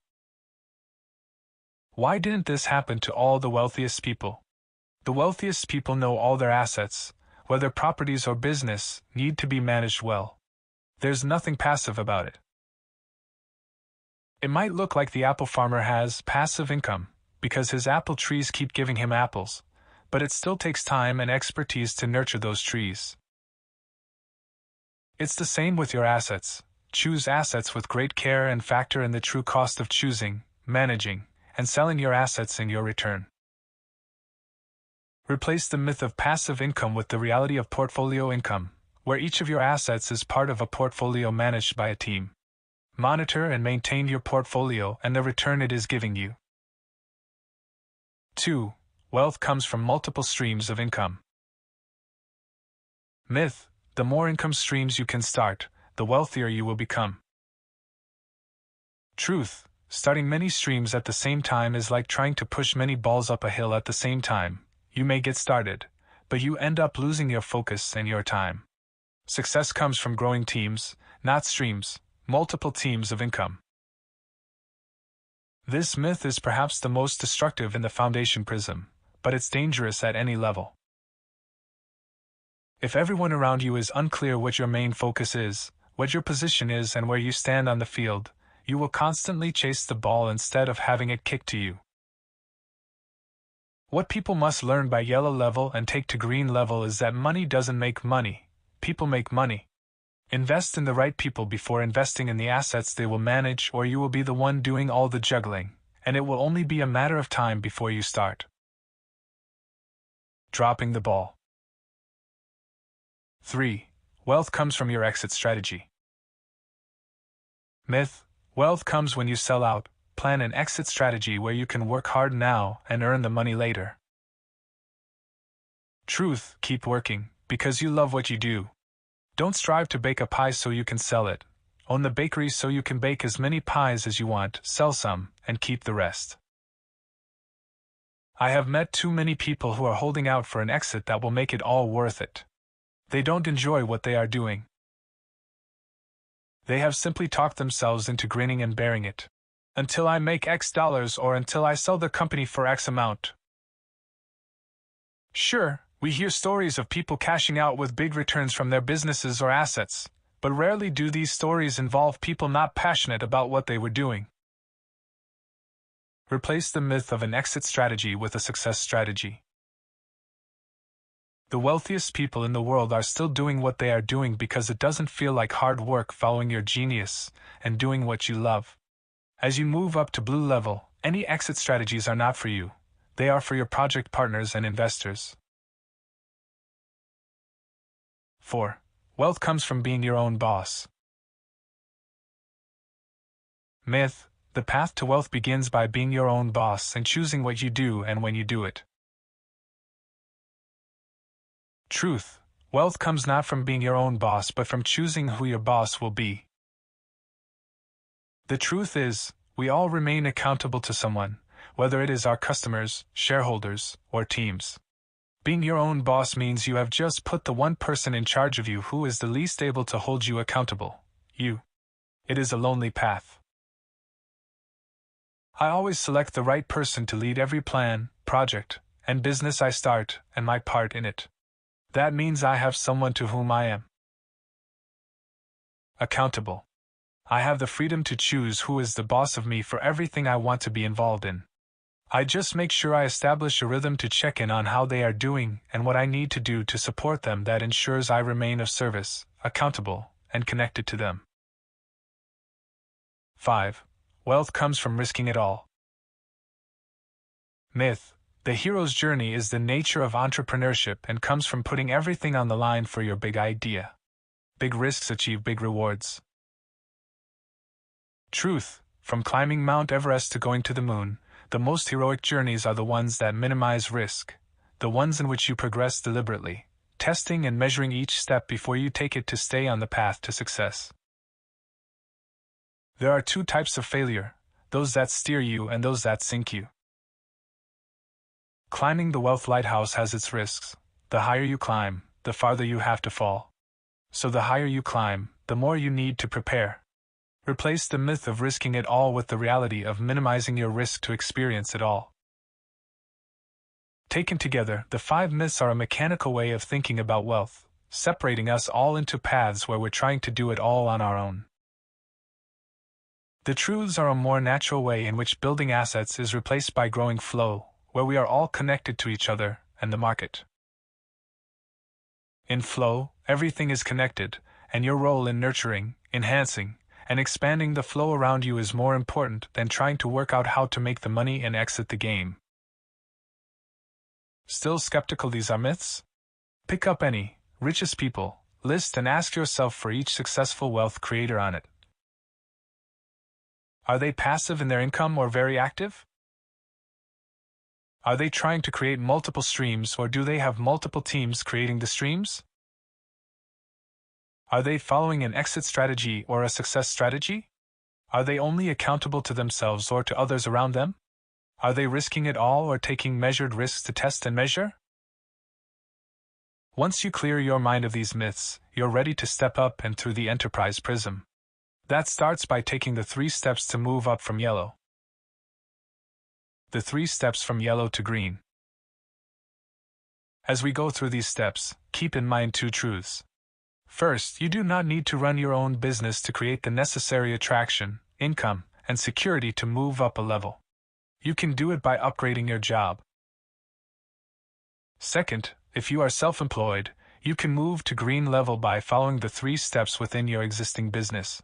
Why didn't this happen to all the wealthiest people? The wealthiest people know all their assets, whether properties or business, need to be managed well. There's nothing passive about it. It might look like the apple farmer has passive income, because his apple trees keep giving him apples, but it still takes time and expertise to nurture those trees. It's the same with your assets. Choose assets with great care and factor in the true cost of choosing, managing, and selling your assets in your return. Replace the myth of passive income with the reality of portfolio income, where each of your assets is part of a portfolio managed by a team. Monitor and maintain your portfolio and the return it is giving you. 2. Wealth comes from multiple streams of income. Myth: the more income streams you can start, the wealthier you will become. Truth: starting many streams at the same time is like trying to push many balls up a hill at the same time. You may get started, but you end up losing your focus and your time. Success comes from growing teams, not streams, multiple teams of income. This myth is perhaps the most destructive in the foundation prism, but it's dangerous at any level. If everyone around you is unclear what your main focus is, what your position is, and where you stand on the field, you will constantly chase the ball instead of having it kicked to you. What people must learn by yellow level and take to green level is that money doesn't make money, people make money. Invest in the right people before investing in the assets they will manage, or you will be the one doing all the juggling, and it will only be a matter of time before you start dropping the ball. 3. Wealth comes from your exit strategy. Myth: wealth comes when you sell out. Plan an exit strategy where you can work hard now and earn the money later. Truth: keep working, because you love what you do. Don't strive to bake a pie so you can sell it. Own the bakery so you can bake as many pies as you want, sell some, and keep the rest. I have met too many people who are holding out for an exit that will make it all worth it. They don't enjoy what they are doing. They have simply talked themselves into grinning and bearing it. Until I make X dollars or until I sell the company for X amount. Sure, we hear stories of people cashing out with big returns from their businesses or assets, but rarely do these stories involve people not passionate about what they were doing. Replace the myth of an exit strategy with a success strategy. The wealthiest people in the world are still doing what they are doing because it doesn't feel like hard work following your genius and doing what you love. As you move up to blue level, any exit strategies are not for you. They are for your project partners and investors. 4. Wealth comes from being your own boss. Myth: the path to wealth begins by being your own boss and choosing what you do and when you do it. Truth: wealth comes not from being your own boss but from choosing who your boss will be. The truth is, We all remain accountable to someone, whether it is our customers, shareholders, or teams. Being your own boss means you have just put the one person in charge of you who is the least able to hold you accountable, you. It is a lonely path. I always select the right person to lead every plan, project, and business I start, and my part in it. That means I have someone to whom I am accountable. I have the freedom to choose who is the boss of me for everything I want to be involved in. I just make sure I establish a rhythm to check in on how they are doing and what I need to do to support them that ensures I remain of service, accountable, and connected to them. 5. Wealth comes from risking it all. Myth: the hero's journey is the nature of entrepreneurship and comes from putting everything on the line for your big idea. Big risks achieve big rewards. Truth: from climbing Mount Everest to going to the moon, the most heroic journeys are the ones that minimize risk, the ones in which you progress deliberately, testing and measuring each step before you take it to stay on the path to success. There are two types of failure, those that steer you and those that sink you. Climbing the wealth lighthouse has its risks. The higher you climb, the farther you have to fall. So the higher you climb, the more you need to prepare. Replace the myth of risking it all with the reality of minimizing your risk to experience it all. Taken together, the 5 myths are a mechanical way of thinking about wealth, separating us all into paths where we're trying to do it all on our own. The truths are a more natural way in which building assets is replaced by growing flow, where we are all connected to each other and the market. In flow, everything is connected, and your role in nurturing, enhancing, and expanding the flow around you is more important than trying to work out how to make the money and exit the game. Still skeptical these are myths? Pick up any richest people list and ask yourself for each successful wealth creator on it. Are they passive in their income or very active? Are they trying to create multiple streams or do they have multiple teams creating the streams? Are they following an exit strategy or a success strategy? Are they only accountable to themselves or to others around them? Are they risking it all or taking measured risks to test and measure? Once you clear your mind of these myths, you're ready to step up and through the enterprise prism. That starts by taking the 3 steps to move up from yellow. The 3 steps from yellow to green. As we go through these steps, keep in mind 2 truths. First, you do not need to run your own business to create the necessary attraction, income, and security to move up a level. You can do it by upgrading your job. Second, if you are self-employed, you can move to green level by following the 3 steps within your existing business.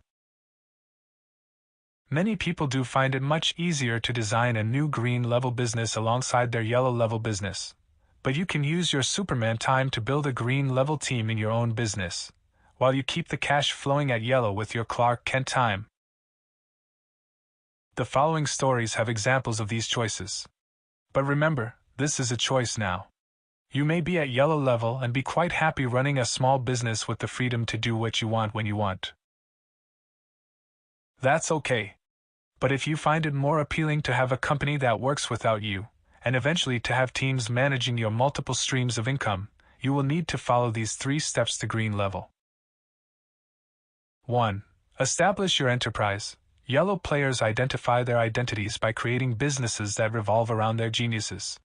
Many people do find it much easier to design a new green level business alongside their yellow level business. But you can use your Superman time to build a green level team in your own business, while you keep the cash flowing at yellow with your Clark Kent time. The following stories have examples of these choices. But remember, this is a choice now. You may be at yellow level and be quite happy running a small business with the freedom to do what you want when you want. That's okay. But if you find it more appealing to have a company that works without you, and eventually to have teams managing your multiple streams of income, you will need to follow these 3 steps to green level. 1. Establish your enterprise. Yellow players identify their identities by creating businesses that revolve around their geniuses.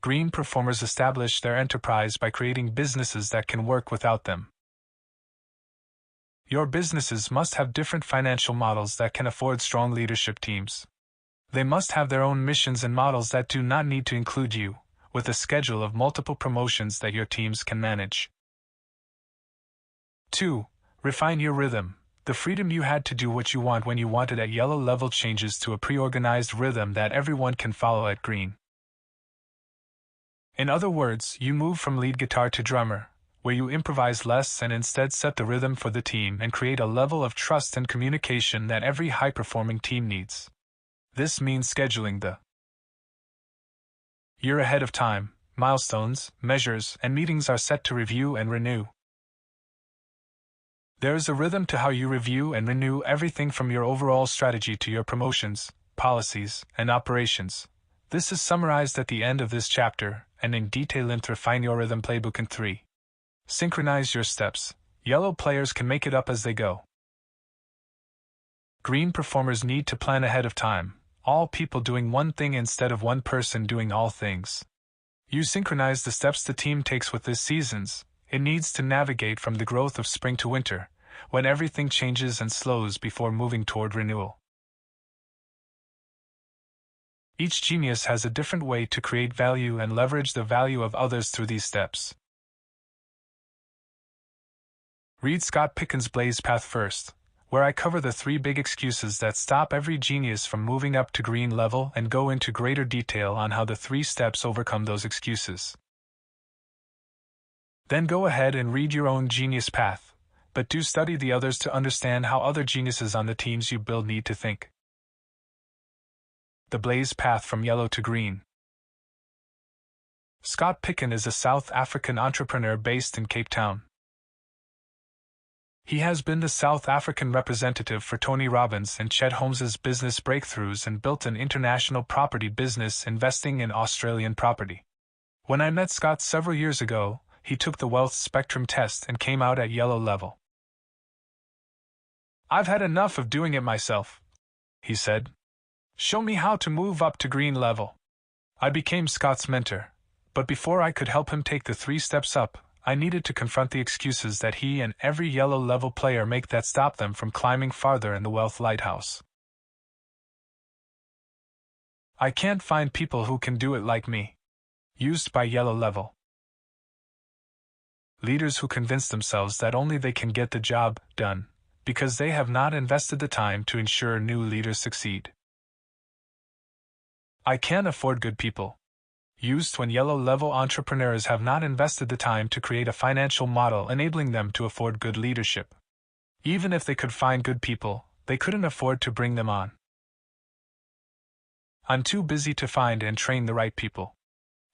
Green performers establish their enterprise by creating businesses that can work without them. Your businesses must have different financial models that can afford strong leadership teams. They must have their own missions and models that do not need to include you, with a schedule of multiple promotions that your teams can manage. 2. Refine your rhythm. The freedom you had to do what you want when you wanted at yellow level changes to a pre-organized rhythm that everyone can follow at green. In other words, you move from lead guitar to drummer, where you improvise less and instead set the rhythm for the team and create a level of trust and communication that every high-performing team needs. This means scheduling the year ahead of time. Milestones, measures, and meetings are set to review and renew. There is a rhythm to how you review and renew everything from your overall strategy to your promotions, policies, and operations. This is summarized at the end of this chapter, and in detail in Refine Your Rhythm Playbook in 3. Synchronize your steps. Yellow players can make it up as they go. Green performers need to plan ahead of time, all people doing one thing instead of one person doing all things. You synchronize the steps the team takes with this seasons. It needs to navigate from the growth of spring to winter, when everything changes and slows before moving toward renewal. Each genius has a different way to create value and leverage the value of others through these steps. Read Scott Picken's Blaze Path first, where I cover the 3 big excuses that stop every genius from moving up to green level and go into greater detail on how the 3 steps overcome those excuses. Then go ahead and read your own genius path, but do study the others to understand how other geniuses on the teams you build need to think. The Blaze Path from Yellow to Green. Scott Picken is a South African entrepreneur based in Cape Town. He has been the South African representative for Tony Robbins and Chet Holmes's business breakthroughs and built an international property business investing in Australian property. When I met Scott several years ago, he took the wealth spectrum test and came out at yellow level. "I've had enough of doing it myself," he said. "Show me how to move up to green level." I became Scott's mentor, but before I could help him take the 3 steps up, I needed to confront the excuses that he and every yellow level player make that stop them from climbing farther in the wealth lighthouse. I can't find people who can do it like me. Used by yellow level. Leaders who convince themselves that only they can get the job done, because they have not invested the time to ensure new leaders succeed. I can't afford good people. Used when yellow-level entrepreneurs have not invested the time to create a financial model enabling them to afford good leadership. Even if they could find good people, they couldn't afford to bring them on. I'm too busy to find and train the right people.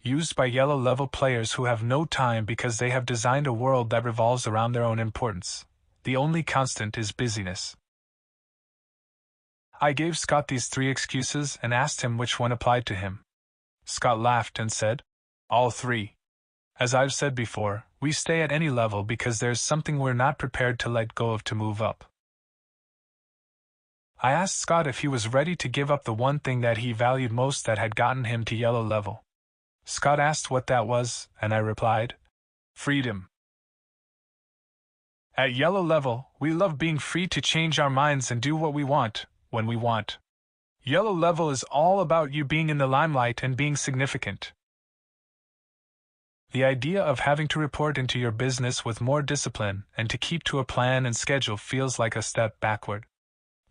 Used by yellow-level players who have no time because they have designed a world that revolves around their own importance. The only constant is busyness. I gave Scott these 3 excuses and asked him which one applied to him. Scott laughed and said, "All 3. As I've said before, we stay at any level because there's something we're not prepared to let go of to move up." I asked Scott if he was ready to give up the one thing that he valued most that had gotten him to yellow level. Scott asked what that was, and I replied, "Freedom." At yellow level, we love being free to change our minds and do what we want, when we want. Yellow level is all about you being in the limelight and being significant. The idea of having to report into your business with more discipline and to keep to a plan and schedule feels like a step backward.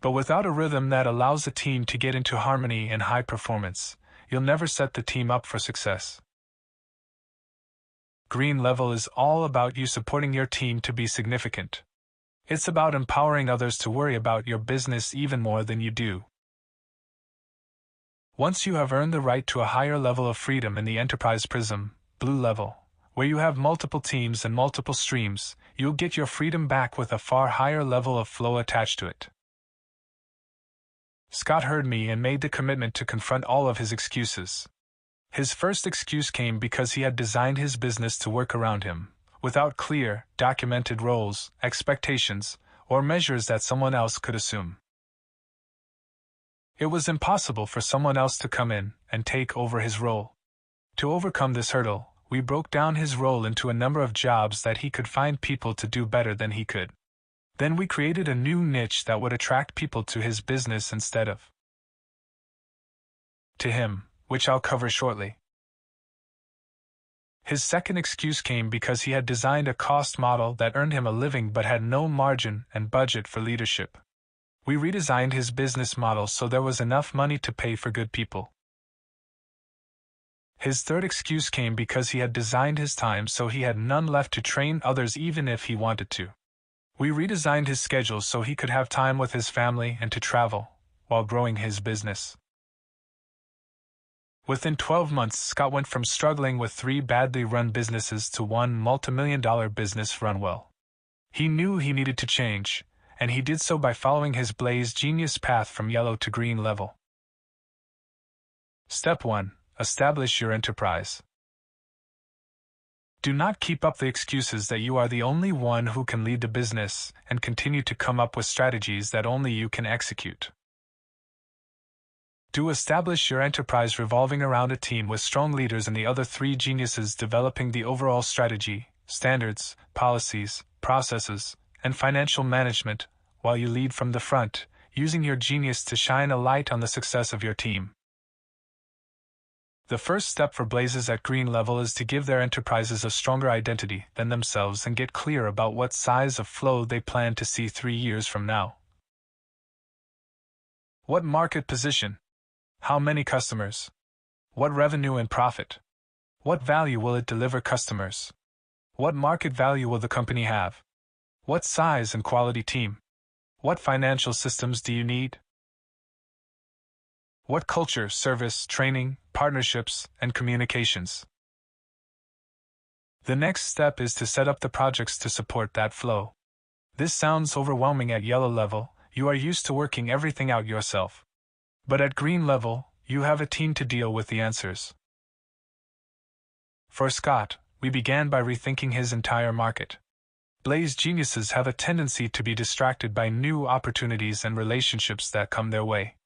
But without a rhythm that allows a team to get into harmony and high performance, you'll never set the team up for success. Green level is all about you supporting your team to be significant. It's about empowering others to worry about your business even more than you do. Once you have earned the right to a higher level of freedom in the enterprise prism, blue level, where you have multiple teams and multiple streams, you'll get your freedom back with a far higher level of flow attached to it. Scott heard me and made the commitment to confront all of his excuses. His first excuse came because he had designed his business to work around him, without clear, documented roles, expectations, or measures that someone else could assume. It was impossible for someone else to come in and take over his role. To overcome this hurdle, we broke down his role into a number of jobs that he could find people to do better than he could. Then we created a new niche that would attract people to his business instead of to him, which I'll cover shortly. His second excuse came because he had designed a cost model that earned him a living but had no margin and budget for leadership. We redesigned his business model so there was enough money to pay for good people. His third excuse came because he had designed his time so he had none left to train others even if he wanted to. We redesigned his schedule so he could have time with his family and to travel, while growing his business. Within 12 months, Scott went from struggling with 3 badly run businesses to 1 multimillion-dollar business run well. He knew he needed to change, and he did so by following his Blaze Genius path from yellow to green level. Step 1. Establish your enterprise. Do not keep up the excuses that you are the only one who can lead the business and continue to come up with strategies that only you can execute. Do establish your enterprise revolving around a team with strong leaders and the other three geniuses developing the overall strategy, standards, policies, processes, and financial management, while you lead from the front, using your genius to shine a light on the success of your team. The first step for Blazes at green level is to give their enterprises a stronger identity than themselves and get clear about what size of flow they plan to see 3 years from now. What market position? How many customers? What revenue and profit? What value will it deliver customers? What market value will the company have? What size and quality team? What financial systems do you need? What culture, service, training, partnerships, and communications? The next step is to set up the projects to support that flow. This sounds overwhelming at yellow level. You are used to working everything out yourself. But at green level, you have a team to deal with the answers. For Scott, we began by rethinking his entire market. Blaze geniuses have a tendency to be distracted by new opportunities and relationships that come their way.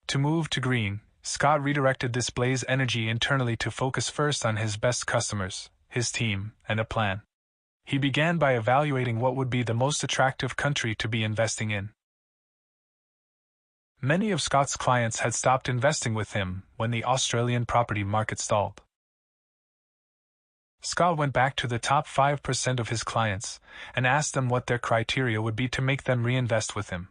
To move to green, Scott redirected this Blaze energy internally to focus first on his best customers, his team, and a plan. He began by evaluating what would be the most attractive country to be investing in. Many of Scott's clients had stopped investing with him when the Australian property market stalled. Scott went back to the top 5% of his clients and asked them what their criteria would be to make them reinvest with him.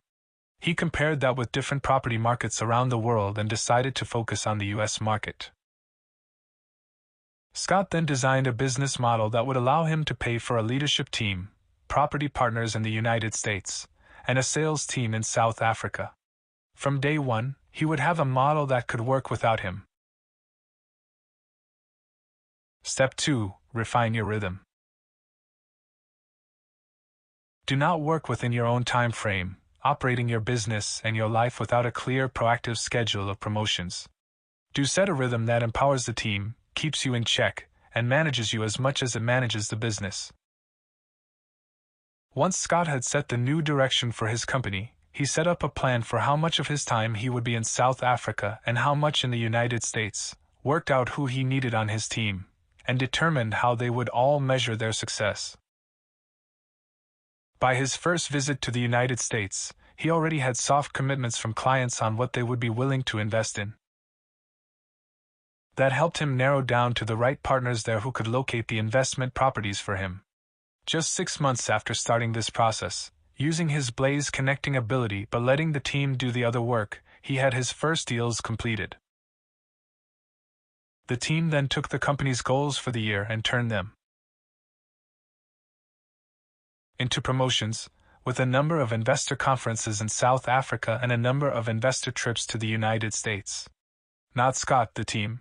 He compared that with different property markets around the world and decided to focus on the US market. Scott then designed a business model that would allow him to pay for a leadership team, property partners in the United States, and a sales team in South Africa. From day one, he would have a model that could work without him. Step 2. Refine your rhythm. Do not work within your own time frame, operating your business and your life without a clear, proactive schedule of promotions. Do set a rhythm that empowers the team, keeps you in check, and manages you as much as it manages the business. Once Scott had set the new direction for his company, he set up a plan for how much of his time he would be in South Africa and how much in the United States, worked out who he needed on his team, and determined how they would all measure their success. By his first visit to the United States, he already had soft commitments from clients on what they would be willing to invest in. That helped him narrow down to the right partners there who could locate the investment properties for him. Just 6 months after starting this process, using his Blaze connecting ability but letting the team do the other work, he had his first deals completed. The team then took the company's goals for the year and turned them into promotions, with a number of investor conferences in South Africa and a number of investor trips to the United States. Not Scott, the team.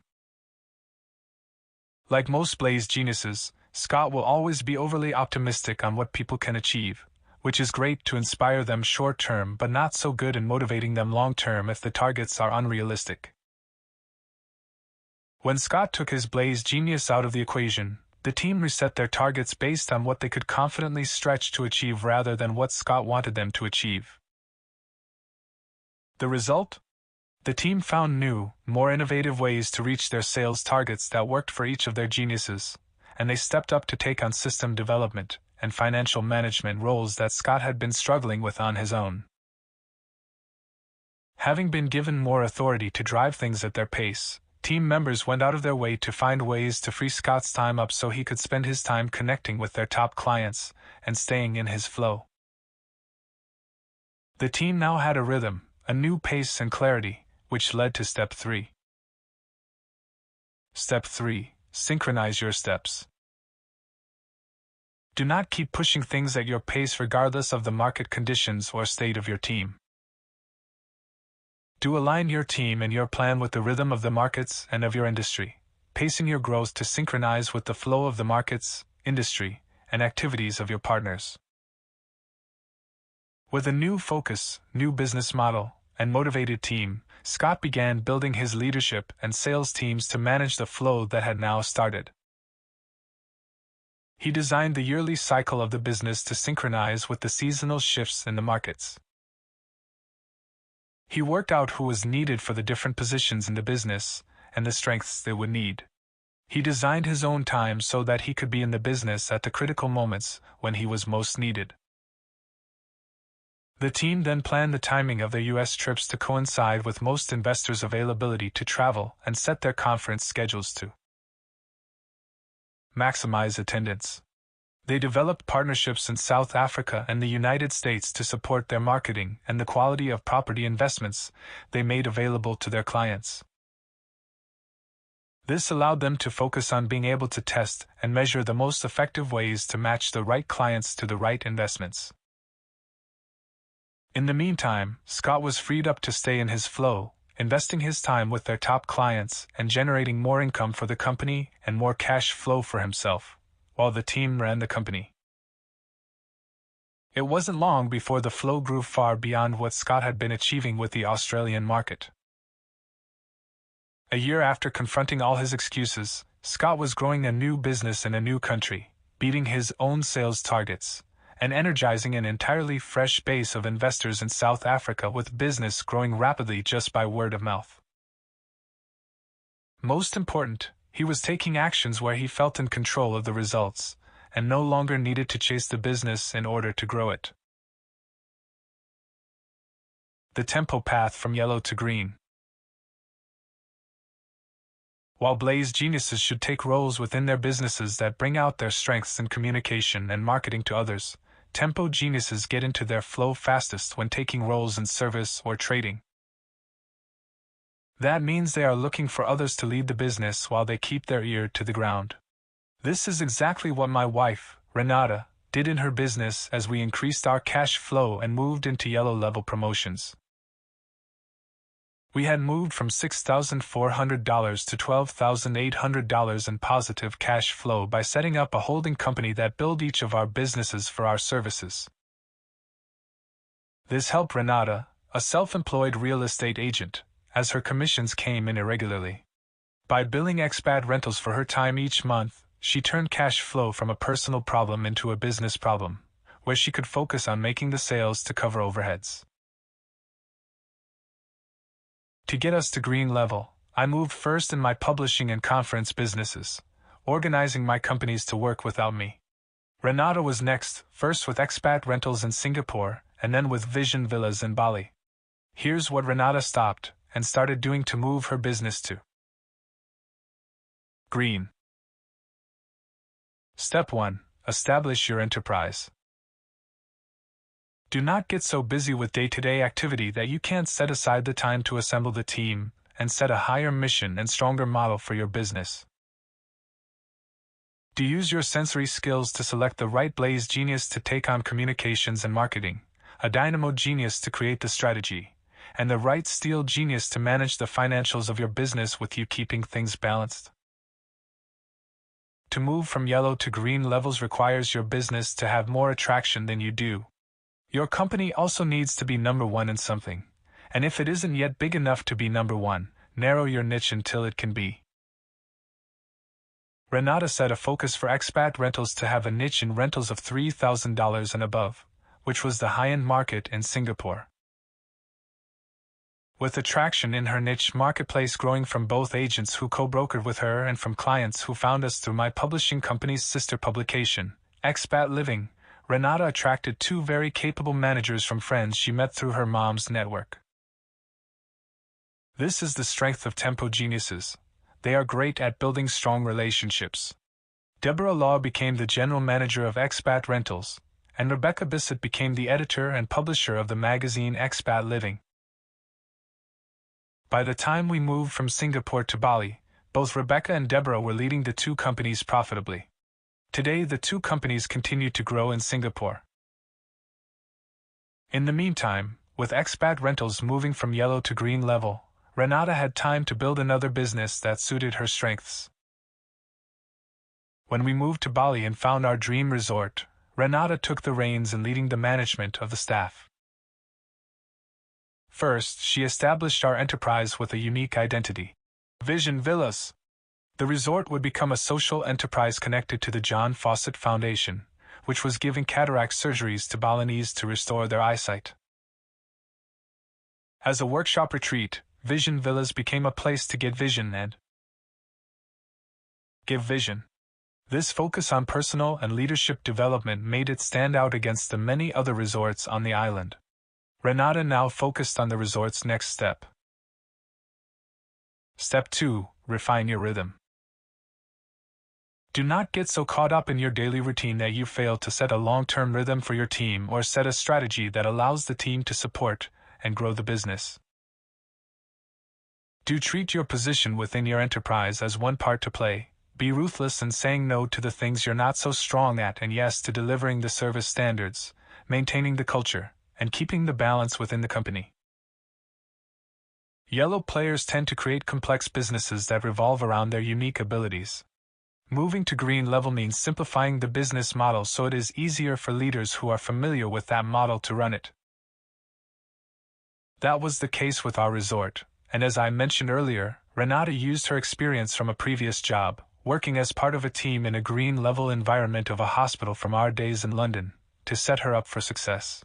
Like most Blaze geniuses, Scott will always be overly optimistic on what people can achieve, which is great to inspire them short-term but not so good in motivating them long-term if the targets are unrealistic. When Scott took his Blaze genius out of the equation, the team reset their targets based on what they could confidently stretch to achieve rather than what Scott wanted them to achieve. The result? The team found new, more innovative ways to reach their sales targets that worked for each of their geniuses, and they stepped up to take on system development and financial management roles that Scott had been struggling with on his own. Having been given more authority to drive things at their pace, team members went out of their way to find ways to free Scott's time up so he could spend his time connecting with their top clients and staying in his flow. The team now had a rhythm, a new pace and clarity, which led to Step 3. Step 3. Synchronize your steps. Do not keep pushing things at your pace regardless of the market conditions or state of your team. Do align your team and your plan with the rhythm of the markets and of your industry, pacing your growth to synchronize with the flow of the markets, industry, and activities of your partners. With a new focus, new business model, and motivated team, Scott began building his leadership and sales teams to manage the flow that had now started. He designed the yearly cycle of the business to synchronize with the seasonal shifts in the markets. He worked out who was needed for the different positions in the business and the strengths they would need. He designed his own time so that he could be in the business at the critical moments when he was most needed. The team then planned the timing of their U.S. trips to coincide with most investors' availability to travel and set their conference schedules to maximize attendance. They developed partnerships in South Africa and the United States to support their marketing and the quality of property investments they made available to their clients. This allowed them to focus on being able to test and measure the most effective ways to match the right clients to the right investments. In the meantime, Scott was freed up to stay in his flow, investing his time with their top clients and generating more income for the company and more cash flow for himself, while the team ran the company. It wasn't long before the flow grew far beyond what Scott had been achieving with the Australian market. A year after confronting all his excuses, Scott was growing a new business in a new country, beating his own sales targets, and energizing an entirely fresh base of investors in South Africa with business growing rapidly just by word of mouth. Most important, he was taking actions where he felt in control of the results, and no longer needed to chase the business in order to grow it. The tempo path from yellow to green. While Blaze geniuses should take roles within their businesses that bring out their strengths in communication and marketing to others, tempo geniuses get into their flow fastest when taking roles in service or trading. That means they are looking for others to lead the business while they keep their ear to the ground. This is exactly what my wife, Renata, did in her business as we increased our cash flow and moved into yellow-level promotions. We had moved from $6,400 to $12,800 in positive cash flow by setting up a holding company that billed each of our businesses for our services. This helped Renata, a self-employed real estate agent, as her commissions came in irregularly. By billing expat rentals for her time each month, she turned cash flow from a personal problem into a business problem, where she could focus on making the sales to cover overheads. To get us to green level, I moved first in my publishing and conference businesses, organizing my companies to work without me. Renata was next, first with expat rentals in Singapore, and then with Vision Villas in Bali. Here's what Renata stopped and started doing to move her business to green. Step 1. Establish your enterprise. Do not get so busy with day-to-day activity that you can't set aside the time to assemble the team and set a higher mission and stronger model for your business. Do use your sensory skills to select the right Blaze genius to take on communications and marketing, a Dynamo genius to create the strategy, and the right Steel genius to manage the financials of your business with you keeping things balanced. To move from yellow to green levels requires your business to have more attraction than you do. Your company also needs to be number one in something, and if it isn't yet big enough to be number one, narrow your niche until it can be. Renata set a focus for expat rentals to have a niche in rentals of $3,000 and above, which was the high-end market in Singapore. With attraction in her niche marketplace growing from both agents who co-brokered with her and from clients who found us through my publishing company's sister publication, Expat Living, Renata attracted two very capable managers from friends she met through her mom's network. This is the strength of tempo geniuses. They are great at building strong relationships. Deborah Law became the general manager of Expat Rentals, and Rebecca Bissett became the editor and publisher of the magazine Expat Living. By the time we moved from Singapore to Bali, both Rebecca and Deborah were leading the two companies profitably. Today, the two companies continue to grow in Singapore. In the meantime, with Expat Rentals moving from yellow to green level, Renata had time to build another business that suited her strengths. When we moved to Bali and found our dream resort, Renata took the reins in leading the management of the staff. First, she established our enterprise with a unique identity. Vision Villas. The resort would become a social enterprise connected to the John Fawcett Foundation, which was giving cataract surgeries to Balinese to restore their eyesight. As a workshop retreat, Vision Villas became a place to get vision and give vision. This focus on personal and leadership development made it stand out against the many other resorts on the island. Renata now focused on the resort's next step. Step 2. Refine your rhythm. Do not get so caught up in your daily routine that you fail to set a long-term rhythm for your team or set a strategy that allows the team to support and grow the business. Do treat your position within your enterprise as one part to play. Be ruthless in saying no to the things you're not so strong at and yes to delivering the service standards, maintaining the culture, and keeping the balance within the company. Yellow players tend to create complex businesses that revolve around their unique abilities. Moving to green level means simplifying the business model so it is easier for leaders who are familiar with that model to run it. That was the case with our resort, and as I mentioned earlier, Renata used her experience from a previous job, working as part of a team in a green level environment of a hospital from our days in London, to set her up for success.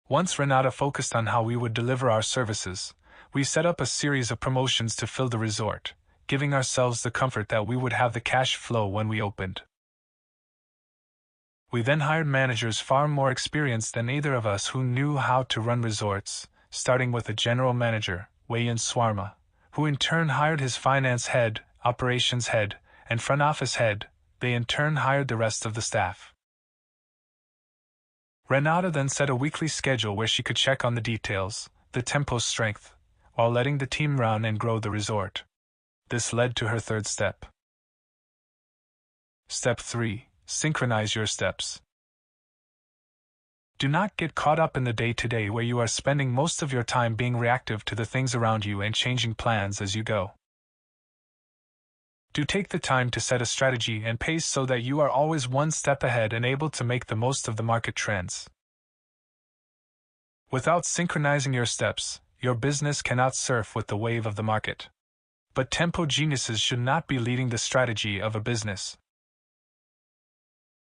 Once Renata focused on how we would deliver our services, we set up a series of promotions to fill the resort, giving ourselves the comfort that we would have the cash flow when we opened. We then hired managers far more experienced than either of us who knew how to run resorts, starting with a general manager, Wayan Swarma, who in turn hired his finance head, operations head, and front office head. They in turn hired the rest of the staff. Renata then set a weekly schedule where she could check on the details, the tempo's strength, while letting the team run and grow the resort. This led to her third step. Step 3. Synchronize your steps. Do not get caught up in the day-to-day where you are spending most of your time being reactive to the things around you and changing plans as you go. Do take the time to set a strategy and pace so that you are always one step ahead and able to make the most of the market trends. Without synchronizing your steps, your business cannot surf with the wave of the market. But tempo geniuses should not be leading the strategy of a business.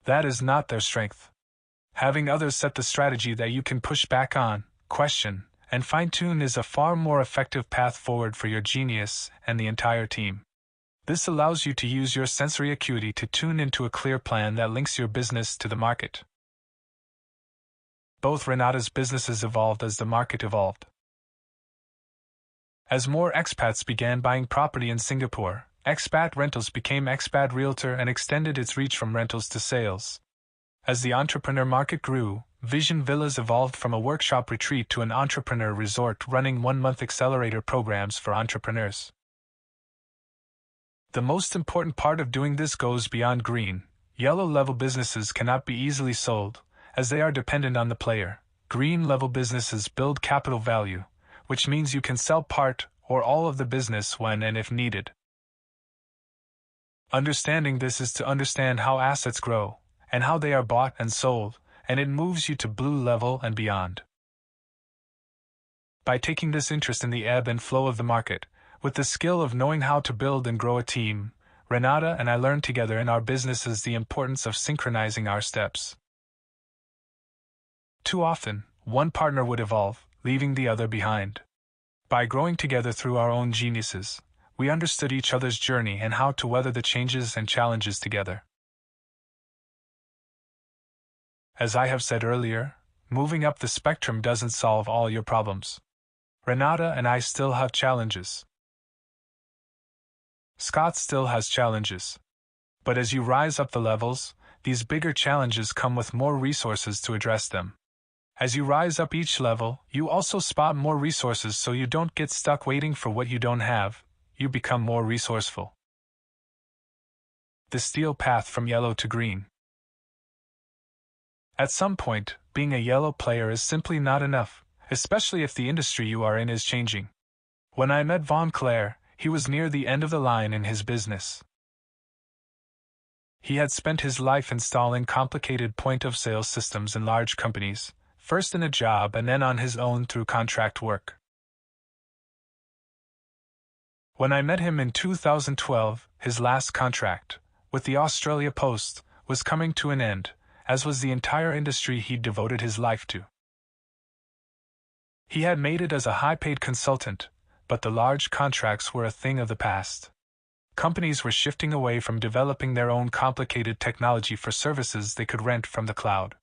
That is not their strength. Having others set the strategy that you can push back on, question, and fine-tune is a far more effective path forward for your genius and the entire team. This allows you to use your sensory acuity to tune into a clear plan that links your business to the market. Both Renata's businesses evolved as the market evolved. As more expats began buying property in Singapore, Expat Rentals became Expat Realtor and extended its reach from rentals to sales. As the entrepreneur market grew, Vision Villas evolved from a workshop retreat to an entrepreneur resort running one-month accelerator programs for entrepreneurs. The most important part of doing this goes beyond green. Yellow-level businesses cannot be easily sold, as they are dependent on the player. Green-level businesses build capital value, which means you can sell part or all of the business when and if needed. Understanding this is to understand how assets grow, and how they are bought and sold, and it moves you to blue level and beyond. By taking this interest in the ebb and flow of the market, with the skill of knowing how to build and grow a team, Renata and I learned together in our businesses the importance of synchronizing our steps. Too often, one partner would evolve, leaving the other behind. By growing together through our own geniuses, we understood each other's journey and how to weather the changes and challenges together. As I have said earlier, moving up the spectrum doesn't solve all your problems. Renata and I still have challenges. Scott still has challenges. But as you rise up the levels, these bigger challenges come with more resources to address them. As you rise up each level, you also spot more resources so you don't get stuck waiting for what you don't have. You become more resourceful. The steel path from yellow to green. At some point, being a yellow player is simply not enough, especially if the industry you are in is changing. When I met Von Claire, he was near the end of the line in his business. He had spent his life installing complicated point-of-sale systems in large companies, first in a job and then on his own through contract work. When I met him in 2012, his last contract, with the Australia Post, was coming to an end, as was the entire industry he'd devoted his life to. He had made it as a high-paid consultant, but the large contracts were a thing of the past. Companies were shifting away from developing their own complicated technology for services they could rent from the cloud.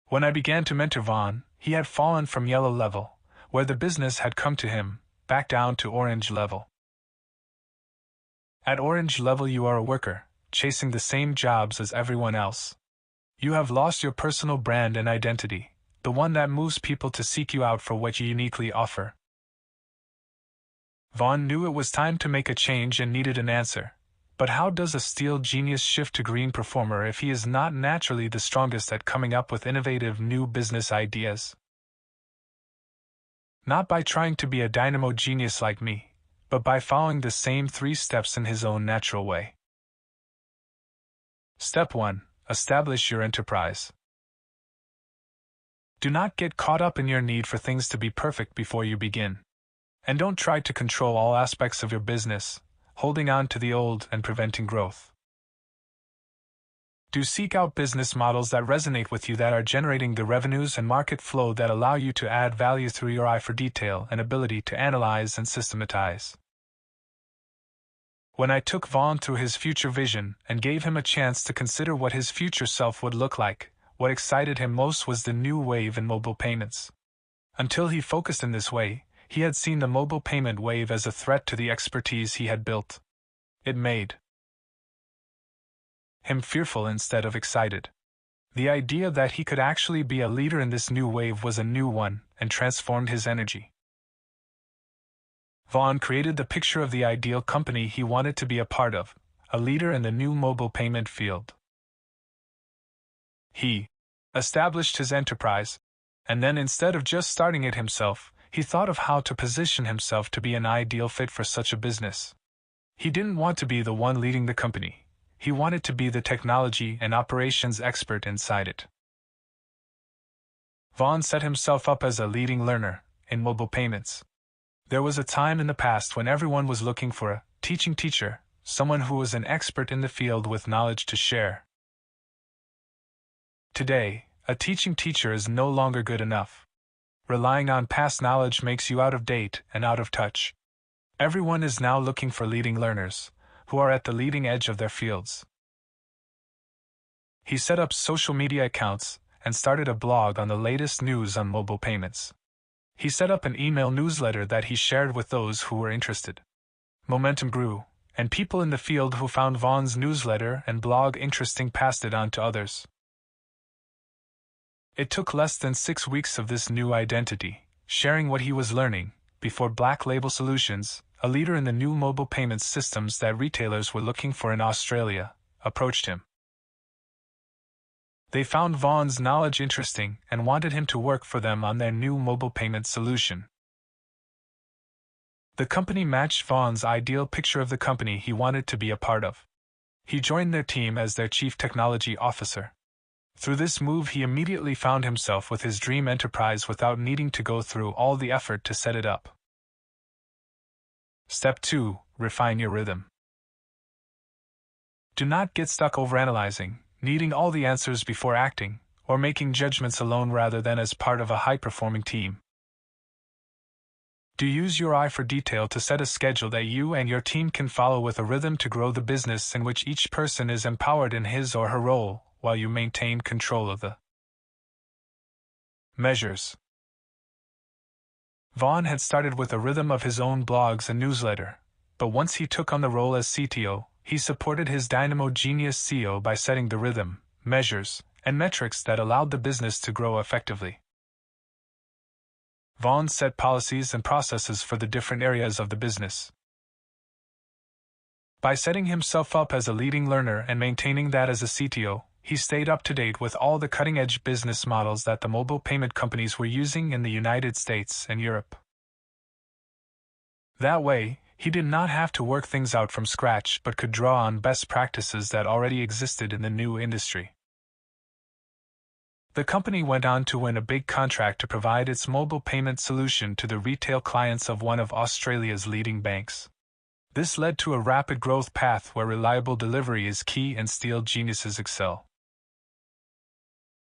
When I began to mentor Vaughn, he had fallen from yellow level, where the business had come to him, back down to orange level. At orange level you are a worker, chasing the same jobs as everyone else. You have lost your personal brand and identity, the one that moves people to seek you out for what you uniquely offer. Vaughn knew it was time to make a change and needed an answer. But how does a steel genius shift to green performer if he is not naturally the strongest at coming up with innovative new business ideas? Not by trying to be a dynamo genius like me, but by following the same 3 steps in his own natural way. Step 1. Establish your enterprise. Do not get caught up in your need for things to be perfect before you begin. And don't try to control all aspects of your business, holding on to the old and preventing growth. Do seek out business models that resonate with you, that are generating the revenues and market flow that allow you to add value through your eye for detail and ability to analyze and systematize. When I took Vaughn through his future vision and gave him a chance to consider what his future self would look like, what excited him most was the new wave in mobile payments. Until he focused in this way, he had seen the mobile payment wave as a threat to the expertise he had built. It made him fearful instead of excited. The idea that he could actually be a leader in this new wave was a new one and transformed his energy. Vaughn created the picture of the ideal company he wanted to be a part of, a leader in the new mobile payment field. He established his enterprise, and then instead of just starting it himself, he thought of how to position himself to be an ideal fit for such a business. He didn't want to be the one leading the company. He wanted to be the technology and operations expert inside it. Vaughn set himself up as a leading learner in mobile payments. There was a time in the past when everyone was looking for a teaching teacher, someone who was an expert in the field with knowledge to share. Today, a teaching teacher is no longer good enough. Relying on past knowledge makes you out of date and out of touch. Everyone is now looking for leading learners, who are at the leading edge of their fields. He set up social media accounts and started a blog on the latest news on mobile payments. He set up an email newsletter that he shared with those who were interested. Momentum grew, and people in the field who found Vaughn's newsletter and blog interesting passed it on to others. It took less than 6 weeks of this new identity, sharing what he was learning, before Black Label Solutions, a leader in the new mobile payments systems that retailers were looking for in Australia, approached him. They found Vaughn's knowledge interesting and wanted him to work for them on their new mobile payment solution. The company matched Vaughn's ideal picture of the company he wanted to be a part of. He joined their team as their chief technology officer. Through this move, he immediately found himself with his dream enterprise without needing to go through all the effort to set it up. Step 2. Refine your rhythm. Do not get stuck overanalyzing, needing all the answers before acting, or making judgments alone rather than as part of a high-performing team. Do use your eye for detail to set a schedule that you and your team can follow with a rhythm to grow the business in which each person is empowered in his or her role, while you maintain control of the measures. Vaughn had started with a rhythm of his own blogs and newsletter, but once he took on the role as CTO, he supported his dynamo genius CEO by setting the rhythm, measures, and metrics that allowed the business to grow effectively. Vaughn set policies and processes for the different areas of the business. By setting himself up as a leading learner and maintaining that as a CTO, he stayed up to date with all the cutting-edge business models that the mobile payment companies were using in the United States and Europe. That way, he did not have to work things out from scratch but could draw on best practices that already existed in the new industry. The company went on to win a big contract to provide its mobile payment solution to the retail clients of one of Australia's leading banks. This led to a rapid growth path where reliable delivery is key and steel geniuses excel.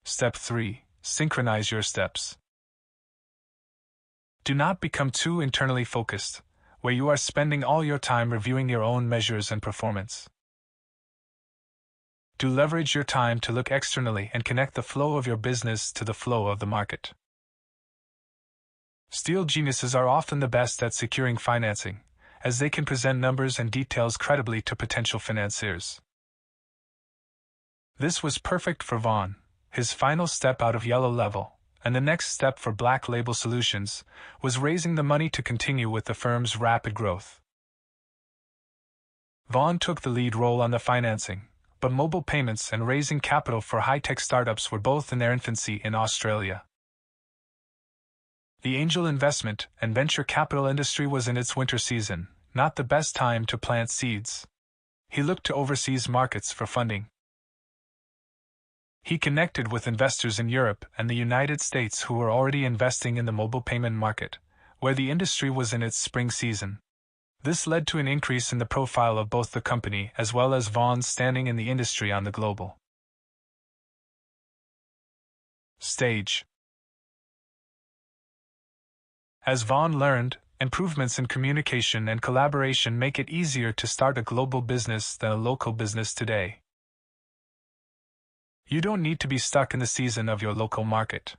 Step 3. Synchronize your steps. Do not become too internally focused, where you are spending all your time reviewing your own measures and performance. Do leverage your time to look externally and connect the flow of your business to the flow of the market. Steel geniuses are often the best at securing financing, as they can present numbers and details credibly to potential financiers. This was perfect for Vaughn, his final step out of yellow level, and the next step for Black Label Solutions was raising the money to continue with the firm's rapid growth. Vaughn took the lead role on the financing, but mobile payments and raising capital for high-tech startups were both in their infancy in Australia. The angel investment and venture capital industry was in its winter season, not the best time to plant seeds. He looked to overseas markets for funding. He connected with investors in Europe and the United States who were already investing in the mobile payment market, where the industry was in its spring season. This led to an increase in the profile of both the company as well as Vaughn's standing in the industry on the global stage. As Vaughn learned, improvements in communication and collaboration make it easier to start a global business than a local business today. You don't need to be stuck in the season of your local market.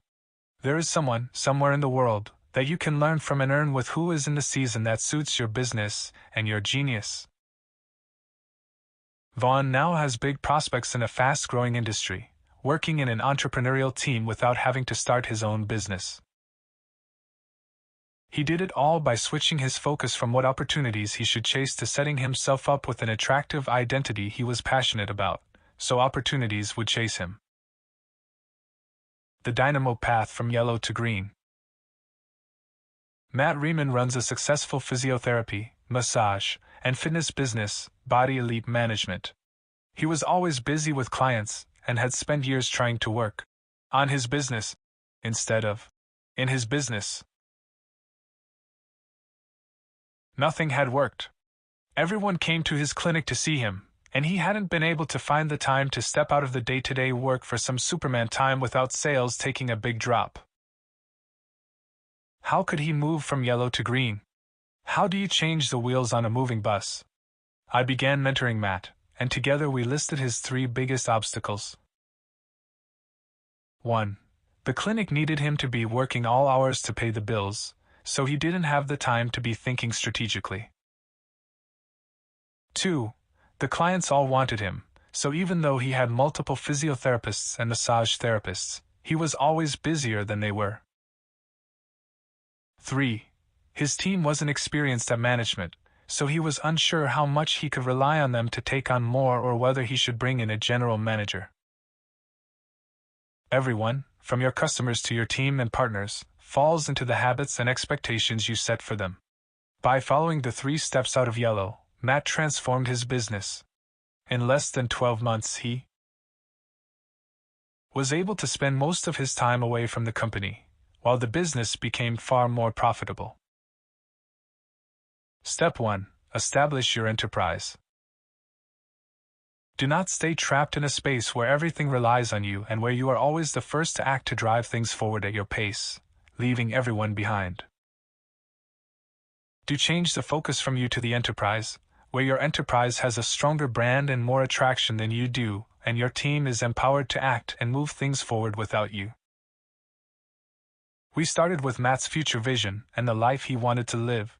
There is someone, somewhere in the world, that you can learn from and earn with who is in the season that suits your business and your genius. Vaughn now has big prospects in a fast-growing industry, working in an entrepreneurial team without having to start his own business. He did it all by switching his focus from what opportunities he should chase to setting himself up with an attractive identity he was passionate about, so opportunities would chase him. The dynamo path from yellow to green. Matt Riemann runs a successful physiotherapy, massage, and fitness business, Body Elite Management. He was always busy with clients and had spent years trying to work on his business instead of in his business. Nothing had worked. Everyone came to his clinic to see him, and he hadn't been able to find the time to step out of the day-to-day work for some Superman time without sales taking a big drop. How could he move from yellow to green? How do you change the wheels on a moving bus? I began mentoring Matt, and together we listed his 3 biggest obstacles. 1. The clinic needed him to be working all hours to pay the bills, so he didn't have the time to be thinking strategically. 2. The clients all wanted him, so even though he had multiple physiotherapists and massage therapists, he was always busier than they were. 3. His team wasn't experienced at management, so he was unsure how much he could rely on them to take on more or whether he should bring in a general manager. Everyone, from your customers to your team and partners, falls into the habits and expectations you set for them. By following the 3 steps out of yellow, Matt transformed his business. In less than 12 months he was able to spend most of his time away from the company, while the business became far more profitable. Step 1. Establish your enterprise. Do not stay trapped in a space where everything relies on you and where you are always the first to act to drive things forward at your pace, leaving everyone behind. Do change the focus from you to the enterprise, where your enterprise has a stronger brand and more attraction than you do, and your team is empowered to act and move things forward without you. We started with Matt's future vision and the life he wanted to live.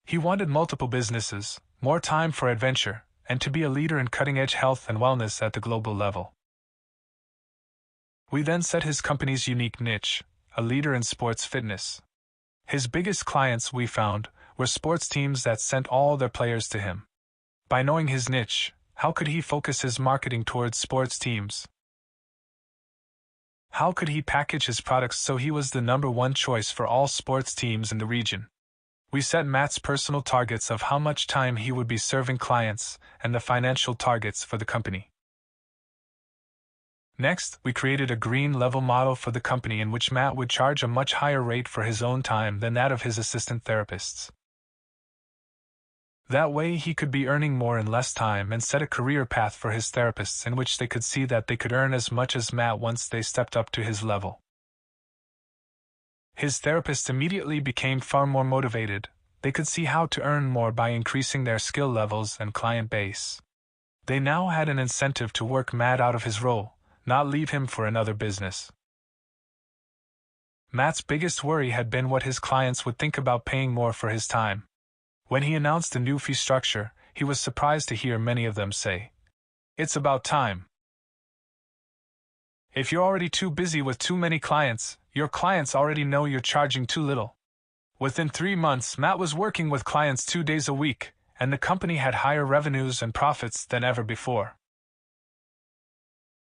He wanted multiple businesses, more time for adventure, and to be a leader in cutting-edge health and wellness at the global level. We then set his company's unique niche, a leader in sports fitness. His biggest clients, we found, were sports teams that sent all their players to him. By knowing his niche, how could he focus his marketing towards sports teams? How could he package his products so he was the #1 choice for all sports teams in the region? We set Matt's personal targets of how much time he would be serving clients and the financial targets for the company. Next, we created a green level model for the company in which Matt would charge a much higher rate for his own time than that of his assistant therapists. That way he could be earning more in less time and set a career path for his therapists in which they could see that they could earn as much as Matt once they stepped up to his level. His therapists immediately became far more motivated. They could see how to earn more by increasing their skill levels and client base. They now had an incentive to work Matt out of his role, not leave him for another business. Matt's biggest worry had been what his clients would think about paying more for his time. When he announced the new fee structure, he was surprised to hear many of them say, "It's about time. If you're already too busy with too many clients, your clients already know you're charging too little." Within 3 months, Matt was working with clients 2 days a week, and the company had higher revenues and profits than ever before.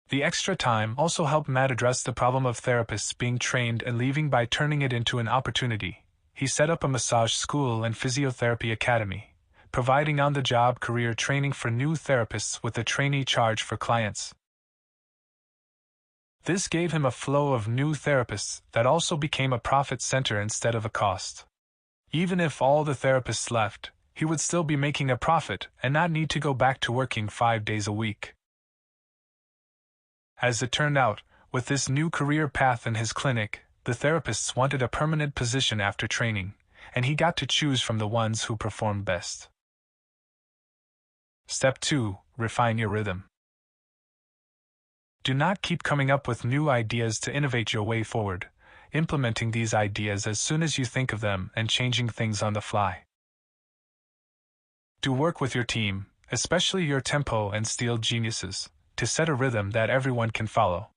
The extra time also helped Matt address the problem of therapists being trained and leaving by turning it into an opportunity. He set up a massage school and physiotherapy academy, providing on-the-job career training for new therapists with a trainee charge for clients. This gave him a flow of new therapists that also became a profit center instead of a cost. Even if all the therapists left, he would still be making a profit and not need to go back to working 5 days a week. As it turned out, with this new career path in his clinic, the therapists wanted a permanent position after training, and he got to choose from the ones who performed best. Step 2. Refine your rhythm. Do not keep coming up with new ideas to innovate your way forward, implementing these ideas as soon as you think of them and changing things on the fly. Do work with your team, especially your tempo and steel geniuses, to set a rhythm that everyone can follow.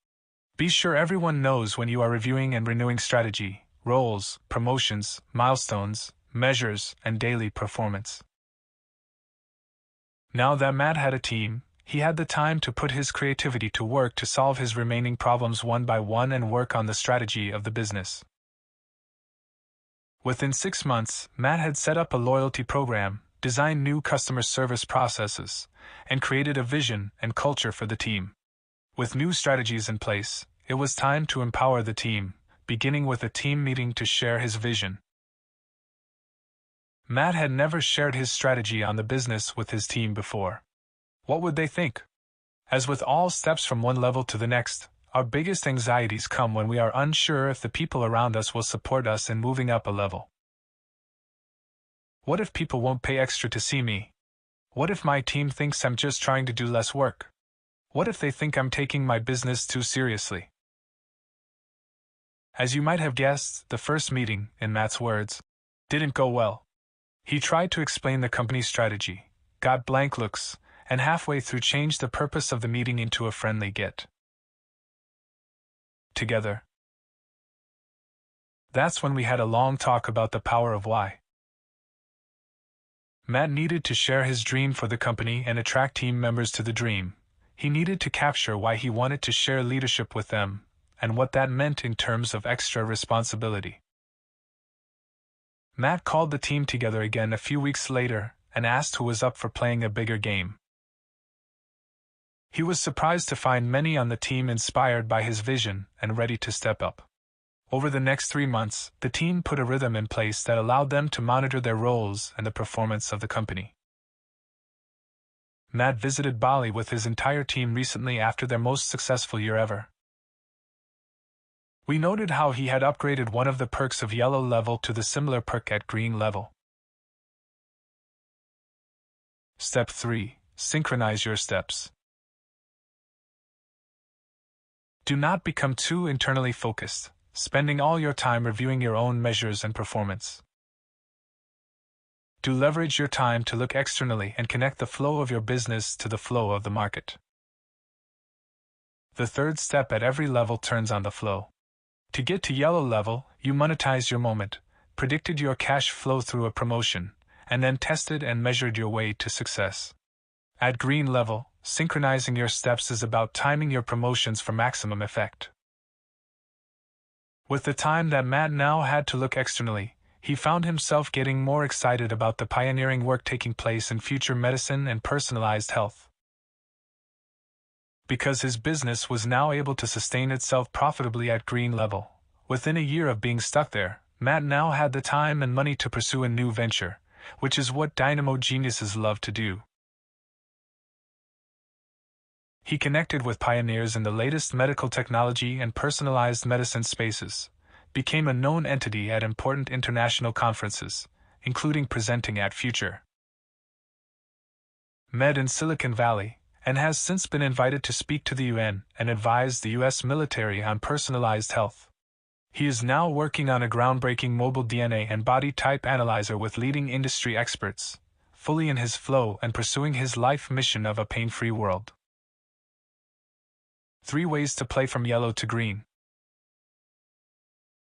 Be sure everyone knows when you are reviewing and renewing strategy, roles, promotions, milestones, measures, and daily performance. Now that Matt had a team, he had the time to put his creativity to work to solve his remaining problems one by one and work on the strategy of the business. Within 6 months, Matt had set up a loyalty program, designed new customer service processes, and created a vision and culture for the team. With new strategies in place, it was time to empower the team, beginning with a team meeting to share his vision. Matt had never shared his strategy on the business with his team before. What would they think? As with all steps from one level to the next, our biggest anxieties come when we are unsure if the people around us will support us in moving up a level. What if people won't pay extra to see me? What if my team thinks I'm just trying to do less work? What if they think I'm taking my business too seriously? As you might have guessed, the first meeting, in Matt's words, didn't go well. He tried to explain the company's strategy, got blank looks, and halfway through changed the purpose of the meeting into a friendly get together. That's when we had a long talk about the power of why. Matt needed to share his dream for the company and attract team members to the dream. He needed to capture why he wanted to share leadership with them, and what that meant in terms of extra responsibility. Matt called the team together again a few weeks later and asked who was up for playing a bigger game. He was surprised to find many on the team inspired by his vision and ready to step up. Over the next 3 months, the team put a rhythm in place that allowed them to monitor their roles and the performance of the company. Matt visited Bali with his entire team recently after their most successful year ever. We noted how he had upgraded one of the perks of yellow level to the similar perk at green level. Step 3. Synchronize your steps. Do not become too internally focused, spending all your time reviewing your own measures and performance. Do leverage your time to look externally and connect the flow of your business to the flow of the market. The third step at every level turns on the flow. To get to yellow level, you monetized your moment, predicted your cash flow through a promotion, and then tested and measured your way to success. At green level, synchronizing your steps is about timing your promotions for maximum effect. With the time that Matt now had to look externally, he found himself getting more excited about the pioneering work taking place in future medicine and personalized health. because his business was now able to sustain itself profitably at green level. Within a year of being stuck there, Matt now had the time and money to pursue a new venture, which is what dynamo geniuses love to do. He connected with pioneers in the latest medical technology and personalized medicine spaces, became a known entity at important international conferences, including presenting at Future Med in Silicon Valley, and has since been invited to speak to the UN and advise the US military on personalized health. He is now working on a groundbreaking mobile DNA and body type analyzer with leading industry experts, fully in his flow and pursuing his life mission of a pain-free world. 3 ways to play from yellow to green.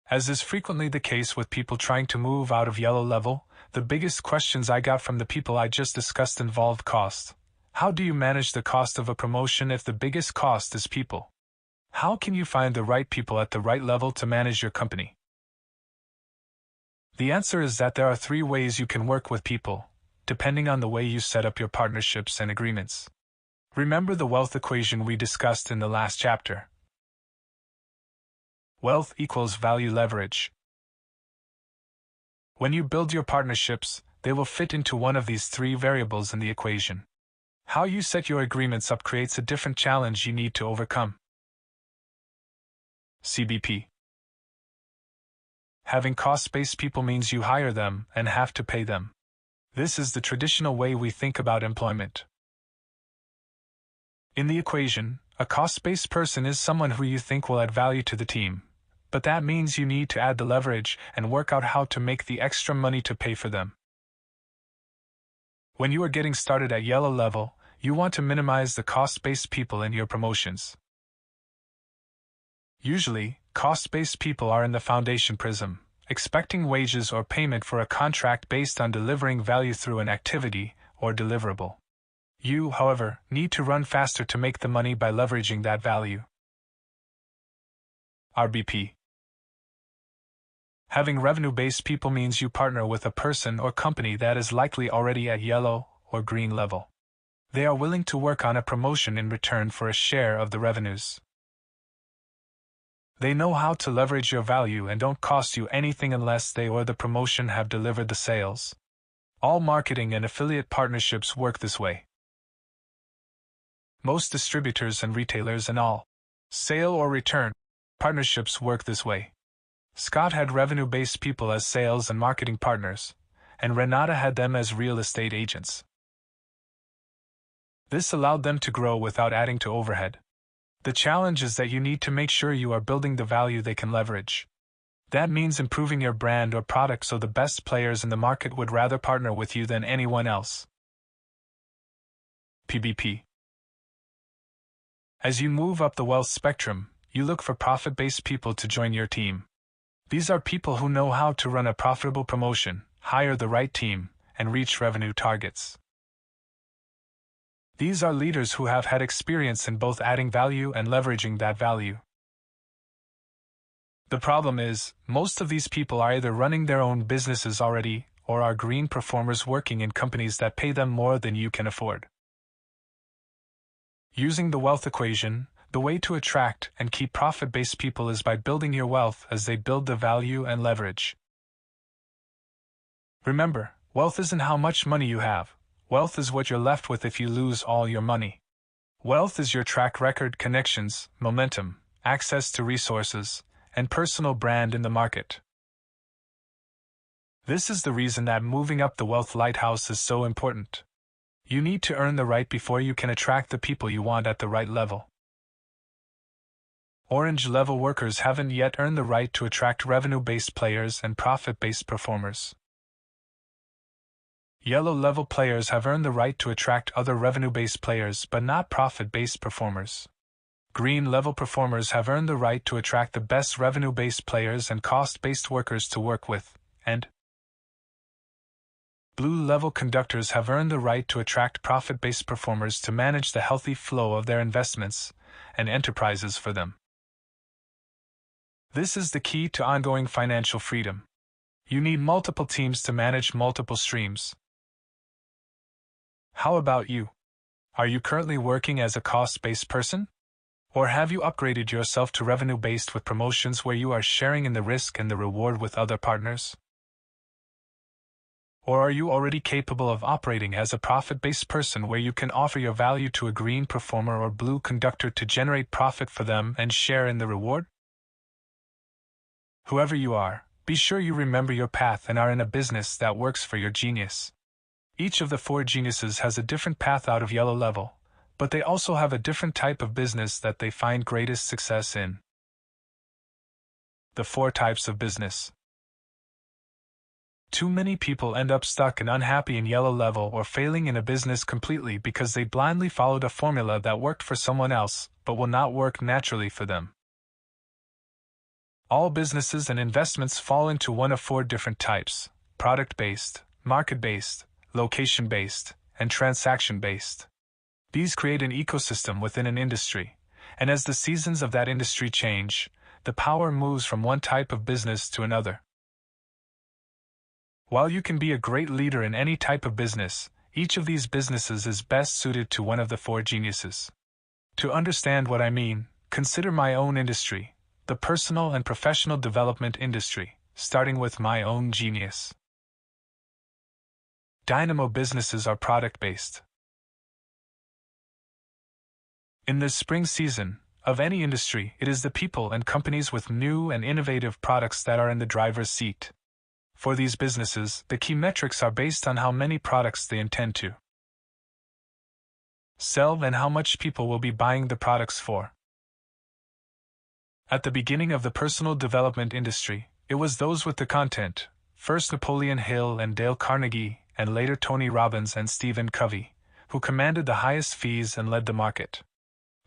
As is frequently the case with people trying to move out of yellow level, the biggest questions I got from the people I just discussed involved cost. How do you manage the cost of a promotion if the biggest cost is people? How can you find the right people at the right level to manage your company? The answer is that there are 3 ways you can work with people, depending on the way you set up your partnerships and agreements. Remember the wealth equation we discussed in the last chapter. Wealth equals value leverage. When you build your partnerships, they will fit into one of these 3 variables in the equation. How you set your agreements up creates a different challenge you need to overcome. CBP. Having cost-based people means you hire them and have to pay them. This is the traditional way we think about employment. In the equation, a cost-based person is someone who you think will add value to the team, but that means you need to add the leverage and work out how to make the extra money to pay for them. When you are getting started at yellow level, you want to minimize the cost-based people in your promotions. Usually, cost-based people are in the foundation prism, expecting wages or payment for a contract based on delivering value through an activity or deliverable. You, however, need to run faster to make the money by leveraging that value. RBP. Having revenue-based people means you partner with a person or company that is likely already at yellow or green level. They are willing to work on a promotion in return for a share of the revenues. They know how to leverage your value and don't cost you anything unless they or the promotion have delivered the sales. All marketing and affiliate partnerships work this way. Most distributors and retailers and all sale or return partnerships work this way. Scott had revenue-based people as sales and marketing partners, and Renata had them as real estate agents. This allowed them to grow without adding to overhead. The challenge is that you need to make sure you are building the value they can leverage. That means improving your brand or product so the best players in the market would rather partner with you than anyone else. PBP. As you move up the wealth spectrum, you look for profit-based people to join your team. These are people who know how to run a profitable promotion, hire the right team, and reach revenue targets. These are leaders who have had experience in both adding value and leveraging that value. The problem is, most of these people are either running their own businesses already, or are green performers working in companies that pay them more than you can afford. Using the wealth equation, the way to attract and keep profit-based people is by building your wealth as they build the value and leverage. Remember, wealth isn't how much money you have. Wealth is what you're left with if you lose all your money. Wealth is your track record, connections, momentum, access to resources, and personal brand in the market. This is the reason that moving up the wealth lighthouse is so important. You need to earn the right before you can attract the people you want at the right level. Orange level workers haven't yet earned the right to attract revenue-based players and profit-based performers. Yellow level players have earned the right to attract other revenue-based players but not profit-based performers. Green level performers have earned the right to attract the best revenue-based players and cost-based workers to work with, and blue level conductors have earned the right to attract profit-based performers to manage the healthy flow of their investments and enterprises for them. This is the key to ongoing financial freedom. You need multiple teams to manage multiple streams. How about you? Are you currently working as a cost-based person? Or have you upgraded yourself to revenue-based with promotions where you are sharing in the risk and the reward with other partners? Or are you already capable of operating as a profit-based person where you can offer your value to a green performer or blue conductor to generate profit for them and share in the reward? Whoever you are, be sure you remember your path and are in a business that works for your genius. Each of the 4 geniuses has a different path out of yellow level, but they also have a different type of business that they find greatest success in. The 4 types of business. Too many people end up stuck and unhappy in yellow level or failing in a business completely because they blindly followed a formula that worked for someone else but will not work naturally for them. All businesses and investments fall into one of 4 different types: product-based, market-based, location-based, and transaction-based. These create an ecosystem within an industry, and as the seasons of that industry change, the power moves from one type of business to another. While you can be a great leader in any type of business, each of these businesses is best suited to one of the 4 geniuses. To understand what I mean, consider my own industry, the personal and professional development industry, starting with my own genius. Dynamo businesses are product-based. In the spring season of any industry, it is the people and companies with new and innovative products that are in the driver's seat. For these businesses, the key metrics are based on how many products they intend to sell and how much people will be buying the products for. At the beginning of the personal development industry, it was those with the content, first Napoleon Hill and Dale Carnegie, and later Tony Robbins and Stephen Covey, who commanded the highest fees and led the market.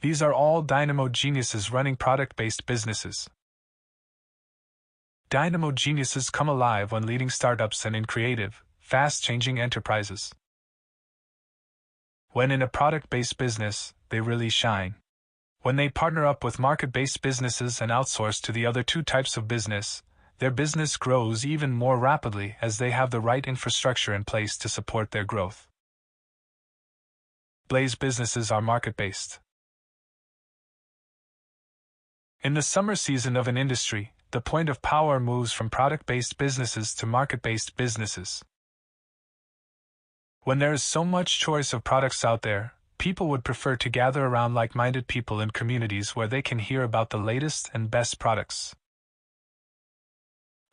These are all dynamo geniuses running product-based businesses. Dynamo geniuses come alive when leading startups and in creative, fast-changing enterprises. When in a product-based business, they really shine. When they partner up with market-based businesses and outsource to the other 2 types of business, their business grows even more rapidly as they have the right infrastructure in place to support their growth. Blaze businesses are market-based. In the summer season of an industry, the point of power moves from product-based businesses to market-based businesses. When there is so much choice of products out there, people would prefer to gather around like-minded people in communities where they can hear about the latest and best products.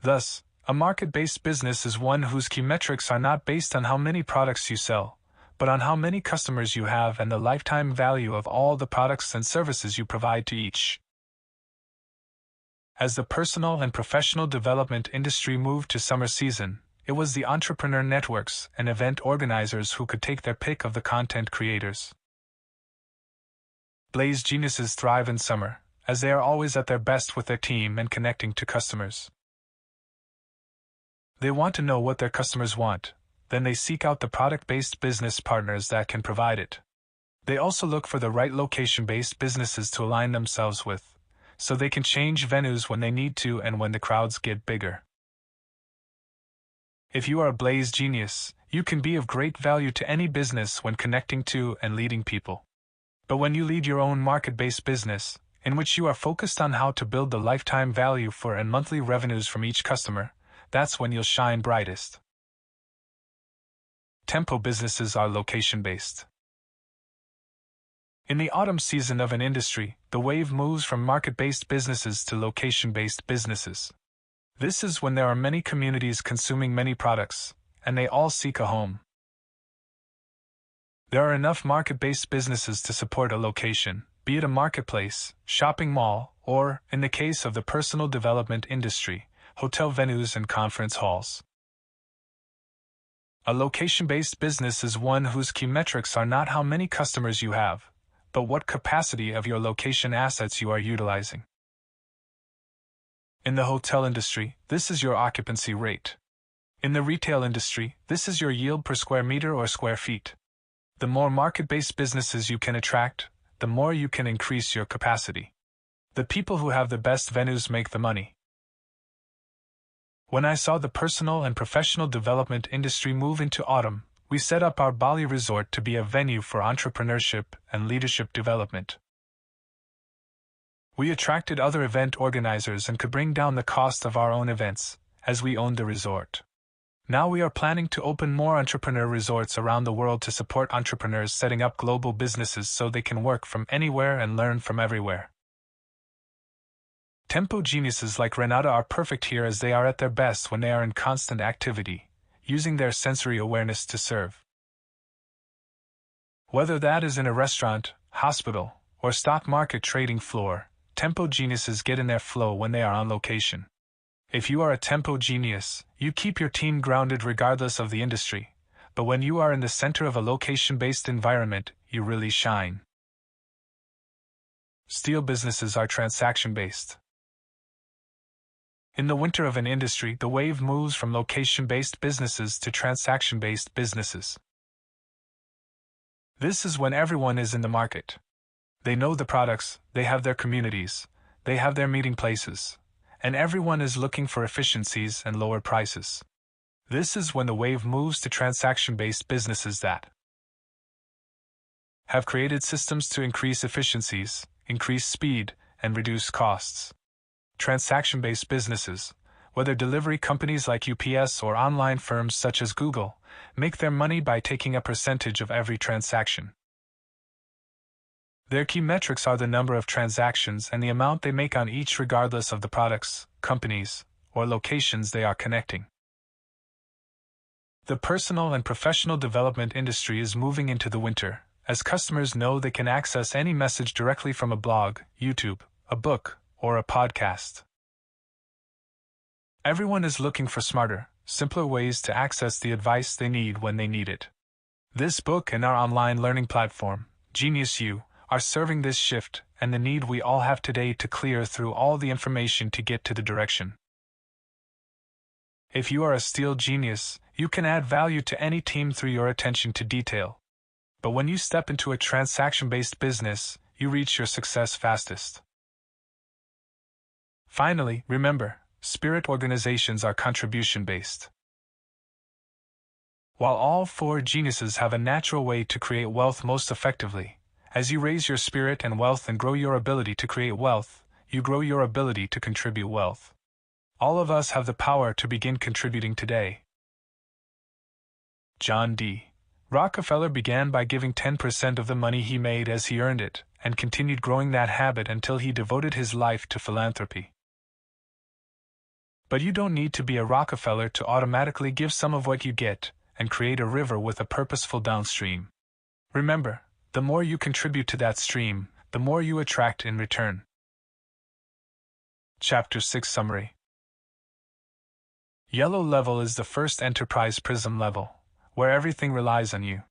Thus, a market-based business is one whose key metrics are not based on how many products you sell, but on how many customers you have and the lifetime value of all the products and services you provide to each. As the personal and professional development industry moved to summer season, it was the entrepreneur networks and event organizers who could take their pick of the content creators. Blaze geniuses thrive in summer, as they are always at their best with their team and connecting to customers. They want to know what their customers want, then they seek out the product-based business partners that can provide it. They also look for the right location-based businesses to align themselves with, so they can change venues when they need to and when the crowds get bigger. If you are a Blaze genius, you can be of great value to any business when connecting to and leading people. But when you lead your own market-based business, in which you are focused on how to build the lifetime value for and monthly revenues from each customer, that's when you'll shine brightest. Tempo businesses are location-based. In the autumn season of an industry, the wave moves from market-based businesses to location-based businesses. This is when there are many communities consuming many products, and they all seek a home. There are enough market-based businesses to support a location, be it a marketplace, shopping mall, or, in the case of the personal development industry, hotel venues and conference halls. A location-based business is one whose key metrics are not how many customers you have, but what capacity of your location assets you are utilizing. In the hotel industry, this is your occupancy rate. In the retail industry, this is your yield per square meter or square feet. The more market-based businesses you can attract, the more you can increase your capacity. The people who have the best venues make the money. When I saw the personal and professional development industry move into autumn, we set up our Bali resort to be a venue for entrepreneurship and leadership development. We attracted other event organizers and could bring down the cost of our own events, as we owned the resort. Now we are planning to open more entrepreneur resorts around the world to support entrepreneurs setting up global businesses so they can work from anywhere and learn from everywhere. Tempo geniuses like Renata are perfect here as they are at their best when they are in constant activity, using their sensory awareness to serve. Whether that is in a restaurant, hospital, or stock market trading floor, tempo geniuses get in their flow when they are on location. If you are a tempo genius, you keep your team grounded regardless of the industry, but when you are in the center of a location-based environment, you really shine. Steel businesses are transaction-based. In the winter of an industry, the wave moves from location-based businesses to transaction-based businesses. This is when everyone is in the market. They know the products, they have their communities, they have their meeting places, and everyone is looking for efficiencies and lower prices. This is when the wave moves to transaction-based businesses that have created systems to increase efficiencies, increase speed, and reduce costs. Transaction-based businesses, whether delivery companies like UPS or online firms such as Google, make their money by taking a percentage of every transaction. Their key metrics are the number of transactions and the amount they make on each regardless of the products, companies, or locations they are connecting. The personal and professional development industry is moving into the winter, as customers know they can access any message directly from a blog, YouTube, a book, or a podcast. Everyone is looking for smarter, simpler ways to access the advice they need when they need it. This book and our online learning platform, Genius U, are serving this shift and the need we all have today to clear through all the information to get to the direction. If you are a steel genius, you can add value to any team through your attention to detail. But when you step into a transaction-based business, you reach your success fastest. Finally, remember, spirit organizations are contribution-based. While all four geniuses have a natural way to create wealth most effectively, as you raise your spirit and wealth and grow your ability to create wealth, you grow your ability to contribute wealth. All of us have the power to begin contributing today. John D. Rockefeller began by giving 10% of the money he made as he earned it, and continued growing that habit until he devoted his life to philanthropy. But you don't need to be a Rockefeller to automatically give some of what you get, and create a river with a purposeful downstream. Remember, the more you contribute to that stream, the more you attract in return. Chapter 6 Summary. Yellow level is the first enterprise prism level, where everything relies on you.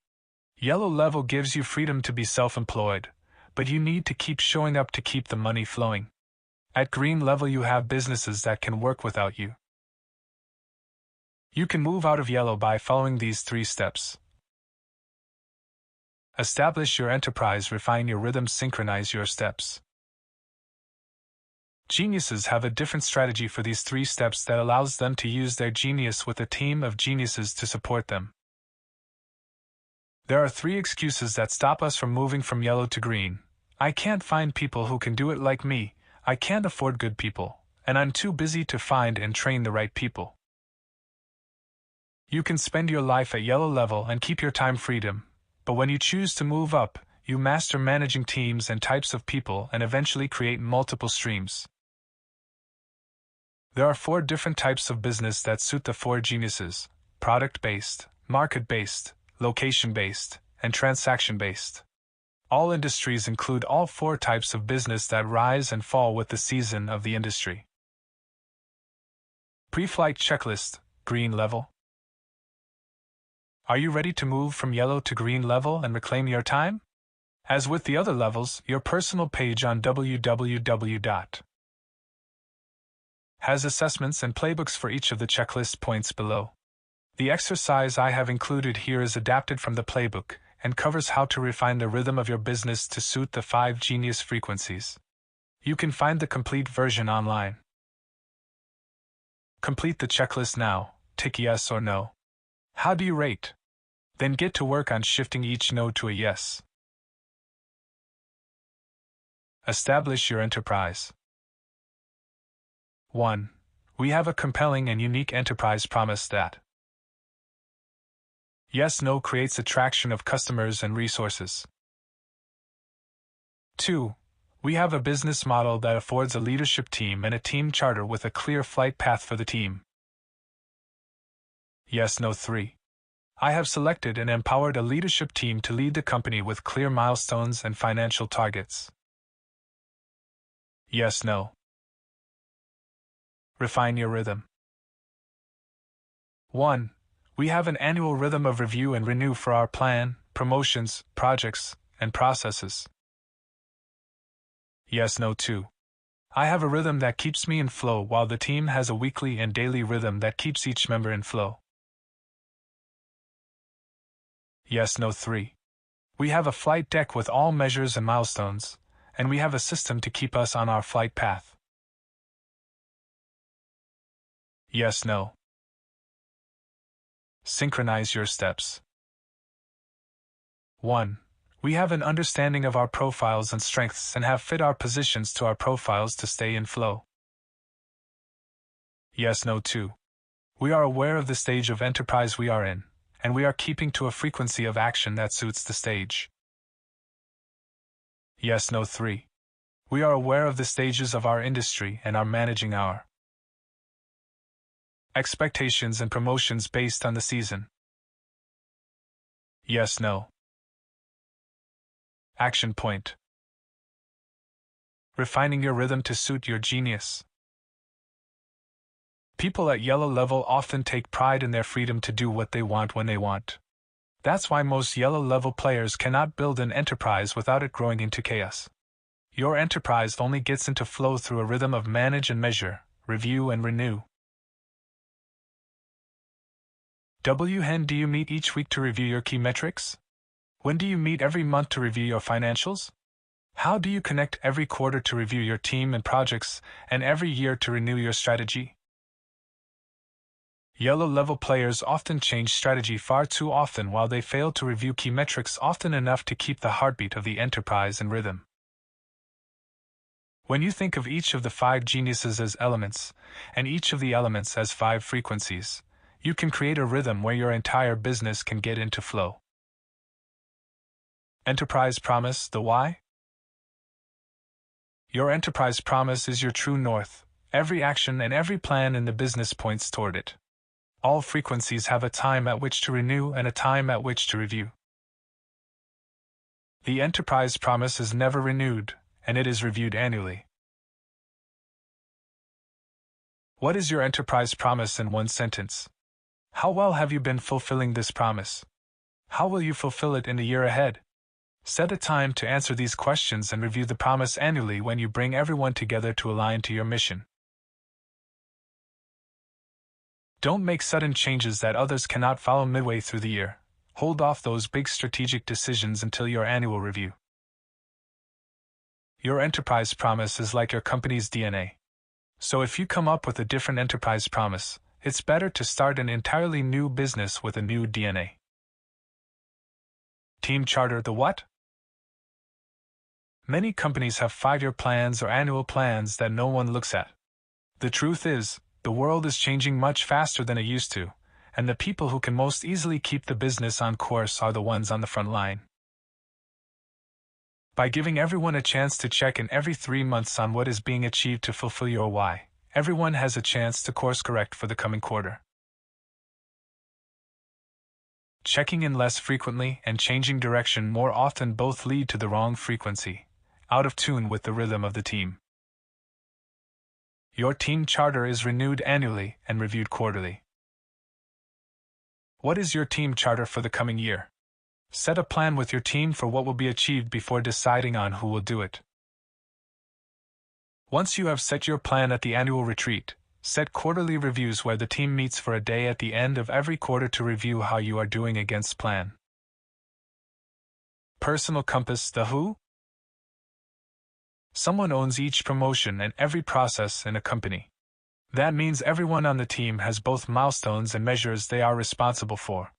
Yellow level gives you freedom to be self-employed, but you need to keep showing up to keep the money flowing. At green level you have businesses that can work without you. You can move out of yellow by following these 3 steps. Establish your enterprise, refine your rhythm, synchronize your steps. Geniuses have a different strategy for these 3 steps that allows them to use their genius with a team of geniuses to support them. There are 3 excuses that stop us from moving from yellow to green. I can't find people who can do it like me, I can't afford good people, and I'm too busy to find and train the right people. You can spend your life at yellow level and keep your time freedom, but when you choose to move up, you master managing teams and types of people and eventually create multiple streams. There are 4 different types of business that suit the 4 geniuses: product-based, market-based, location-based, and transaction-based. All industries include all 4 types of business that rise and fall with the season of the industry. Pre-flight checklist, green level. Are you ready to move from yellow to green level and reclaim your time? As with the other levels, your personal page on www. has assessments and playbooks for each of the checklist points below. The exercise I have included here is adapted from the playbook and covers how to refine the rhythm of your business to suit the 5 genius frequencies. You can find the complete version online. Complete the checklist now, tick yes or no. How do you rate? Then get to work on shifting each no to a yes. Establish your enterprise. 1. We have a compelling and unique enterprise promise that yes-no creates attraction of customers and resources. 2. We have a business model that affords a leadership team and a team charter with a clear flight path for the team. Yes-no. 3. I have selected and empowered a leadership team to lead the company with clear milestones and financial targets. Yes-no. Refine your rhythm. 1. We have an annual rhythm of review and renew for our plan, promotions, projects, and processes. Yes-no. 2. I have a rhythm that keeps me in flow while the team has a weekly and daily rhythm that keeps each member in flow. Yes-no. 3. We have a flight deck with all measures and milestones, and we have a system to keep us on our flight path. Yes-no. Synchronize your steps. 1. We have an understanding of our profiles and strengths and have fit our positions to our profiles to stay in flow. Yes-no. 2. We are aware of the stage of enterprise we are in, and we are keeping to a frequency of action that suits the stage. Yes-no. 3. We are aware of the stages of our industry and are managing our expectations and promotions based on the season. Yes-no. Action point. Refining your rhythm to suit your genius. People at yellow level often take pride in their freedom to do what they want when they want. That's why most yellow level players cannot build an enterprise without it growing into chaos. Your enterprise only gets into flow through a rhythm of manage and measure, review and renew. When do you meet each week to review your key metrics? When do you meet every month to review your financials? How do you connect every quarter to review your team and projects, and every year to renew your strategy? Yellow level players often change strategy far too often while they fail to review key metrics often enough to keep the heartbeat of the enterprise in rhythm. When you think of each of the 5 geniuses as elements, and each of the elements as 5 frequencies, you can create a rhythm where your entire business can get into flow. Enterprise promise, the why? Your enterprise promise is your true north. Every action and every plan in the business points toward it. All frequencies have a time at which to renew and a time at which to review. The enterprise promise is never renewed, and it is reviewed annually. What is your enterprise promise in one sentence? How well have you been fulfilling this promise? How will you fulfill it in the year ahead? Set a time to answer these questions and review the promise annually when you bring everyone together to align to your mission. Don't make sudden changes that others cannot follow midway through the year. Hold off those big strategic decisions until your annual review. Your enterprise promise is like your company's DNA. So if you come up with a different enterprise promise, it's better to start an entirely new business with a new DNA. Team charter, the what? Many companies have 5-year plans or annual plans that no one looks at. The truth is, the world is changing much faster than it used to, and the people who can most easily keep the business on course are the ones on the front line. By giving everyone a chance to check in every 3 months on what is being achieved to fulfill your why, everyone has a chance to course correct for the coming quarter. Checking in less frequently and changing direction more often both lead to the wrong frequency, out of tune with the rhythm of the team. Your team charter is renewed annually and reviewed quarterly. What is your team charter for the coming year? Set a plan with your team for what will be achieved before deciding on who will do it. Once you have set your plan at the annual retreat, set quarterly reviews where the team meets for a day at the end of every quarter to review how you are doing against plan. Personal compass, the who? Someone owns each promotion and every process in a company. That means everyone on the team has both milestones and measures they are responsible for.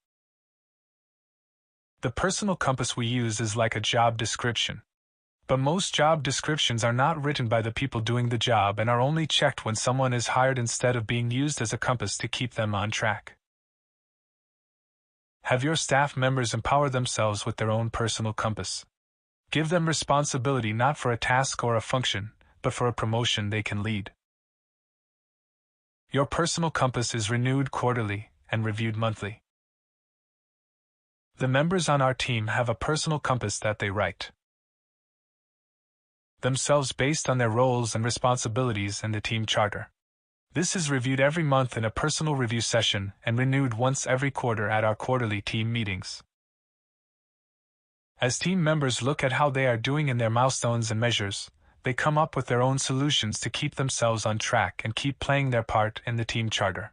The personal compass we use is like a job description. But most job descriptions are not written by the people doing the job and are only checked when someone is hired instead of being used as a compass to keep them on track. Have your staff members empower themselves with their own personal compass. Give them responsibility not for a task or a function, but for a promotion they can lead. Your personal compass is renewed quarterly and reviewed monthly. The members on our team have a personal compass that they write themselves based on their roles and responsibilities in the team charter. This is reviewed every month in a personal review session and renewed once every quarter at our quarterly team meetings. As team members look at how they are doing in their milestones and measures, they come up with their own solutions to keep themselves on track and keep playing their part in the team charter.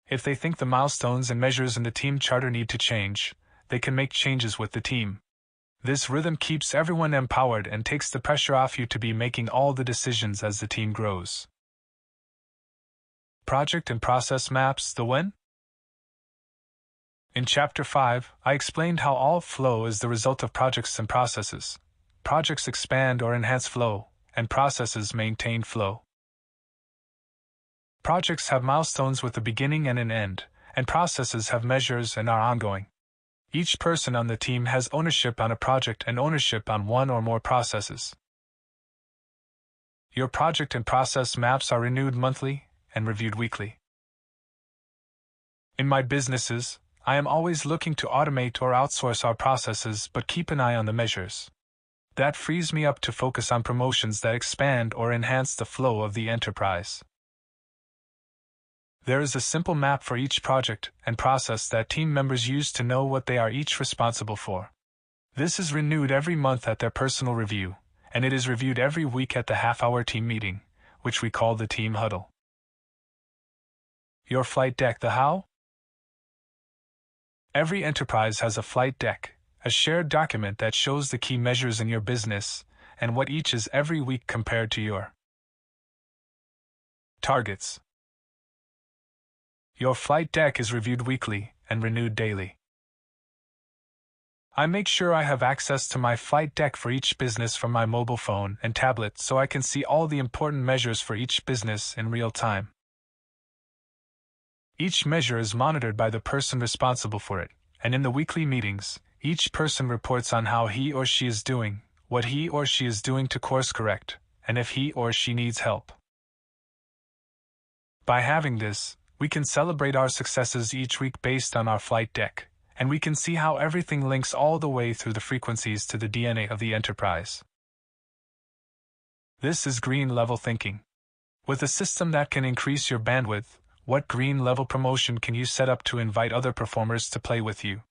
If they think the milestones and measures in the team charter need to change, they can make changes with the team. This rhythm keeps everyone empowered and takes the pressure off you to be making all the decisions as the team grows. Project and process maps, the when? In Chapter 5, I explained how all flow is the result of projects and processes. Projects expand or enhance flow, and processes maintain flow. Projects have milestones with a beginning and an end, and processes have measures and are ongoing. Each person on the team has ownership on a project and ownership on one or more processes. Your project and process maps are renewed monthly and reviewed weekly. In my businesses, I am always looking to automate or outsource our processes but keep an eye on the measures. That frees me up to focus on promotions that expand or enhance the flow of the enterprise. There is a simple map for each project and process that team members use to know what they are each responsible for. This is renewed every month at their personal review, and it is reviewed every week at the half-hour team meeting, which we call the team huddle. Your flight deck, the how? Every enterprise has a flight deck, a shared document that shows the key measures in your business and what each is every week compared to your targets. Your flight deck is reviewed weekly and renewed daily. I make sure I have access to my flight deck for each business from my mobile phone and tablet so I can see all the important measures for each business in real time. Each measure is monitored by the person responsible for it, and in the weekly meetings, each person reports on how he or she is doing, what he or she is doing to course correct, and if he or she needs help. By having this, we can celebrate our successes each week based on our flight deck, and we can see how everything links all the way through the frequencies to the DNA of the enterprise. This is green level thinking. With a system that can increase your bandwidth, what green level promotion can you set up to invite other performers to play with you?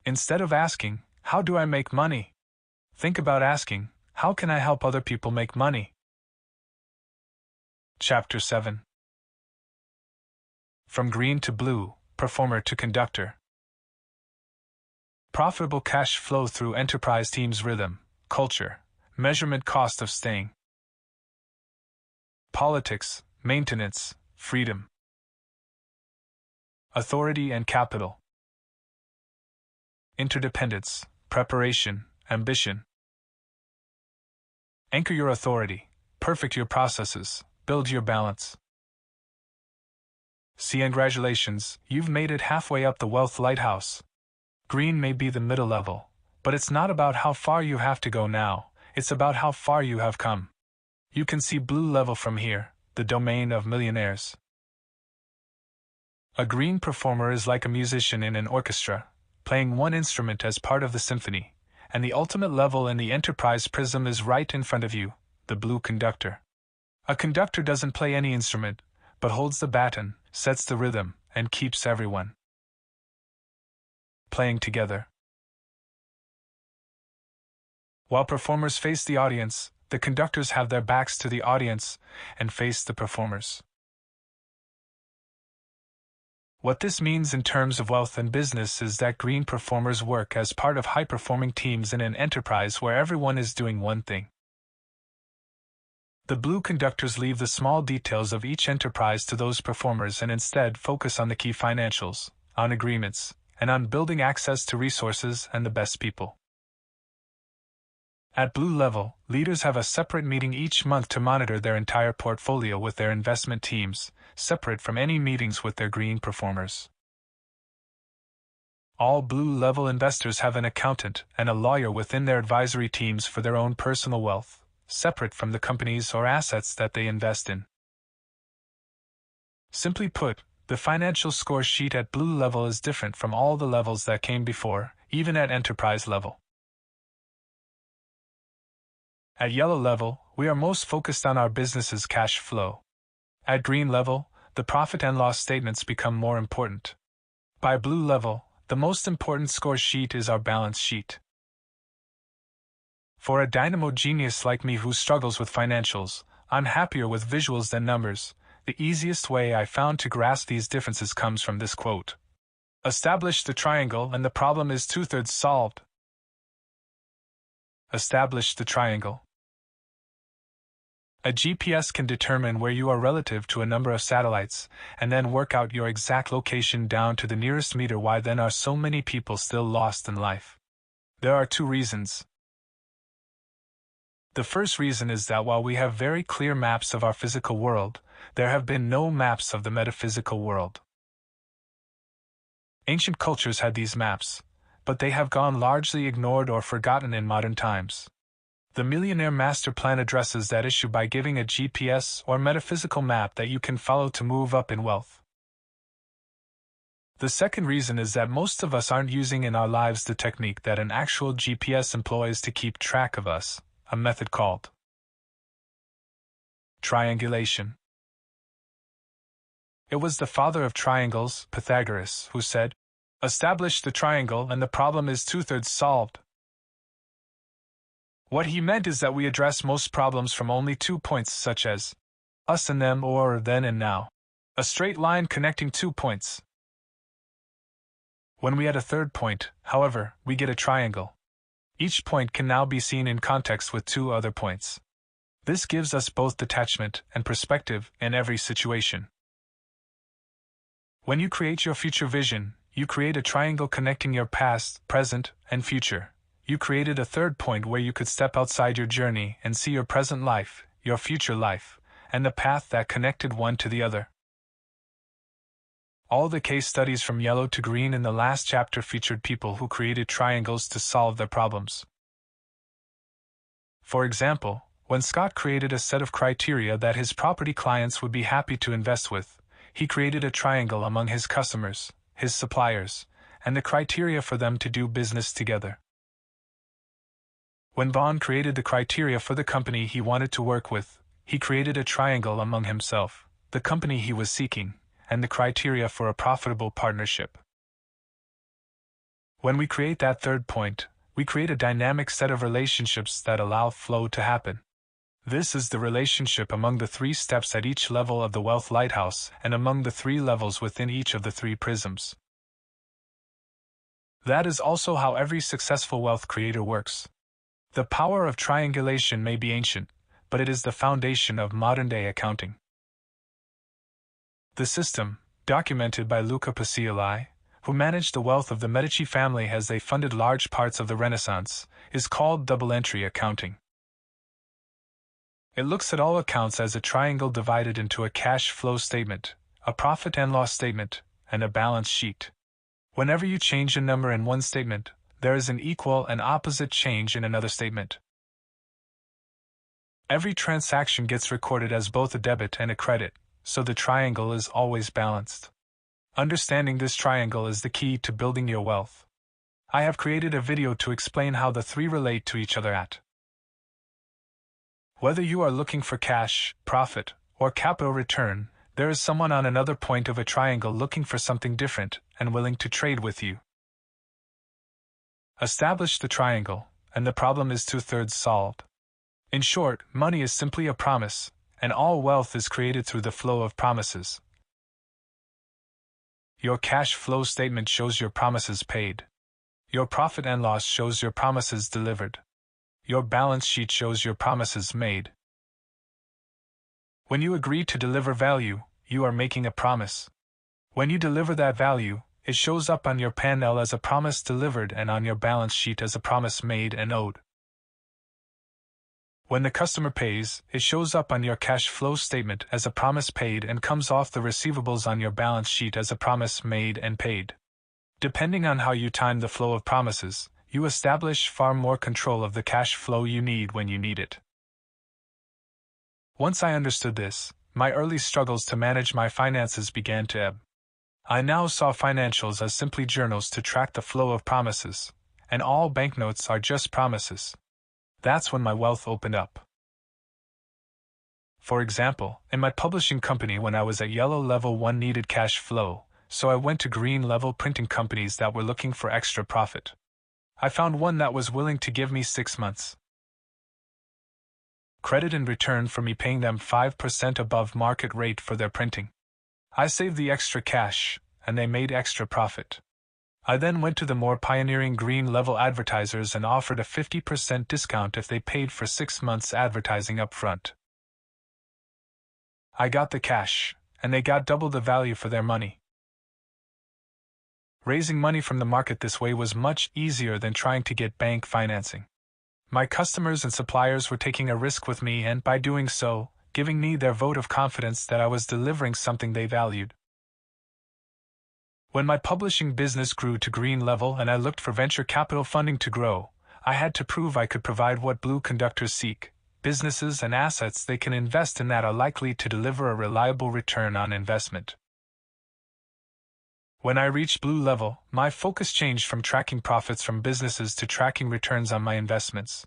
Instead of asking, "How do I make money?" think about asking, "How can I help other people make money?" Chapter 7. From green to blue, performer to conductor. Profitable cash flow through enterprise teams rhythm, culture, measurement cost of staying. Politics, maintenance, freedom. Authority and capital. Interdependence, preparation, ambition. Anchor your authority, perfect your processes, build your balance. See, congratulations, you've made it halfway up the wealth lighthouse. Green may be the middle level, but it's not about how far you have to go now, it's about how far you have come. You can see blue level from here, the domain of millionaires. A green performer is like a musician in an orchestra, playing one instrument as part of the symphony, and the ultimate level in the enterprise prism is right in front of you, the blue conductor. A conductor doesn't play any instrument, but holds the baton, sets the rhythm, and keeps everyone playing together. While performers face the audience, the conductors have their backs to the audience and face the performers. What this means in terms of wealth and business is that green performers work as part of high-performing teams in an enterprise where everyone is doing one thing. The blue conductors leave the small details of each enterprise to those performers and instead focus on the key financials, on agreements, and on building access to resources and the best people. At Blue Level, leaders have a separate meeting each month to monitor their entire portfolio with their investment teams, separate from any meetings with their green performers. All Blue Level investors have an accountant and a lawyer within their advisory teams for their own personal wealth, separate from the companies or assets that they invest in. Simply put, the financial score sheet at Blue Level is different from all the levels that came before, even at enterprise level. At Yellow Level, we are most focused on our business's cash flow. At Green Level, the profit and loss statements become more important. By Blue Level, the most important score sheet is our balance sheet. For a dynamo genius like me who struggles with financials, I'm happier with visuals than numbers. The easiest way I found to grasp these differences comes from this quote. Establish the triangle and the problem is 2/3 solved. Establish the triangle. A GPS can determine where you are relative to a number of satellites, and then work out your exact location down to the nearest meter. Why then are so many people still lost in life? There are two reasons. The first reason is that while we have very clear maps of our physical world, there have been no maps of the metaphysical world. Ancient cultures had these maps, but they have gone largely ignored or forgotten in modern times. The Millionaire Master Plan addresses that issue by giving a GPS or metaphysical map that you can follow to move up in wealth. The second reason is that most of us aren't using in our lives the technique that an actual GPS employs to keep track of us, a method called triangulation. It was the father of triangles, Pythagoras, who said, "Establish the triangle and the problem is 2/3 solved." What he meant is that we address most problems from only 2 points, such as us and them or then and now, a straight line connecting 2 points. When we add a third point, however, we get a triangle. Each point can now be seen in context with 2 other points. This gives us both detachment and perspective in every situation. When you create your future vision, you create a triangle connecting your past, present, and future. You created a third point where you could step outside your journey and see your present life, your future life, and the path that connected one to the other. All the case studies from yellow to green in the last chapter featured people who created triangles to solve their problems. For example, when Scott created a set of criteria that his property clients would be happy to invest with, he created a triangle among his customers, his suppliers, and the criteria for them to do business together. When Vaughn created the criteria for the company he wanted to work with, he created a triangle among himself, the company he was seeking, and the criteria for a profitable partnership. When we create that third point, we create a dynamic set of relationships that allow flow to happen. This is the relationship among the 3 steps at each level of the wealth lighthouse and among the 3 levels within each of the 3 prisms. That is also how every successful wealth creator works. The power of triangulation may be ancient, but it is the foundation of modern-day accounting. The system, documented by Luca Pacioli, who managed the wealth of the Medici family as they funded large parts of the Renaissance, is called double-entry accounting. It looks at all accounts as a triangle divided into a cash flow statement, a profit and loss statement, and a balance sheet. Whenever you change a number in one statement, there is an equal and opposite change in another statement. Every transaction gets recorded as both a debit and a credit, so the triangle is always balanced. Understanding this triangle is the key to building your wealth. I have created a video to explain how the 3 relate to each other at. Whether you are looking for cash, profit, or capital return, there is someone on another point of a triangle looking for something different and willing to trade with you. Establish the triangle, and the problem is 2/3 solved. In short, money is simply a promise, and all wealth is created through the flow of promises. Your cash flow statement shows your promises paid. Your profit and loss shows your promises delivered. Your balance sheet shows your promises made. When you agree to deliver value, you are making a promise. When you deliver that value, it shows up on your P&L as a promise delivered and on your balance sheet as a promise made and owed. When the customer pays, it shows up on your cash flow statement as a promise paid and comes off the receivables on your balance sheet as a promise made and paid. Depending on how you time the flow of promises, you establish far more control of the cash flow you need when you need it. Once I understood this, my early struggles to manage my finances began to ebb. I now saw financials as simply journals to track the flow of promises, and all banknotes are just promises. That's when my wealth opened up. For example, in my publishing company when I was at yellow level 1 needed cash flow, so I went to green level printing companies that were looking for extra profit. I found one that was willing to give me 6 months credit in return for me paying them 5% above market rate for their printing. I saved the extra cash, and they made extra profit. I then went to the more pioneering green level advertisers and offered a 50% discount if they paid for 6 months advertising up front. I got the cash, and they got double the value for their money. Raising money from the market this way was much easier than trying to get bank financing. My customers and suppliers were taking a risk with me and, by doing so, giving me their vote of confidence that I was delivering something they valued. When my publishing business grew to green level and I looked for venture capital funding to grow, I had to prove I could provide what blue conductors seek: businesses and assets they can invest in that are likely to deliver a reliable return on investment. When I reached blue level, my focus changed from tracking profits from businesses to tracking returns on my investments.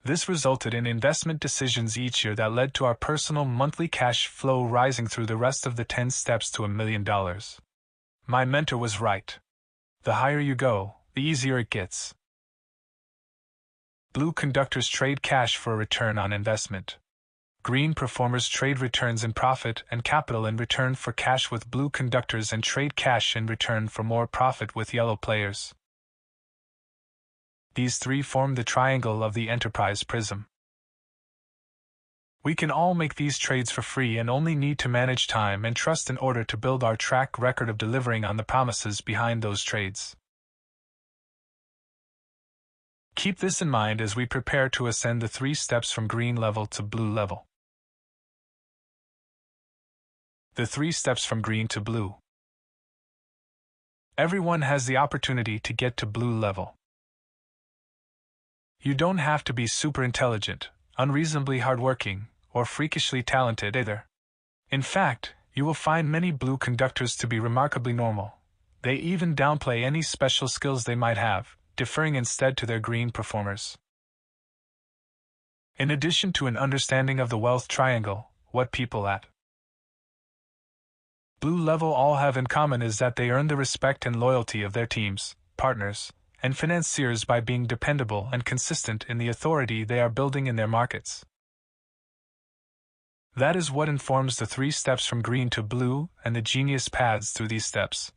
This resulted in investment decisions each year that led to our personal monthly cash flow rising through the rest of the 10 steps to $1 million. My mentor was right. The higher you go, the easier it gets. Blue conductors trade cash for a return on investment. Green performers trade returns in profit and capital in return for cash with blue conductors and trade cash in return for more profit with yellow players. These three form the triangle of the enterprise prism. We can all make these trades for free and only need to manage time and trust in order to build our track record of delivering on the promises behind those trades. Keep this in mind as we prepare to ascend the 3 steps from green level to blue level. The 3 steps from green to blue. Everyone has the opportunity to get to blue level. You don't have to be super intelligent, unreasonably hardworking, or freakishly talented either. In fact, you will find many blue conductors to be remarkably normal. They even downplay any special skills they might have, deferring instead to their green performers. In addition to an understanding of the wealth triangle, what people at blue level all have in common is that they earn the respect and loyalty of their teams, partners, and financiers by being dependable and consistent in the authority they are building in their markets. That is what informs the 3 steps from green to blue and the genius paths through these steps.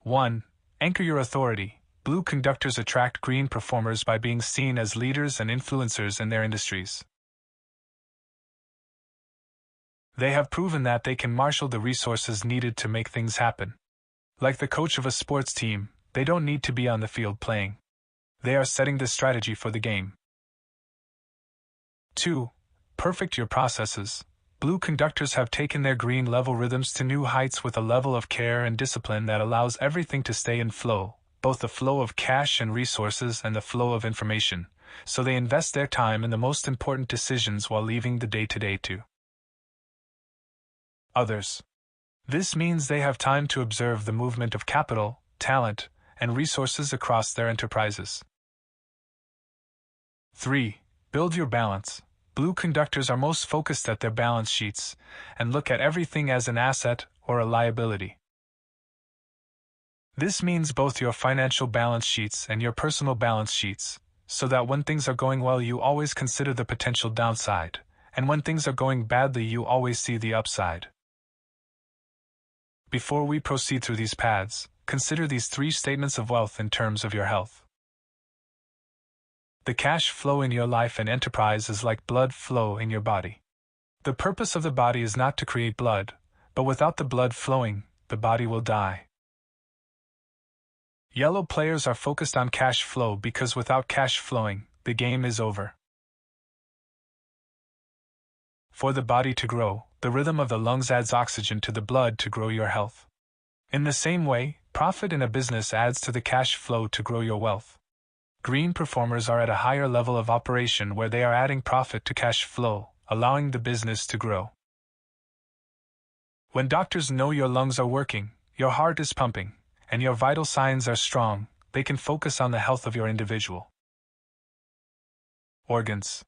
1. Anchor your authority. Blue conductors attract green performers by being seen as leaders and influencers in their industries. They have proven that they can marshal the resources needed to make things happen. Like the coach of a sports team, they don't need to be on the field playing. They are setting the strategy for the game. 2. Perfect your processes. Blue conductors have taken their green level rhythms to new heights with a level of care and discipline that allows everything to stay in flow, both the flow of cash and resources and the flow of information, so they invest their time in the most important decisions while leaving the day-to-day to others. This means they have time to observe the movement of capital, talent, and resources across their enterprises. 3. Build your balance. Blue conductors are most focused at their balance sheets and look at everything as an asset or a liability. This means both your financial balance sheets and your personal balance sheets, so that when things are going well you always consider the potential downside, and when things are going badly you always see the upside. Before we proceed through these paths, consider these 3 statements of wealth in terms of your health. The cash flow in your life and enterprise is like blood flow in your body. The purpose of the body is not to create blood, But without the blood flowing, the body will die. Yellow players are focused on cash flow because without cash flowing, the game is over. For the body to grow, the rhythm of the lungs adds oxygen to the blood to grow your health. In the same way, profit in a business adds to the cash flow to grow your wealth. Green performers are at a higher level of operation where they are adding profit to cash flow, allowing the business to grow. When doctors know your lungs are working, your heart is pumping, and your vital signs are strong, they can focus on the health of your individual. Organs.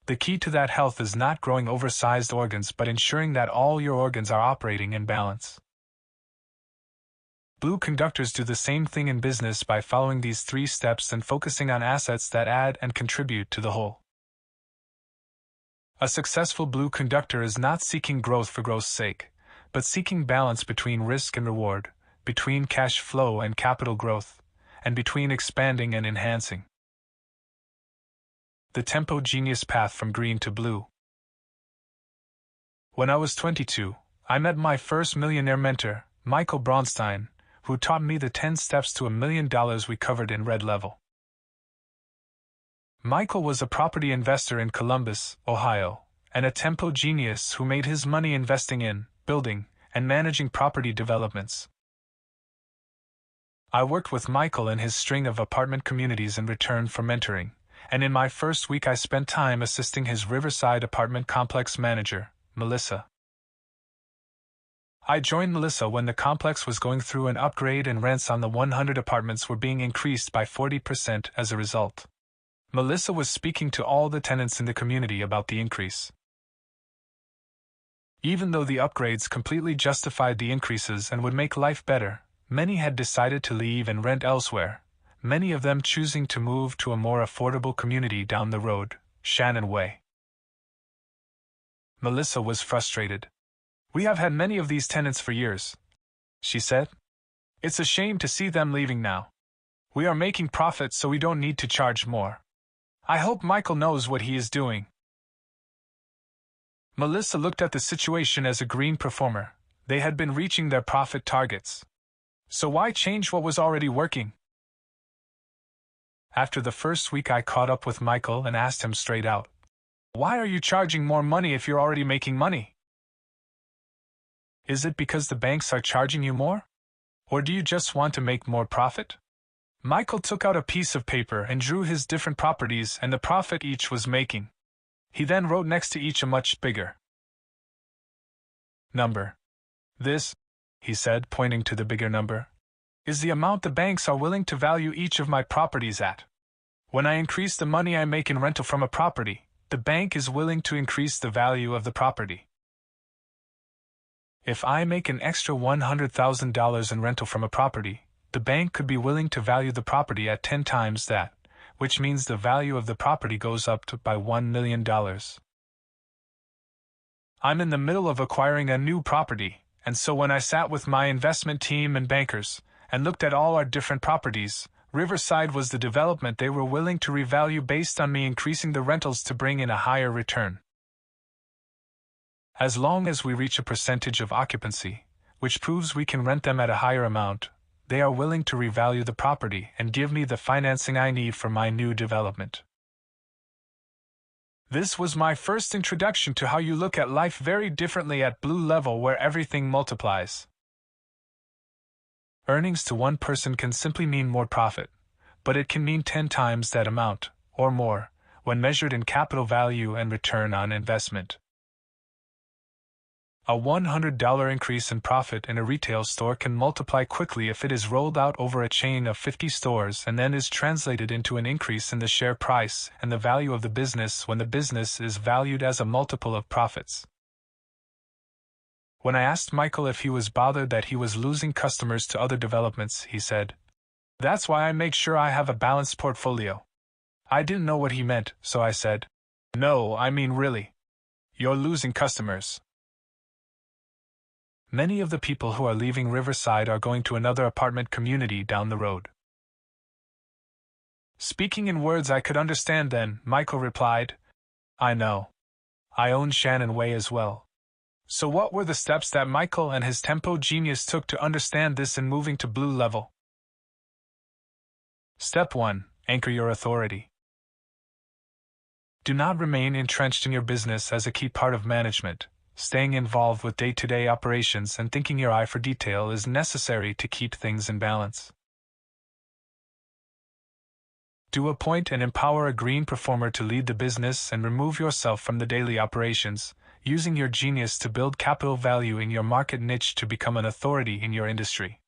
The key to that health is not growing oversized organs but ensuring that all your organs are operating in balance. Blue conductors do the same thing in business by following these 3 steps and focusing on assets that add and contribute to the whole. A successful blue conductor is not seeking growth for growth's sake, but seeking balance between risk and reward, between cash flow and capital growth, and between expanding and enhancing. The Tempo Genius Path from Green to Blue. When I was 22, I met my first millionaire mentor, Michael Bronstein, who taught me the 10 steps to $1 million we covered in Red Level. Michael was a property investor in Columbus, Ohio, and a Tempo genius who made his money investing in, building, and managing property developments. I worked with Michael in his string of apartment communities in return for mentoring, and in my first week I spent time assisting his Riverside apartment complex manager, Melissa. I joined Melissa when the complex was going through an upgrade and rents on the 100 apartments were being increased by 40% as a result. Melissa was speaking to all the tenants in the community about the increase. Even though the upgrades completely justified the increases and would make life better, many had decided to leave and rent elsewhere, many of them choosing to move to a more affordable community down the road, Shannon Way. Melissa was frustrated. "We have had many of these tenants for years," she said. "It's a shame to see them leaving now. We are making profit so we don't need to charge more. I hope Michael knows what he is doing." Melissa looked at the situation as a green performer. They had been reaching their profit targets. So why change what was already working? After the first week I caught up with Michael and asked him straight out, "Why are you charging more money if you're already making money? Is it because the banks are charging you more? Or do you just want to make more profit?" Michael took out a piece of paper and drew his different properties and the profit each was making. He then wrote next to each a much bigger number. "This," he said, pointing to the bigger number, "is the amount the banks are willing to value each of my properties at. When I increase the money I make in rental from a property, the bank is willing to increase the value of the property. If I make an extra $100,000 in rental from a property, the bank could be willing to value the property at 10 times that, which means the value of the property goes up by $1 million. I'm in the middle of acquiring a new property, and so when I sat with my investment team and bankers, and looked at all our different properties, Riverside was the development they were willing to revalue based on me increasing the rentals to bring in a higher return. As long as we reach a percentage of occupancy, which proves we can rent them at a higher amount, they are willing to revalue the property and give me the financing I need for my new development." This was my first introduction to how you look at life very differently at Blue Level, where everything multiplies. Earnings to one person can simply mean more profit, but it can mean 10 times that amount, or more, when measured in capital value and return on investment. A $100 increase in profit in a retail store can multiply quickly if it is rolled out over a chain of 50 stores and then is translated into an increase in the share price and the value of the business when the business is valued as a multiple of profits. When I asked Michael if he was bothered that he was losing customers to other developments, he said, "That's why I make sure I have a balanced portfolio." I didn't know what he meant, so I said, "No, I mean really. You're losing customers." Many of the people who are leaving Riverside are going to another apartment community down the road. Speaking in words I could understand then, Michael replied, "I know. I own Shannon Way as well. So what were the steps that Michael and his tempo genius took to understand this in moving to blue level? Step 1. Anchor your authority. Do not remain entrenched in your business as a key part of management. Staying involved with day-to-day operations and thinking your eye for detail is necessary to keep things in balance. Do appoint and empower a green performer to lead the business and remove yourself from the daily operations, using your genius to build capital value in your market niche to become an authority in your industry.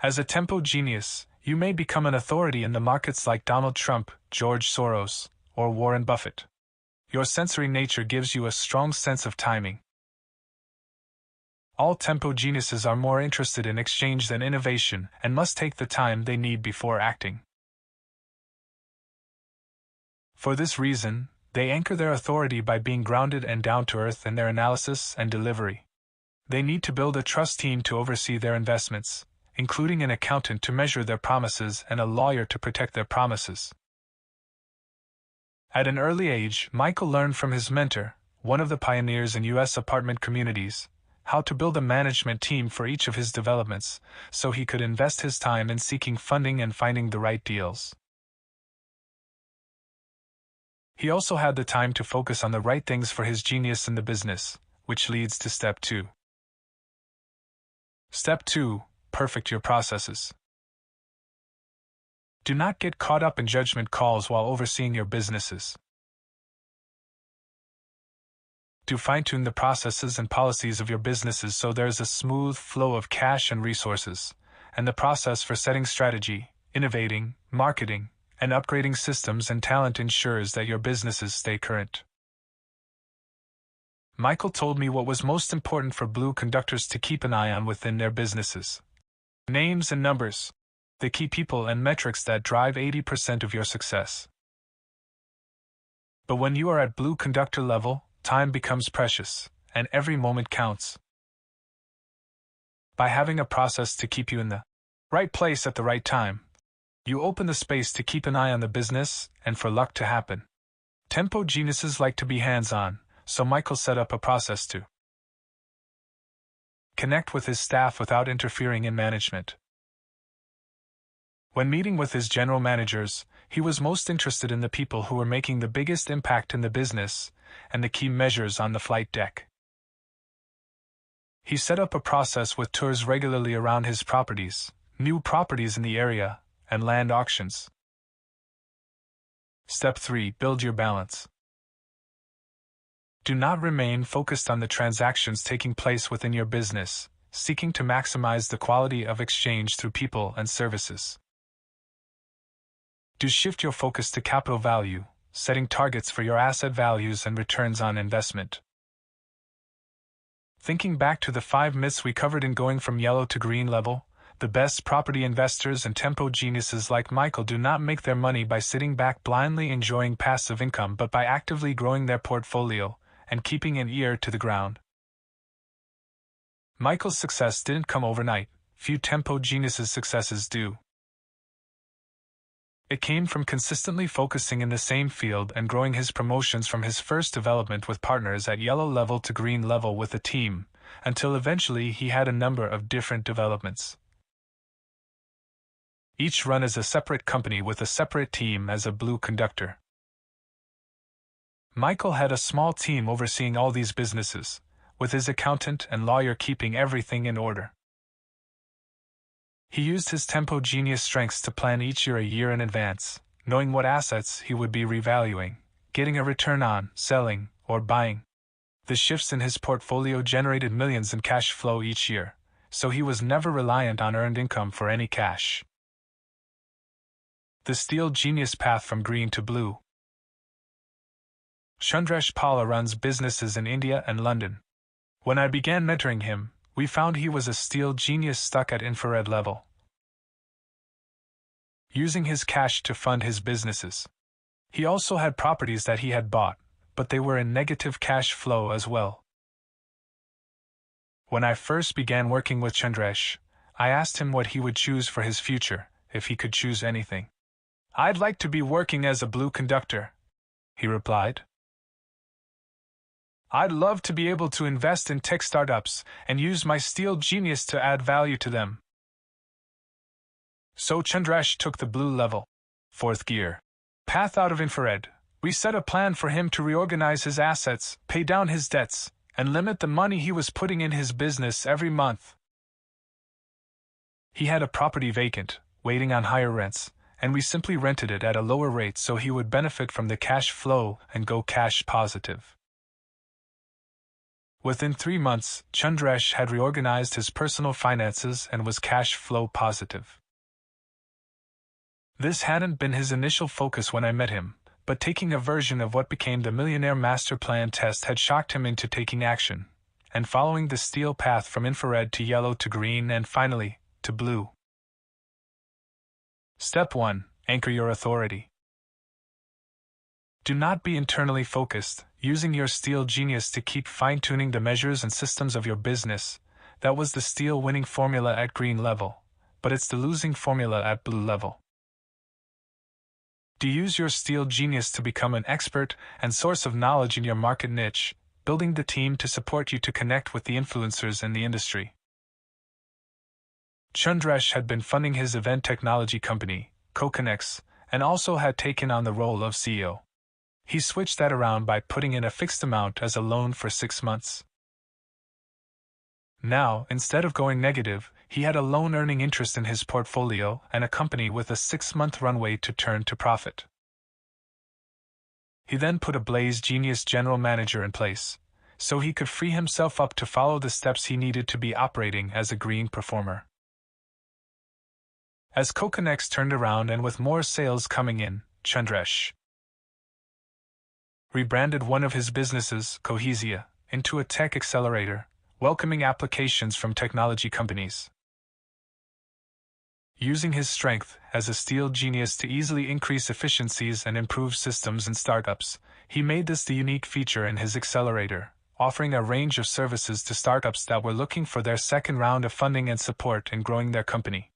As a tempo genius, you may become an authority in the markets like Donald Trump, George Soros, or Warren Buffett. Your sensory nature gives you a strong sense of timing. All tempo geniuses are more interested in exchange than innovation and must take the time they need before acting. For this reason, they anchor their authority by being grounded and down-to-earth in their analysis and delivery. They need to build a trust team to oversee their investments, including an accountant to measure their promises and a lawyer to protect their promises. At an early age, Michael learned from his mentor, one of the pioneers in U.S. apartment communities, how to build a management team for each of his developments, so he could invest his time in seeking funding and finding the right deals. He also had the time to focus on the right things for his genius in the business, which leads to Step 2. Step 2. Perfect your processes. Do not get caught up in judgment calls while overseeing your businesses. To fine-tune the processes and policies of your businesses so there is a smooth flow of cash and resources, and the process for setting strategy, innovating, marketing, and upgrading systems and talent ensures that your businesses stay current. Michael told me what was most important for blue conductors to keep an eye on within their businesses. Names and numbers, the key people and metrics that drive 80% of your success. But when you are at blue conductor level, time becomes precious, and every moment counts. By having a process to keep you in the right place at the right time, you open the space to keep an eye on the business and for luck to happen. Tempo geniuses like to be hands-on, so Michael set up a process to connect with his staff without interfering in management. When meeting with his general managers, he was most interested in the people who were making the biggest impact in the business and the key measures on the flight deck. He set up a process with tours regularly around his properties, new properties in the area, and land auctions. Step 3. Build your balance. Do not remain focused on the transactions taking place within your business, seeking to maximize the quality of exchange through people and services. Do shift your focus to capital value, setting targets for your asset values and returns on investment. Thinking back to the 5 myths we covered in going from yellow to green level, the best property investors and tempo geniuses like Michael do not make their money by sitting back blindly enjoying passive income but by actively growing their portfolio and keeping an ear to the ground. Michael's success didn't come overnight. Few tempo geniuses' successes do. It came from consistently focusing in the same field and growing his promotions from his first development with partners at yellow level to green level with a team, until eventually he had a number of different developments. Each run as a separate company with a separate team as a blue conductor. Michael had a small team overseeing all these businesses, with his accountant and lawyer keeping everything in order. He used his tempo genius strengths to plan each year a year in advance, knowing what assets he would be revaluing, getting a return on, selling, or buying. The shifts in his portfolio generated millions in cash flow each year, so he was never reliant on earned income for any cash. The Steel Genius Path from Green to Blue. Chandresh Pala runs businesses in India and London. When I began mentoring him, we found he was a steel genius stuck at infrared level, using his cash to fund his businesses. He also had properties that he had bought, but they were in negative cash flow as well. When I first began working with Chandresh, I asked him what he would choose for his future, if he could choose anything. "I'd like to be working as a blue conductor," he replied. I'd love to be able to invest in tech startups and use my steel genius to add value to them. So Chandresh took the blue level, fourth gear, path out of infrared. We set a plan for him to reorganize his assets, pay down his debts, and limit the money he was putting in his business every month. He had a property vacant, waiting on higher rents, and we simply rented it at a lower rate so he would benefit from the cash flow and go cash positive. Within 3 months, Chandresh had reorganized his personal finances and was cash flow positive. This hadn't been his initial focus when I met him, but taking a version of what became the Millionaire Master Plan test had shocked him into taking action, and following the steel path from infrared to yellow to green and finally, to blue. Step 1. Anchor your authority. Do not be internally focused, using your steel genius to keep fine-tuning the measures and systems of your business. That was the steel winning formula at green level, but it's the losing formula at blue level. Do use your steel genius to become an expert and source of knowledge in your market niche, building the team to support you to connect with the influencers in the industry. Chandresh had been funding his event technology company, CoConnex, and also had taken on the role of CEO. He switched that around by putting in a fixed amount as a loan for 6 months. Now, instead of going negative, he had a loan earning interest in his portfolio and a company with a 6-month runway to turn to profit. He then put a Blaze Genius general manager in place, so he could free himself up to follow the steps he needed to be operating as a green performer. As CoConnex turned around and with more sales coming in, Chandresh rebranded one of his businesses, Cohesia, into a tech accelerator, welcoming applications from technology companies. Using his strength as a steel genius to easily increase efficiencies and improve systems in startups, he made this the unique feature in his accelerator, offering a range of services to startups that were looking for their second round of funding and support in growing their company.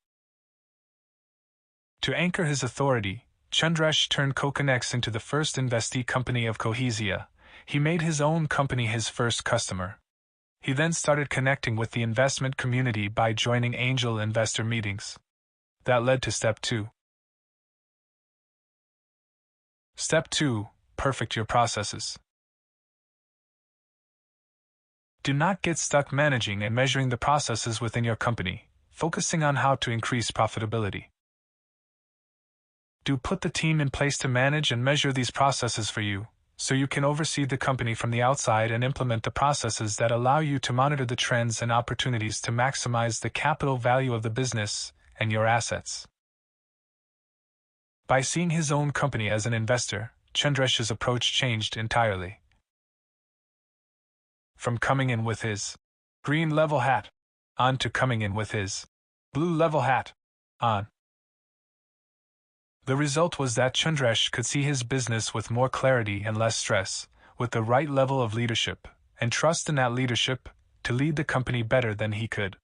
To anchor his authority, Chandresh turned CoConnex into the first investee company of Cohesia. He made his own company his first customer. He then started connecting with the investment community by joining angel investor meetings. That led to Step 2. Step 2. Perfect your processes. Do not get stuck managing and measuring the processes within your company, focusing on how to increase profitability. Do put the team in place to manage and measure these processes for you, so you can oversee the company from the outside and implement the processes that allow you to monitor the trends and opportunities to maximize the capital value of the business and your assets. By seeing his own company as an investor, Chandresh's approach changed entirely. From coming in with his green level hat on to coming in with his blue level hat on. The result was that Chandresh could see his business with more clarity and less stress, with the right level of leadership, and trust in that leadership to lead the company better than he could.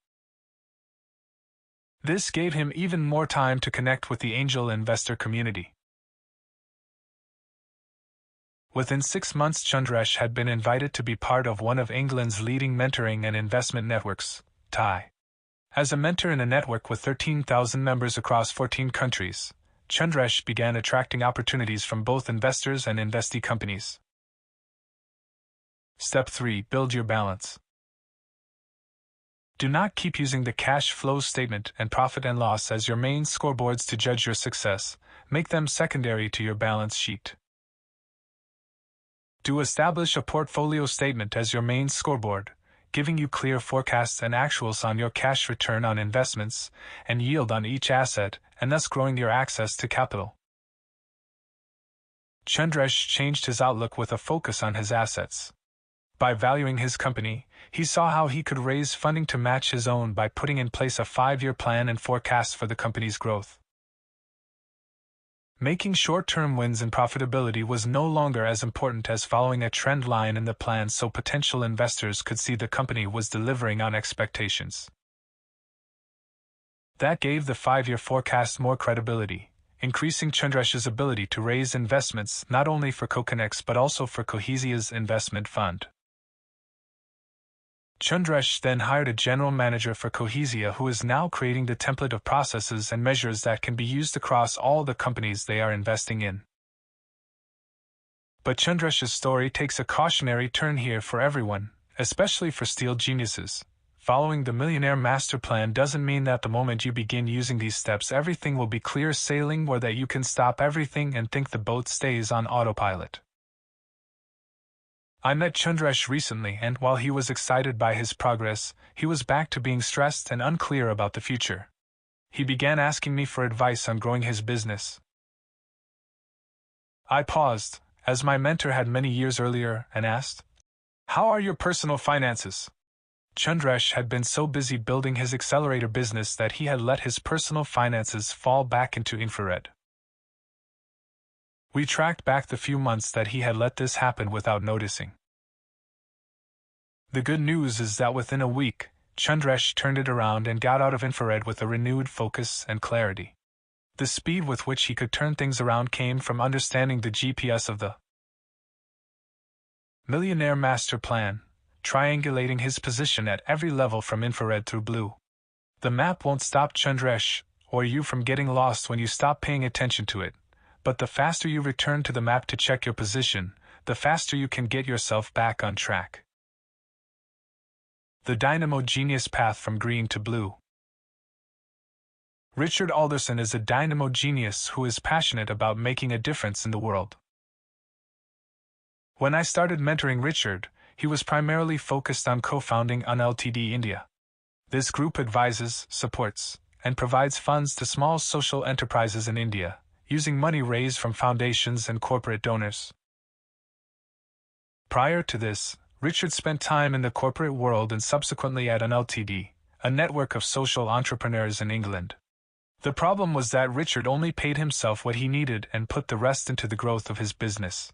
This gave him even more time to connect with the angel investor community. Within 6 months, Chandresh had been invited to be part of one of England's leading mentoring and investment networks, TI. As a mentor in a network with 13,000 members across 14 countries, Chandresh began attracting opportunities from both investors and investee companies. Step 3. Build your balance. Do not keep using the cash flow statement and profit and loss as your main scoreboards to judge your success. Make them secondary to your balance sheet. Do establish a portfolio statement as your main scoreboard, giving you clear forecasts and actuals on your cash return on investments and yield on each asset, and thus growing your access to capital. Chandresh changed his outlook with a focus on his assets. By valuing his company, he saw how he could raise funding to match his own by putting in place a 5-year plan and forecast for the company's growth. Making short-term wins in profitability was no longer as important as following a trend line in the plan so potential investors could see the company was delivering on expectations. That gave the 5-year forecast more credibility, increasing Chandresh's ability to raise investments not only for CoConnex but also for Cohesia's investment fund. Chandresh then hired a general manager for Cohesia who is now creating the template of processes and measures that can be used across all the companies they are investing in. But Chandresh's story takes a cautionary turn here for everyone, especially for steel geniuses. Following the Millionaire Master Plan doesn't mean that the moment you begin using these steps everything will be clear sailing or that you can stop everything and think the boat stays on autopilot. I met Chandresh recently and while he was excited by his progress, he was back to being stressed and unclear about the future. He began asking me for advice on growing his business. I paused, as my mentor had many years earlier, and asked, "How are your personal finances?" Chandresh had been so busy building his accelerator business that he had let his personal finances fall back into infrared. We tracked back the few months that he had let this happen without noticing. The good news is that within a week, Chandresh turned it around and got out of infrared with a renewed focus and clarity. The speed with which he could turn things around came from understanding the GPS of the Millionaire Master Plan, triangulating his position at every level from infrared through blue. The map won't stop Chandresh or you from getting lost when you stop paying attention to it, but the faster you return to the map to check your position, the faster you can get yourself back on track. The Dynamo Genius Path from Green to Blue. Richard Alderson is a dynamo genius who is passionate about making a difference in the world. When I started mentoring Richard, he was primarily focused on co-founding UnLTD India. This group advises, supports, and provides funds to small social enterprises in India, using money raised from foundations and corporate donors. Prior to this, Richard spent time in the corporate world and subsequently at UnLTD, a network of social entrepreneurs in England. The problem was that Richard only paid himself what he needed and put the rest into the growth of his business.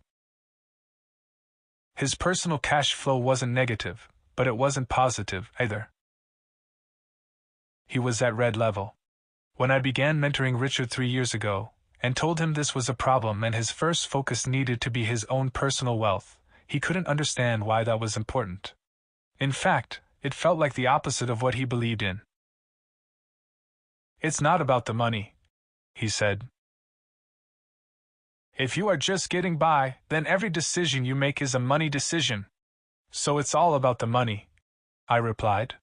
His personal cash flow wasn't negative, but it wasn't positive either. He was at red level. When I began mentoring Richard 3 years ago, and told him this was a problem and his first focus needed to be his own personal wealth, he couldn't understand why that was important. In fact, it felt like the opposite of what he believed in. "It's not about the money," he said. "If you are just getting by, then every decision you make is a money decision. So it's all about the money," I replied.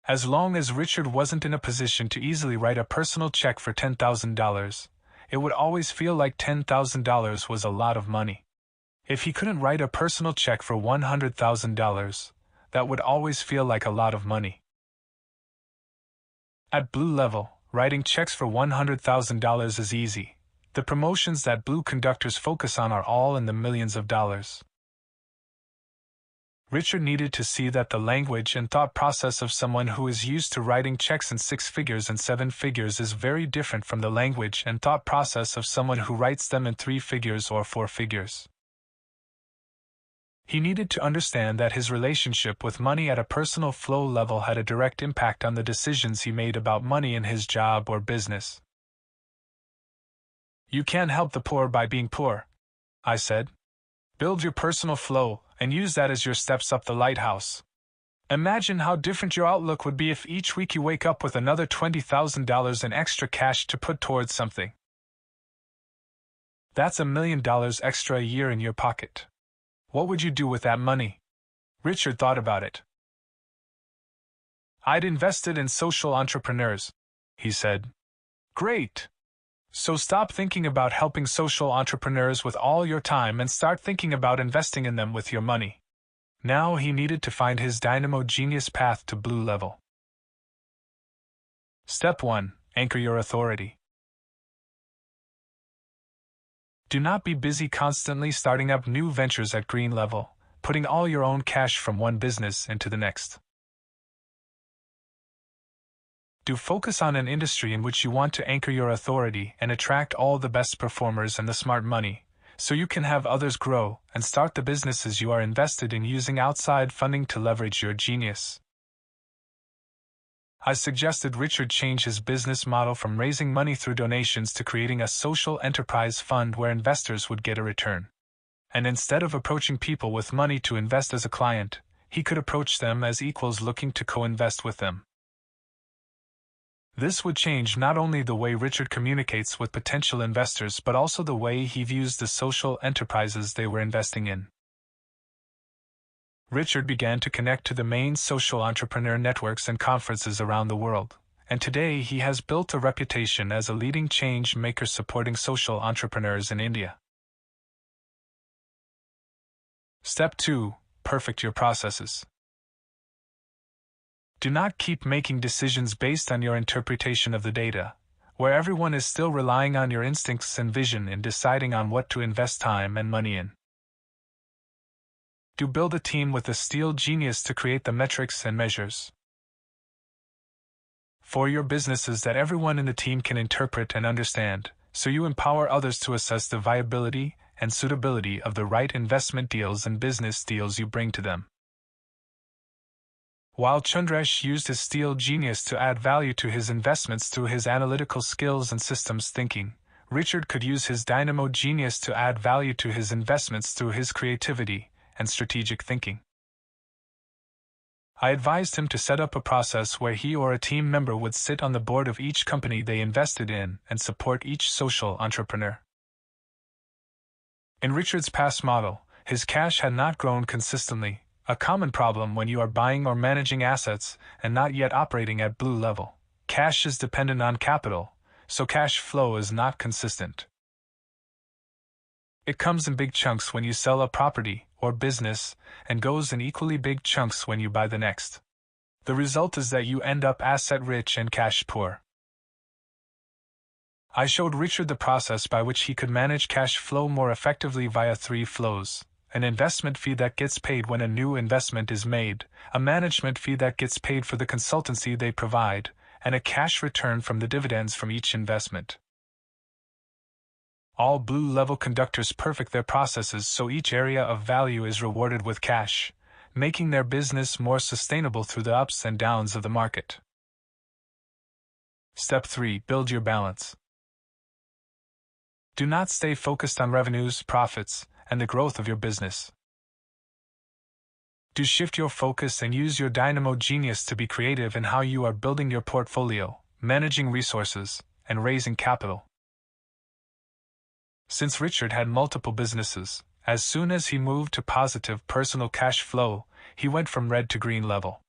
As long as Richard wasn't in a position to easily write a personal check for $10,000, it would always feel like $10,000 was a lot of money. If he couldn't write a personal check for $100,000, that would always feel like a lot of money. At Blue level, writing checks for $100,000 is easy. The promotions that Blue conductors focus on are all in the millions of dollars. Richard needed to see that the language and thought process of someone who is used to writing checks in 6 figures and 7 figures is very different from the language and thought process of someone who writes them in 3 figures or 4 figures. He needed to understand that his relationship with money at a personal flow level had a direct impact on the decisions he made about money in his job or business. "You can't help the poor by being poor," I said. "Build your personal flow and use that as your steps up the lighthouse. Imagine how different your outlook would be if each week you wake up with another $20,000 in extra cash to put towards something. That's $1 million extra a year in your pocket. What would you do with that money?" Richard thought about it. "I'd invest it in social entrepreneurs," he said. "Great! So stop thinking about helping social entrepreneurs with all your time and start thinking about investing in them with your money." Now he needed to find his dynamo genius path to Blue level. Step 1. Anchor your authority. Do not be busy constantly starting up new ventures at Green level, putting all your own cash from one business into the next. Do focus on an industry in which you want to anchor your authority and attract all the best performers and the smart money, so you can have others grow and start the businesses you are invested in using outside funding to leverage your genius. I suggested Richard change his business model from raising money through donations to creating a social enterprise fund where investors would get a return. And instead of approaching people with money to invest as a client, he could approach them as equals looking to co-invest with them. This would change not only the way Richard communicates with potential investors but also the way he views the social enterprises they were investing in. Richard began to connect to the main social entrepreneur networks and conferences around the world, and today he has built a reputation as a leading change maker supporting social entrepreneurs in India. Step 2. Perfect your processes. Do not keep making decisions based on your interpretation of the data, where everyone is still relying on your instincts and vision in deciding on what to invest time and money in. Do build a team with a steel genius to create the metrics and measures for your businesses that everyone in the team can interpret and understand, so you empower others to assess the viability and suitability of the right investment deals and business deals you bring to them. While Chandresh used his steel genius to add value to his investments through his analytical skills and systems thinking, Richard could use his dynamo genius to add value to his investments through his creativity and strategic thinking. I advised him to set up a process where he or a team member would sit on the board of each company they invested in and support each social entrepreneur. In Richard's past model, his cash had not grown consistently, a common problem when you are buying or managing assets and not yet operating at blue level. Cash is dependent on capital, so cash flow is not consistent. It comes in big chunks when you sell a property or business and goes in equally big chunks when you buy the next. The result is that you end up asset rich and cash poor. I showed Richard the process by which he could manage cash flow more effectively via 3 flows: an investment fee that gets paid when a new investment is made, a management fee that gets paid for the consultancy they provide, and a cash return from the dividends from each investment. All blue-level conductors perfect their processes so each area of value is rewarded with cash, making their business more sustainable through the ups and downs of the market. Step 3. Build your balance. Do not stay focused on revenues, profits, and the growth of your business. Do shift your focus and use your dynamo genius to be creative in how you are building your portfolio, managing resources, and raising capital. Since Richard had multiple businesses, as soon as he moved to positive personal cash flow, he went from red to green level.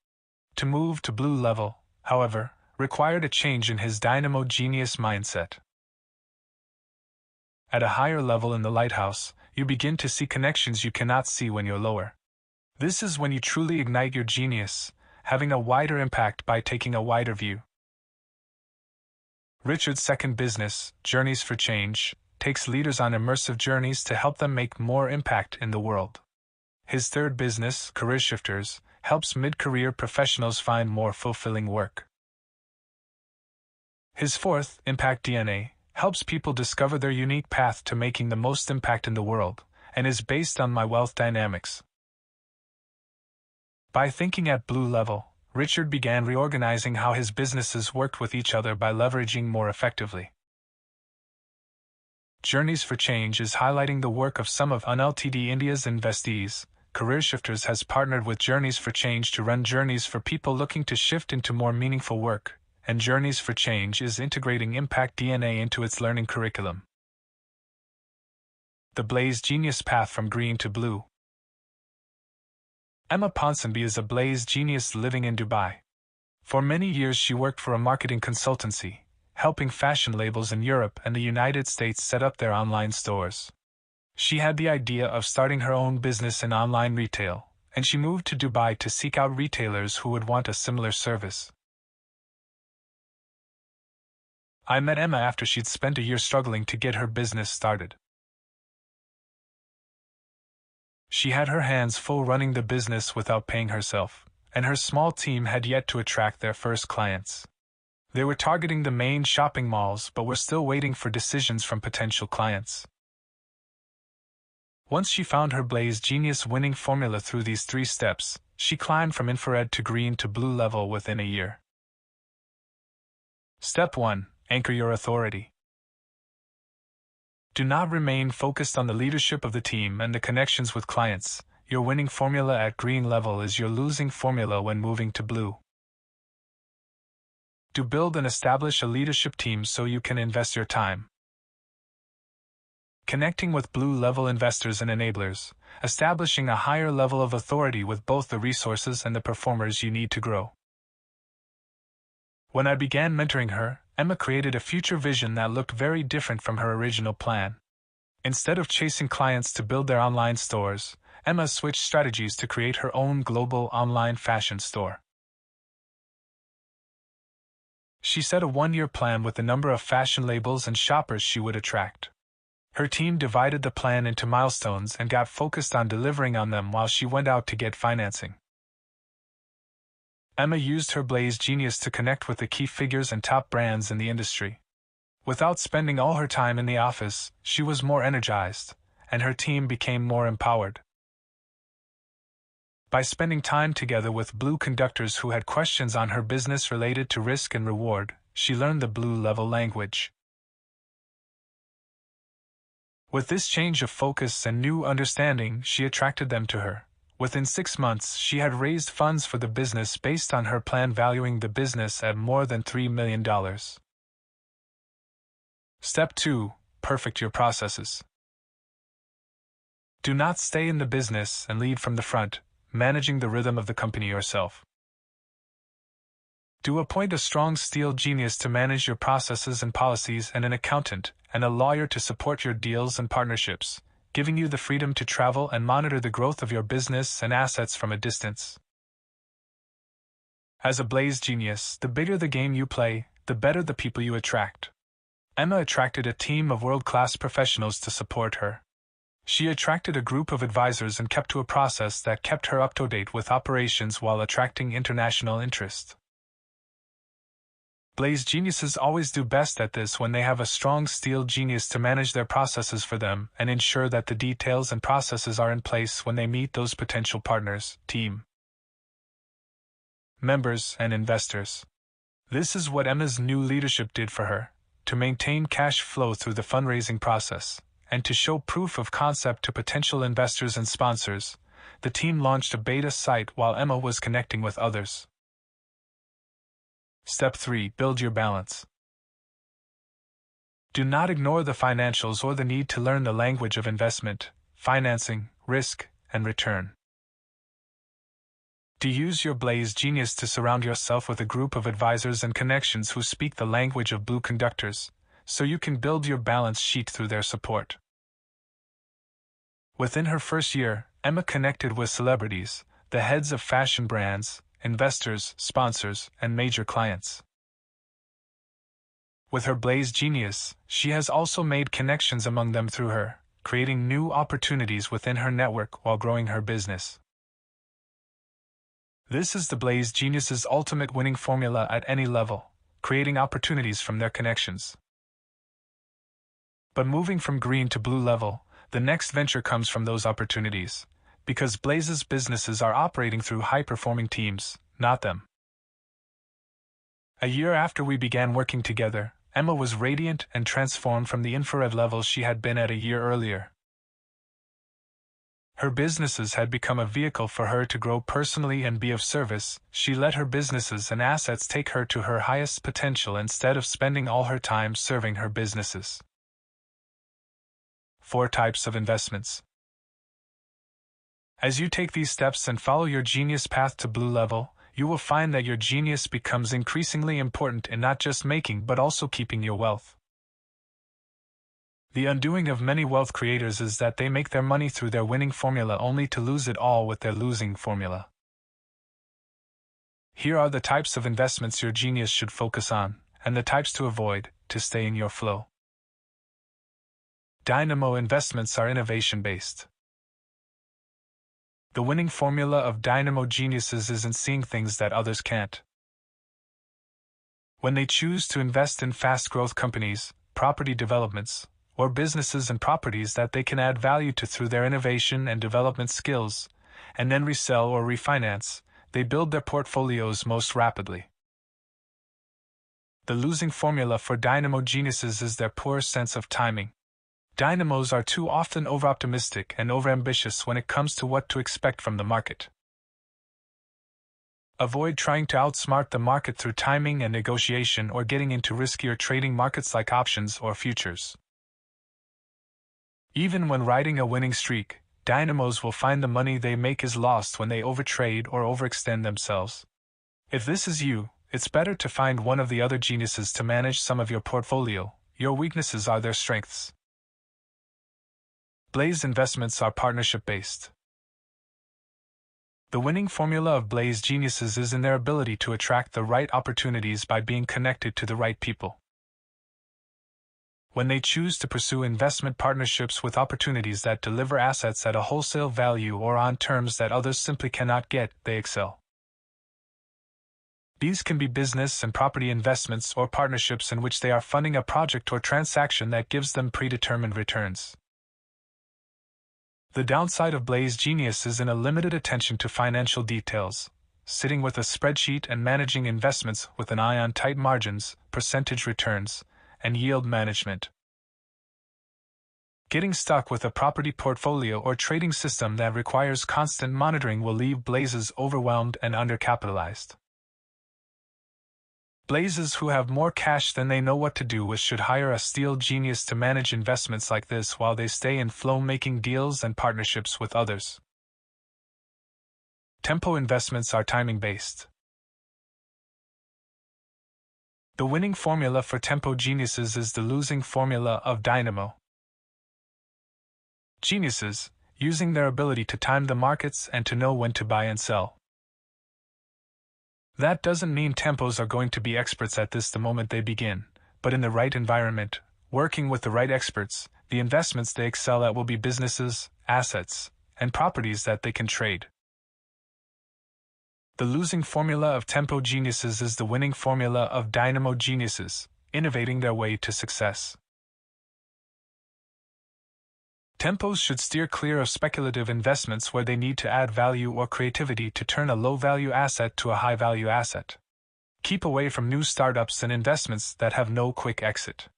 To move to blue level, however, required a change in his dynamo genius mindset. At a higher level in the lighthouse, you begin to see connections you cannot see when you're lower. This is when you truly ignite your genius, having a wider impact by taking a wider view. Richard's second business, Journeys for Change, takes leaders on immersive journeys to help them make more impact in the world. His third business, Career Shifters, helps mid-career professionals find more fulfilling work. His fourth, Impact DNA, helps people discover their unique path to making the most impact in the world, and is based on my wealth dynamics. By thinking at blue level, Richard began reorganizing how his businesses worked with each other by leveraging more effectively. Journeys for Change is highlighting the work of some of UNLTD India's investees. Career Shifters has partnered with Journeys for Change to run journeys for people looking to shift into more meaningful work, and Journeys for Change is integrating Impact DNA into its learning curriculum. The Blaze Genius Path from Green to Blue. Emma Ponsonby is a Blaze genius living in Dubai. For many years she worked for a marketing consultancy, helping fashion labels in Europe and the United States set up their online stores. She had the idea of starting her own business in online retail, and she moved to Dubai to seek out retailers who would want a similar service. I met Emma after she'd spent a year struggling to get her business started. She had her hands full running the business without paying herself, and her small team had yet to attract their first clients. They were targeting the main shopping malls but were still waiting for decisions from potential clients. Once she found her Blaze Genius winning formula through these 3 steps, she climbed from infrared to green to blue level within a year. Step 1. Anchor your authority. Do not remain focused on the leadership of the team and the connections with clients. Your winning formula at green level is your losing formula when moving to blue. To build and establish a leadership team so you can invest your time. Connecting with blue-level investors and enablers, establishing a higher level of authority with both the resources and the performers you need to grow. When I began mentoring her, Emma created a future vision that looked very different from her original plan. Instead of chasing clients to build their online stores, Emma switched strategies to create her own global online fashion store. She set a one-year plan with the number of fashion labels and shoppers she would attract. Her team divided the plan into milestones and got focused on delivering on them while she went out to get financing. Emma used her Blaze genius to connect with the key figures and top brands in the industry. Without spending all her time in the office, she was more energized, and her team became more empowered. By spending time together with blue conductors who had questions on her business related to risk and reward, she learned the blue-level language. With this change of focus and new understanding, she attracted them to her. Within 6 months, she had raised funds for the business based on her plan, valuing the business at more than $3 million. Step 2. Perfect your processes. Do not stay in the business and lead from the front, managing the rhythm of the company yourself. Do appoint a strong steel genius to manage your processes and policies, and an accountant and a lawyer to support your deals and partnerships, giving you the freedom to travel and monitor the growth of your business and assets from a distance. As a Blaze genius, the bigger the game you play, the better the people you attract. Emma attracted a team of world-class professionals to support her. She attracted a group of advisors and kept to a process that kept her up to date with operations while attracting international interest. Blaze geniuses always do best at this when they have a strong steel genius to manage their processes for them and ensure that the details and processes are in place when they meet those potential partners, team members, and investors. This is what Emma's new leadership did for her, to maintain cash flow through the fundraising process, and to show proof of concept to potential investors and sponsors. The team launched a beta site while Emma was connecting with others. Step 3. Build your balance. Do not ignore the financials or the need to learn the language of investment, financing, risk, and return. Do use your Blaze genius to surround yourself with a group of advisors and connections who speak the language of blue conductors, so you can build your balance sheet through their support. Within her first year, Emma connected with celebrities, the heads of fashion brands, investors, sponsors, and major clients. With her Blaze genius, she has also made connections among them through her, creating new opportunities within her network while growing her business. This is the Blaze genius's ultimate winning formula at any level, creating opportunities from their connections. But moving from green to blue level, the next venture comes from those opportunities, because Blaze's businesses are operating through high-performing teams, not them. A year after we began working together, Emma was radiant and transformed from the infrared levels she had been at a year earlier. Her businesses had become a vehicle for her to grow personally and be of service. She let her businesses and assets take her to her highest potential instead of spending all her time serving her businesses. 4 types of investments. As you take these steps and follow your genius path to blue level, you will find that your genius becomes increasingly important in not just making but also keeping your wealth. The undoing of many wealth creators is that they make their money through their winning formula only to lose it all with their losing formula. Here are the types of investments your genius should focus on, and the types to avoid, to stay in your flow. Dynamo investments are innovation-based. The winning formula of dynamo geniuses is in seeing things that others can't. When they choose to invest in fast-growth companies, property developments, or businesses and properties that they can add value to through their innovation and development skills, and then resell or refinance, they build their portfolios most rapidly. The losing formula for dynamo geniuses is their poor sense of timing. Dynamos are too often overoptimistic and overambitious when it comes to what to expect from the market. Avoid trying to outsmart the market through timing and negotiation or getting into riskier trading markets like options or futures. Even when riding a winning streak, dynamos will find the money they make is lost when they overtrade or overextend themselves. If this is you, it's better to find one of the other geniuses to manage some of your portfolio. Your weaknesses are their strengths. Blaze investments are partnership-based. The winning formula of Blaze geniuses is in their ability to attract the right opportunities by being connected to the right people. When they choose to pursue investment partnerships with opportunities that deliver assets at a wholesale value or on terms that others simply cannot get, they excel. These can be business and property investments or partnerships in which they are funding a project or transaction that gives them predetermined returns. The downside of Blaze genius is in a limited attention to financial details, sitting with a spreadsheet and managing investments with an eye on tight margins, percentage returns, and yield management. Getting stuck with a property portfolio or trading system that requires constant monitoring will leave Blazes overwhelmed and undercapitalized. Blazes who have more cash than they know what to do with should hire a steel genius to manage investments like this while they stay in flow making deals and partnerships with others. Tempo investments are timing-based. The winning formula for tempo geniuses is the losing formula of dynamo. Geniuses, using their ability to time the markets and to know when to buy and sell. That doesn't mean tempos are going to be experts at this the moment they begin, but in the right environment, working with the right experts, the investments they excel at will be businesses, assets, and properties that they can trade. The losing formula of tempo geniuses is the winning formula of dynamo geniuses, innovating their way to success. Tempos should steer clear of speculative investments where they need to add value or creativity to turn a low-value asset to a high-value asset. Keep away from new startups and investments that have no quick exit.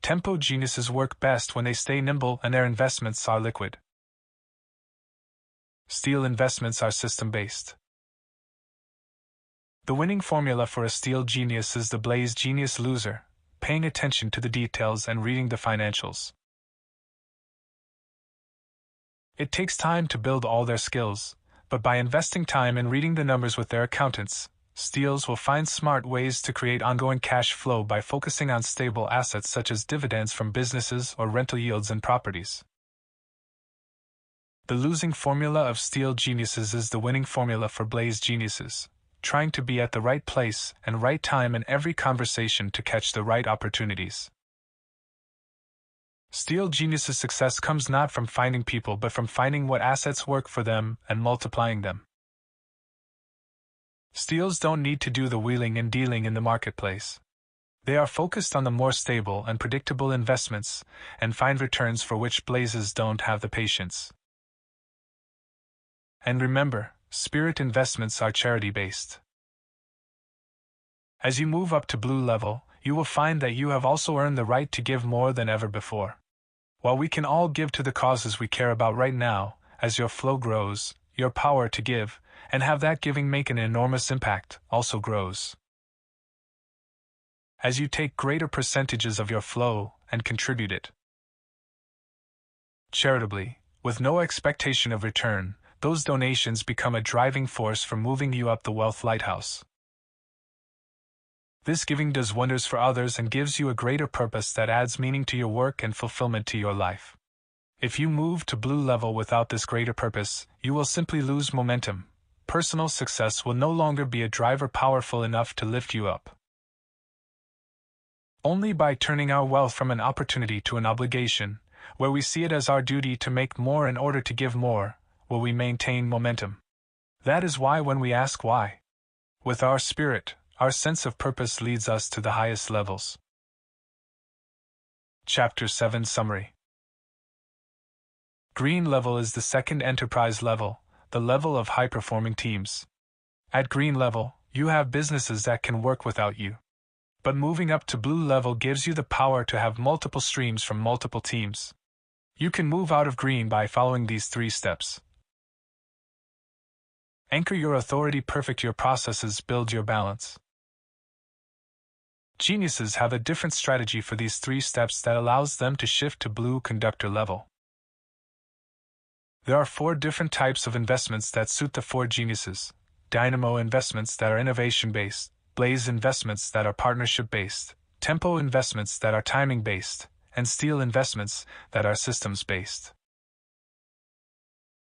Tempo geniuses work best when they stay nimble and their investments are liquid. Steel investments are system-based. The winning formula for a steel genius is the Blaze genius loser, paying attention to the details and reading the financials. It takes time to build all their skills, but by investing time in reading the numbers with their accountants, steels will find smart ways to create ongoing cash flow by focusing on stable assets such as dividends from businesses or rental yields in properties. The losing formula of steel geniuses is the winning formula for Blaze geniuses, trying to be at the right place and right time in every conversation to catch the right opportunities. Steel geniuses' success comes not from finding people but from finding what assets work for them and multiplying them. Steels don't need to do the wheeling and dealing in the marketplace. They are focused on the more stable and predictable investments and find returns for which Blazes don't have the patience. And remember, spirit investments are charity-based. As you move up to blue level, you will find that you have also earned the right to give more than ever before. While we can all give to the causes we care about right now, as your flow grows, your power to give, and have that giving make an enormous impact, also grows. As you take greater percentages of your flow and contribute it charitably, with no expectation of return, those donations become a driving force for moving you up the wealth lighthouse. This giving does wonders for others and gives you a greater purpose that adds meaning to your work and fulfillment to your life. If you move to blue level without this greater purpose, you will simply lose momentum. Personal success will no longer be a driver powerful enough to lift you up. Only by turning our wealth from an opportunity to an obligation, where we see it as our duty to make more in order to give more, will we maintain momentum. That is why when we ask why, with our spirit, our sense of purpose leads us to the highest levels. Chapter 7 Summary. Green level is the second enterprise level, the level of high-performing teams. At green level, you have businesses that can work without you. But moving up to blue level gives you the power to have multiple streams from multiple teams. You can move out of green by following these 3 steps. Anchor your authority, perfect your processes, build your balance. Geniuses have a different strategy for these 3 steps that allows them to shift to blue conductor level. There are 4 different types of investments that suit the 4 geniuses: Dynamo investments that are innovation-based, Blaze investments that are partnership-based, Tempo investments that are timing-based, and Steel investments that are systems-based.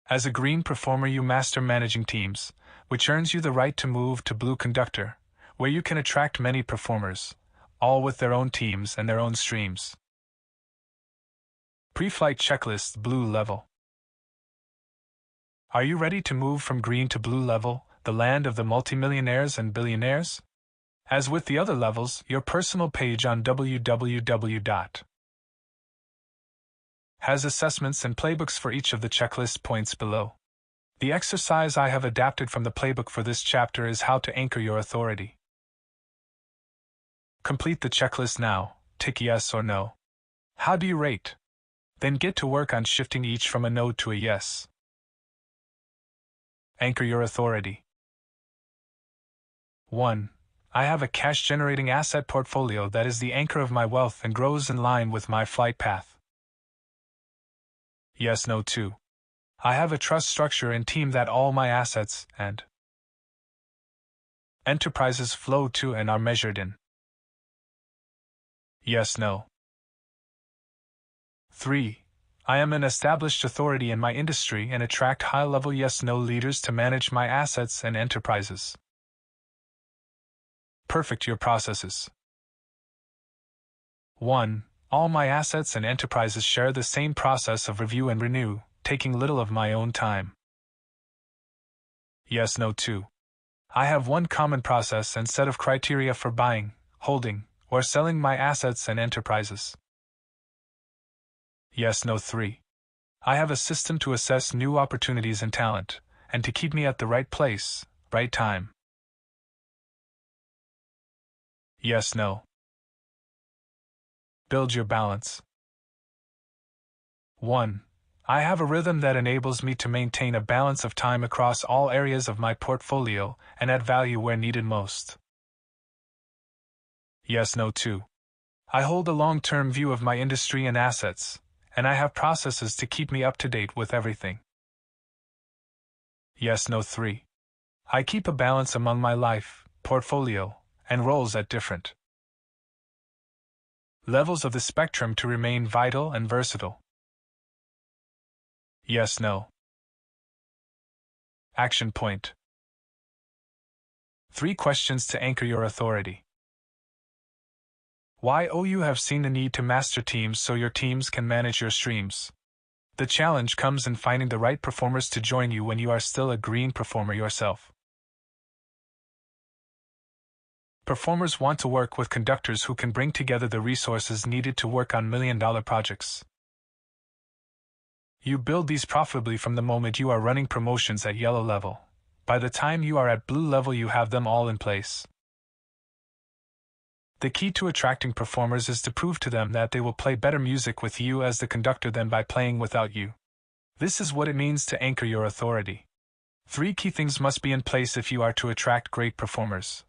As a green performer, you master managing teams, which earns you the right to move to blue conductor, where you can attract many performers, all with their own teams and their own streams. Pre-flight checklist: blue level. Are you ready to move from green to blue level, the land of the multimillionaires and billionaires? As with the other levels, your personal page on www. has assessments and playbooks for each of the checklist points below. The exercise I have adapted from the playbook for this chapter is how to anchor your authority. Complete the checklist now, tick yes or no. How do you rate? Then get to work on shifting each from a no to a yes. Anchor your authority. 1. I have a cash-generating asset portfolio that is the anchor of my wealth and grows in line with my flight path. Yes, no. 2. I have a trust structure and team that all my assets and enterprises flow to and are measured in. Yes, no. 3. I am an established authority in my industry and attract high-level yes-no leaders to manage my assets and enterprises. Perfect your processes. 1. All my assets and enterprises share the same process of review and renew, taking little of my own time. Yes, no. 2. I have one common process and set of criteria for buying, holding, or selling my assets and enterprises. Yes, no. 3. I have a system to assess new opportunities and talent, and to keep me at the right place, right time. Yes, no. Build your balance. 1. I have a rhythm that enables me to maintain a balance of time across all areas of my portfolio and add value where needed most. Yes, no. 2. I hold a long-term view of my industry and assets, and I have processes to keep me up to date with everything. Yes, no. 3. I keep a balance among my life, portfolio, and roles at different levels of the spectrum to remain vital and versatile. Yes, no. Action point. 3 questions to anchor your authority. Why? You have seen the need to master teams so your teams can manage your streams. The challenge comes in finding the right performers to join you when you are still a green performer yourself. Performers want to work with conductors who can bring together the resources needed to work on million-dollar projects. You build these profitably from the moment you are running promotions at yellow level. By the time you are at blue level, you have them all in place. The key to attracting performers is to prove to them that they will play better music with you as the conductor than by playing without you. This is what it means to anchor your authority. 3 key things must be in place if you are to attract great performers.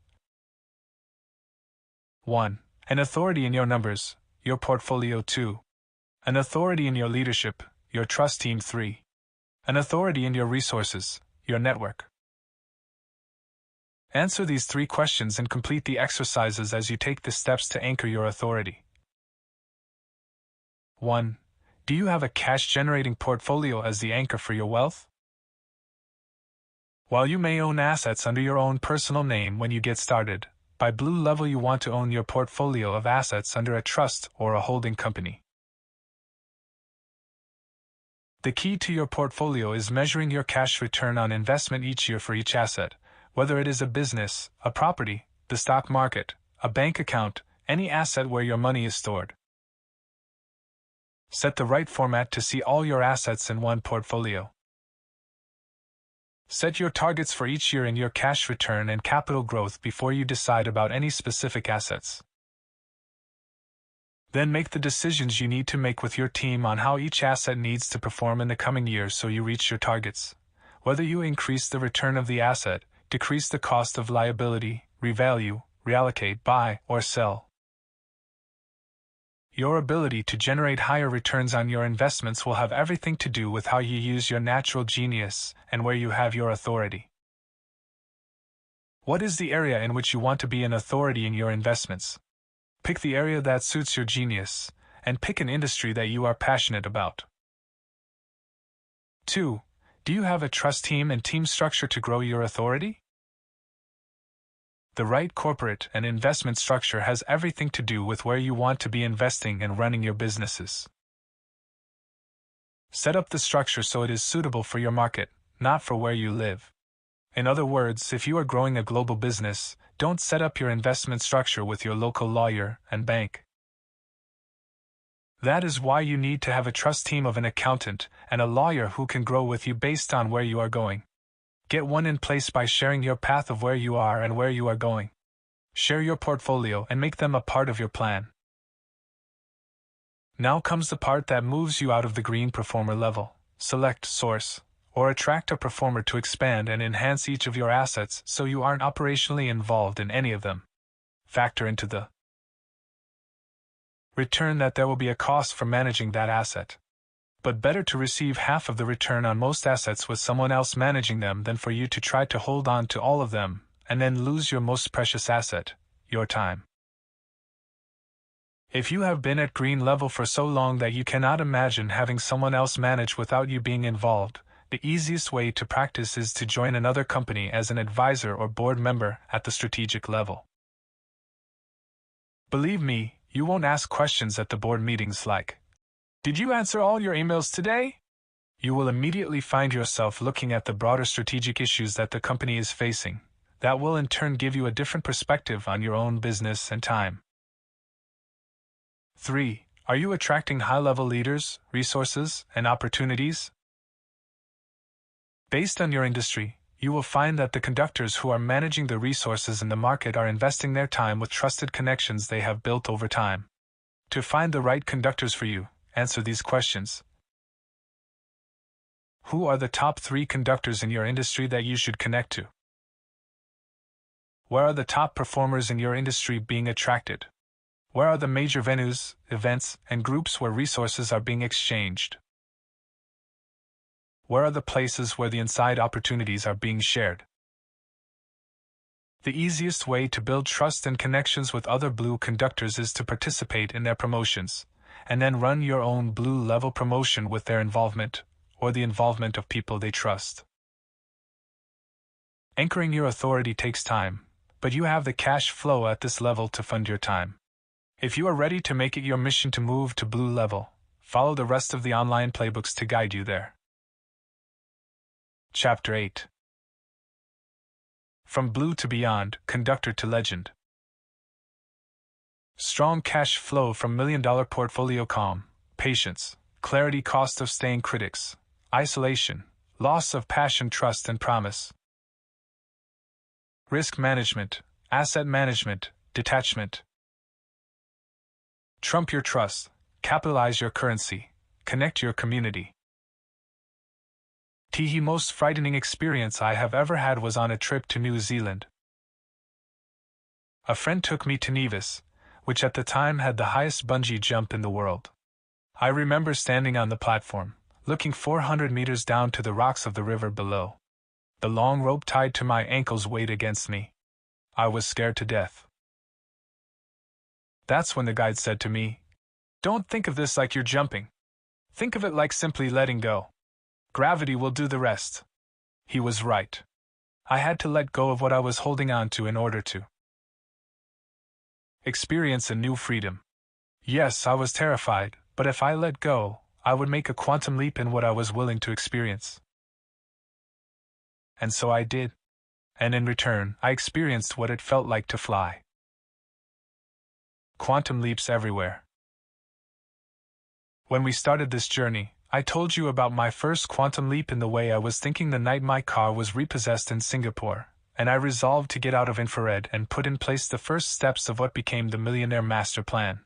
1. An authority in your numbers, your portfolio. 2. An authority in your leadership, your trust team. 3. An authority in your resources, your network. Answer these 3 questions and complete the exercises as you take the steps to anchor your authority. 1. Do you have a cash-generating portfolio as the anchor for your wealth? While you may own assets under your own personal name when you get started, by blue level you want to own your portfolio of assets under a trust or a holding company. The key to your portfolio is measuring your cash return on investment each year for each asset, whether it is a business, a property, the stock market, a bank account, any asset where your money is stored. Set the right format to see all your assets in one portfolio. Set your targets for each year in your cash return and capital growth before you decide about any specific assets. Then make the decisions you need to make with your team on how each asset needs to perform in the coming years so you reach your targets. Whether you increase the return of the asset, decrease the cost of liability, revalue, reallocate, buy, or sell. Your ability to generate higher returns on your investments will have everything to do with how you use your natural genius and where you have your authority. What is the area in which you want to be an authority in your investments? Pick the area that suits your genius, and pick an industry that you are passionate about. 2. Do you have a trust team and team structure to grow your authority? The right corporate and investment structure has everything to do with where you want to be investing and running your businesses. Set up the structure so it is suitable for your market, not for where you live. In other words, if you are growing a global business, don't set up your investment structure with your local lawyer and bank. That is why you need to have a trust team of an accountant and a lawyer who can grow with you based on where you are going. Get one in place by sharing your path of where you are and where you are going. Share your portfolio and make them a part of your plan. Now comes the part that moves you out of the green performer level. Select, source, or attract a performer to expand and enhance each of your assets so you aren't operationally involved in any of them. Factor into the return that there will be a cost for managing that asset. But better to receive half of the return on most assets with someone else managing them than for you to try to hold on to all of them and then lose your most precious asset, your time. If you have been at green level for so long that you cannot imagine having someone else manage without you being involved, the easiest way to practice is to join another company as an advisor or board member at the strategic level. Believe me, you won't ask questions at the board meetings like, "Did you answer all your emails today?" You will immediately find yourself looking at the broader strategic issues that the company is facing. That will in turn give you a different perspective on your own business and time. 3. Are you attracting high-level leaders, resources, and opportunities? Based on your industry, you will find that the conductors who are managing the resources in the market are investing their time with trusted connections they have built over time. To find the right conductors for you, answer these questions. Who are the top 3 conductors in your industry that you should connect to? Where are the top performers in your industry being attracted? Where are the major venues, events, and groups where resources are being exchanged? Where are the places where the inside opportunities are being shared? The easiest way to build trust and connections with other blue conductors is to participate in their promotions, and then run your own blue-level promotion with their involvement, or the involvement of people they trust. Anchoring your authority takes time, but you have the cash flow at this level to fund your time. If you are ready to make it your mission to move to blue level, follow the rest of the online playbooks to guide you there. Chapter 8. From Blue to Beyond, Conductor to Legend. Strong cash flow from $1 million portfolio. Calm, patience, clarity. Cost of staying. Critics, isolation, loss of passion. Trust and promise. Risk management, asset management, detachment. Trump your trust, capitalize your currency, connect your community. The most frightening experience I have ever had was on a trip to New Zealand. A friend took me to Nevis, which at the time had the highest bungee jump in the world. I remember standing on the platform, looking 400 meters down to the rocks of the river below. The long rope tied to my ankles weighed against me. I was scared to death. That's when the guide said to me, "Don't think of this like you're jumping. Think of it like simply letting go. Gravity will do the rest." He was right. I had to let go of what I was holding on to in order to experience a new freedom. Yes, I was terrified, but if I let go, I would make a quantum leap in what I was willing to experience. And so I did. And in return, I experienced what it felt like to fly. Quantum leaps everywhere. When we started this journey, I told you about my first quantum leap in the way I was thinking the night my car was repossessed in Singapore, and I resolved to get out of infrared and put in place the first steps of what became the Millionaire Master Plan.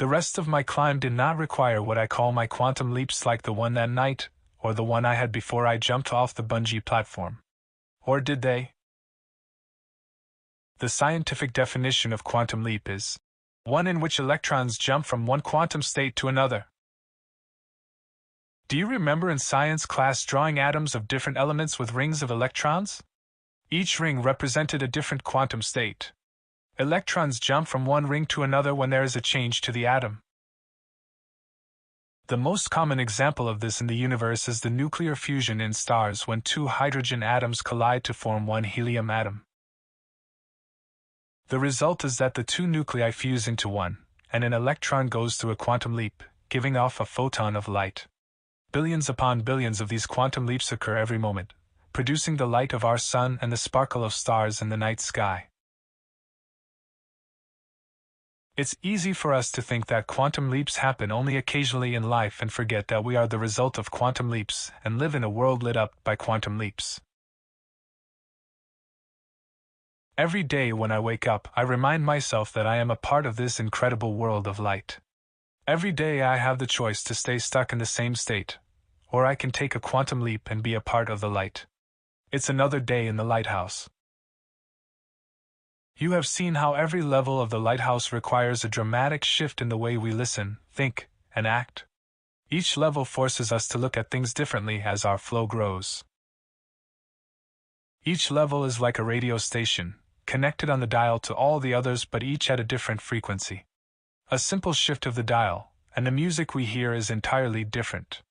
The rest of my climb did not require what I call my quantum leaps like the one that night, or the one I had before I jumped off the bungee platform. Or did they? The scientific definition of quantum leap is one in which electrons jump from one quantum state to another. Do you remember in science class drawing atoms of different elements with rings of electrons? Each ring represented a different quantum state. Electrons jump from one ring to another when there is a change to the atom. The most common example of this in the universe is the nuclear fusion in stars when two hydrogen atoms collide to form one helium atom. The result is that the two nuclei fuse into one, and an electron goes through a quantum leap, giving off a photon of light. Billions upon billions of these quantum leaps occur every moment, producing the light of our sun and the sparkle of stars in the night sky. It's easy for us to think that quantum leaps happen only occasionally in life and forget that we are the result of quantum leaps and live in a world lit up by quantum leaps. Every day when I wake up, I remind myself that I am a part of this incredible world of light. Every day I have the choice to stay stuck in the same state, or I can take a quantum leap and be a part of the light. It's another day in the lighthouse. You have seen how every level of the lighthouse requires a dramatic shift in the way we listen, think, and act. Each level forces us to look at things differently as our flow grows. Each level is like a radio station, connected on the dial to all the others but each at a different frequency. A simple shift of the dial, and the music we hear is entirely different.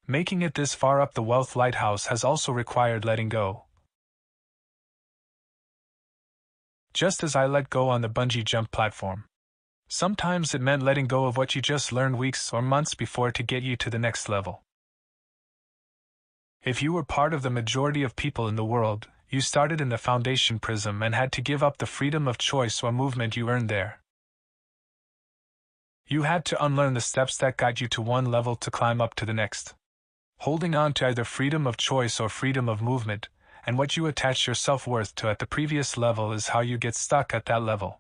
Making it this far up the wealth lighthouse has also required letting go. Just as I let go on the bungee jump platform. Sometimes it meant letting go of what you just learned weeks or months before to get you to the next level. If you were part of the majority of people in the world, you started in the foundation prism and had to give up the freedom of choice or movement you earned there. You had to unlearn the steps that got you to one level to climb up to the next. Holding on to either freedom of choice or freedom of movement, and what you attach your self-worth to at the previous level is how you get stuck at that level.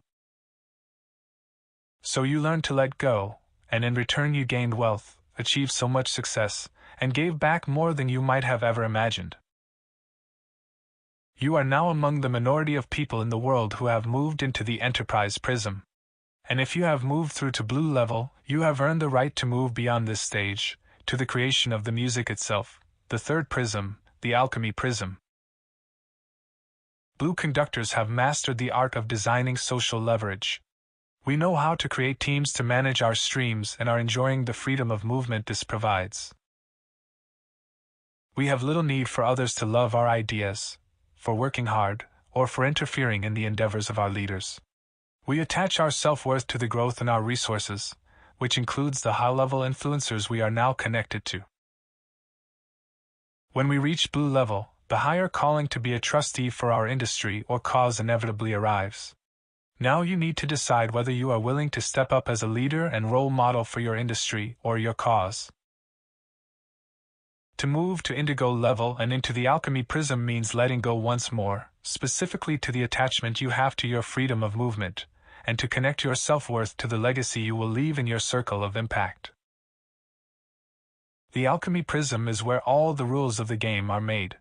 So you learned to let go, and in return you gained wealth, achieved so much success, and gave back more than you might have ever imagined. You are now among the minority of people in the world who have moved into the enterprise prism. And if you have moved through to blue level, you have earned the right to move beyond this stage, to the creation of the music itself, the third prism, the alchemy prism. Blue conductors have mastered the art of designing social leverage. We know how to create teams to manage our streams and are enjoying the freedom of movement this provides. We have little need for others to love our ideas, for working hard, or for interfering in the endeavors of our leaders. We attach our self-worth to the growth in our resources, which includes the high-level influencers we are now connected to. When we reach blue level, the higher calling to be a trustee for our industry or cause inevitably arrives. Now you need to decide whether you are willing to step up as a leader and role model for your industry or your cause. To move to indigo level and into the alchemy prism means letting go once more, specifically to the attachment you have to your freedom of movement, and to connect your self-worth to the legacy you will leave in your circle of impact. The alchemy prism is where all the rules of the game are made.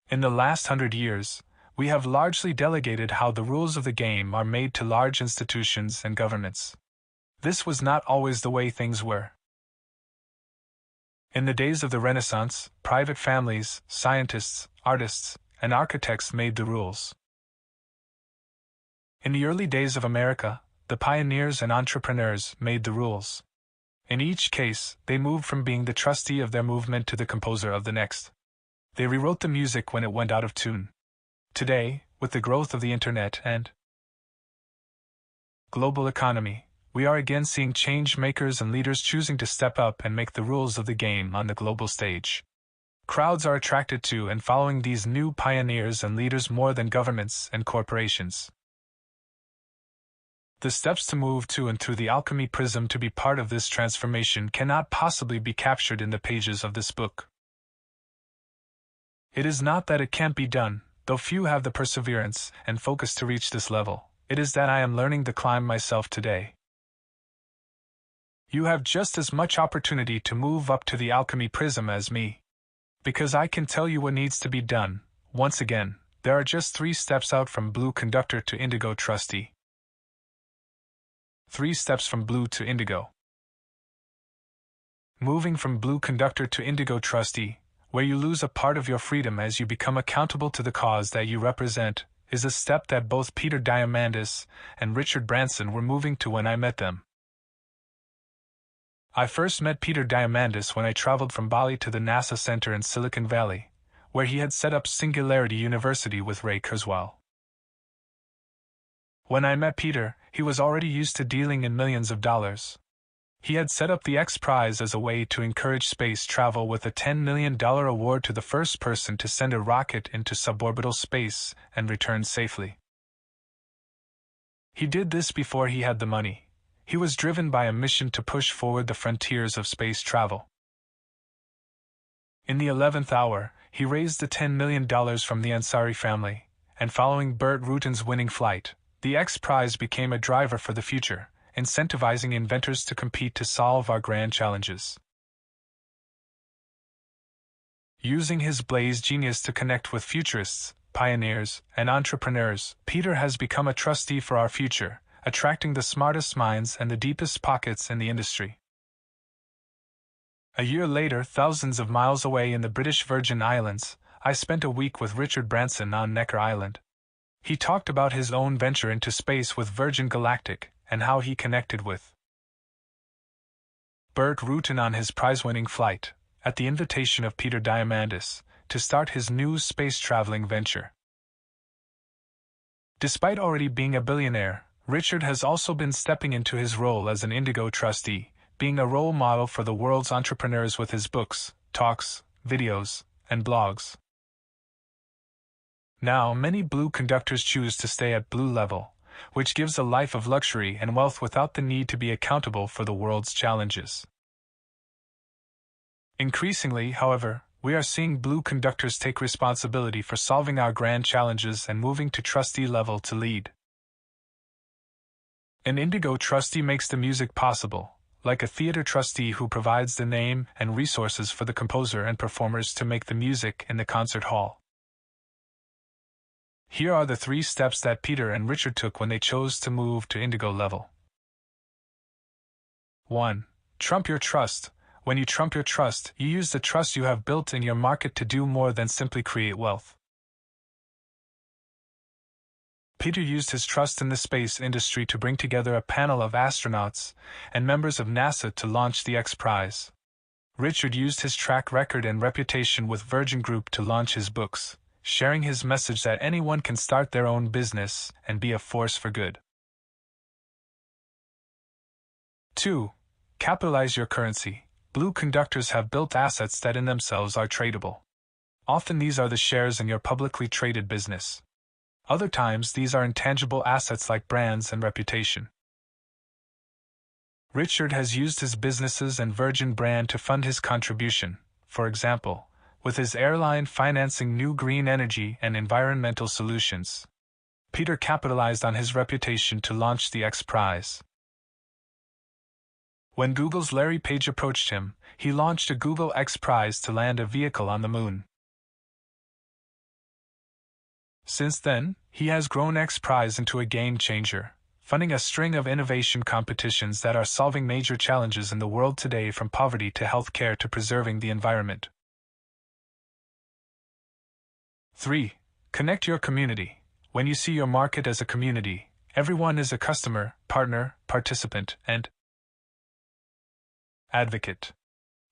In the last 100 years, we have largely delegated how the rules of the game are made to large institutions and governments. This was not always the way things were. In the days of the Renaissance, private families, scientists, artists, and architects made the rules. In the early days of America, the pioneers and entrepreneurs made the rules. In each case, they moved from being the trustee of their movement to the composer of the next. They rewrote the music when it went out of tune. Today, with the growth of the internet and global economy, we are again seeing change makers and leaders choosing to step up and make the rules of the game on the global stage. Crowds are attracted to and following these new pioneers and leaders more than governments and corporations. The steps to move to and through the alchemy prism to be part of this transformation cannot possibly be captured in the pages of this book. It is not that it can't be done, though few have the perseverance and focus to reach this level. It is that I am learning the climb myself today. You have just as much opportunity to move up to the alchemy prism as me. Because I can tell you what needs to be done. Once again, there are just 3 steps out from blue conductor to indigo trustee. 3 steps from blue to indigo. Moving from blue conductor to indigo trustee, where you lose a part of your freedom as you become accountable to the cause that you represent, is a step that both Peter Diamandis and Richard Branson were moving to when I met them. I first met Peter Diamandis when I traveled from Bali to the NASA Center in Silicon Valley, where he had set up Singularity University with Ray Kurzweil. When I met Peter, he was already used to dealing in millions of dollars. He had set up the X Prize as a way to encourage space travel with a $10 million award to the first person to send a rocket into suborbital space and return safely. He did this before he had the money. He was driven by a mission to push forward the frontiers of space travel. In the 11th hour, he raised the $10 million from the Ansari family, and following Burt Rutan's winning flight, the X Prize became a driver for the future, incentivizing inventors to compete to solve our grand challenges. Using his Blaze genius to connect with futurists, pioneers, and entrepreneurs, Peter has become a trustee for our future, attracting the smartest minds and the deepest pockets in the industry. A year later, thousands of miles away in the British Virgin Islands, I spent a week with Richard Branson on Necker Island. He talked about his own venture into space with Virgin Galactic, and how he connected with Burt Rutan on his prize-winning flight, at the invitation of Peter Diamandis, to start his new space-traveling venture. Despite already being a billionaire, Richard has also been stepping into his role as an Indigo trustee, being a role model for the world's entrepreneurs with his books, talks, videos, and blogs. Now, many blue conductors choose to stay at blue level, which gives a life of luxury and wealth without the need to be accountable for the world's challenges. Increasingly, however, we are seeing blue conductors take responsibility for solving our grand challenges and moving to trustee level to lead. An Indigo trustee makes the music possible, like a theater trustee who provides the name and resources for the composer and performers to make the music in the concert hall. Here are the 3 steps that Peter and Richard took when they chose to move to Indigo level. 1. Trump your trust. When you trump your trust, you use the trust you have built in your market to do more than simply create wealth. Peter used his trust in the space industry to bring together a panel of astronauts and members of NASA to launch the X Prize. Richard used his track record and reputation with Virgin Group to launch his books, sharing his message that anyone can start their own business and be a force for good. 2. Capitalize your currency. Blue conductors have built assets that in themselves are tradable. Often these are the shares in your publicly traded business. Other times these are intangible assets like brands and reputation. Richard has used his businesses and Virgin brand to fund his contribution, for example, with his airline financing new green energy and environmental solutions. Peter capitalized on his reputation to launch the X Prize. When Google's Larry Page approached him, he launched a Google X Prize to land a vehicle on the moon. Since then, he has grown X Prize into a game changer, funding a string of innovation competitions that are solving major challenges in the world today, from poverty to healthcare to preserving the environment. 3. Connect your community. When you see your market as a community, everyone is a customer, partner, participant, and advocate.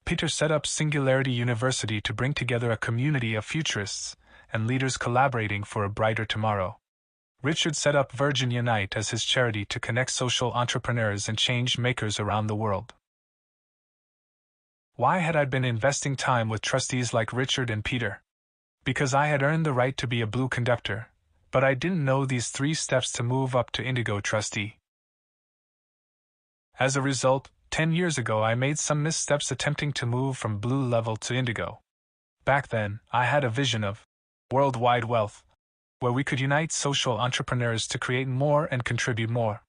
Peter set up Singularity University to bring together a community of futurists and leaders collaborating for a brighter tomorrow. Richard set up Virgin Unite as his charity to connect social entrepreneurs and change makers around the world. Why had I been investing time with trustees like Richard and Peter? Because I had earned the right to be a blue conductor, but I didn't know these 3 steps to move up to Indigo trustee. As a result, 10 years ago I made some missteps attempting to move from blue level to Indigo. Back then, I had a vision of worldwide wealth, where we could unite social entrepreneurs to create more and contribute more.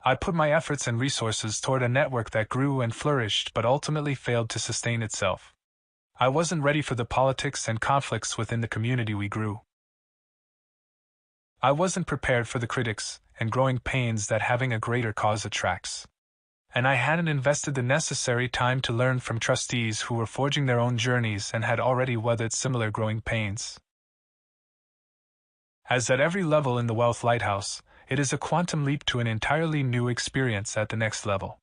I put my efforts and resources toward a network that grew and flourished but ultimately failed to sustain itself. I wasn't ready for the politics and conflicts within the community we grew. I wasn't prepared for the critics and growing pains that having a greater cause attracts. And I hadn't invested the necessary time to learn from trustees who were forging their own journeys and had already weathered similar growing pains. As at every level in the Wealth Lighthouse, it is a quantum leap to an entirely new experience at the next level.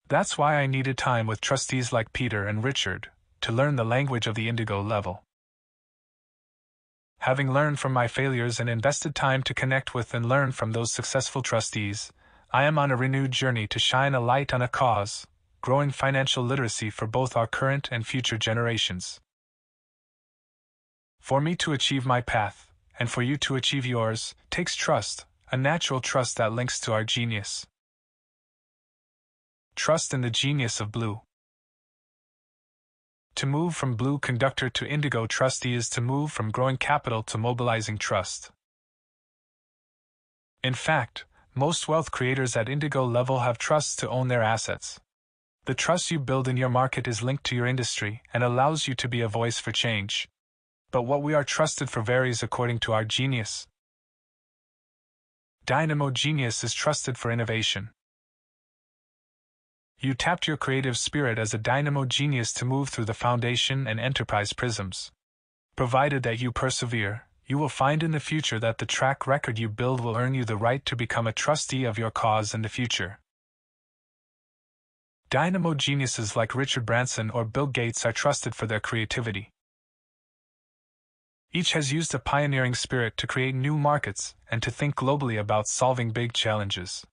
That's why I needed time with trustees like Peter and Richard to learn the language of the indigo level. Having learned from my failures and invested time to connect with and learn from those successful trustees, I am on a renewed journey to shine a light on a cause, growing financial literacy for both our current and future generations. For me to achieve my path, and for you to achieve yours, takes trust, a natural trust that links to our genius. Trust in the genius of blue. To move from blue conductor to indigo trustee is to move from growing capital to mobilizing trust. In fact, most wealth creators at indigo level have trusts to own their assets. The trust you build in your market is linked to your industry and allows you to be a voice for change. But what we are trusted for varies according to our genius. Dynamo Genius is trusted for innovation. You tapped your creative spirit as a dynamo genius to move through the foundation and enterprise prisms. Provided that you persevere, you will find in the future that the track record you build will earn you the right to become a trustee of your cause in the future. Dynamo geniuses like Richard Branson or Bill Gates are trusted for their creativity. Each has used a pioneering spirit to create new markets and to think globally about solving big challenges.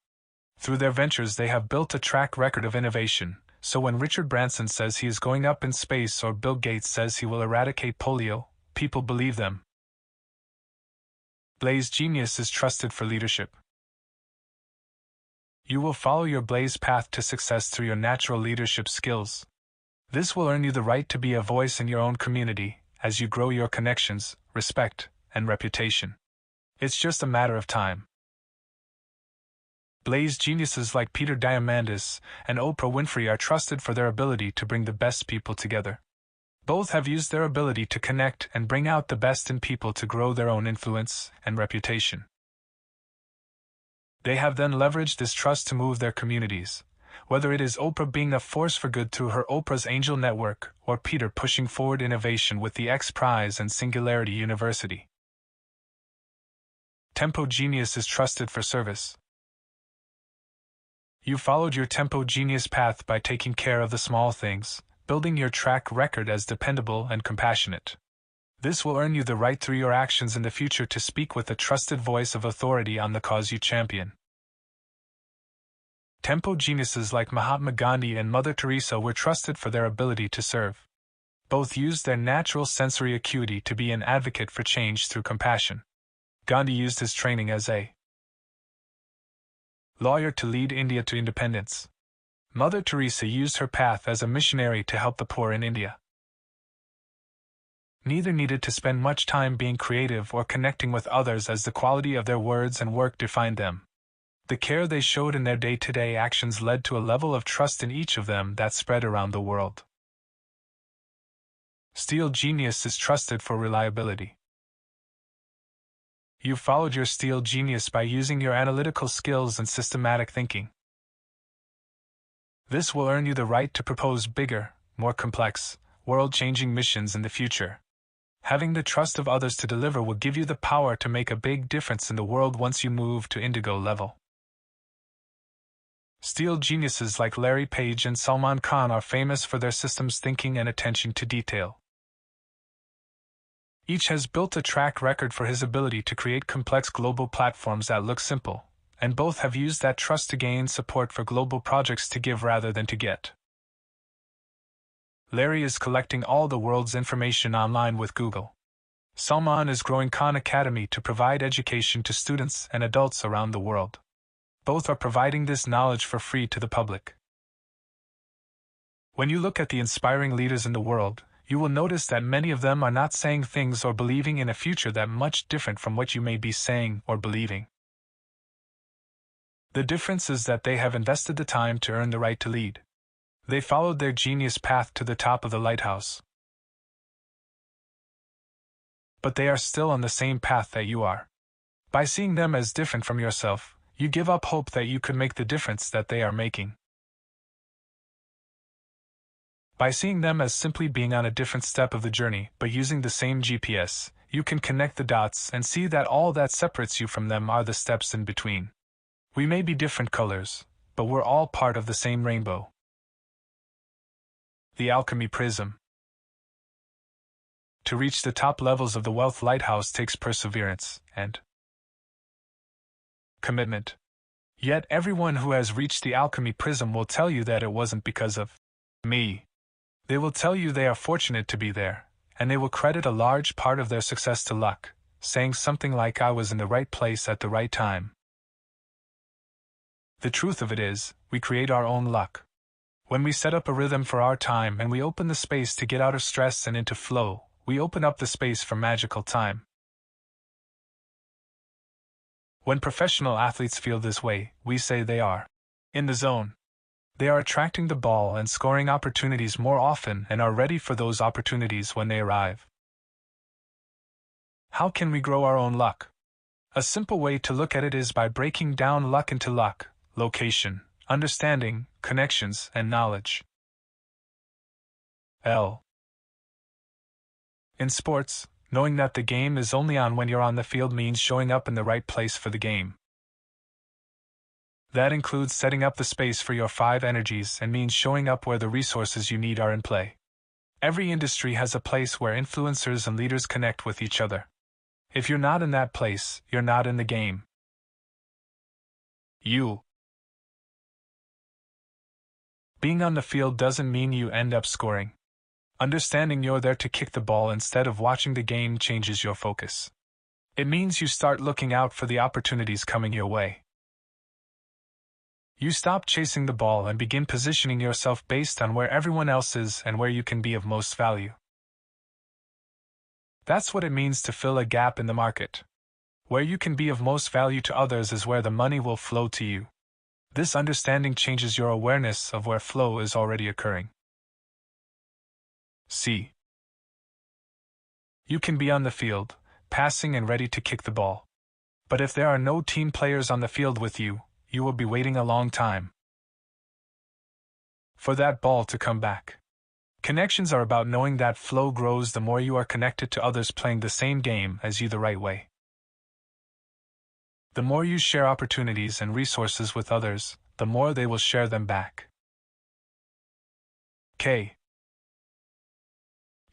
Through their ventures they have built a track record of innovation, so when Richard Branson says he is going up in space or Bill Gates says he will eradicate polio, people believe them. Blaze Genius is trusted for leadership. You will follow your Blaze path to success through your natural leadership skills. This will earn you the right to be a voice in your own community, as you grow your connections, respect, and reputation. It's just a matter of time. Blaze geniuses like Peter Diamandis and Oprah Winfrey are trusted for their ability to bring the best people together. Both have used their ability to connect and bring out the best in people to grow their own influence and reputation. They have then leveraged this trust to move their communities, whether it is Oprah being a force for good through her Oprah's Angel Network or Peter pushing forward innovation with the X Prize and Singularity University. Tempo Genius is trusted for service. You followed your Tempo Genius path by taking care of the small things, building your track record as dependable and compassionate. This will earn you the right through your actions in the future to speak with a trusted voice of authority on the cause you champion. Tempo geniuses like Mahatma Gandhi and Mother Teresa were trusted for their ability to serve. Both used their natural sensory acuity to be an advocate for change through compassion. Gandhi used his training as a lawyer to lead India to independence. Mother Teresa used her path as a missionary to help the poor in India. Neither needed to spend much time being creative or connecting with others as the quality of their words and work defined them. The care they showed in their day-to-day actions led to a level of trust in each of them that spread around the world. Steel Genius is trusted for reliability. You followed your Steel Genius by using your analytical skills and systematic thinking. This will earn you the right to propose bigger, more complex, world-changing missions in the future. Having the trust of others to deliver will give you the power to make a big difference in the world once you move to indigo level. Steel geniuses like Larry Page and Salman Khan are famous for their systems thinking and attention to detail. Each has built a track record for his ability to create complex global platforms that look simple, and both have used that trust to gain support for global projects to give rather than to get. Larry is collecting all the world's information online with Google. Salman is growing Khan Academy to provide education to students and adults around the world. Both are providing this knowledge for free to the public. When you look at the inspiring leaders in the world, you will notice that many of them are not saying things or believing in a future that much different from what you may be saying or believing. The difference is that they have invested the time to earn the right to lead. They followed their genius path to the top of the lighthouse. But they are still on the same path that you are. By seeing them as different from yourself, you give up hope that you could make the difference that they are making. By seeing them as simply being on a different step of the journey but using the same GPS, you can connect the dots and see that all that separates you from them are the steps in between. We may be different colors, but we're all part of the same rainbow. The Alchemy Prism. To reach the top levels of the Wealth Lighthouse takes perseverance and commitment. Yet everyone who has reached the Alchemy Prism will tell you that it wasn't because of me. They will tell you they are fortunate to be there, and they will credit a large part of their success to luck, saying something like, "I was in the right place at the right time." The truth of it is, we create our own luck. When we set up a rhythm for our time and we open the space to get out of stress and into flow, we open up the space for magical time. When professional athletes feel this way, we say they are in the zone. They are attracting the ball and scoring opportunities more often and are ready for those opportunities when they arrive. How can we grow our own luck? A simple way to look at it is by breaking down luck into luck, location, understanding, connections, and knowledge. L. In sports, knowing that the game is only on when you're on the field means showing up in the right place for the game. That includes setting up the space for your 5 energies and means showing up where the resources you need are in play. Every industry has a place where influencers and leaders connect with each other. If you're not in that place, you're not in the game. Being on the field doesn't mean you end up scoring. Understanding you're there to kick the ball instead of watching the game changes your focus. It means you start looking out for the opportunities coming your way. You stop chasing the ball and begin positioning yourself based on where everyone else is and where you can be of most value. That's what it means to fill a gap in the market. Where you can be of most value to others is where the money will flow to you. This understanding changes your awareness of where flow is already occurring. C. You can be on the field, passing and ready to kick the ball. But if there are no team players on the field with you, you will be waiting a long time for that ball to come back. Connections are about knowing that flow grows the more you are connected to others playing the same game as you the right way. The more you share opportunities and resources with others, the more they will share them back. K.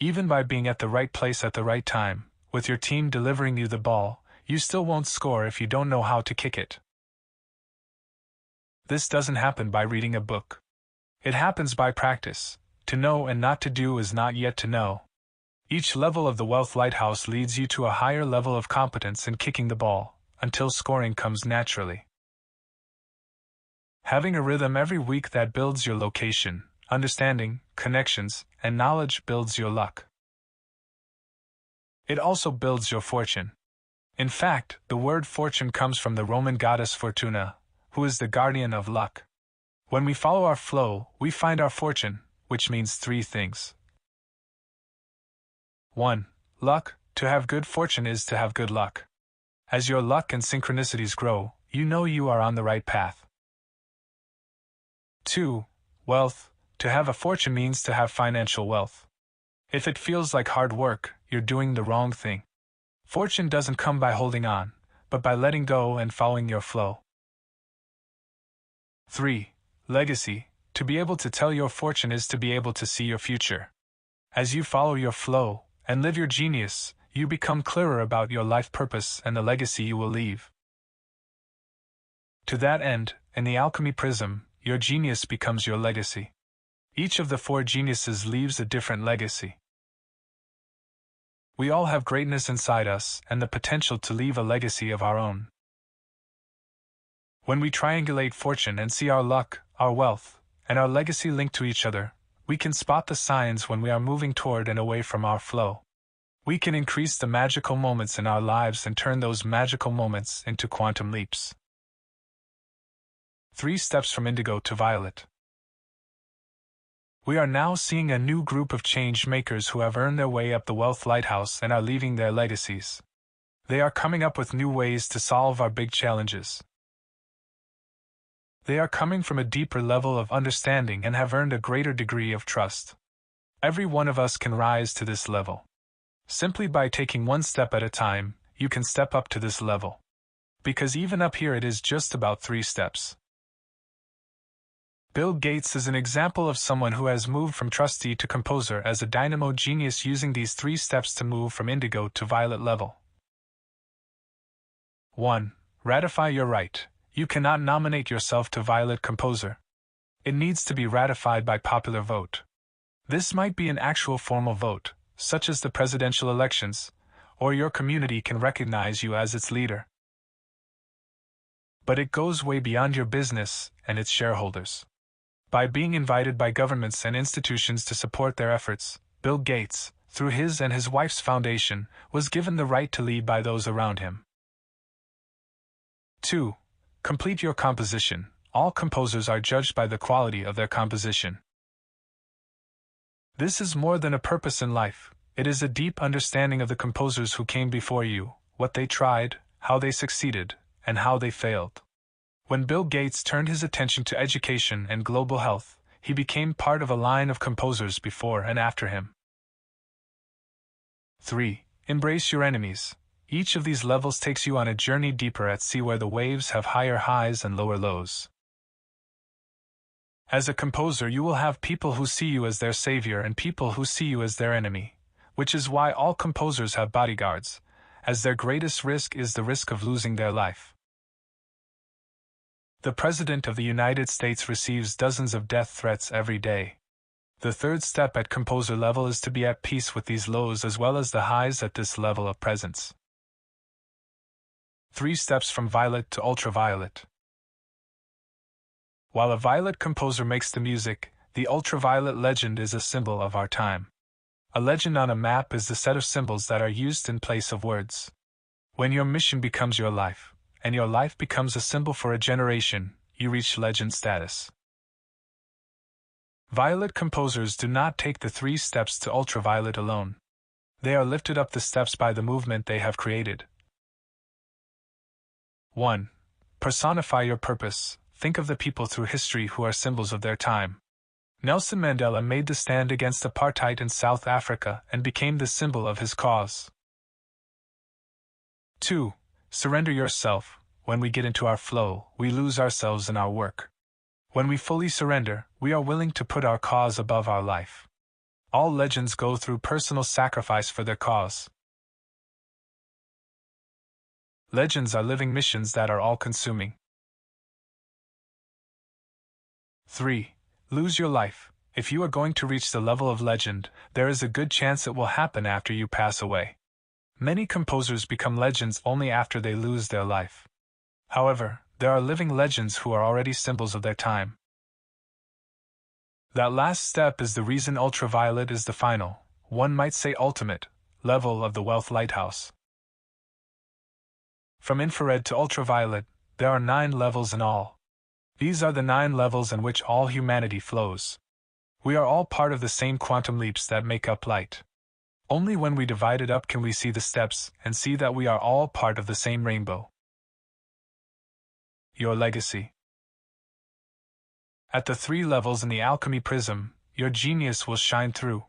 Even by being at the right place at the right time, with your team delivering you the ball, you still won't score if you don't know how to kick it. This doesn't happen by reading a book. It happens by practice. To know and not to do is not yet to know. Each level of the Wealth Lighthouse leads you to a higher level of competence in kicking the ball, until scoring comes naturally. Having a rhythm every week that builds your location, understanding, connections, and knowledge builds your luck. It also builds your fortune. In fact, the word fortune comes from the Roman goddess Fortuna, who is the guardian of luck. When we follow our flow, we find our fortune, which means 3 things. 1. Luck. To have good fortune is to have good luck. As your luck and synchronicities grow, you know you are on the right path. 2. Wealth. To have a fortune means to have financial wealth. If it feels like hard work, you're doing the wrong thing. Fortune doesn't come by holding on, but by letting go and following your flow. 3. Legacy. To be able to tell your fortune is to be able to see your future. As you follow your flow and live your genius, you become clearer about your life purpose and the legacy you will leave. To that end, in the Alchemy Prism, your genius becomes your legacy. Each of the 4 geniuses leaves a different legacy. We all have greatness inside us and the potential to leave a legacy of our own. When we triangulate fortune and see our luck, our wealth, and our legacy linked to each other, we can spot the signs when we are moving toward and away from our flow. We can increase the magical moments in our lives and turn those magical moments into quantum leaps. 3 steps from indigo to violet. We are now seeing a new group of change makers who have earned their way up the wealth lighthouse and are leaving their legacies. They are coming up with new ways to solve our big challenges. They are coming from a deeper level of understanding and have earned a greater degree of trust. Every one of us can rise to this level. Simply by taking one step at a time, you can step up to this level. Because even up here it is just about 3 steps. Bill Gates is an example of someone who has moved from trustee to composer as a dynamo genius using these 3 steps to move from indigo to violet level. 1. Ratify your right. You cannot nominate yourself to violet composer. It needs to be ratified by popular vote. This might be an actual formal vote, such as the presidential elections, or your community can recognize you as its leader. But it goes way beyond your business and its shareholders. By being invited by governments and institutions to support their efforts, Bill Gates, through his and his wife's foundation, was given the right to lead by those around him. 2. Complete your composition. All composers are judged by the quality of their composition. This is more than a purpose in life, it is a deep understanding of the composers who came before you, what they tried, how they succeeded, and how they failed. When Bill Gates turned his attention to education and global health, he became part of a line of composers before and after him. 3. Embrace your enemies. Each of these levels takes you on a journey deeper at sea where the waves have higher highs and lower lows. As a composer, you will have people who see you as their savior and people who see you as their enemy, which is why all composers have bodyguards, as their greatest risk is the risk of losing their life. The President of the United States receives dozens of death threats every day. The 3rd step at composer level is to be at peace with these lows as well as the highs at this level of presence. 3 steps from violet to ultraviolet. While a violet composer makes the music, the ultraviolet legend is a symbol of our time. A legend on a map is the set of symbols that are used in place of words. When your mission becomes your life, and your life becomes a symbol for a generation, you reach legend status. Violet composers do not take the 3 steps to ultraviolet alone. They are lifted up the steps by the movement they have created. 1. Personify your purpose. Think of the people through history who are symbols of their time. Nelson Mandela made the stand against apartheid in South Africa and became the symbol of his cause. 2. Surrender yourself. When we get into our flow, we lose ourselves in our work. When we fully surrender, we are willing to put our cause above our life. All legends go through personal sacrifice for their cause. Legends are living missions that are all-consuming. 3. Lose your life. If you are going to reach the level of legend, there is a good chance it will happen after you pass away. Many composers become legends only after they lose their life. However, there are living legends who are already symbols of their time. That last step is the reason ultraviolet is the final, one might say ultimate, level of the wealth lighthouse. From infrared to ultraviolet, there are 9 levels in all. These are the 9 levels in which all humanity flows. We are all part of the same quantum leaps that make up light. Only when we divide it up can we see the steps and see that we are all part of the same rainbow. Your legacy. At the 3 levels in the alchemy prism, your genius will shine through.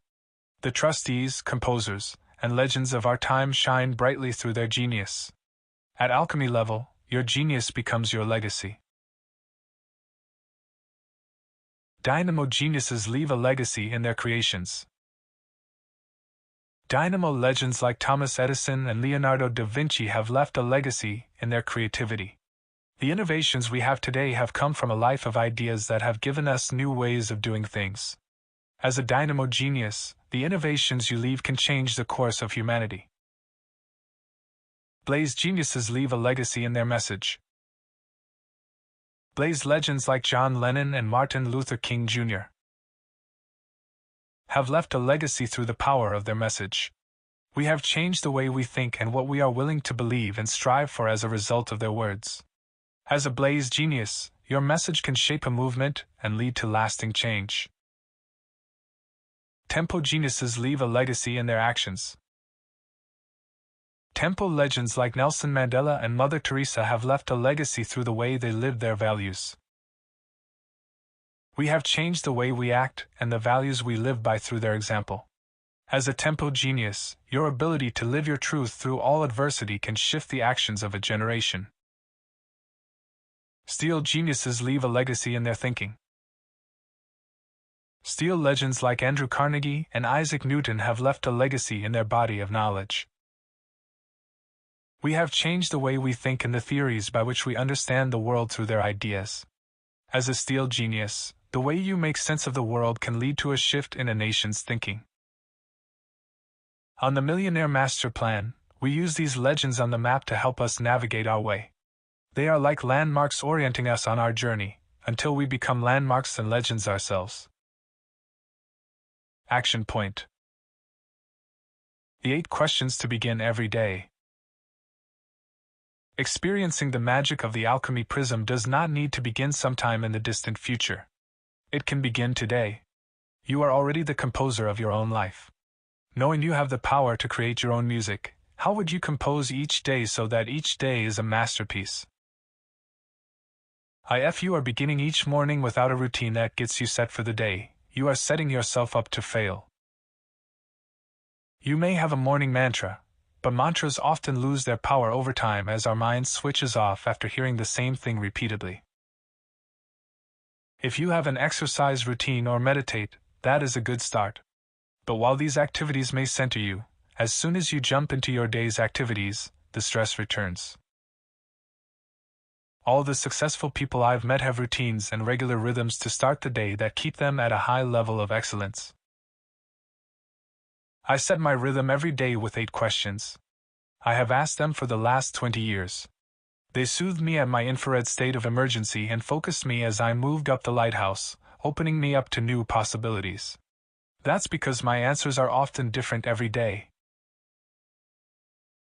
The trustees, composers, and legends of our time shine brightly through their genius. At alchemy level, your genius becomes your legacy. Dynamo geniuses leave a legacy in their creations. Dynamo legends like Thomas Edison and Leonardo da Vinci have left a legacy in their creativity. The innovations we have today have come from a life of ideas that have given us new ways of doing things. As a dynamo genius, the innovations you leave can change the course of humanity. Blaze geniuses leave a legacy in their message. Blaze legends like John Lennon and Martin Luther King Jr. have left a legacy through the power of their message. We have changed the way we think and what we are willing to believe and strive for as a result of their words. As a Blaze genius, your message can shape a movement and lead to lasting change. Tempo geniuses leave a legacy in their actions. Tempo legends like Nelson Mandela and Mother Teresa have left a legacy through the way they lived their values. We have changed the way we act and the values we live by through their example. As a tempo genius, your ability to live your truth through all adversity can shift the actions of a generation. Steel geniuses leave a legacy in their thinking. Steel legends like Andrew Carnegie and Isaac Newton have left a legacy in their body of knowledge. We have changed the way we think and the theories by which we understand the world through their ideas. As a steel genius, the way you make sense of the world can lead to a shift in a nation's thinking. On the Millionaire Master Plan, we use these legends on the map to help us navigate our way. They are like landmarks orienting us on our journey, until we become landmarks and legends ourselves. Action point. The 8 questions to begin every day. Experiencing the magic of the alchemy prism does not need to begin sometime in the distant future. It can begin today. You are already the composer of your own life. Knowing you have the power to create your own music, how would you compose each day so that each day is a masterpiece? If you are beginning each morning without a routine that gets you set for the day, you are setting yourself up to fail. You may have a morning mantra, but mantras often lose their power over time as our mind switches off after hearing the same thing repeatedly. If you have an exercise routine or meditate, that is a good start. But while these activities may center you, as soon as you jump into your day's activities, the stress returns. All the successful people I've met have routines and regular rhythms to start the day that keep them at a high level of excellence. I set my rhythm every day with 8 questions. I have asked them for the last 20 years. They soothed me at my infrared state of emergency and focused me as I moved up the lighthouse, opening me up to new possibilities. That's because my answers are often different every day.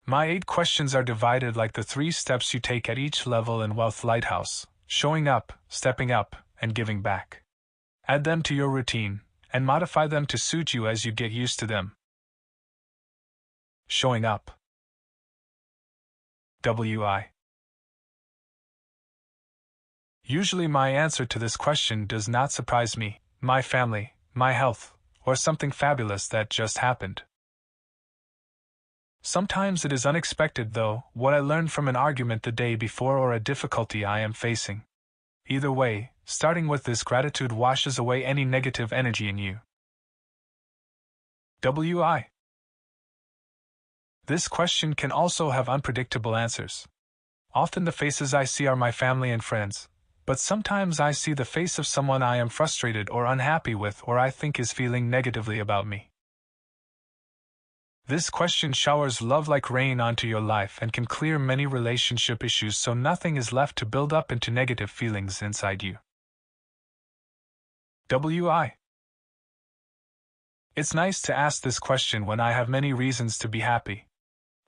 My 8 questions are divided like the 3 steps you take at each level in Wealth Lighthouse: showing up, stepping up, and giving back. Add them to your routine, and modify them to suit you as you get used to them. Showing up. WI. Usually my answer to this question does not surprise me: my family, my health, or something fabulous that just happened. Sometimes it is unexpected, though, what I learned from an argument the day before or a difficulty I am facing. Either way, starting with this gratitude washes away any negative energy in you. WI. This question can also have unpredictable answers. Often the faces I see are my family and friends, but sometimes I see the face of someone I am frustrated or unhappy with or I think is feeling negatively about me. This question showers love like rain onto your life and can clear many relationship issues so nothing is left to build up into negative feelings inside you. WI. It's nice to ask this question when I have many reasons to be happy.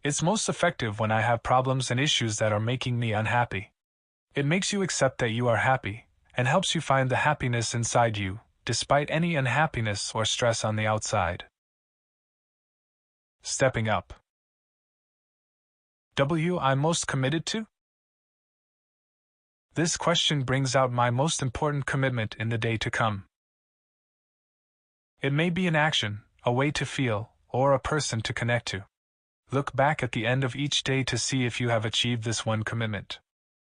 It's most effective when I have problems and issues that are making me unhappy. It makes you accept that you are happy, and helps you find the happiness inside you, despite any unhappiness or stress on the outside. Stepping up. I'm most committed to? This question brings out my most important commitment in the day to come. It may be an action, a way to feel, or a person to connect to. Look back at the end of each day to see if you have achieved this one commitment.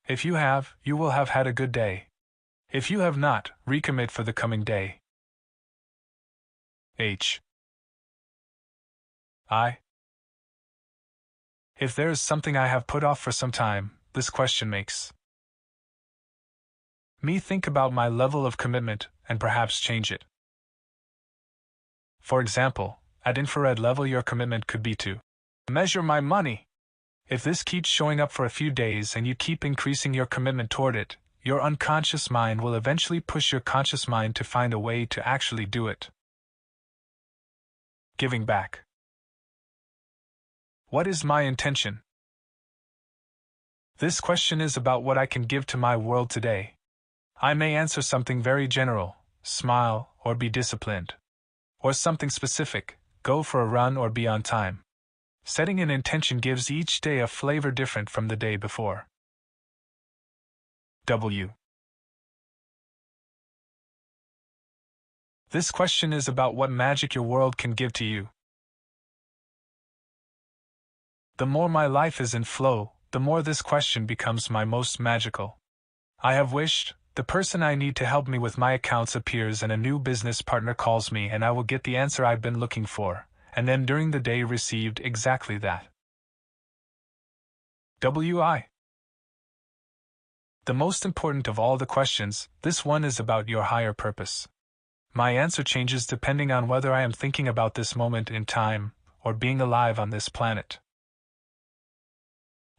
If you have, you will have had a good day. If you have not, recommit for the coming day. If there is something I have put off for some time, this question makes me think about my level of commitment and perhaps change it. For example, at infrared level your commitment could be to measure my money. If this keeps showing up for a few days and you keep increasing your commitment toward it, your unconscious mind will eventually push your conscious mind to find a way to actually do it. Giving back. What is my intention? This question is about what I can give to my world today. I may answer something very general, smile or be disciplined. Or something specific, go for a run or be on time. Setting an intention gives each day a flavor different from the day before. W. This question is about what magic your world can give to you. The more my life is in flow, the more this question becomes my most magical. I have wished, the person I need to help me with my accounts appears and a new business partner calls me and I will get the answer I've been looking for, and then during the day received exactly that. WI. The most important of all the questions, this one is about your higher purpose. My answer changes depending on whether I am thinking about this moment in time, or being alive on this planet.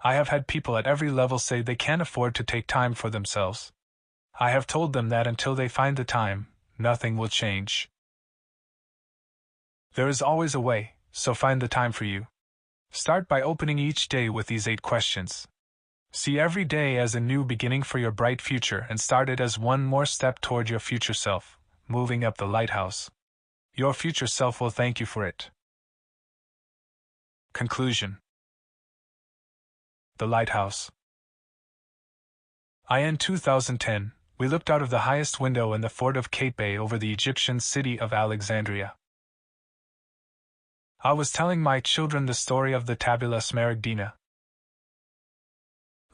I have had people at every level say they can't afford to take time for themselves. I have told them that until they find the time, nothing will change. There is always a way, so find the time for you. Start by opening each day with these 8 questions. See every day as a new beginning for your bright future and start it as one more step toward your future self, moving up the lighthouse. Your future self will thank you for it. Conclusion. The Lighthouse. In 2010, we looked out of the highest window in the fort of Capet over the Egyptian city of Alexandria. I was telling my children the story of the Tabula Smaragdina.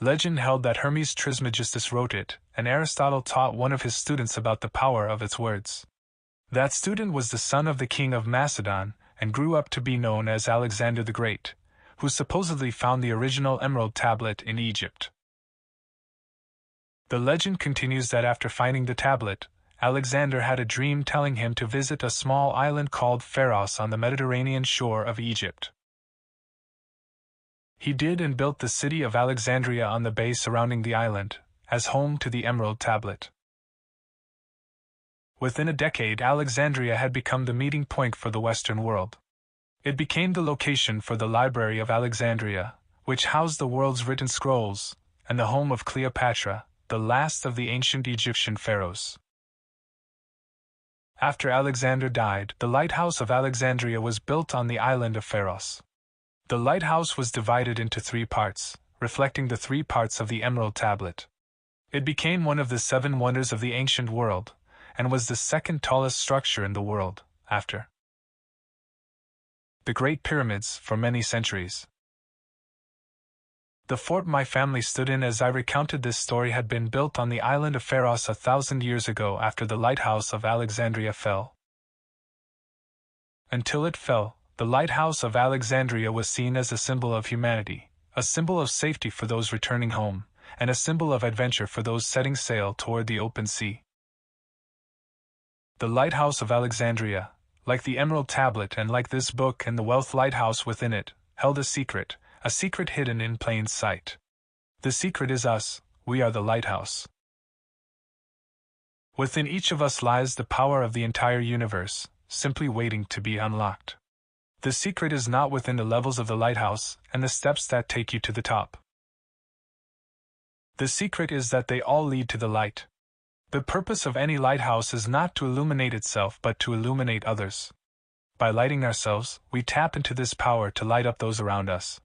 Legend held that Hermes Trismegistus wrote it, and Aristotle taught one of his students about the power of its words. That student was the son of the king of Macedon, and grew up to be known as Alexander the Great, who supposedly found the original emerald tablet in Egypt. The legend continues that after finding the tablet, Alexander had a dream telling him to visit a small island called Pharos on the Mediterranean shore of Egypt. He did and built the city of Alexandria on the bay surrounding the island, as home to the Emerald Tablet. Within a decade, Alexandria had become the meeting point for the Western world. It became the location for the Library of Alexandria, which housed the world's written scrolls, and the home of Cleopatra, the last of the ancient Egyptian pharaohs. After Alexander died, the Lighthouse of Alexandria was built on the island of Pharos. The lighthouse was divided into 3 parts, reflecting the 3 parts of the Emerald Tablet. It became one of the 7 wonders of the ancient world, and was the second tallest structure in the world, after the Great Pyramids, for many centuries. The fort my family stood in as I recounted this story had been built on the island of Pharos 1,000 years ago after the Lighthouse of Alexandria fell. Until it fell, the Lighthouse of Alexandria was seen as a symbol of humanity, a symbol of safety for those returning home, and a symbol of adventure for those setting sail toward the open sea. The Lighthouse of Alexandria, like the Emerald Tablet and like this book and the Wealth Lighthouse within it, held a secret hidden in plain sight. The secret is us, we are the lighthouse. Within each of us lies the power of the entire universe, simply waiting to be unlocked. The secret is not within the levels of the lighthouse and the steps that take you to the top. The secret is that they all lead to the light. The purpose of any lighthouse is not to illuminate itself but to illuminate others. By lighting ourselves, we tap into this power to light up those around us.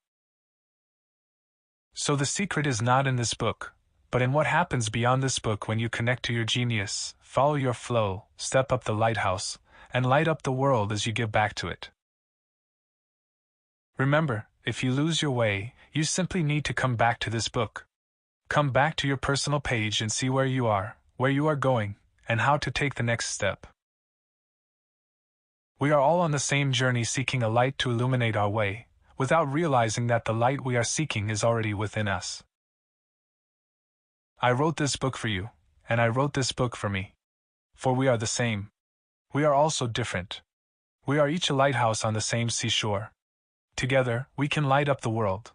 So the secret is not in this book, but in what happens beyond this book when you connect to your genius, follow your flow, step up the lighthouse, and light up the world as you give back to it. Remember, if you lose your way, you simply need to come back to this book. Come back to your personal page and see where you are going, and how to take the next step. We are all on the same journey seeking a light to illuminate our way, without realizing that the light we are seeking is already within us. I wrote this book for you, and I wrote this book for me. For we are the same. We are also different. We are each a lighthouse on the same seashore. Together, we can light up the world.